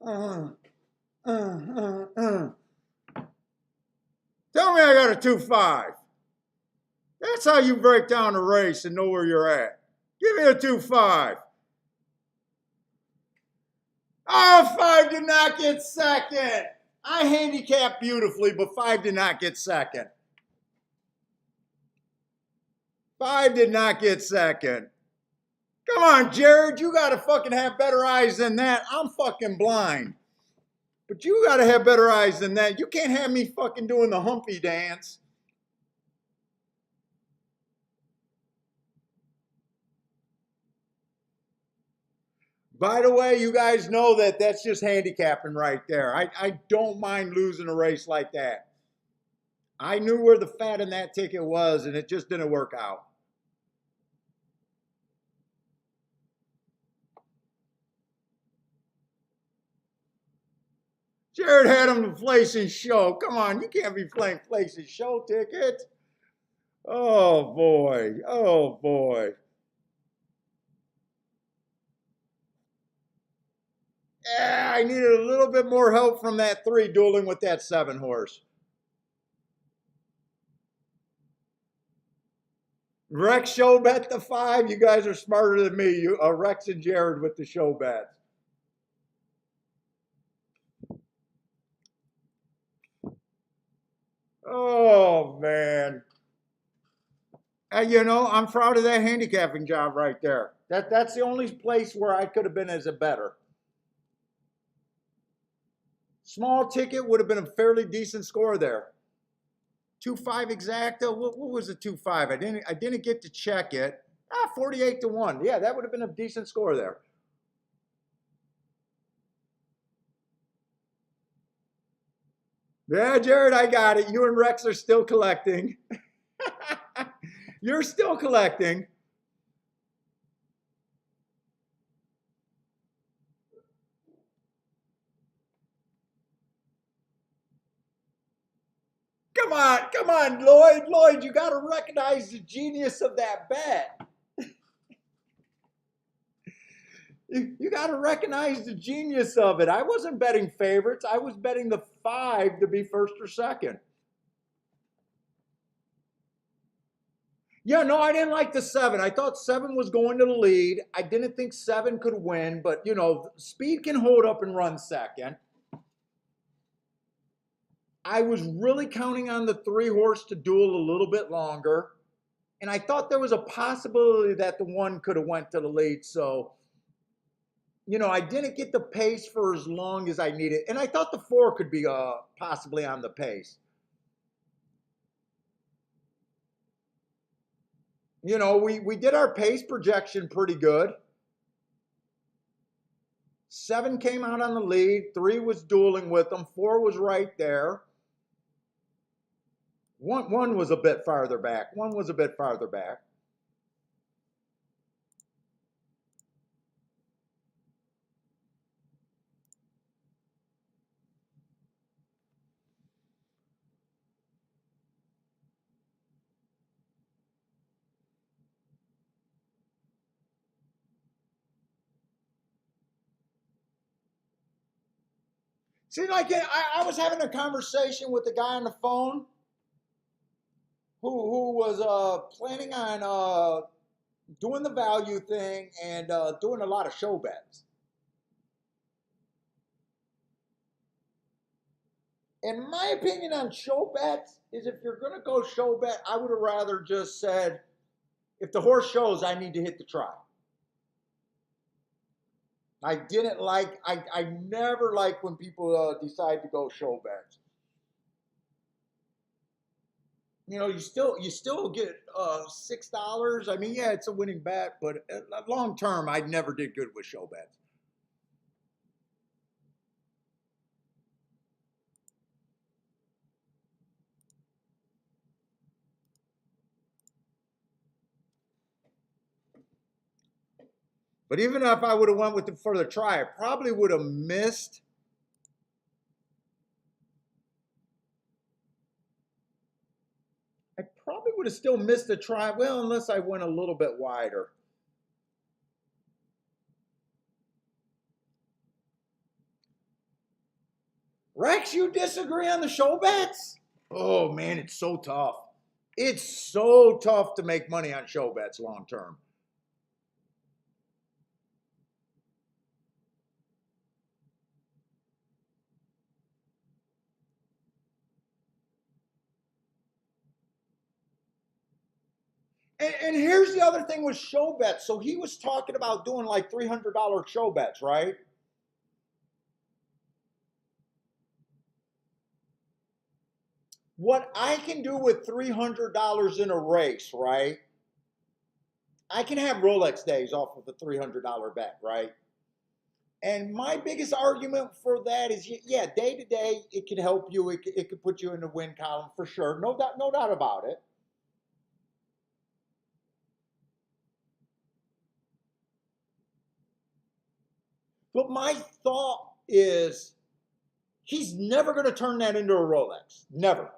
Tell me I got a 2-5. That's how you break down a race and know where you're at. Give me a 2-5. Oh, 5 did not get second. I handicapped beautifully, but 5 did not get second. 5 did not get second. Come on, Jared, you got to fucking have better eyes than that. I'm fucking blind. But you got to have better eyes than that. You can't have me fucking doing the humpy dance. By the way, you guys know that that's just handicapping right there. I don't mind losing a race like that. I knew where the fat in that ticket was, and it just didn't work out. Jared had him to place his show. Come on, you can't be playing place his show ticket. Oh, boy. Oh, boy. Yeah, I needed a little bit more help from that 3 dueling with that 7 horse. Rex show bet the 5. You guys are smarter than me. Rex and Jared with the show bets. Oh, man. You know, I'm proud of that handicapping job right there. That's the only place where I could have been as a bettor. Small ticket would have been a fairly decent score there. 2-5 exacta. What was the 2-5? I didn't get to check it. 48 to 1. Yeah, that would have been a decent score there. Yeah, Jared, I got it. You and Rex are still collecting. You're still collecting. Come on, Lloyd. Lloyd, you got to recognize the genius of that bet. You got to recognize the genius of it. I wasn't betting favorites. I was betting the 5 to be first or second. Yeah, no, I didn't like the 7. I thought 7 was going to the lead. I didn't think 7 could win, but speed can hold up and run second. I was really counting on the 3 horse to duel a little bit longer. And I thought there was a possibility that the 1 could have went to the lead. So, I didn't get the pace for as long as I needed. And I thought the 4 could be possibly on the pace. We did our pace projection pretty good. 7 came out on the lead. 3 was dueling with them. 4 was right there. One was a bit farther back. See, like I was having a conversation with the guy on the phone who was planning on doing the value thing and doing a lot of show bets. And my opinion on show bets is if you're going to go show bet, I would have rather just said, if the horse shows, I need to hit the try. I didn't like, I never like when people decide to go show bets. You still get $6. I mean, yeah, it's a winning bet, but long term, I never did good with show bets. But even if I would have went with it for the try, I probably would have missed. I probably would have still missed the try. Well, unless I went a little bit wider. Rex, you disagree on the show bets? Oh man, it's so tough. It's so tough to make money on show bets long term. And here's the other thing with show bets. So he was talking about doing like $300 show bets, right? What I can do with $300 in a race, right? I can have Rolex days off of a $300 bet, right? And my biggest argument for that is, yeah, day to day, it can help you. It could put you in the win column for sure. No doubt about it. But my thought is, he's never going to turn that into a Rolex. Never.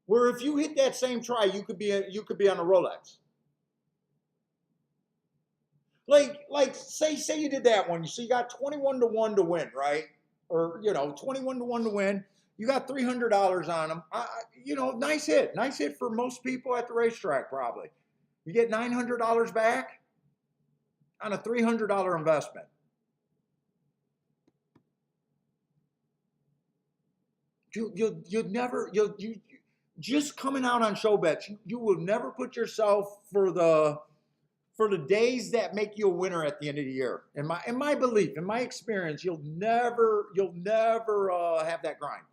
Where if you hit that same try, you could be on a Rolex. Like say you did that one. So you got 21 to 1 to win, right? Or 21 to 1 to win. You got $300 on them. Nice hit for most people at the racetrack probably. You get $900 back on a $300 investment. You'll never just coming out on show bets. You will never put yourself for the days that make you a winner at the end of the year. In my belief, in my experience, you'll never have that grind.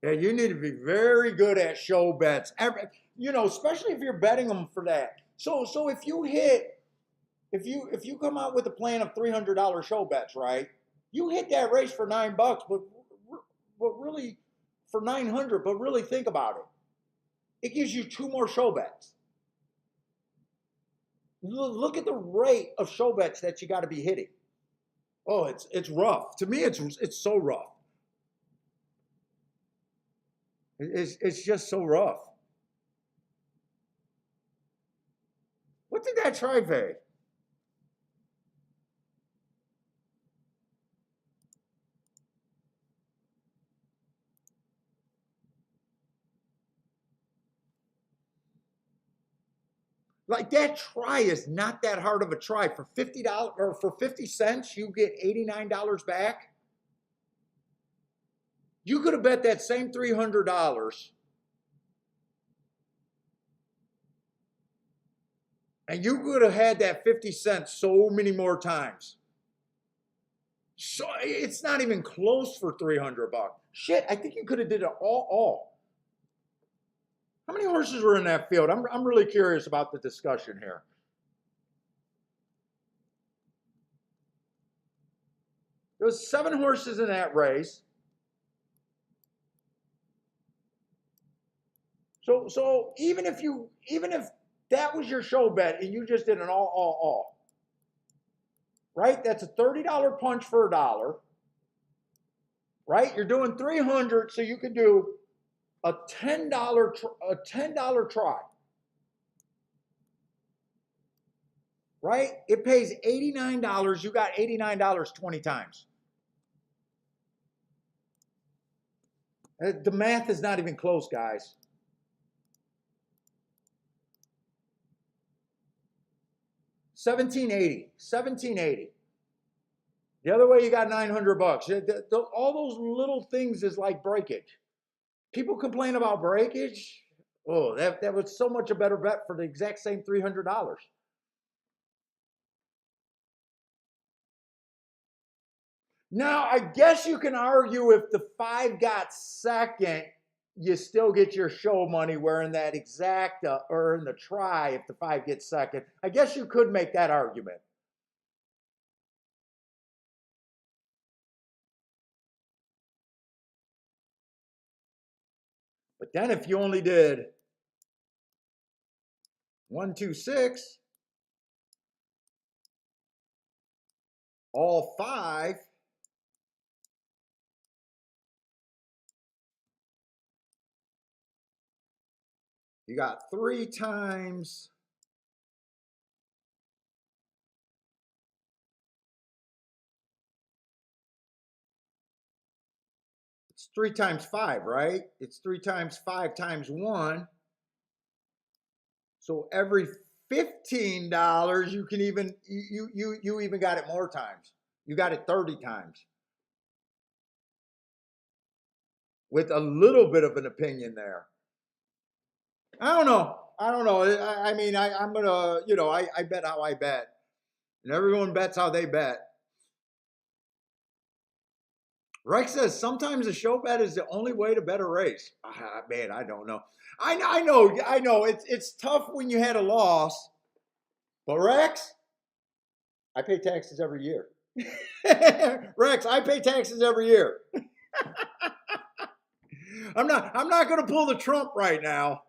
Yeah, you need to be very good at show bets. Especially if you're betting them for that. So if you come out with a plan of $300 show bets, right? You hit that race for $9, but really for 900. But really think about it. It gives you 2 more show bets. Look at the rate of show bets that you got to be hitting. Oh, it's rough. To me, it's so rough. It's just so rough. What did that try pay? Like that try is not that hard of a try. For $50 or for 50 cents, you get $89 back. You could have bet that same $300 and you could have had that 50 cents so many more times. So it's not even close for 300 bucks. Shit, I think you could have did it all. How many horses were in that field? I'm really curious about the discussion here. There was 7 horses in that race. So even if that was your show bet and you just did an all, right? That's a $30 punch for $1, right? You're doing 300, so you could do a $10 try, right? It pays $89. You got $89 20 times. The math is not even close, guys. $17.80. The other way, you got 900 bucks. All those little things is like breakage. People complain about breakage. Oh, that was so much a better bet for the exact same $300. Now, I guess you can argue if the 5 got second, you still get your show money, where in that exacta or in the try, if the 5 gets second, I guess you could make that argument. But then if you only did 1, 2, 6, all 5, you got 3 times. It's 3 times 5, right? It's 3 times 5 times 1. So every $15, you can even you even got it more times. You got it 30 times. With a little bit of an opinion there. I don't know. I mean, I'm gonna, I bet how I bet, and everyone bets how they bet. Rex says sometimes a show bet is the only way to bet a race. Man, I don't know. I know. It's tough when you had a loss, but Rex, I pay taxes every year. Rex, I pay taxes every year. I'm not going to pull the Trump right now.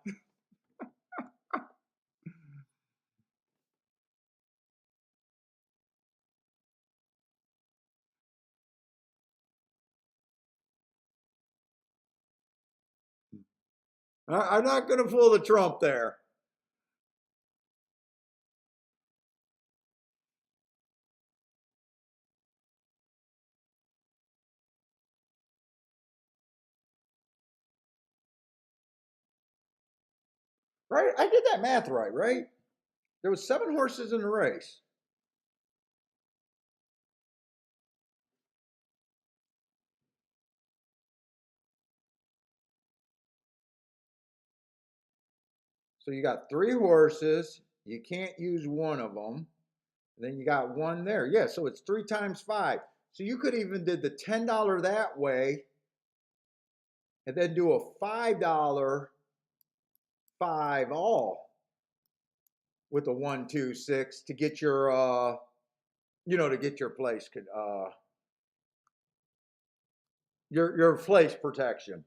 I'm not going to pull the Trump there. Right? I did that math right? There was 7 horses in the race. So you got 3 horses. You can't use one of them. Then you got 1 there. Yeah, so it's 3 times 5. So you could even did the $10 that way, and then do a $5 5 all with a 1, 2, 6 to get your to get your place your place protection.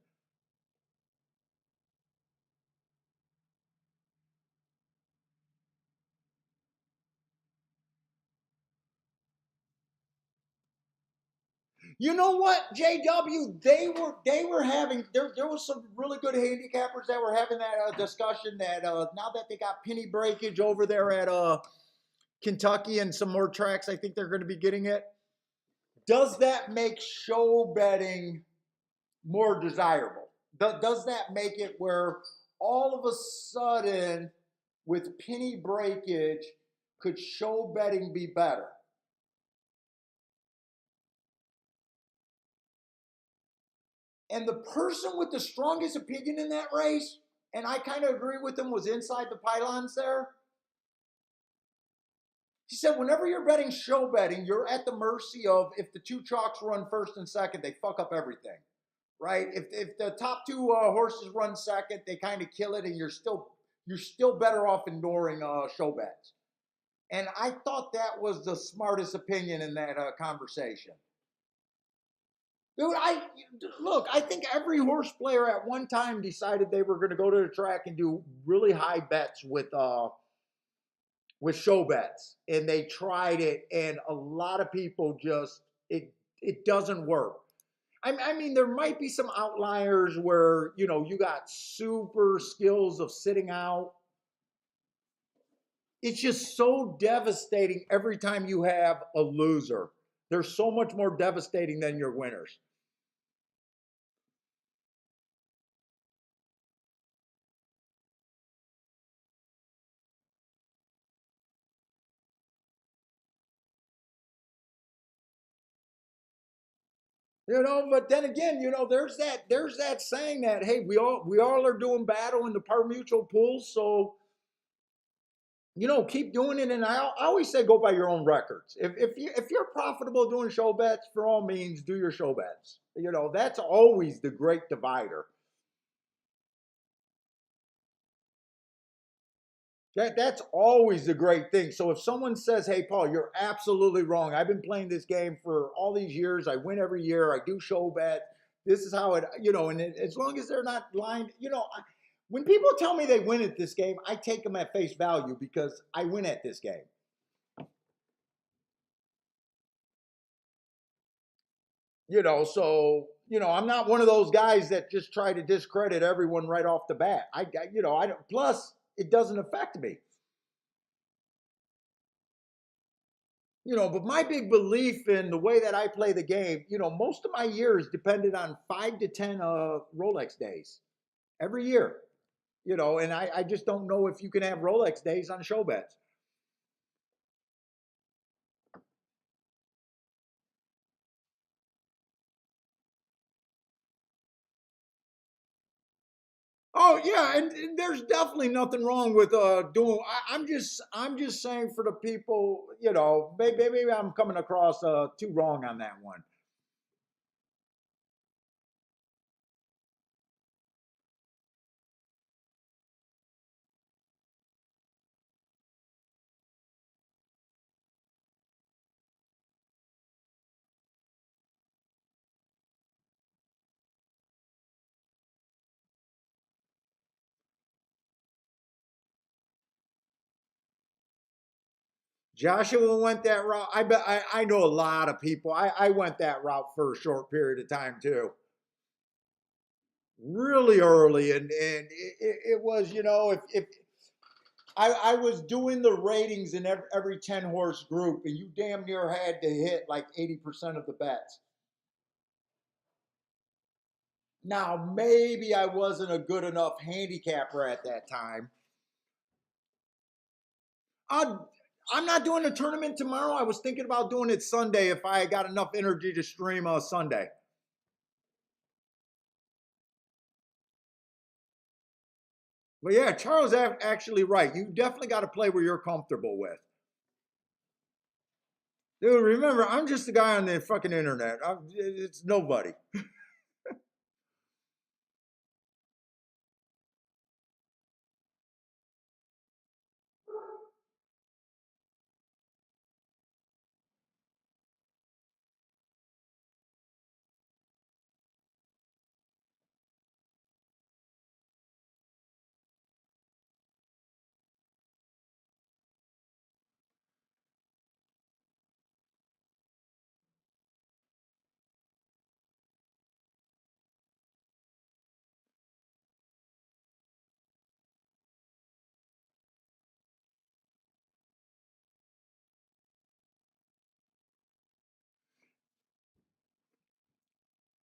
You know what, JW? They were having there was some really good handicappers that were having that discussion that now that they got penny breakage over there at Kentucky and some more tracks, I think they're going to be getting it. Does that make show betting more desirable? Does that make it where all of a sudden, with penny breakage, could show betting be better? And the person with the strongest opinion in that race, and I kind of agree with him, was inside the pylons there. He said, whenever you're betting show betting, you're at the mercy of if the two chalks run first and second, they fuck up everything, right? If the top two horses run second, they kind of kill it, and you're still better off ignoring show bets. And I thought that was the smartest opinion in that conversation. Dude, I think every horse player at one time decided they were going to go to the track and do really high bets with show bets, and they tried it, and a lot of people just it doesn't work. I mean, there might be some outliers where you got super skills of sitting out. It's just so devastating every time you have a loser. They're so much more devastating than your winners. But then again, there's that saying that, hey, we all are doing battle in the par mutual pools, so keep doing it. And I always say go by your own records. If you're profitable doing show bets, for all means do your show bets. That's always the great divider. That's always the great thing. So if someone says, "Hey, Paul, you're absolutely wrong. I've been playing this game for all these years. I win every year. I do show bet. This is how and as long as they're not lying, when people tell me they win at this game, I take them at face value because I win at this game. So I'm not one of those guys that just try to discredit everyone right off the bat. I don't. Plus, it doesn't affect me. But my big belief in the way that I play the game, most of my years depended on 5 to 10 Rolex days every year. And I just don't know if you can have Rolex days on show bets. Oh yeah, and there's definitely nothing wrong with doing. I'm just saying for the people, maybe I'm coming across too wrong on that one. Joshua went that route. I bet I know a lot of people. I went that route for a short period of time too. Really early, and it was if I was doing the ratings in every 10 horse group, and you damn near had to hit like 80% of the bets. Now maybe I wasn't a good enough handicapper at that time. I, I'm not doing a tournament tomorrow. I was thinking about doing it Sunday if I got enough energy to stream Sunday. But yeah, Charles actually right. You definitely got to play where you're comfortable with. Dude, remember, I'm just a guy on the fucking internet. It's nobody.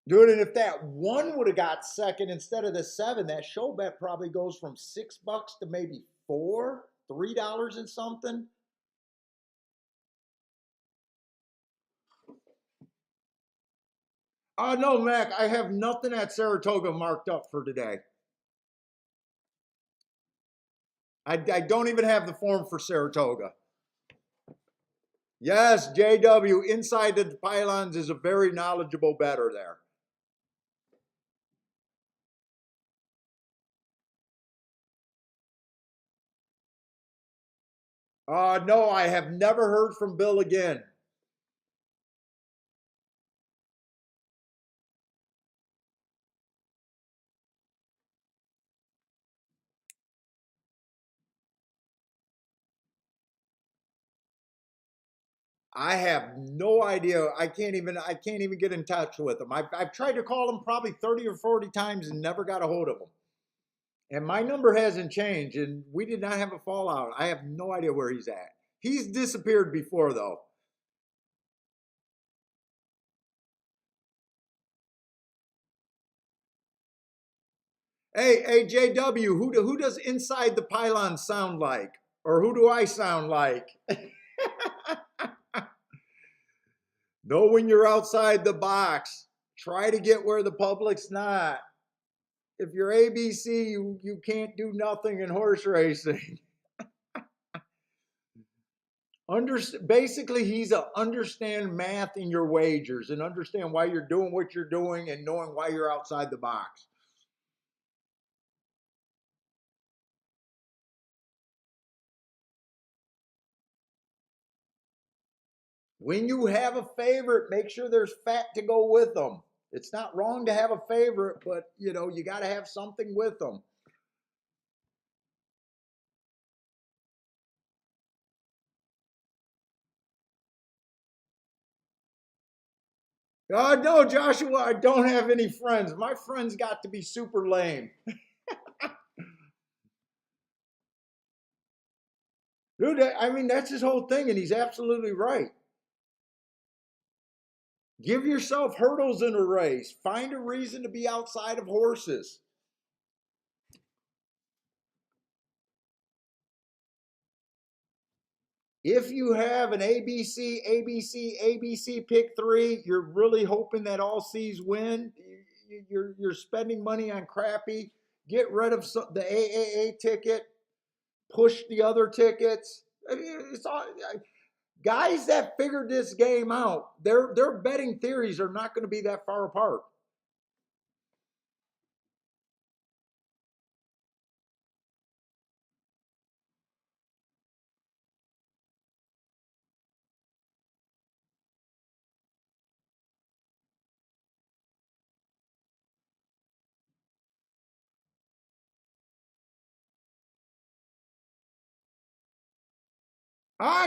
Dude, and if that one would have got second instead of the 7, that show bet probably goes from $6 to maybe $3 and something. No, Mac, I have nothing at Saratoga marked up for today. I don't even have the form for Saratoga. Yes, JW, inside the pylons is a very knowledgeable bettor there. No, I have never heard from Bill again. I have no idea. I can't even get in touch with him. I've tried to call him probably 30 or 40 times and never got a hold of him. And my number hasn't changed, and we did not have a fallout. I have no idea where he's at. He's disappeared before, though. Hey, JW, who does inside the pylon sound like? Or who do I sound like? Know when you're outside the box. Try to get where the public's not. If you're ABC, you can't do nothing in horse racing. Basically, he's a understand math in your wagers and understand why you're doing what you're doing and knowing why you're outside the box. When you have a favorite, make sure there's fat to go with them. It's not wrong to have a favorite, but you got to have something with them. No, Joshua, I don't have any friends. My friends got to be super lame. Dude, I mean, that's his whole thing, and he's absolutely right. Give yourself hurdles in a race. Find a reason to be outside of horses. If you have an ABC, ABC, ABC pick three, you're really hoping that all C's win. You're spending money on crappy. Get rid of the AAA ticket. Push the other tickets. It's all, guys that figured this game out. Their betting theories are not going to be that far apart.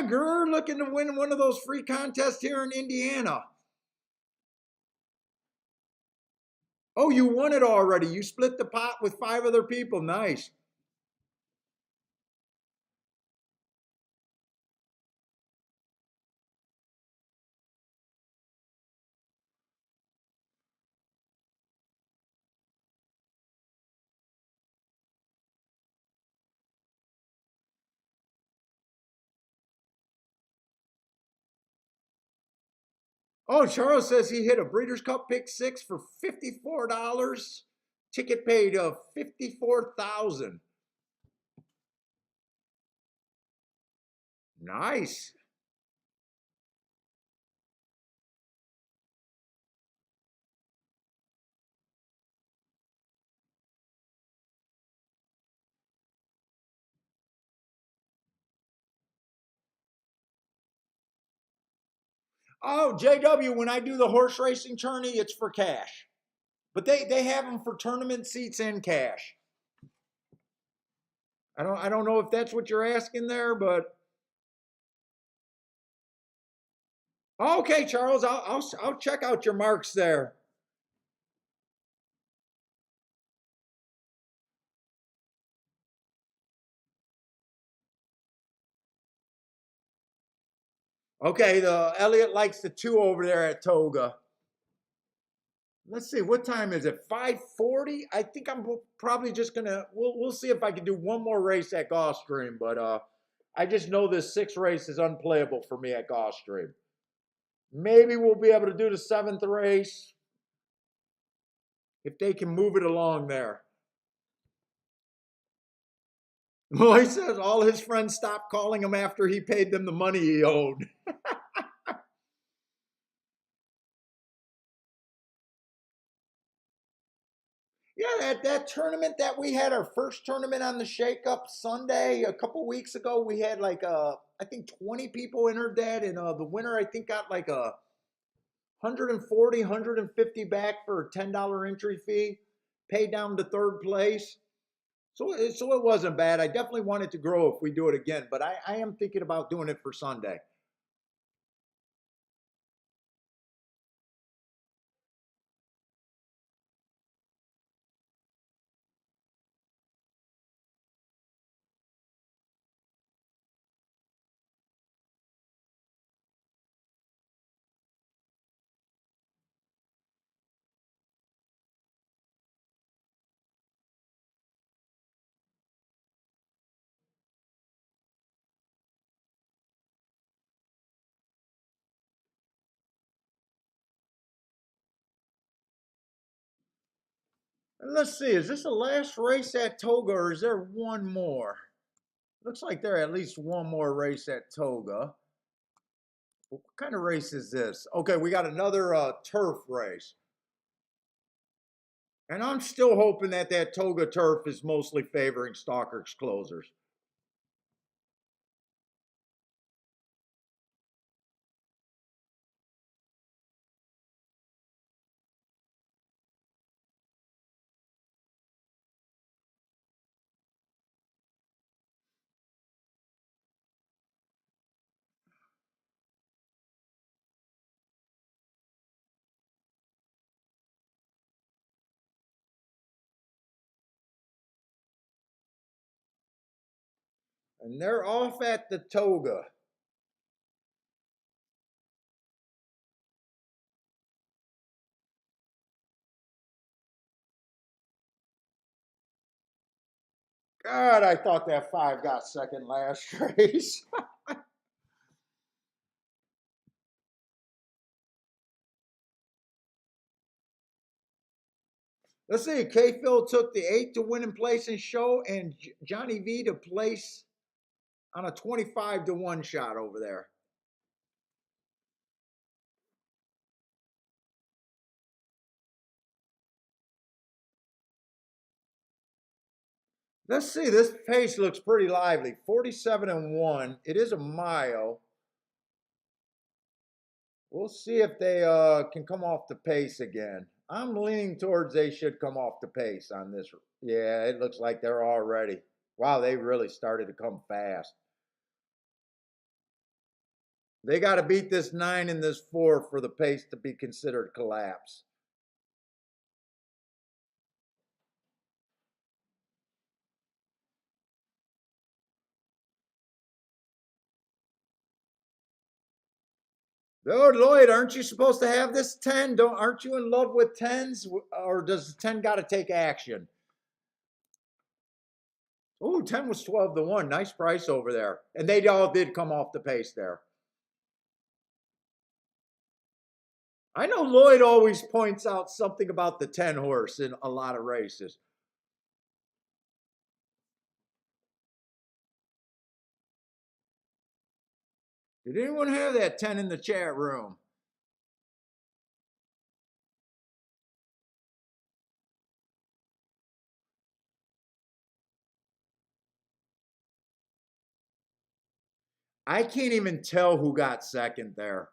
You're looking to win one of those free contests here in Indiana. Oh, you won it already. You split the pot with 5 other people. Nice. Oh, Charles says he hit a Breeders' Cup pick six for $54. Ticket paid of 54,000. Nice. Oh, JW, when I do the horse racing tourney, it's for cash. But they have them for tournament seats and cash. I don't know if that's what you're asking there, but okay, Charles, I'll check out your marks there. Okay, the Elliot likes the 2 over there at Toga. Let's see, what time is it? 5:40. I think I'm probably just gonna. We'll see if I can do one more race at Gulfstream, but I just know this 6th race is unplayable for me at Gulfstream. Maybe we'll be able to do the 7th race if they can move it along there. Well, he says all his friends stopped calling him after he paid them the money he owed. Yeah, that tournament that we had, our first tournament on the Shake Up Sunday a couple weeks ago, we had like I think 20 people entered that, and the winner I think got like a 140, 150 back for a $10 entry fee, paid down to 3rd place. So it wasn't bad. I definitely want it to grow if we do it again, but I am thinking about doing it for Sunday. And let's see, is this the last race at Toga or is there one more? Looks like there at least one more race at Toga. What kind of race is this? Okay, we got another turf race. And I'm still hoping that Toga turf is mostly favoring Stalker's closers. And they're off at the Toga. God, I thought that 5 got second last race. Let's see. K Phil took the 8 to win in place in show, and Johnny V to place on a 25 to 1 shot over there. Let's see. This pace looks pretty lively. 47 and 1. It is a mile. We'll see if they can come off the pace again. I'm leaning towards they should come off the pace on this. Yeah, it looks like they're already. Wow, they really started to come fast. They got to beat this 9 and this 4 for the pace to be considered collapse. Oh, Lloyd, aren't you supposed to have this 10? Aren't you in love with 10s? Or does the 10 got to take action? Oh, 10 was 12 to 1. Nice price over there. And they all did come off the pace there. I know Lloyd always points out something about the 10 horse in a lot of races. Did anyone have that 10 in the chat room? I can't even tell who got second there.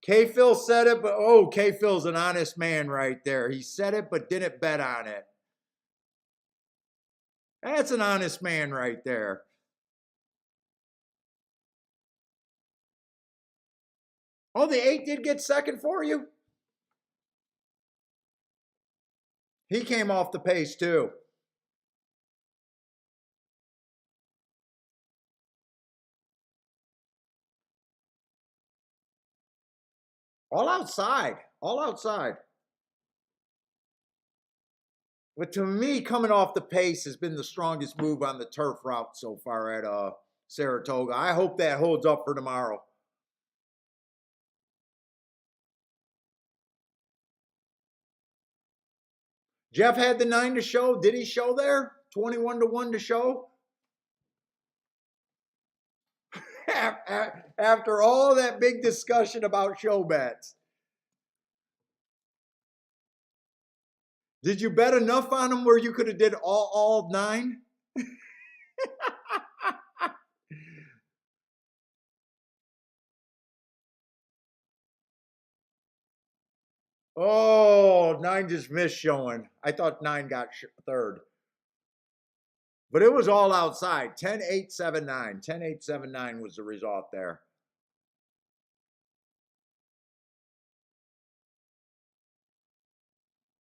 K Phil said it, but oh, K Phil's an honest man right there. He said it, but didn't bet on it. That's an honest man right there. Oh, the 8 did get second for you? He came off the pace too. All outside. All outside. But to me, coming off the pace has been the strongest move on the turf route so far at Saratoga. I hope that holds up for tomorrow. Jeff had the 9 to show. Did he show there? 21 to 1 to show? After all that big discussion about show bets. Did you bet enough on them where you could have did all 9? Oh, 9 just missed showing. I thought 9 got third. But it was all outside. 10-8-7-9. 10-8-7-9 was the result there.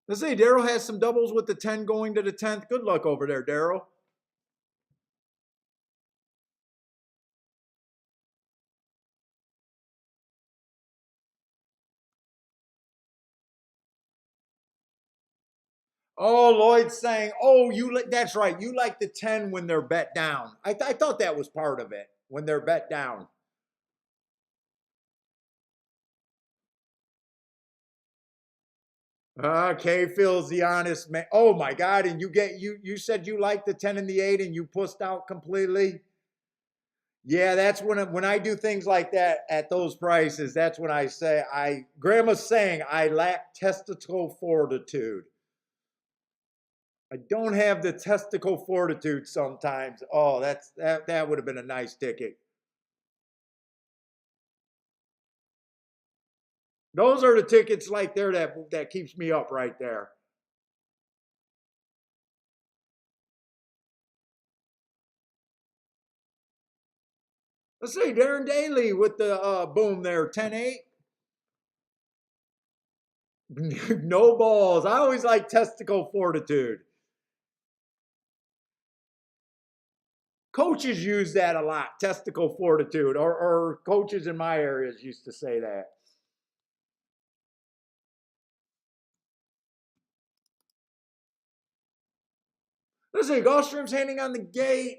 Let's see, Daryl has some doubles with the 10 going to the 10th. Good luck over there, Daryl. Oh, Lloyd's saying, oh, that's right. You like the 10 when they're bet down. I thought that was part of it, when they're bet down. Okay, Phil's the honest man. Oh my God! And you said you liked the 10 and the 8, and you pussed out completely. Yeah, that's when I do things like that at those prices. That's when I say Grandma's saying I lack testicle fortitude. I don't have the testicle fortitude sometimes. Oh, that would have been a nice ticket. Those are the tickets like there that keeps me up right there. Let's see, Darren Daly with the boom there, 10-8. No balls. I always like testicle fortitude. Coaches use that a lot, testicle fortitude, or coaches in my areas used to say that. Let's see, Gulfstream's handing on the gate.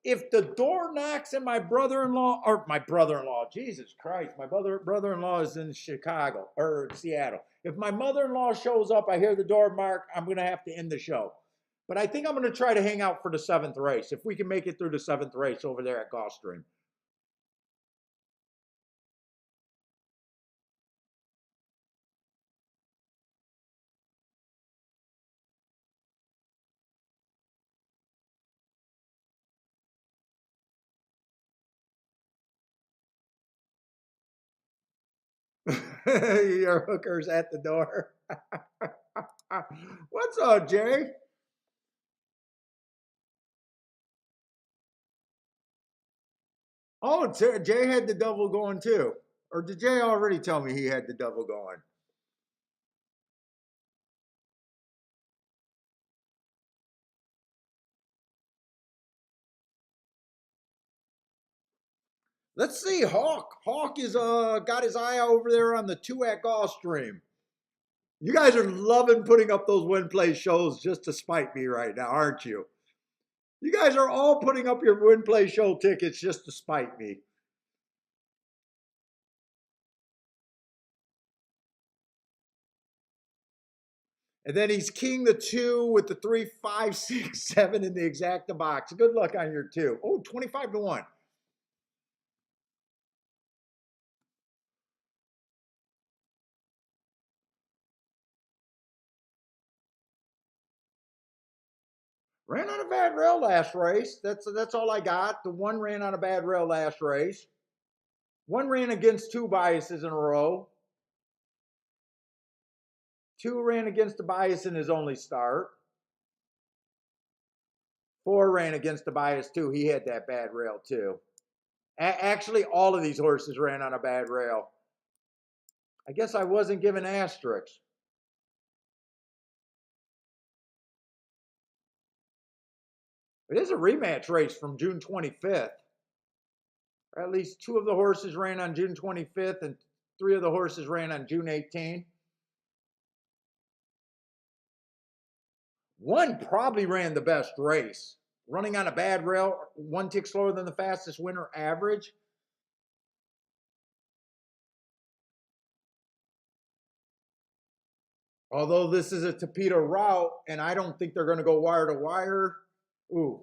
If the door knocks and my brother-in-law, Jesus Christ, my brother-in-law is in Chicago or Seattle. If my mother-in-law shows up, I hear the door mark, I'm going to have to end the show. But I think I'm going to try to hang out for the 7th race, if we can make it through the 7th race over there at Gulfstream. Your hooker's at the door. What's up, Jay? Oh, Jay had the double going too. Or did Jay already tell me he had the double going? Let's see, Hawk. Hawk is got his eye over there on the 2 at Gulfstream. You guys are loving putting up those win play shows just to spite me right now, aren't you? You guys are all putting up your win play show tickets just to spite me. And then he's king the 2 with the 3, 5, 6, 7 in the exacta box. Good luck on your 2. Oh, 25 to 1. Ran on a bad rail last race. That's all I got. The 1 ran on a bad rail last race. 1 ran against 2 biases in a row. 2 ran against a bias in his only start. 4 ran against the bias too. He had that bad rail too. Actually, all of these horses ran on a bad rail. I guess I wasn't given asterisks. It is a rematch race from June 25th. Or at least 2 of the horses ran on June 25th, and Three of the horses ran on June 18. One probably ran the best race. Running on a bad rail, one tick slower than the fastest winner average. Although this is a Tapeta route, and I don't think they're going to go wire to wire. Ooh,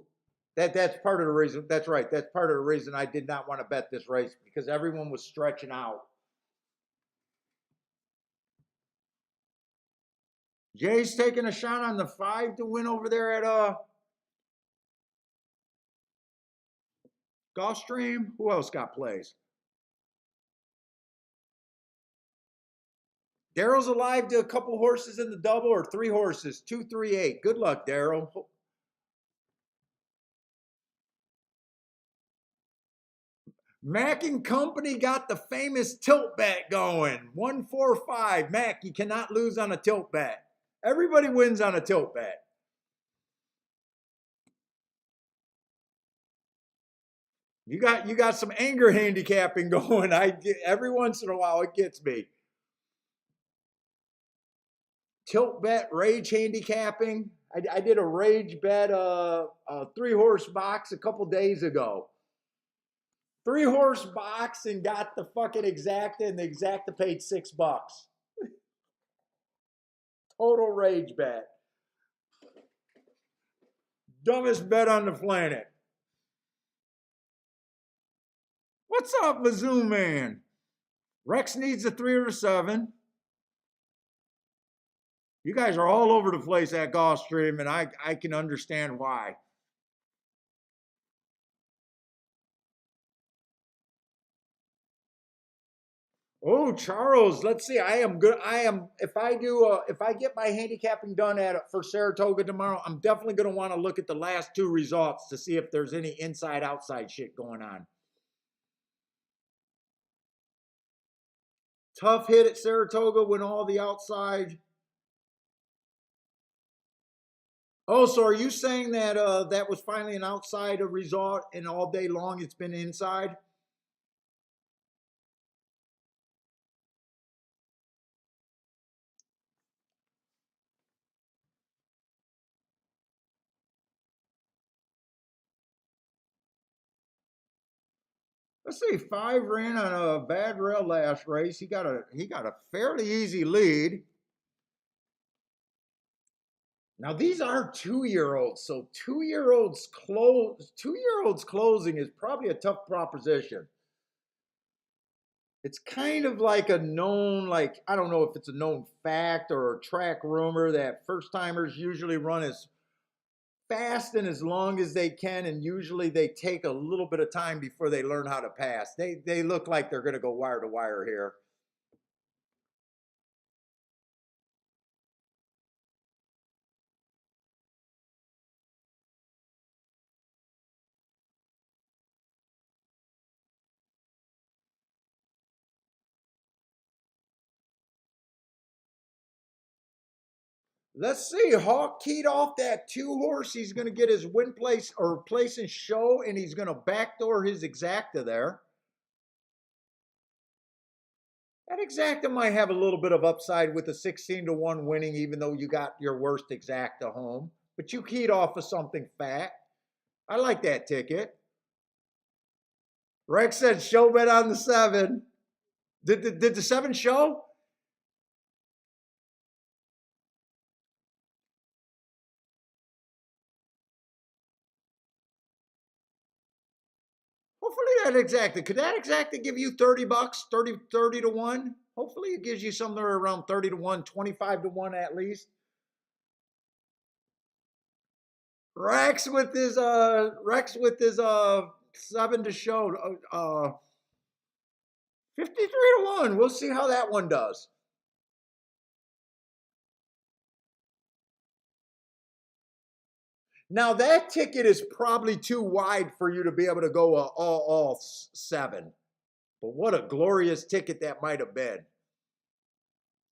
that's part of the reason. That's right. That's part of the reason I did not want to bet this race, because everyone was stretching out. Jay's taking a shot on the 5 to win over there at Gulfstream. Who else got plays? Daryl's alive to a couple horses in the double, or 3 horses, 2, 3, 8. Good luck, Daryl. Mac and Company got the famous tilt bet going. 145. Mac, you cannot lose on a tilt bet. Everybody wins on a tilt bet. You got some anger handicapping going. Every once in a while it gets me. Tilt bet, rage handicapping. I did a rage bet, a 3-horse box a couple days ago. 3-horse box, and got the fucking Exacta, and the Exacta paid $6. Total rage bet. Dumbest bet on the planet. What's up, Mizzou man? Rex needs a 3 or a 7. You guys are all over the place at Gulfstream, and I can understand why. Oh, Charles, let's see. I am good. If I get my handicapping done for Saratoga tomorrow, I'm definitely going to want to look at the last 2 results to see if there's any inside outside shit going on. Tough hit at Saratoga when all the outside. Oh, so are you saying that that was finally an outside result, and all day long it's been inside? Let's see, 5 ran on a bad rail last race. He got a fairly easy lead. Now these are 2-year-olds, so 2-year-olds closing is probably a tough proposition. It's kind of like a known, like, I don't know if it's a known fact or a track rumor that first timers usually run as fast and as long as they can, and usually they take a little bit of time before they learn how to pass. They look like they're going to go wire to wire here. Let's see. Hawk keyed off that 2-horse. He's going to get his win place or place in show, and he's going to backdoor his Exacta there. That Exacta might have a little bit of upside with a 16 to 1 winning, even though you got your worst Exacta home. But you keyed off of something fat. I like that ticket. Rex said show bet on the 7. Did the 7 show? Hopefully that Exacta. Could that Exacta give you $30, 30 to 1? Hopefully it gives you somewhere around 30 to 1, 25 to 1 at least. Rex with his 7 to show. 53 to 1. We'll see how that one does. Now that ticket is probably too wide for you to be able to go all 7. But what a glorious ticket that might have been.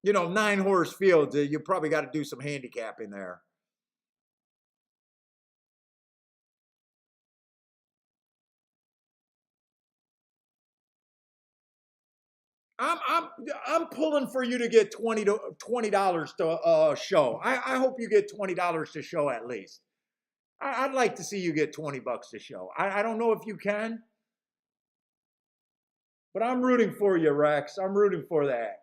9-horse fields, you probably got to do some handicapping there. I'm I'm pulling for you to get $20 to show. I hope you get $20 to show at least. I'd like to see you get $20 to show. I don't know if you can, but I'm rooting for you, Rex. I'm rooting for that.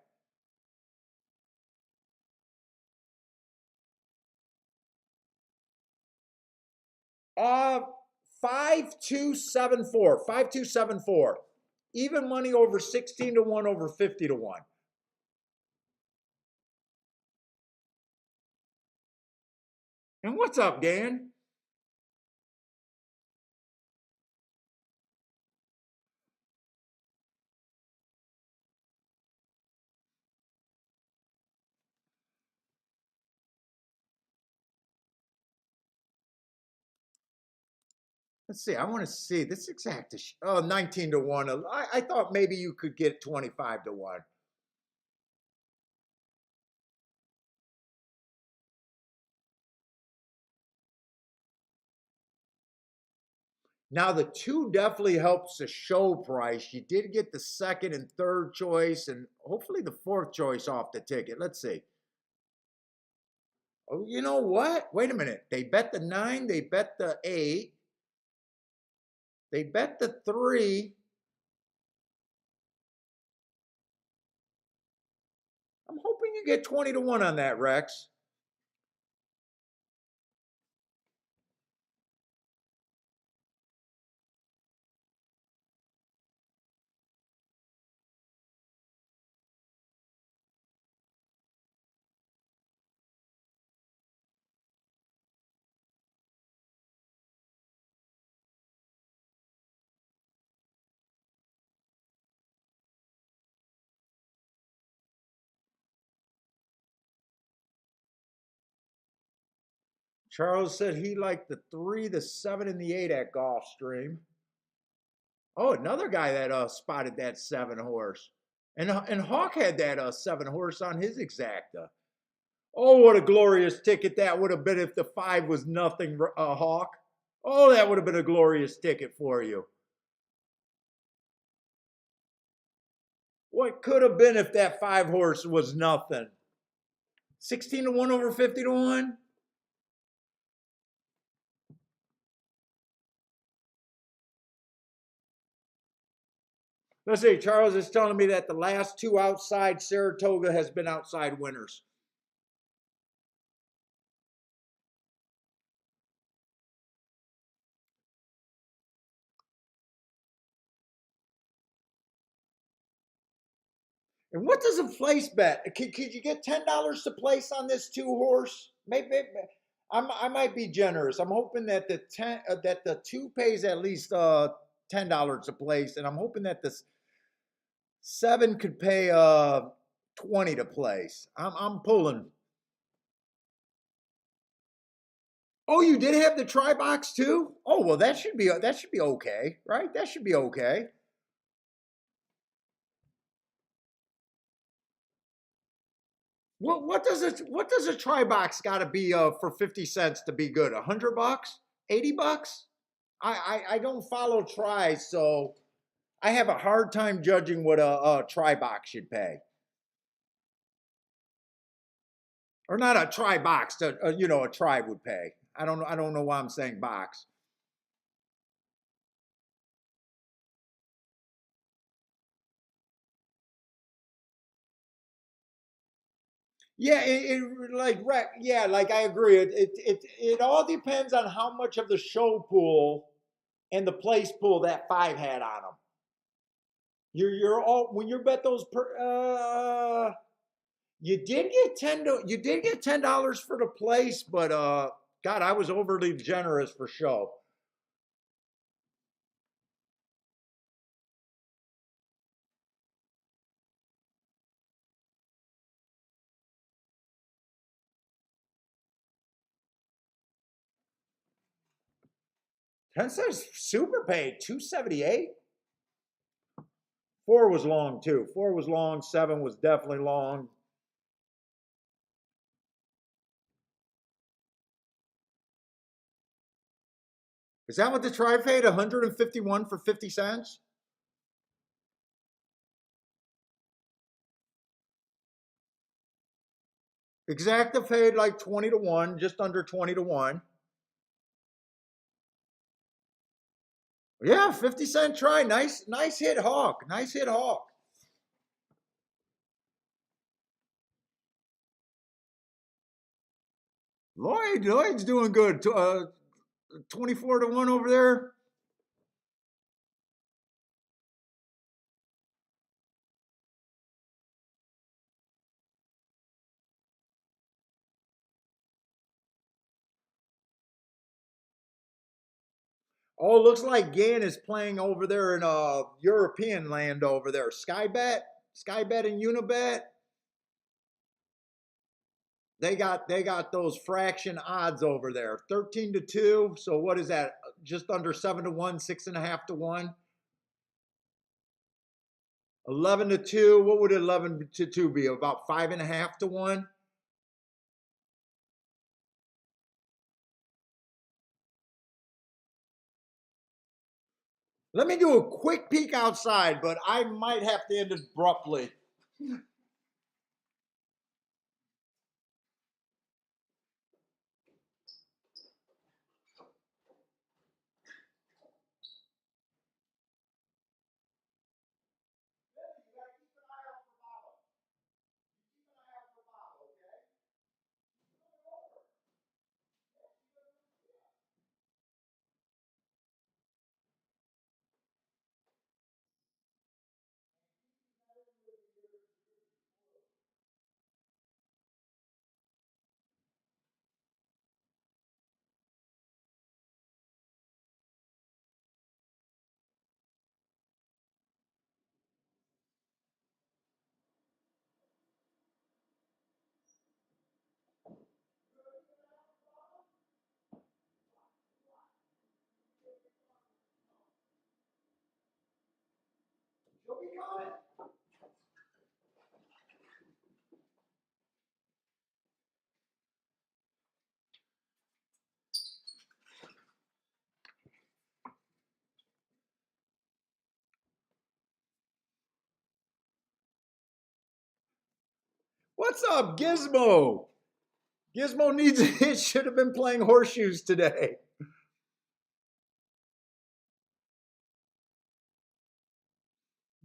Uh 5274. 5274. Even money over 16 to 1 over 50 to 1. And what's up, Dan? Let's see. I want to see this exact. Oh, 19 to 1. I thought maybe you could get 25 to 1. Now the two definitely helps the show price. You did get the second and third choice, and hopefully the fourth choice off the ticket. Let's see. Oh, you know what? Wait a minute. They bet the 9, they bet the 8, they bet the 3. I'm hoping you get 20 to 1 on that, Rex. Charles said he liked the 3, the 7, and the 8 at Gulfstream. Oh, another guy that spotted that 7 horse. And Hawk had that 7 horse on his exacta. Oh, what a glorious ticket that would have been if the 5 was nothing, Hawk. Oh, that would have been a glorious ticket for you. What could have been if that 5 horse was nothing? 16 to 1 over 50 to 1? Let's see, Charles is telling me that the last 2 outside Saratoga has been outside winners. And what does a place bet? Could you get $10 to place on this 2 horse? Maybe I might be generous. I'm hoping that the 2 pays at least $10 a place, and I'm hoping that the 7 could pay 20 to place. I'm pulling. Oh, you did have the try box too? Oh well, that should be okay, right? That should be okay. What does a try box got to be for 50 cents to be good? $100? $80? I don't follow tries, so I have a hard time judging what a try box should pay, or not a try box. A try would pay. I don't know why I'm saying box. Yeah, yeah, like I agree. It all depends on how much of the show pool and the place pool that 5 had on them. You're all when you bet those you did get $10 for the place, but God, I was overly generous for show. 10 cents super paid 278. 4 was long too. 4 was long. 7 was definitely long. Is that what the try paid? 151 for 50 cents? Exacta paid like 20 to 1, just under 20 to 1. Yeah, 50-cent try. Nice hit, Hawk. Nice hit, Hawk. Lloyd's doing good. 24 to 1 over there. Oh, looks like Gann is playing over there in European land over there. Skybet and Unibet. They got those fraction odds over there. 13 to 2. So what is that? Just under 7 to 1, 6.5 to 1. 11 to 2. What would 11 to 2 be? About 5.5 to 1. Let me do a quick peek outside, but I might have to end abruptly. What's up, Gizmo? Gizmo needs it. Should have been playing horseshoes today.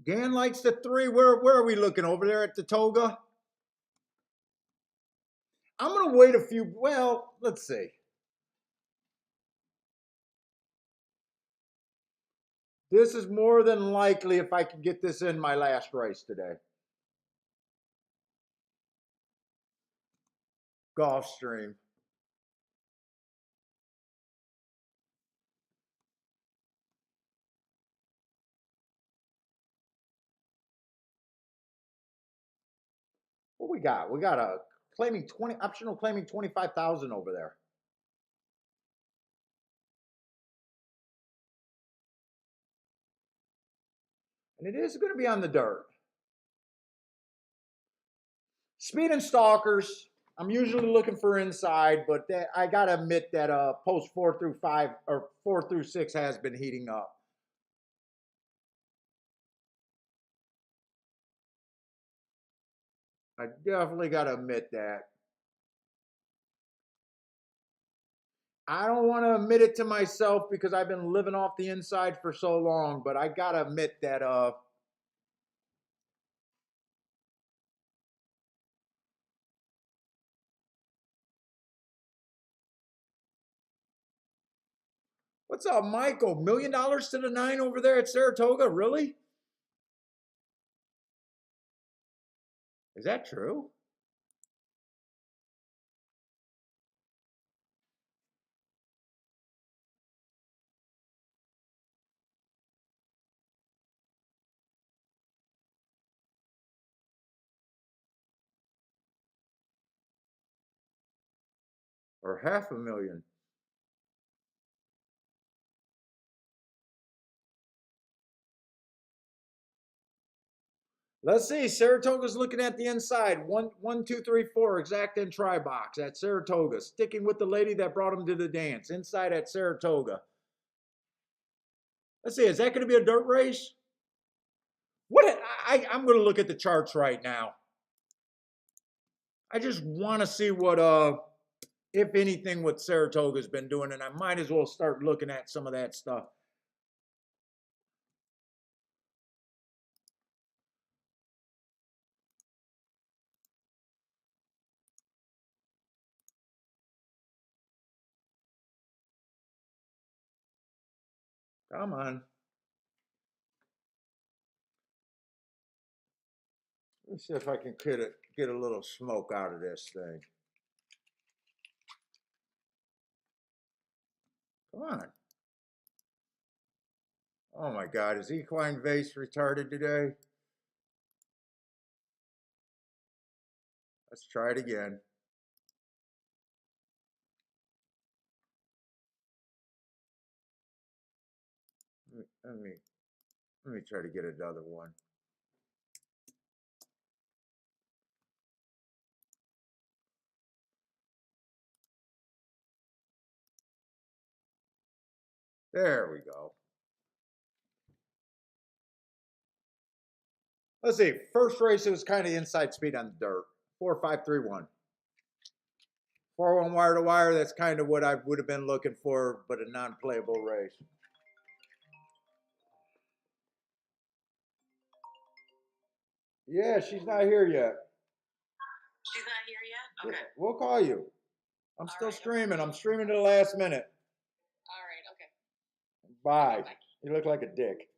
Gan likes the 3. Where are we looking over there at the toga? I'm gonna wait a few. Well, let's see. This is more than likely if I can get this in my last race today. Gulfstream. What we got? We got a claiming 20 optional claiming 25,000 over there. And it is going to be on the dirt. Speed and stalkers. I'm usually looking for inside, but I gotta admit that post 4 through 5 or 4 through 6 has been heating up. I definitely gotta admit that. I don't want to admit it to myself because I've been living off the inside for so long, but I gotta admit that what's up, Michael? $1,000,000 to the 9 over there at Saratoga? Really? Is that true? Or half a million? Let's see. Saratoga's looking at the inside. One, two, three, four. Exact and try box at Saratoga. Sticking with the lady that brought him to the dance. Inside at Saratoga. Let's see. Is that going to be a dirt race? What? I'm going to look at the charts right now. I just want to see what, if anything, what Saratoga's been doing, and I might as well start looking at some of that stuff. Come on. Let's see if I can get a little smoke out of this thing. Come on. Oh my God, is Equine Vase retarded today? Let's try it again. Let me, let me try to get another one. There we go. Let's see. First race, it was kind of inside speed on the dirt. 4.531. 4-1 wire to wire. That's kind of what I would have been looking for, but a non-playable race. Yeah, she's not here yet. She's not here yet? Okay. We'll call you. I'm still streaming. I'm streaming to the last minute. All right, okay. Bye. Bye. You look like a dick.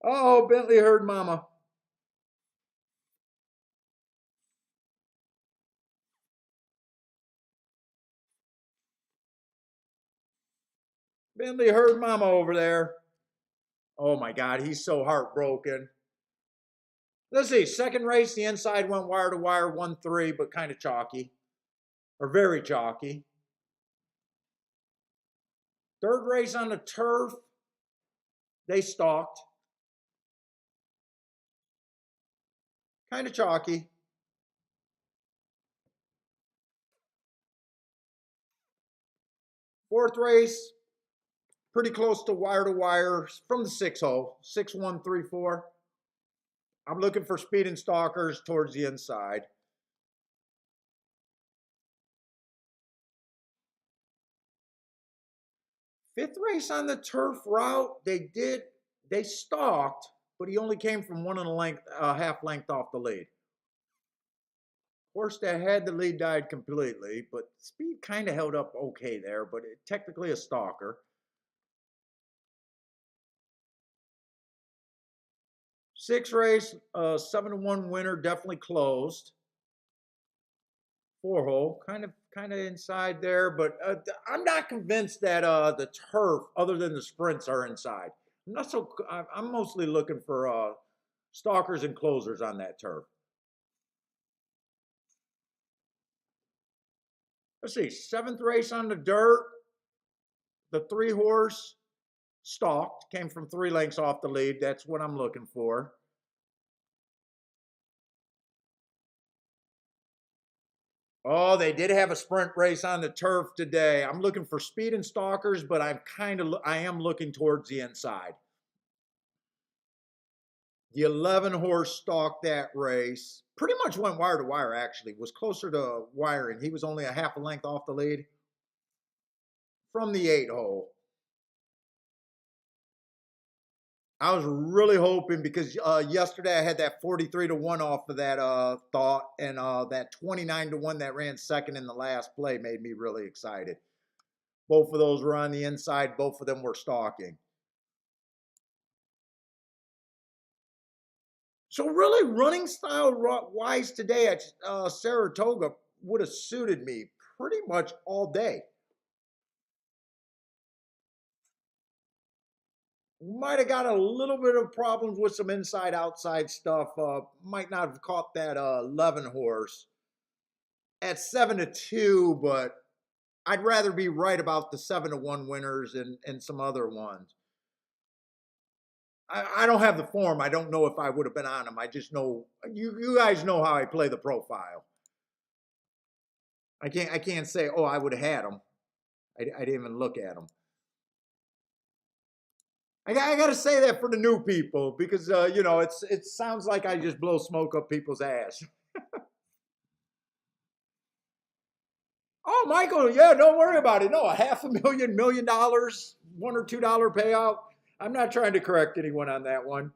Oh, Bentley heard mama. Bentley heard mama over there. Oh my God, he's so heartbroken. Let's see. Second race, the inside went wire to wire, 1-3, but kind of chalky. Or very chalky. Third race on the turf, they stalked. Kind of chalky. Fourth race, pretty close to wire from the 6-hole, 6-1-3-4. I'm looking for speed and stalkers towards the inside. Fifth race on the turf route, they stalked, but he only came from half length off the lead. Horse that had the lead died completely, but speed kind of held up okay there, but technically a stalker. Sixth race, 7-1 winner, definitely closed. 4-hole, kind of inside there, but I'm not convinced that the turf, other than the sprints, are inside. I'm mostly looking for stalkers and closers on that turf. Let's see, seventh race on the dirt. The 3-horse stalked, came from 3 lengths off the lead. That's what I'm looking for. Oh, they did have a sprint race on the turf today. I'm looking for speed and stalkers, but I am looking towards the inside. The 11-horse stalked that race. Pretty much went wire to wire, actually. Was closer to wiring. He was only a half a length off the lead from the 8-hole. I was really hoping because yesterday I had that 43-1 off of that thought, and that 29-1 that ran second in the last play made me really excited. Both of those were on the inside. Both of them were stalking. So really, running style wise today at Saratoga would have suited me pretty much all day. Might have got a little bit of problems with some inside outside stuff. Might not have caught that 11-horse at 7-2, but I'd rather be right about the 7-1 winners and some other ones. I don't have the form. I don't know if I would have been on them. I just know you guys know how I play the profile. I can't say, oh, I would have had them. I didn't even look at them. I got to say that for the new people because, you know, it sounds like I just blow smoke up people's ass. Oh, Michael, yeah, don't worry about it. No, a $500,000, $1 million, $1 or $2 payout. I'm not trying to correct anyone on that one.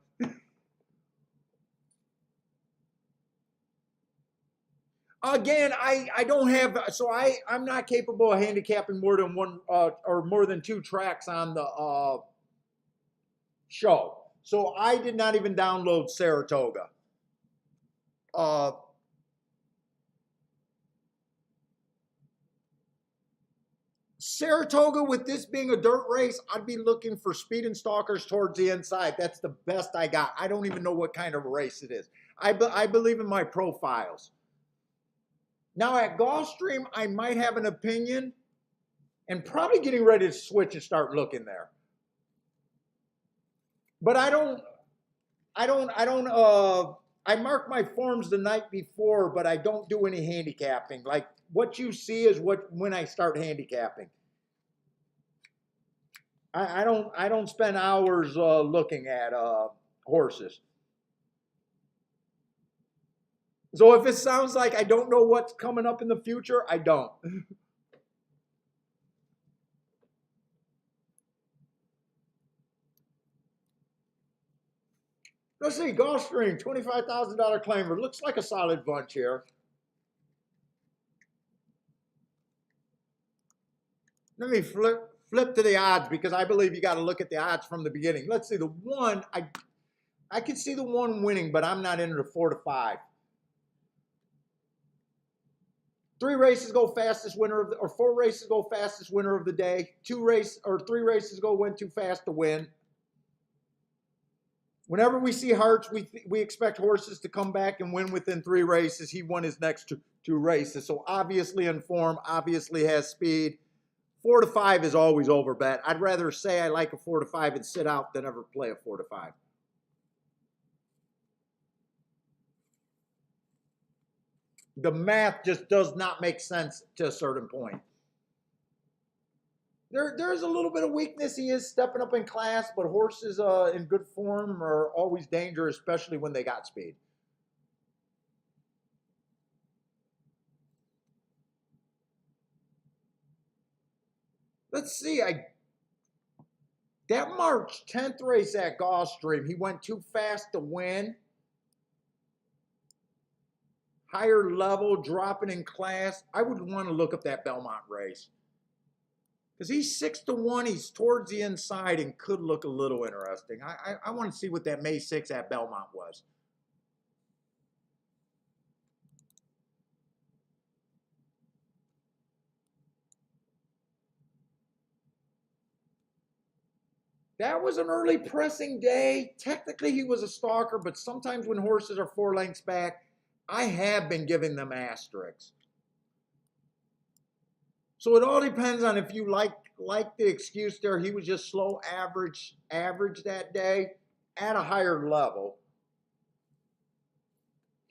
Again, I don't have, so I'm not capable of handicapping more than one or more than two tracks on the show. So I did not even download Saratoga. Uh, Saratoga, with this being a dirt race, I'd be looking for speed and stalkers towards the inside. That's the best I got. I don't even know what kind of a race it is. I believe in my profiles. Now at Gulfstream, I might have an opinion and probably getting ready to switch and start looking there. But I mark my forms the night before, but I don't do any handicapping. Like what you see is when I start handicapping. I don't spend hours looking at horses. So if it sounds like I don't know what's coming up in the future, I don't. Let's see, Gulfstream, $25,000 claimer. Looks like a solid bunch here. Let me flip to the odds because I believe you got to look at the odds from the beginning. Let's see, the one, I can see the one winning, but I'm not into the 4 to 5. 3 races go fastest winner of the, or 4 races go fastest winner of the day. 3 races go win too fast to win. Whenever we see hearts, we expect horses to come back and win within 3 races. He won his next two races. So obviously in form, obviously has speed. 4 to 5 is always over bet. I'd rather say I like a 4 to 5 and sit out than ever play a 4 to 5. The math just does not make sense to a certain point. There's a little bit of weakness. He is stepping up in class, but horses in good form are always dangerous, especially when they got speed. Let's see. That March 10th race at Gulfstream, he went too fast to win. Higher level, dropping in class. I would want to look up that Belmont race. Because he's 6 to 1, he's towards the inside and could look a little interesting. I want to see what that May 6th at Belmont was. That was an early pressing day. Technically, he was a stalker, but sometimes when horses are 4 lengths back, I have been giving them asterisks. So it all depends on if you like the excuse there. He was just slow average that day at a higher level.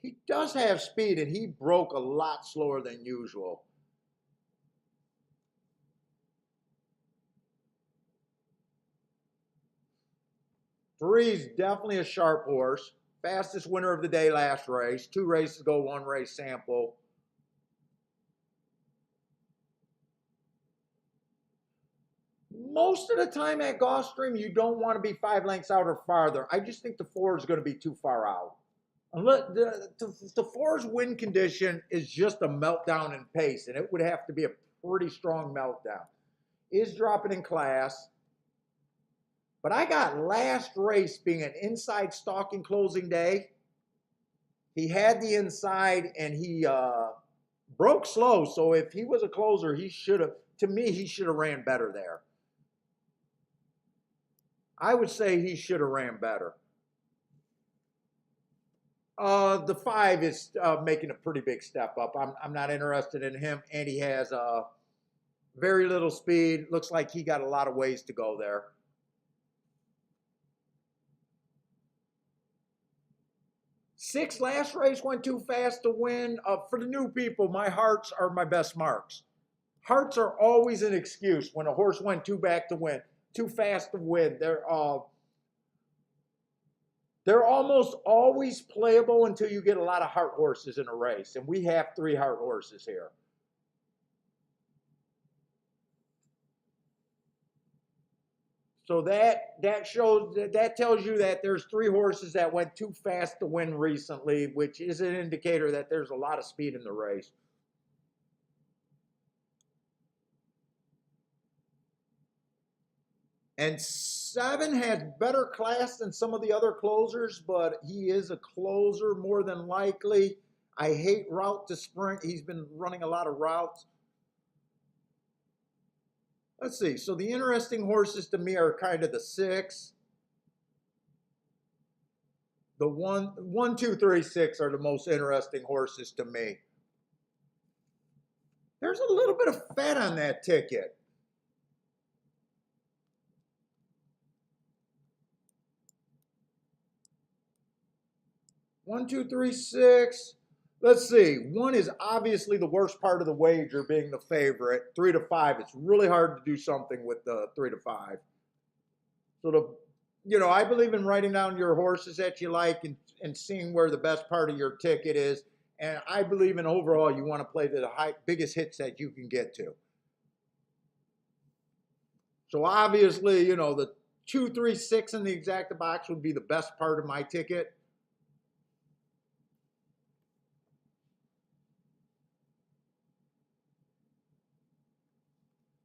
He does have speed, and he broke a lot slower than usual. Three's definitely a sharp horse. Fastest winner of the day last race. 2 races ago, 1 race sample. Most of the time at Gulfstream, you don't want to be 5 lengths out or farther. I just think the 4 is going to be too far out. The 4's win condition is just a meltdown in pace, and it would have to be a pretty strong meltdown. Is dropping in class. But I got last race being an inside stalking closing day. He had the inside, and he broke slow. So if he was a closer, he should have, to me, he should have ran better there. I would say he should have ran better. The 5 is making a pretty big step up. I'm not interested in him, and he has very little speed. Looks like he got a lot of ways to go there. 6 last race went too fast to win. For the new people, my hearts are my best marks. Hearts are always an excuse when a horse went too fast to win. They're almost always playable until you get a lot of heart horses in a race, and we have 3 heart horses here. So that shows that tells you that there's 3 horses that went too fast to win recently, which is an indicator that there's a lot of speed in the race. And 7 has better class than some of the other closers, but he is a closer more than likely. I hate route to sprint. He's been running a lot of routes. Let's see. So the interesting horses to me are kind of the 6. The 1, 2, 3, 6 are the most interesting horses to me. There's a little bit of fat on that ticket. One, two, three, 6. Let's see. 1 is obviously the worst part of the wager, being the favorite. 3 to 5. It's really hard to do something with the 3 to 5. So I believe in writing down your horses that you like and seeing where the best part of your ticket is. And I believe in overall you want to play the biggest hits that you can get to. So obviously, the 2, 3, 6 in the Exacta box would be the best part of my ticket.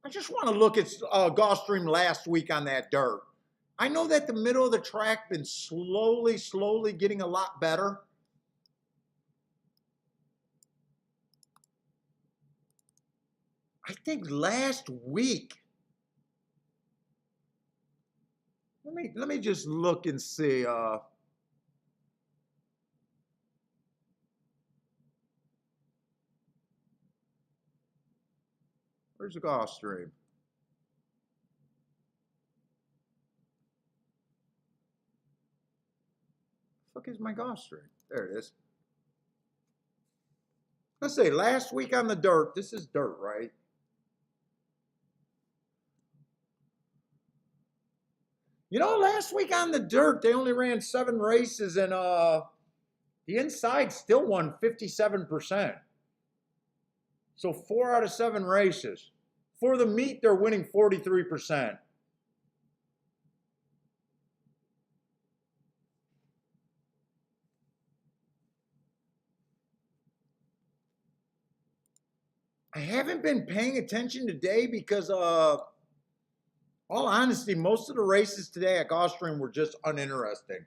I just want to look at Gulfstream last week on that dirt. I know that the middle of the track been slowly getting a lot better. I think last week. Let me just look and see. Where's the Gulfstream? Fuck is my Gulfstream? There it is. Let's say last week on the dirt. This is dirt, right? Last week on the dirt, they only ran 7 races, and the inside still won 57%. So 4 out of 7 races. For the meet, they're winning 43%. I haven't been paying attention today because, all honesty, most of the races today at Gulfstream were just uninteresting.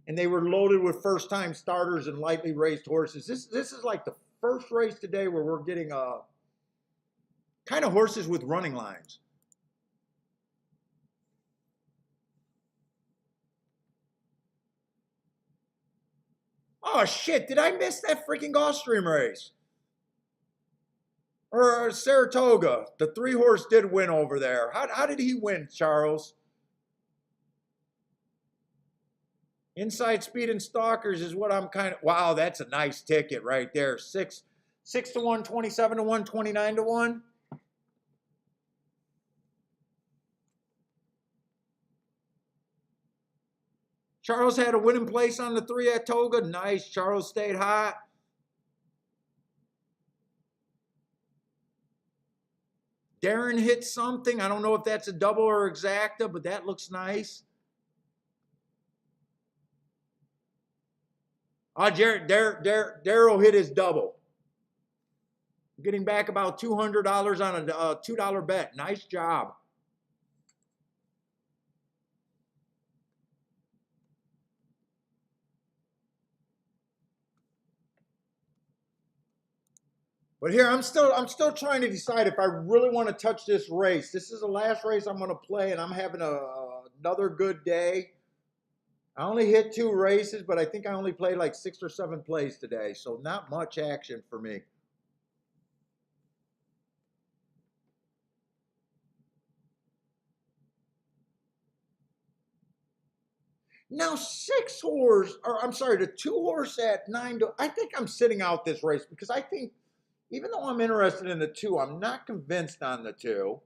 And they were loaded with first-time starters and lightly raced horses. This is like the first race today where we're getting kind of horses with running lines. Oh, shit, did I miss that freaking Gulfstream race? Or Saratoga. The 3-horse did win over there. How did he win, Charles? Inside Speed and Stalkers is what I'm kind of... Wow, that's a nice ticket right there. 6 to 1, 27 to 1, 29 to 1. Charles had a winning place on the 3 at Toga. Nice. Charles stayed hot. Darren hit something. I don't know if that's a double or Exacta, but that looks nice. Oh, Daryl hit his double. Getting back about $200 on a $2 bet. Nice job. But here, I'm still trying to decide if I really want to touch this race. This is the last race I'm going to play, and I'm having another good day. I only hit 2 races, but I think I only played like 6 or 7 plays today, so not much action for me. Now, 6 horse, or I'm sorry, the 2 horse at 9 to, I think I'm sitting out this race because I think, even though I'm interested in the 2, I'm not convinced on the 2.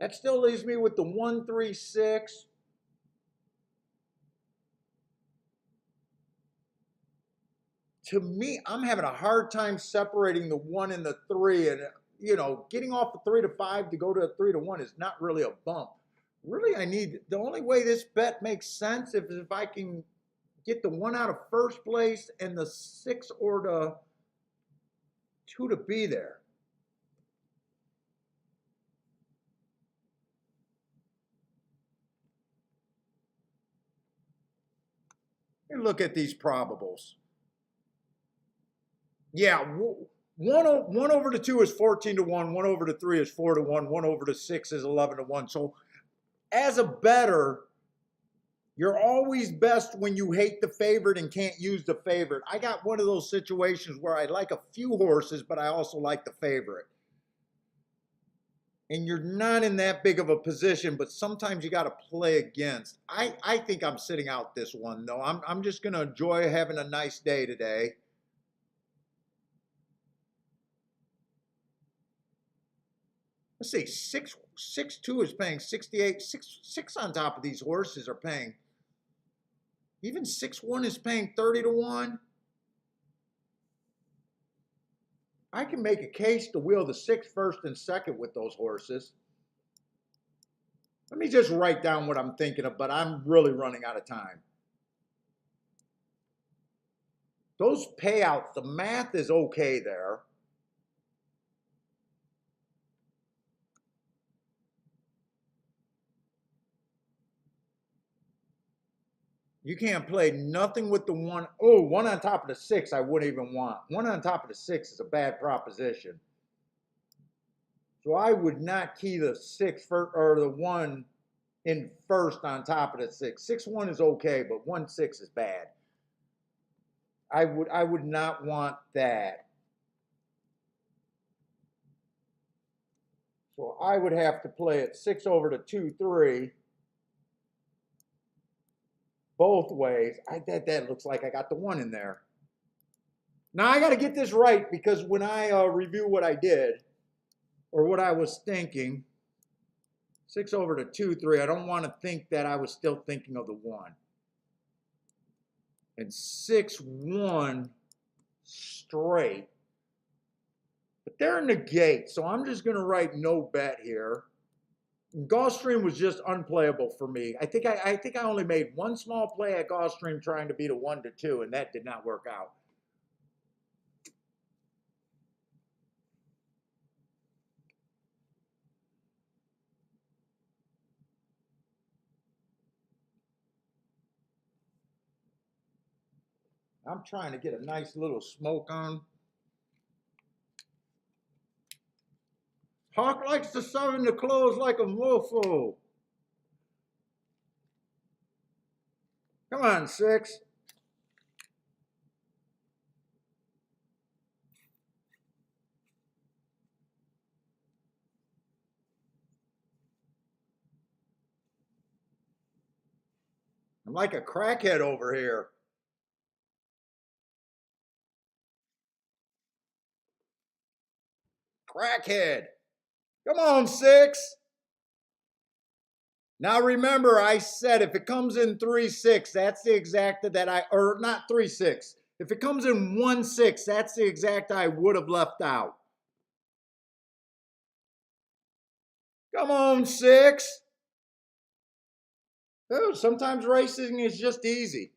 That still leaves me with the 1, 3, 6. to me, I'm having a hard time separating the 1 and the 3. And, you know, getting off a 3 to 5 to go to a 3 to 1 is not really a bump. Really, the only way this bet makes sense is if I can get the 1 out of first place and the 6 or the 2 to be there. And look at these probables. Yeah, 1 over the 2 is 14 to 1, 1 over the 3 is 4 to 1, 1 over the 6 is 11 to 1. So as a bettor, you're always best when you hate the favorite and can't use the favorite. I got one of those situations where I like a few horses, but I also like the favorite. And you're not in that big of a position, but sometimes you got to play against. I think I'm sitting out this one, though. I'm just going to enjoy having a nice day today. Let's see, 6-2 is paying 68. 6 on top of these horses are paying. Even 6-1 is paying 30 to 1. I can make a case to wheel the 6 first and second with those horses. Let me just write down what I'm thinking of, but I'm really running out of time. Those payouts, the math is okay there. You can't play nothing with the 1. Oh, 1 on top of the 6 I wouldn't even want. 1 on top of the 6 is a bad proposition. So I would not key the 6 or the 1 in first on top of the 6. 6-1 is okay, but 1-6 is bad. I would not want that. So I would have to play it 6 over to 2-3. Both ways. That looks like I got the 1 in there. Now I got to get this right, because when I review what I did or what I was thinking, 6 over to 2-3, I don't want to think that I was still thinking of the 1. And 6-1 straight. But they're in the gate, so I'm just going to write no bet here. Gulfstream was just unplayable for me. I think I only made one small play at Gulfstream trying to beat a 1 to 2, and that did not work out. I'm trying to get a nice little smoke on. Hawk likes to seven to close like a mofo. Come on, 6. I'm like a crackhead over here. Crackhead. Come on, 6. Now remember, I said if it comes in 3-6, that's the exacta that or not 3-6. If it comes in 1-6, that's the exacta I would have left out. Come on, 6. Oh, sometimes racing is just easy.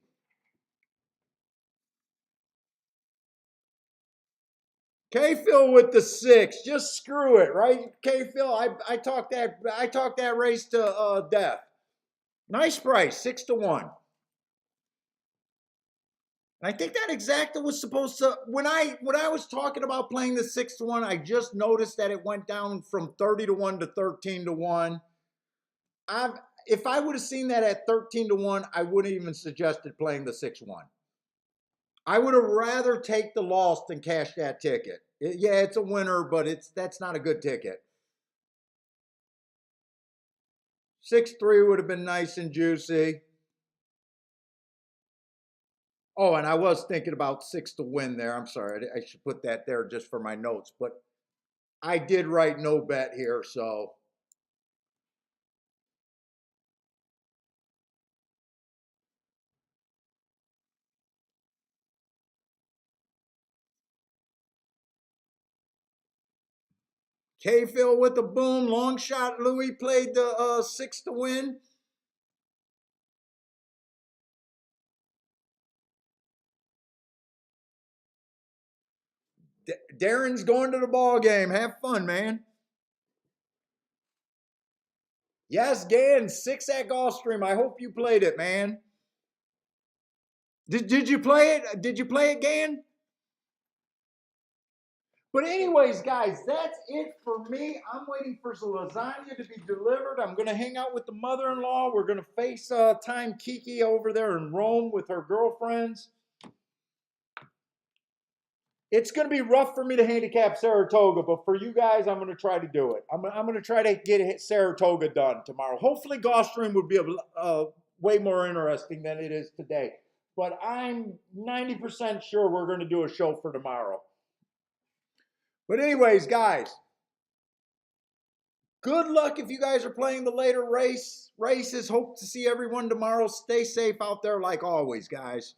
K-Phil with the 6. Just screw it, right? K-Phil, I talked that race to death. Nice price, 6 to 1. I think that exacta was supposed to, when I was talking about playing the 6 to 1, I just noticed that it went down from 30 to 1 to 13 to 1. If I would have seen that at 13 to 1, I wouldn't even suggested playing the 6-1. I would have rather take the loss than cash that ticket. Yeah, it's a winner, but that's not a good ticket. 6-3 would have been nice and juicy. Oh, and I was thinking about 6 to win there. I'm sorry, I should put that there just for my notes, but I did write no bet here, so. K-Phil with the boom. Long shot. Louis played the 6 to win. Darren's going to the ball game. Have fun, man. Yes, Gan, 6 at Gulfstream. I hope you played it, man. Did you play it? Did you play it, Gan? But anyways, guys, that's it for me. I'm waiting for some lasagna to be delivered. I'm going to hang out with the mother-in-law. We're going to FaceTime Kiki over there in Rome with her girlfriends. It's going to be rough for me to handicap Saratoga, but for you guys, I'm going to try to do it. I'm going to try to get Saratoga done tomorrow. Hopefully, Gulfstream would be way more interesting than it is today. But I'm 90% sure we're going to do a show for tomorrow. But anyways, guys, good luck if you guys are playing the later races. Hope to see everyone tomorrow. Stay safe out there like always, guys.